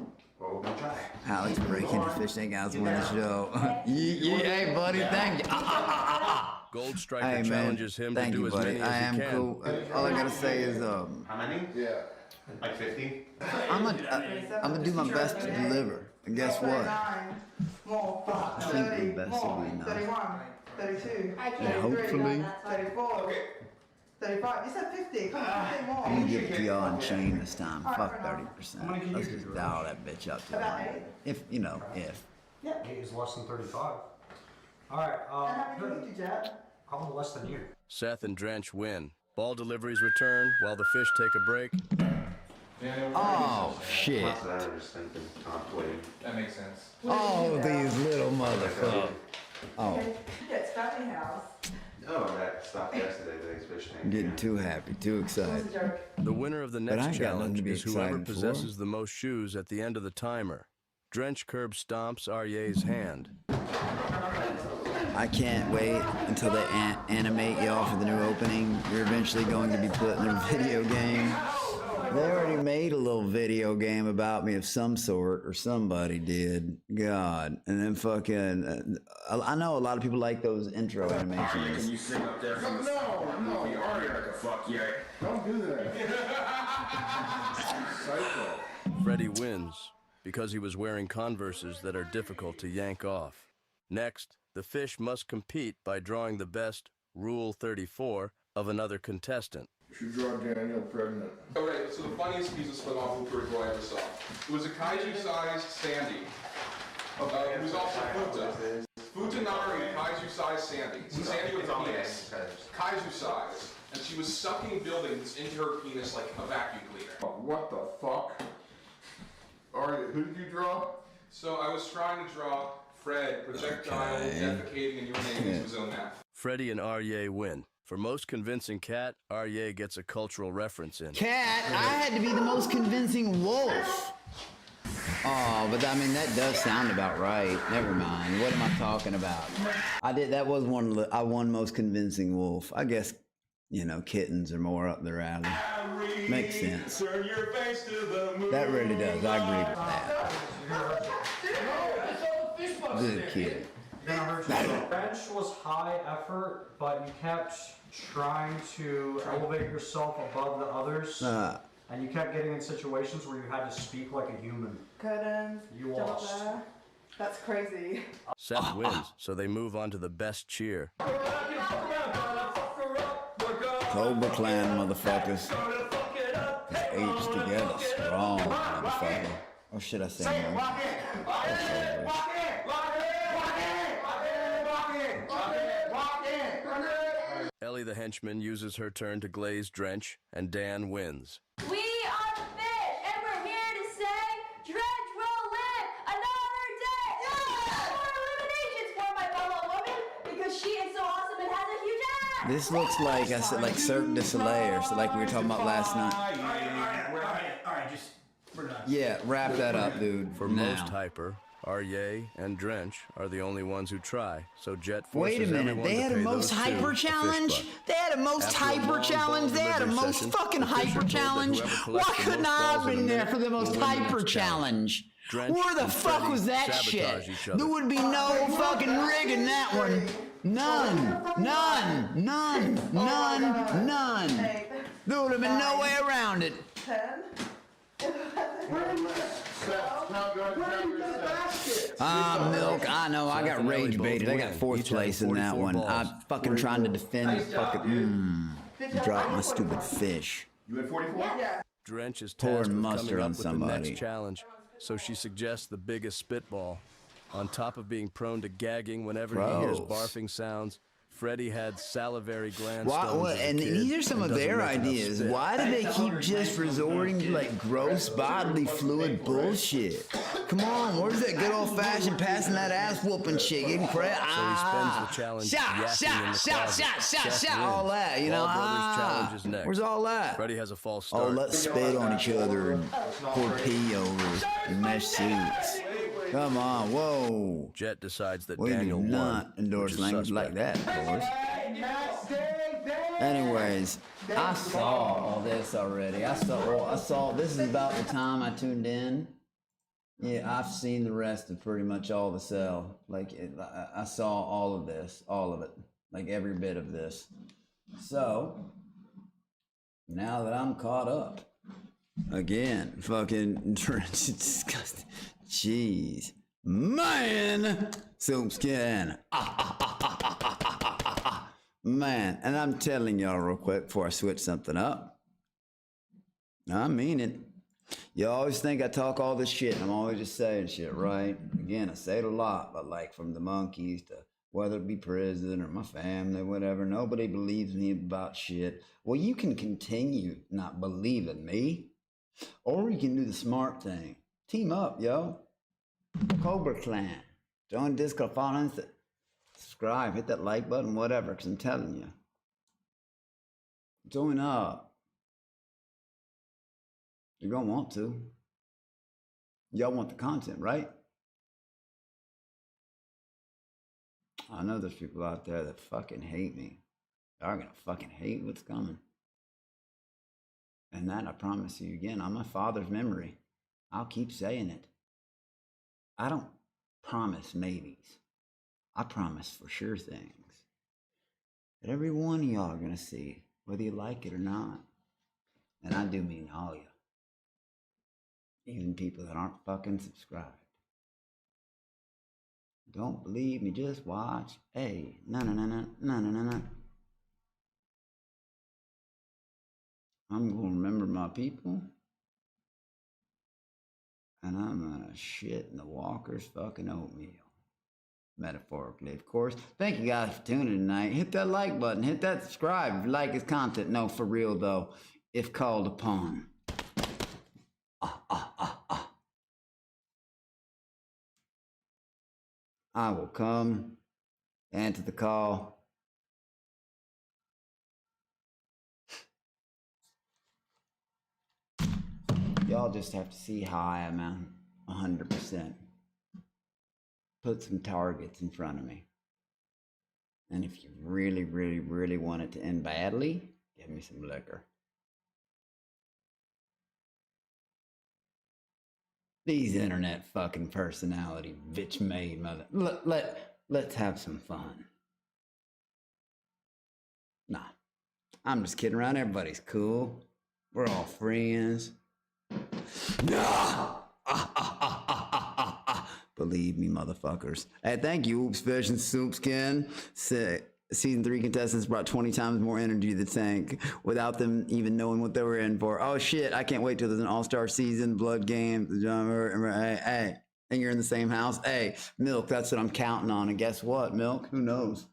Alex breaking the fish tank out to win the show. Hey, buddy, thank you. Gold Striker Hey, man, challenges him to thank do you, as buddy. many as I he am can. cool. All I gotta say is, How many? Yeah. Like 50? I'm gonna do my best to deliver. And guess what? I think the best will be enough. 31, 32. And hopefully, 34. 35. You said 50. Come on, 50 more. I'm gonna give it to y'all in chain this time. Fuck 30%. Let's just dial that bitch up to 100. If, you know, if. 8 is less than 35. Alright, probably less than you. Seth and Drench win. Ball deliveries return while the fish take a break. Oh, shit. That makes sense. Oh, these little motherfuckers. Oh, It's family house. No, that stopped yesterday. Today's fish tank. I'm getting too happy, too excited. The winner of the But I next ain't got nothing challenge to be is whoever excited for. possesses the most shoes at the end of the timer. Drench curb stomps Aryeh's hand. I can't wait until they animate y'all for the new opening. You're eventually going to be put in a video game. They already made a little video game about me of some sort, or somebody did. God. And then fucking, I know a lot of people like those intro animations. Can you sing up there from the movie Aria like a fuck yeah? Don't do that. Psycho. Freddy wins because he was wearing Converses that are difficult to yank off. Next, the fish must compete by drawing the best Rule 34 of another contestant. You should draw Daniel pregnant. Okay, so the funniest piece of split off Hooper I ever saw. It was a kaiju-sized Sandy, who's also Futa. Futanari, kaiju-sized Sandy. It's a Sandy with a penis. Kaiju-sized. And she was sucking buildings into her penis like a vacuum cleaner. What the fuck? Alright, who did you draw? So I was trying to draw Fred, projectile, defecating and urinating into his own mouth. Freddy and Aryeh win. For most convincing cat, Aryeh gets a cultural reference in. Cat, I had to be the most convincing wolf. Oh, but I mean, that does sound about right. Never mind. What am I talking about? That was one, I won most convincing wolf. I guess, you know, kittens are more up their alley. Makes sense. That really does. I agree with that. Good kid. Bench was high effort, but you kept trying to elevate yourself above the others, and you kept getting in situations where you had to speak like a human. Curtains. You lost. That's crazy. Seth wins, so they move on to the best cheer. Cobra Clan, motherfuckers. Apes together, strong, motherfucker. Or should I say more? Ellie the henchman uses her turn to glaze Drench, and Dan wins. We are the fish, and we're here to say, Drench will live another day! More eliminations for my fellow woman, because she is so awesome and has a huge ass! This looks like, I said, like Cirque du Soleil, or so like we were talking about last night. Alright, just, we're done. Yeah, wrap that up, dude. For most hyper, Arye and Drench are the only ones who try, so Jet forces Wait a minute, everyone they to had a pay most those two hyper a fish challenge? buck. They had a most After a hyper long challenge? ball They had a delivery most session, fucking the fish are hyper told that challenge? whoever Why collects the couldn't most I have balls in a been there minute for the will most win the hyper next challenge? Drench Where the and fuck Freddy was that sabotage shit? each other. There would be no fucking rig in that one. None. There would have been no way around it. 10. Milk, I know, I got rage baited. I got fourth place in that one. I'm fucking trying to defend fucking, drop my stupid fish. You had 44? Yeah. Drench is Pouring tasked with mustard coming on up with the somebody. next challenge, so she suggests the biggest spitball. On top of being prone to gagging whenever he hears Gross. barfing sounds, Freddy had salivary gland Why, stones as a and kid these are some and of doesn't their make enough ideas. spit. Why do they keep just resorting to like gross bodily fluid bullshit? Come on, where's that good old fashioned passing that ass whooping shit? Getting credit. So he spends the challenge yakking in the closet. Seth all wins. that, you know. Ball Brothers challenge is next. Where's all that? Freddy has a false Oh, start. let's spit on each other and pour pee over mesh suits. Come on, whoa. Jet decides that We Daniel do not won, endorse which is language suspect. like that, boys. Anyways, I saw all this already. I saw. This is about the time I tuned in. Yeah, I've seen the rest of pretty much all the cell. Like, I saw all of this, all of it, like every bit of this. So now that I'm caught up, again, fucking it's disgusting. Jeez, man, soup skin. Man, and I'm telling y'all real quick before I switch something up. I mean it. You always think I talk all this shit, and I'm always just saying shit, right? Again, I say it a lot, but like from the monkeys to whether it be prison or my family, whatever, nobody believes me about shit. Well, you can continue not believing me, or you can do the smart thing. Team up, yo. Cobra Clan. Join Discord, follow Insta. Subscribe, hit that like button, whatever, because I'm telling you. Join up. You're going to want to. Y'all want the content, right? I know there's people out there that fucking hate me. Y'all going to fucking hate what's coming. And that, I promise you again, on my father's memory, I'll keep saying it. I don't promise maybes. I promise for sure things that every one of y'all are going to see, whether you like it or not. And I do mean all of you. Even people that aren't fucking subscribed. Don't believe me, just watch. Hey, no. I'm going to remember my people. And I'm going to shit in the walker's fucking oatmeal. Metaphorically, of course. Thank you guys for tuning in tonight. Hit that like button. Hit that subscribe if you like his content. No, for real though, if called upon. I will come, answer the call. Y'all just have to see how I am, man. 100%. Put some targets in front of me. And if you really, really, really want it to end badly, give me some liquor. These internet fucking personality bitch made mother. Let's have some fun. Nah, I'm just kidding around. Everybody's cool. We're all friends. Nah. But Believe me, motherfuckers. Hey, thank you, Oops Fish and Soupskin. Season 3 contestants brought 20 times more energy to the tank without them even knowing what they were in for. Oh shit, I can't wait till there's an all-star season, blood game, hey, and you're in the same house. Hey, Milk, that's what I'm counting on. And guess what, Milk? Who knows?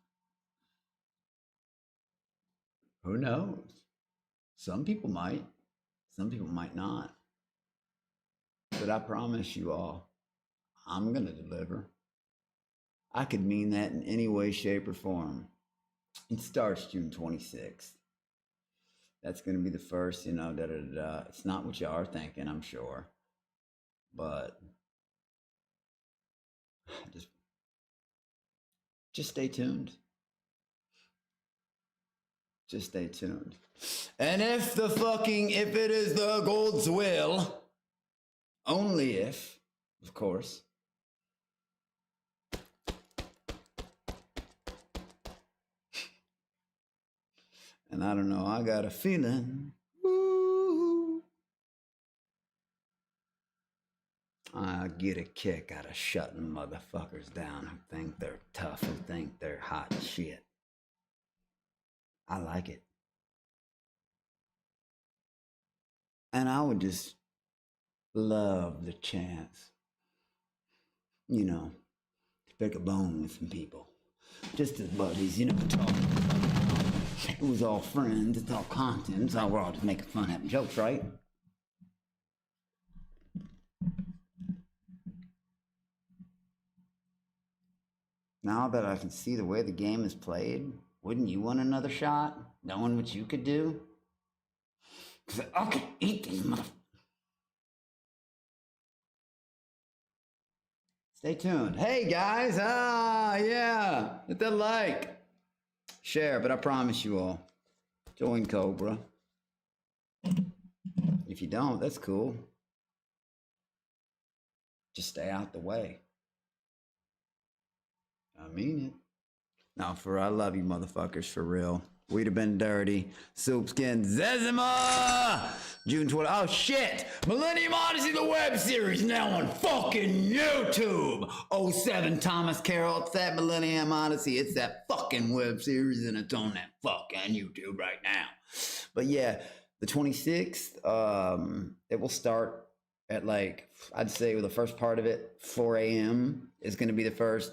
Who knows? Some people might. Some people might not. But I promise you all, I'm gonna deliver. I could mean that in any way, shape, or form. It starts June 26th. That's gonna be the first, you know, It's not what you are thinking, I'm sure. But just stay tuned. Just stay tuned. And if it is the God's will, only if, of course, and I don't know, I got a feeling, I get a kick out of shutting motherfuckers down who think they're tough, who think they're hot shit. I like it. And I would just love the chance, you know, to pick a bone with some people. Just as buddies, you know, talking. It was all friends, it's all content, it's all, we're all just making fun, having jokes, right? Now that I can see the way the game is played, wouldn't you want another shot? Knowing what you could do? Because I could eat these motherfuckers. Stay tuned. Hey guys, yeah, hit that like. Share, but I promise you all, join Cobra. If you don't, that's cool. Just stay out the way. I mean it. No, I love you motherfuckers, for real. We'd have been dirty. Soupskin Zezima! June 20th. Oh shit! Millennium Odyssey, the web series, now on fucking YouTube! 07 Thomas Carroll, it's that Millennium Odyssey, it's that fucking web series, and it's on that fucking YouTube right now. But yeah, the 26th, it will start at like, I'd say the first part of it, 4 a.m. is gonna be the first,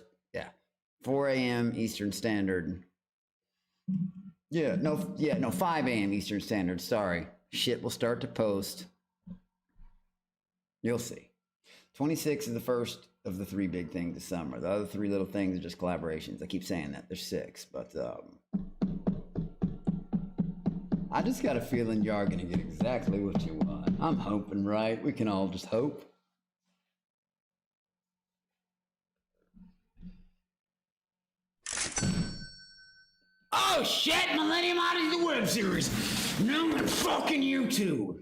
4 a.m. Eastern Standard. No, 5 a.m. Eastern Standard, sorry. Shit will start to post. You'll see. 26 is the first of the 3 big things this summer. The other 3 little things are just collaborations. I keep saying that, there's 6, but I just got a feeling y'all are gonna get exactly what you want. I'm hoping, right? We can all just hope. Oh shit, Millennium Odyssey, the web series. Now on fucking YouTube.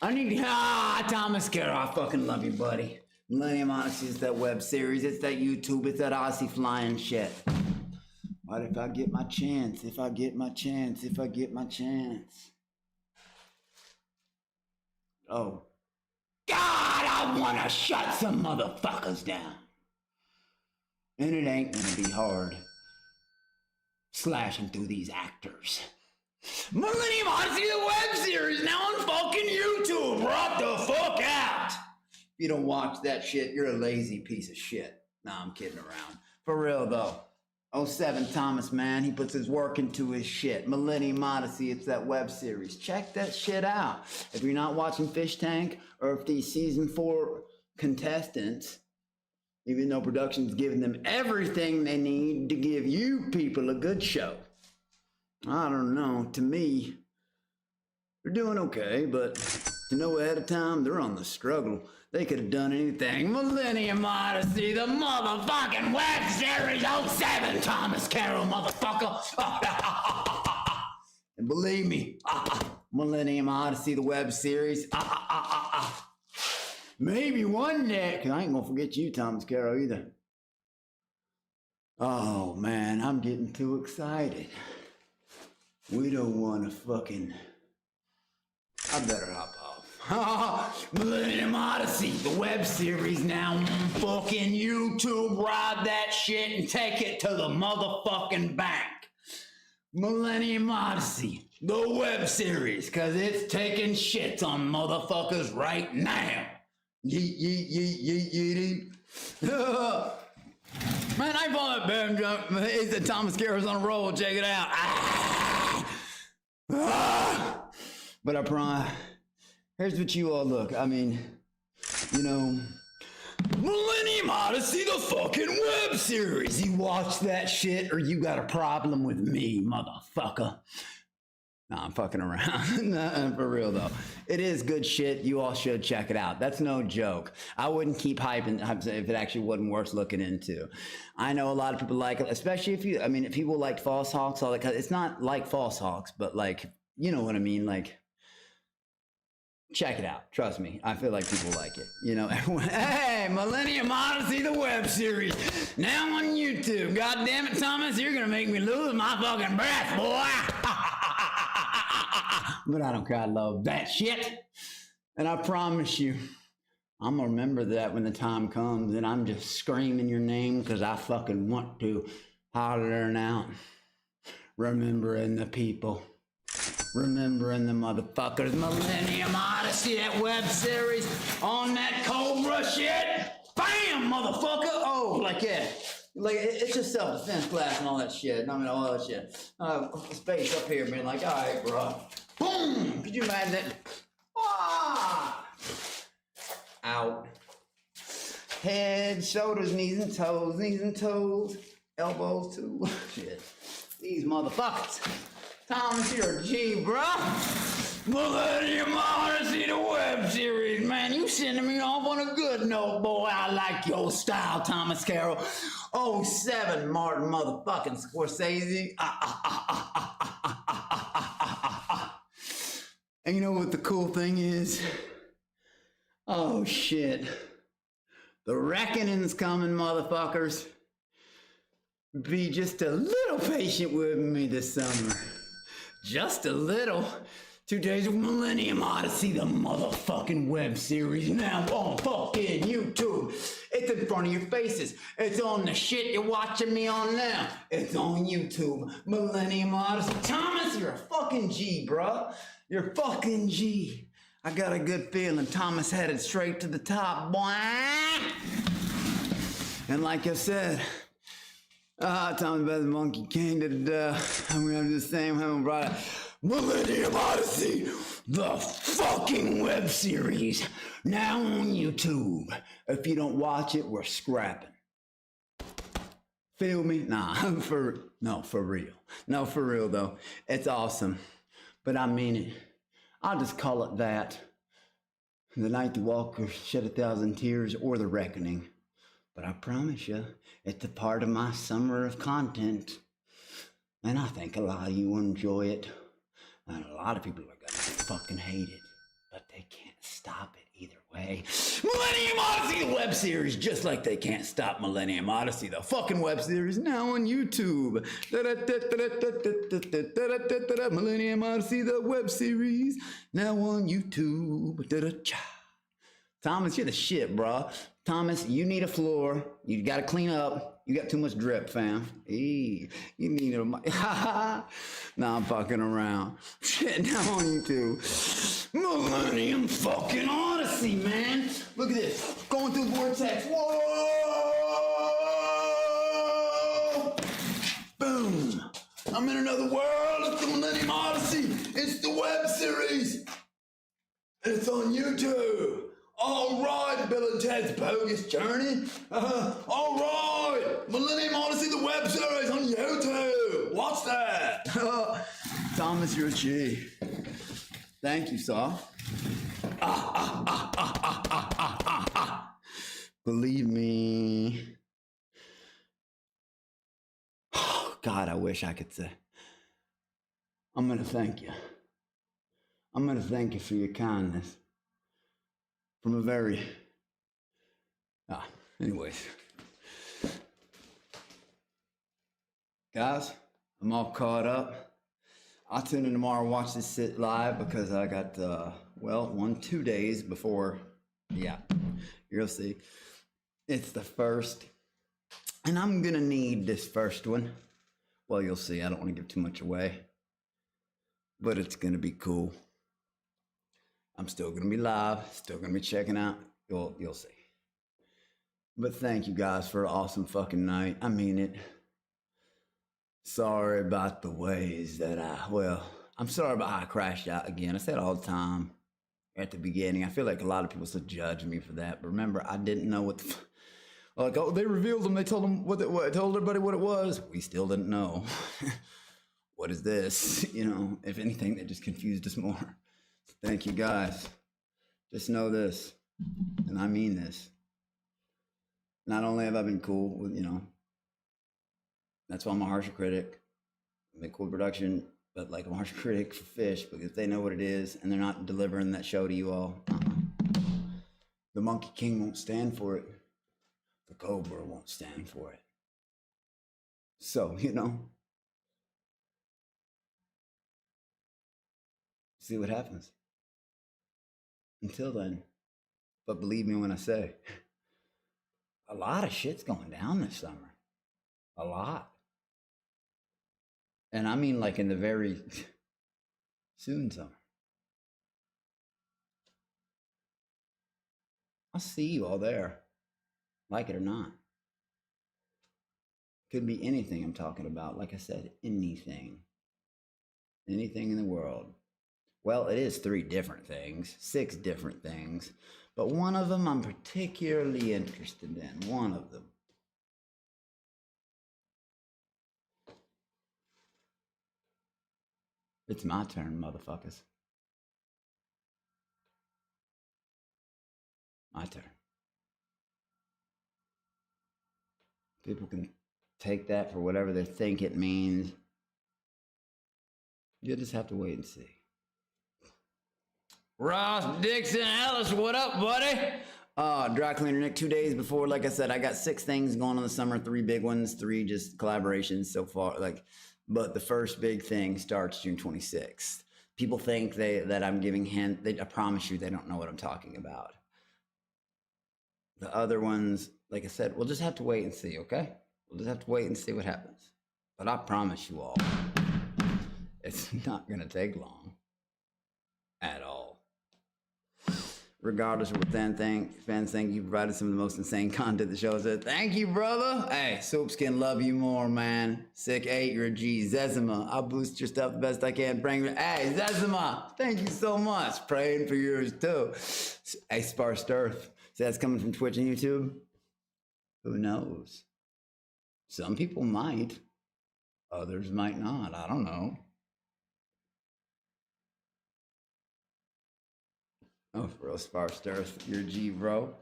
I need Thomas Carroll, I fucking love you, buddy. Millennium Odyssey is that web series, it's that YouTube, it's that Aussie flying shit. What if I get my chance? If I get my chance, if I get my chance. Oh. God, I wanna shut some motherfuckers down. And it ain't gonna be hard. Slashing through these actors. Millennium Odyssey, the web series, now on fucking YouTube. Rock the fuck out. If you don't watch that shit, you're a lazy piece of shit. Nah, I'm kidding around. For real though. 07 Thomas, man, he puts his work into his shit. Millennium Odyssey, it's that web series. Check that shit out. If you're not watching Fish Tank, or if these season 4 contestants, even though production's giving them everything they need to give you people a good show. I don't know, to me, they're doing okay, but to know ahead of time, they're on the struggle. They could have done anything. Millennium Odyssey, the motherfucking web series, 07 Thomas Carroll, motherfucker. And believe me, Millennium Odyssey, the web series, maybe one day, because I ain't gonna forget you, Thomas Carroll, either. Oh, man, I'm getting too excited. We don't want to fucking... I better hop off. Millennium Odyssey, the web series now on fucking YouTube. Ride that shit and take it to the motherfucking bank. Millennium Odyssey, the web series, cause it's taking shits on motherfuckers right now. Yeet, yeet, yeet, yeet, yeet. Man, I follow that bam jump. It's the Thomas Garrett's on a roll. Check it out. But I promise, here's what you all look. I mean, you know, Millennium Odyssey, the fucking web series. You watch that shit or you got a problem with me, motherfucker. Nah, I'm fucking around. Nah, for real though. It is good shit. You all should check it out. That's no joke. I wouldn't keep hyping if it actually wasn't worth looking into. I know a lot of people like it, especially if if people like False Hawks, all that kind of, it's not like False Hawks, but like, you know what I mean? Like, check it out. Trust me. I feel like people like it. You know, everyone, hey, Millennium Odyssey, the web series, now on YouTube. God damn it, Thomas, you're gonna make me lose my fucking breath, boy. But I don't care. I love that shit. And I promise you, I'm gonna remember that when the time comes and I'm just screaming your name because I fucking want to. Hollering out. Remembering the people. Remembering the motherfuckers. Millennium Odyssey, that web series on that Cobra shit. Bam, motherfucker. Oh, like yeah. Like, it's just self-defense class and all that shit. I mean, all that shit. Space up here being like, all right, bro. Boom! Could you imagine that? Ah! Out. Head, shoulders, knees and toes, elbows too. Shit. These motherfuckers. Thomas, you're a G, bro. Millennium Odyssey, the web series, man. You sending me off on a good note, boy. I like your style, Thomas Carroll. 07, Martin motherfucking Scorsese. And you know what the cool thing is? Oh, shit. The reckoning's coming, motherfuckers. Be just a little patient with me this summer. Just a little. 2 days of Millennium Odyssey, the motherfucking web series now on fucking YouTube. It's in front of your faces. It's on the shit you're watching me on now. It's on YouTube. Millennium Odyssey. Thomas, you're a fucking G, bruh. You're fucking G. I got a good feeling Thomas headed straight to the top, boy. And like I said, Thomas better than Monkey King. I'm gonna have the same. Haven't brought it. Millennium Odyssey, the fucking web series, now on YouTube. If you don't watch it, we're scrapping. Feel me? Nah, for real. No, for real though. It's awesome. But I mean it. I'll just call it that. The Night the Walker shed 1,000 tears or The Reckoning. But I promise you, it's a part of my summer of content. And I think a lot of you enjoy it. And a lot of people are gonna fucking hate it. But they can't stop it either way. Millennium Odyssey, the web series, just like they can't stop Millennium Odyssey, the fucking web series, now on YouTube. Millennium Odyssey, the web series, now on YouTube. Thomas, you're the shit, bro. Thomas, you need a floor. You gotta clean up. You got too much drip, fam. You need a mic. Nah, I'm fucking around. Shit, now on YouTube. Millennium fucking Odyssey, man. Look at this. Going through vortex. Whoa! Boom. I'm in another world. It's the Millennium Odyssey. It's the web series. And it's on YouTube. All right, Bill and Ted's Bogus Journey. All right, Millennium Odyssey, the web series on YouTube. Watch that. Thomas, you're a G. Thank you, sir. Believe me. Oh, God, I wish I could say. I'm going to thank you. I'm going to thank you for your kindness. From a very, anyways. Guys, I'm all caught up. I'll tune in tomorrow and watch this sit live because I got well, 2 days before, yeah, you'll see. It's the first, and I'm gonna need this first one. Well, you'll see. I don't want to give too much away, but it's gonna be cool. I'm still gonna be live, still gonna be checking out. You'll see. But thank you guys for an awesome fucking night. I mean it. Sorry about the ways that I'm sorry about how I crashed out again. I say it all the time at the beginning. I feel like a lot of people still judge me for that. But remember, I didn't know what the like, oh, they revealed them. They told them told everybody what it was. We still didn't know. What is this? You know, if anything, they just confused us more. Thank you guys. Just know this, and I mean this. Not only have I been cool with, that's why I'm a harsher critic. I make cool production, but like I'm a harsher critic for fish because they know what it is and they're not delivering that show to you all. The Monkey King won't stand for it. The Cobra won't stand for it. So, see what happens. Until then, but believe me when I say, a lot of shit's going down this summer. A lot. And I mean like in the very soon summer. I'll see you all there. Like it or not. Could be anything I'm talking about. Like I said, anything. Anything in the world. Well, it is 3 different things. 6 different things. But one of them I'm particularly interested in. One of them. It's my turn, motherfuckers. My turn. People can take that for whatever they think it means. You'll just have to wait and see. Ross Dixon Ellis, what up, buddy? Dry Cleaner Nick, 2 days before. Like I said, I got 6 things going on the summer, 3 big ones, 3 just collaborations so far. But the first big thing starts June 26th. People think that I'm giving hints. I promise you, they don't know what I'm talking about. The other ones, like I said, we'll just have to wait and see, okay? We'll just have to wait and see what happens. But I promise you all, it's not gonna take long at all. Regardless of what fans think, you provided some of the most insane content the show said. Thank you, brother. Hey, Soapskin, love you more, man. Sick 8, you're a G. Zezima, I'll boost your stuff the best I can. Hey, Zezima, thank you so much. Praying for yours too. Hey, Sparse Earth. See, that's coming from Twitch and YouTube? Who knows? Some people might. Others might not. I don't know. Oh, for real, Sparse Earth, you're a G, bro.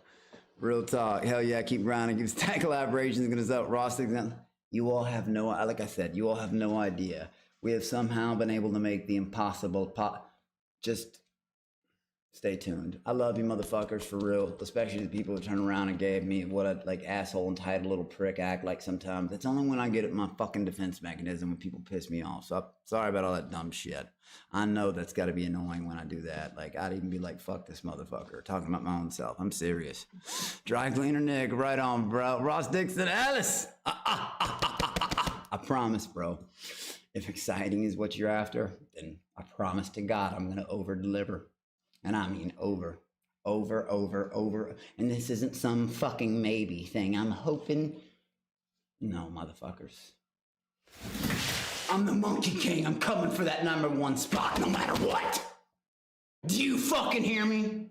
Real talk. Hell yeah, keep grinding. Keep stack collaborations. Gonna sell Ross. You all have no, like I said, you all have no idea. We have somehow been able to make the impossible just stay tuned. I love you motherfuckers for real, especially the people who turn around and gave me what a asshole entitled little prick act like sometimes. It's only when I get at my fucking defense mechanism when people piss me off. So sorry about all that dumb shit. I know that's got to be annoying when I do that. Like, I'd even be like, fuck this motherfucker, talking about my own self. I'm serious. Dry Cleaner Nick, right on, bro. Ross Dixon Ellis. I promise, bro. If exciting is what you're after, then I promise to God I'm going to over-deliver. And I mean over. And this isn't some fucking maybe thing. I'm hoping. No, motherfuckers. I'm the Monkey King. I'm coming for that #1 spot no matter what. Do you fucking hear me?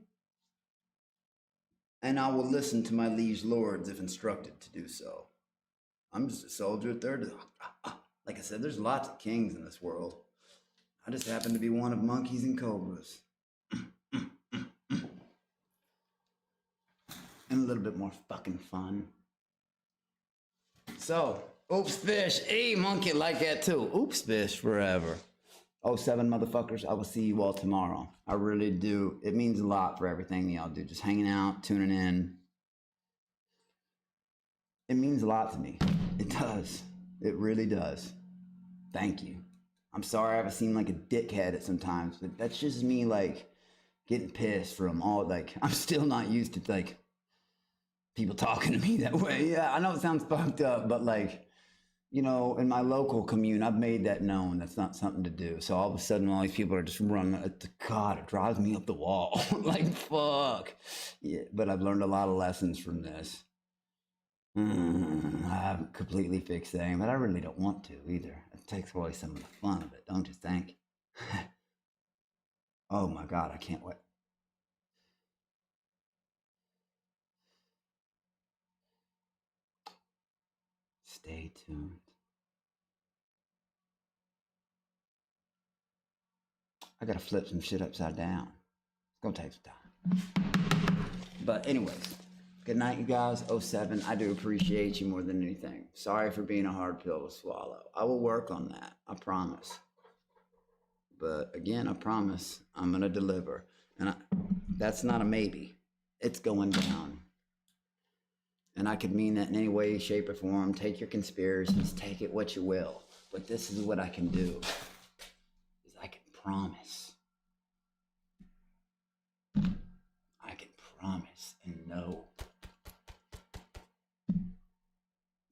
And I will listen to my liege lords if instructed to do so. I'm just a soldier third. Like I said, there's lots of kings in this world. I just happen to be one of monkeys and cobras. And a little bit more fucking fun. So, oops fish, monkey like that too. Oops fish forever. 07 motherfuckers, I will see you all tomorrow. I really do. It means a lot for everything y'all do. Just hanging out, tuning in. It means a lot to me. It does. It really does. Thank you. I'm sorry if I seem like a dickhead at sometimes, but that's just me like getting pissed from all, like, I'm still not used to, like, people talking to me that way. Yeah, I know it sounds fucked up, but, like, you know, in my local commune, I've made that known. That's not something to do. So all of a sudden, all these people are just running. God, it drives me up the wall. Like, fuck. Yeah, but I've learned a lot of lessons from this. I haven't completely fixed the aim, but I really don't want to either. It takes away some of the fun of it, don't you think? Oh my God, I can't wait. Stay tuned. I gotta flip some shit upside down. It's gonna take some time. But anyways, good night, you guys. 07, I do appreciate you more than anything. Sorry for being a hard pill to swallow. I will work on that, I promise. But again, I promise I'm gonna deliver. And that's not a maybe. It's going down. And I could mean that in any way, shape, or form. Take your conspiracies, take it what you will. But this is what I can do. Is I can promise. I can promise and know.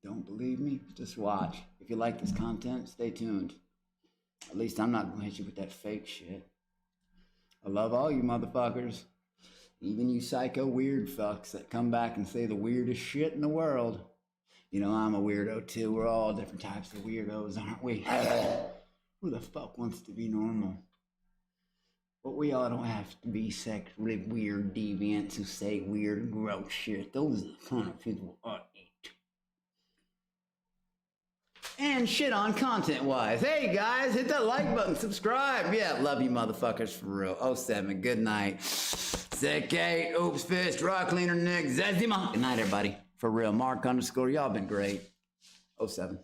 Don't believe me? Just watch. If you like this content, stay tuned. At least I'm not gonna hit you with that fake shit. I love all you motherfuckers. Even you psycho weird fucks that come back and say the weirdest shit in the world. You know, I'm a weirdo too. We're all different types of weirdos, aren't we? Who the fuck wants to be normal? But we all don't have to be sexually weird deviants who say weird and gross shit. Those are the kind of people I eat. And shit on content-wise. Hey guys, hit that like button, subscribe. Yeah, love you motherfuckers for real. 07, good night. Sick 8, Oops Fist, Raw Cleaner Nick, Zezima. Good night everybody. For real, Mark _ y'all been great. 07.